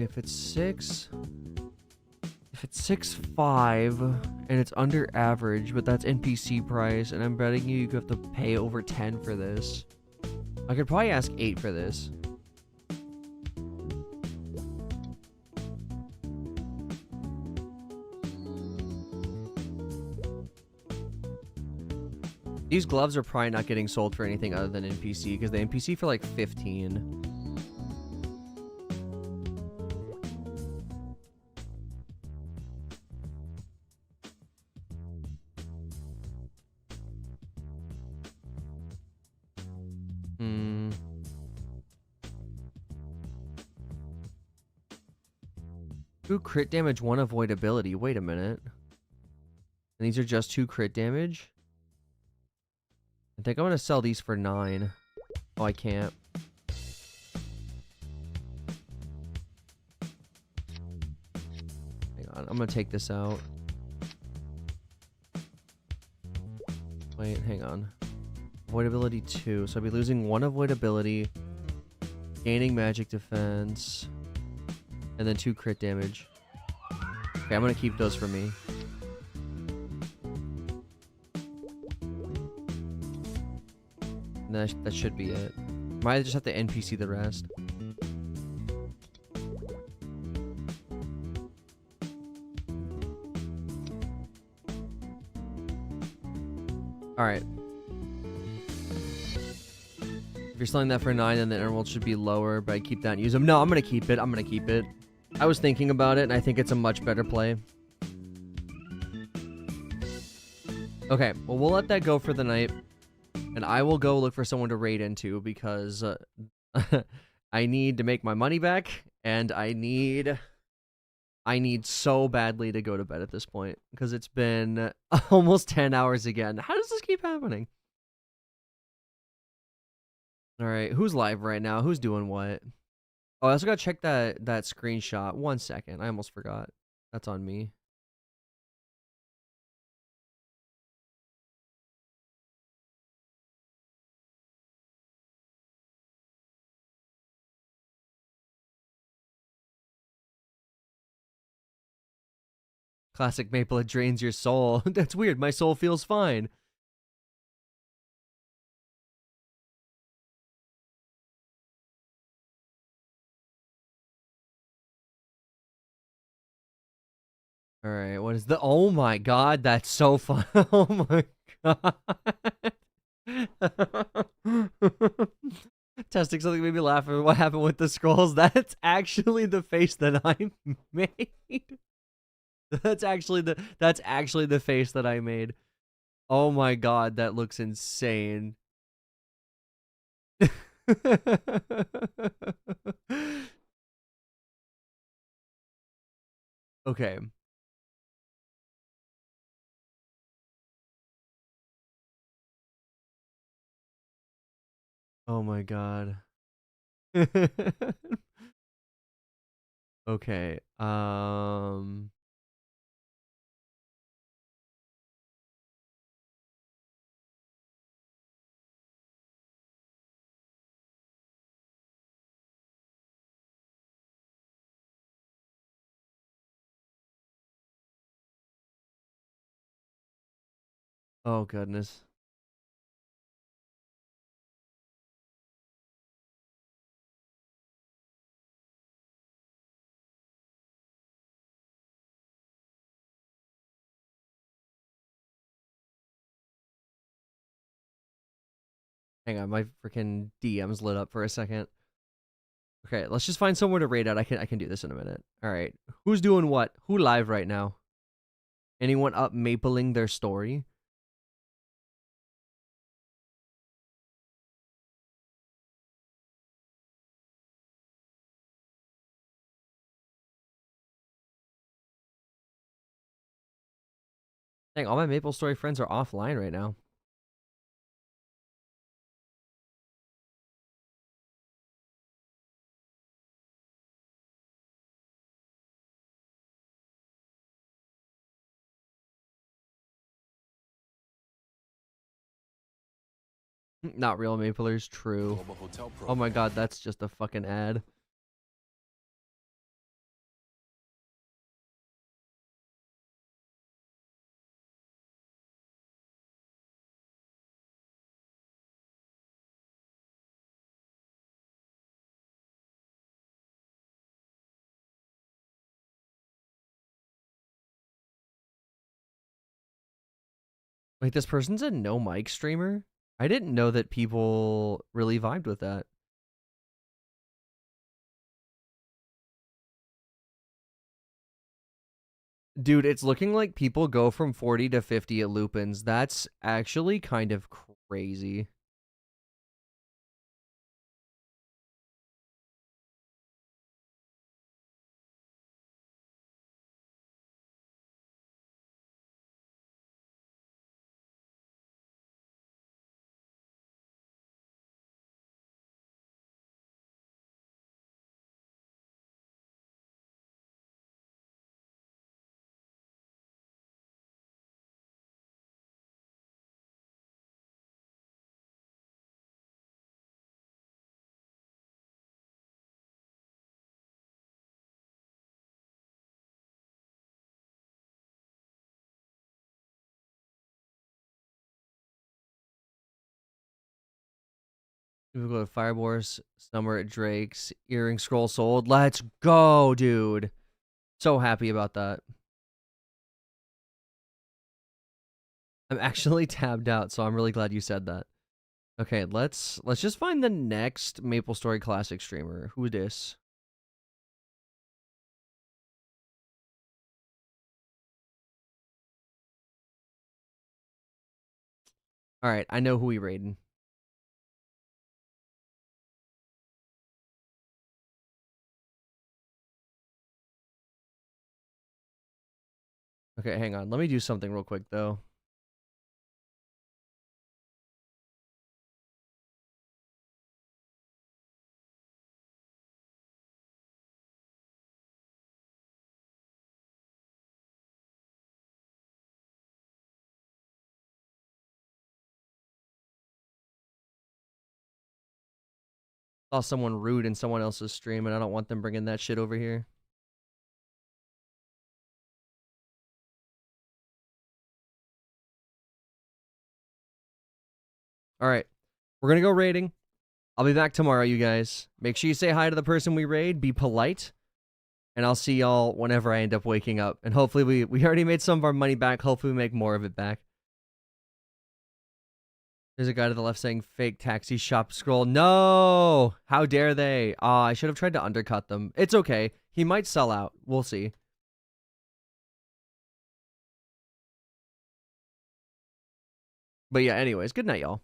If it's 6.5 and it's under average, but that's NPC price, and I'm betting you have to pay over 10 for this. I could probably ask 8 for this. These gloves are probably not getting sold for anything other than NPC, because the NPC for like 15. Two crit damage, 1 avoidability. Wait a minute. And these are just 2 crit damage? I think I'm gonna sell these for 9. Oh, I can't. Hang on, I'm gonna take this out. Wait, hang on. Avoidability 2, so I'll be losing 1 avoidability, gaining magic defense, and then 2 crit damage. Okay, I'm gonna keep those for me. And that should be it. Might just have to NPC the rest. Alright. If you're selling that for 9, then the emerald should be lower, but I keep that and use them. No, I'm gonna keep it. I'm gonna keep it. I was thinking about it, and I think it's a much better play. Okay, well, we'll let that go for the night. And I will go look for someone to raid into, because I need to make my money back, and I need so badly to go to bed at this point, because it's been almost 10 hours again. How does this keep happening? All right, who's live right now? Who's doing what? Oh, I also gotta check that screenshot. 1 second, I almost forgot. That's on me. Classic maple, it drains your soul. That's weird. My soul feels fine. All right, what is the... Oh my god, that's so fun. Oh my god. Testing something made me laugh at what happened with the scrolls. That's actually the face that I made. That's actually the face that I made. Oh my god, that looks insane. Okay. Oh my god. Okay. Oh, goodness. Hang on, my freaking DM's lit up for a second. Okay, let's just find somewhere to raid at. I can do this in a minute. All right. Who's doing what? Who live right now? Anyone up mapling their story? Dang, all my Maple Story friends are offline right now. Not real Maplers, true. Oh my god, that's just a fucking ad. Wait, this person's a no mic streamer? I didn't know that people really vibed with that. Dude, it's looking like people go from 40 to 50 at Lupin's. That's actually kind of crazy. We go to Fireborse, Summer at Drake's, Earring Scroll sold. Let's go, dude. So happy about that. I'm actually tabbed out, so I'm really glad you said that. Okay, let's just find the next Maple Story Classic streamer. Who dis? All right, I know who we raiding. Okay, hang on. Let me do something real quick though. Saw someone rude in someone else's stream, and I don't want them bringing that shit over here. All right, we're gonna go raiding. I'll be back tomorrow, you guys. Make sure you say hi to the person we raid. Be polite. And I'll see y'all whenever I end up waking up. And hopefully we already made some of our money back. Hopefully we make more of it back. There's a guy to the left saying fake taxi shop scroll. No! How dare they? I should have tried to undercut them. It's okay. He might sell out. We'll see. But yeah, anyways, good night, y'all.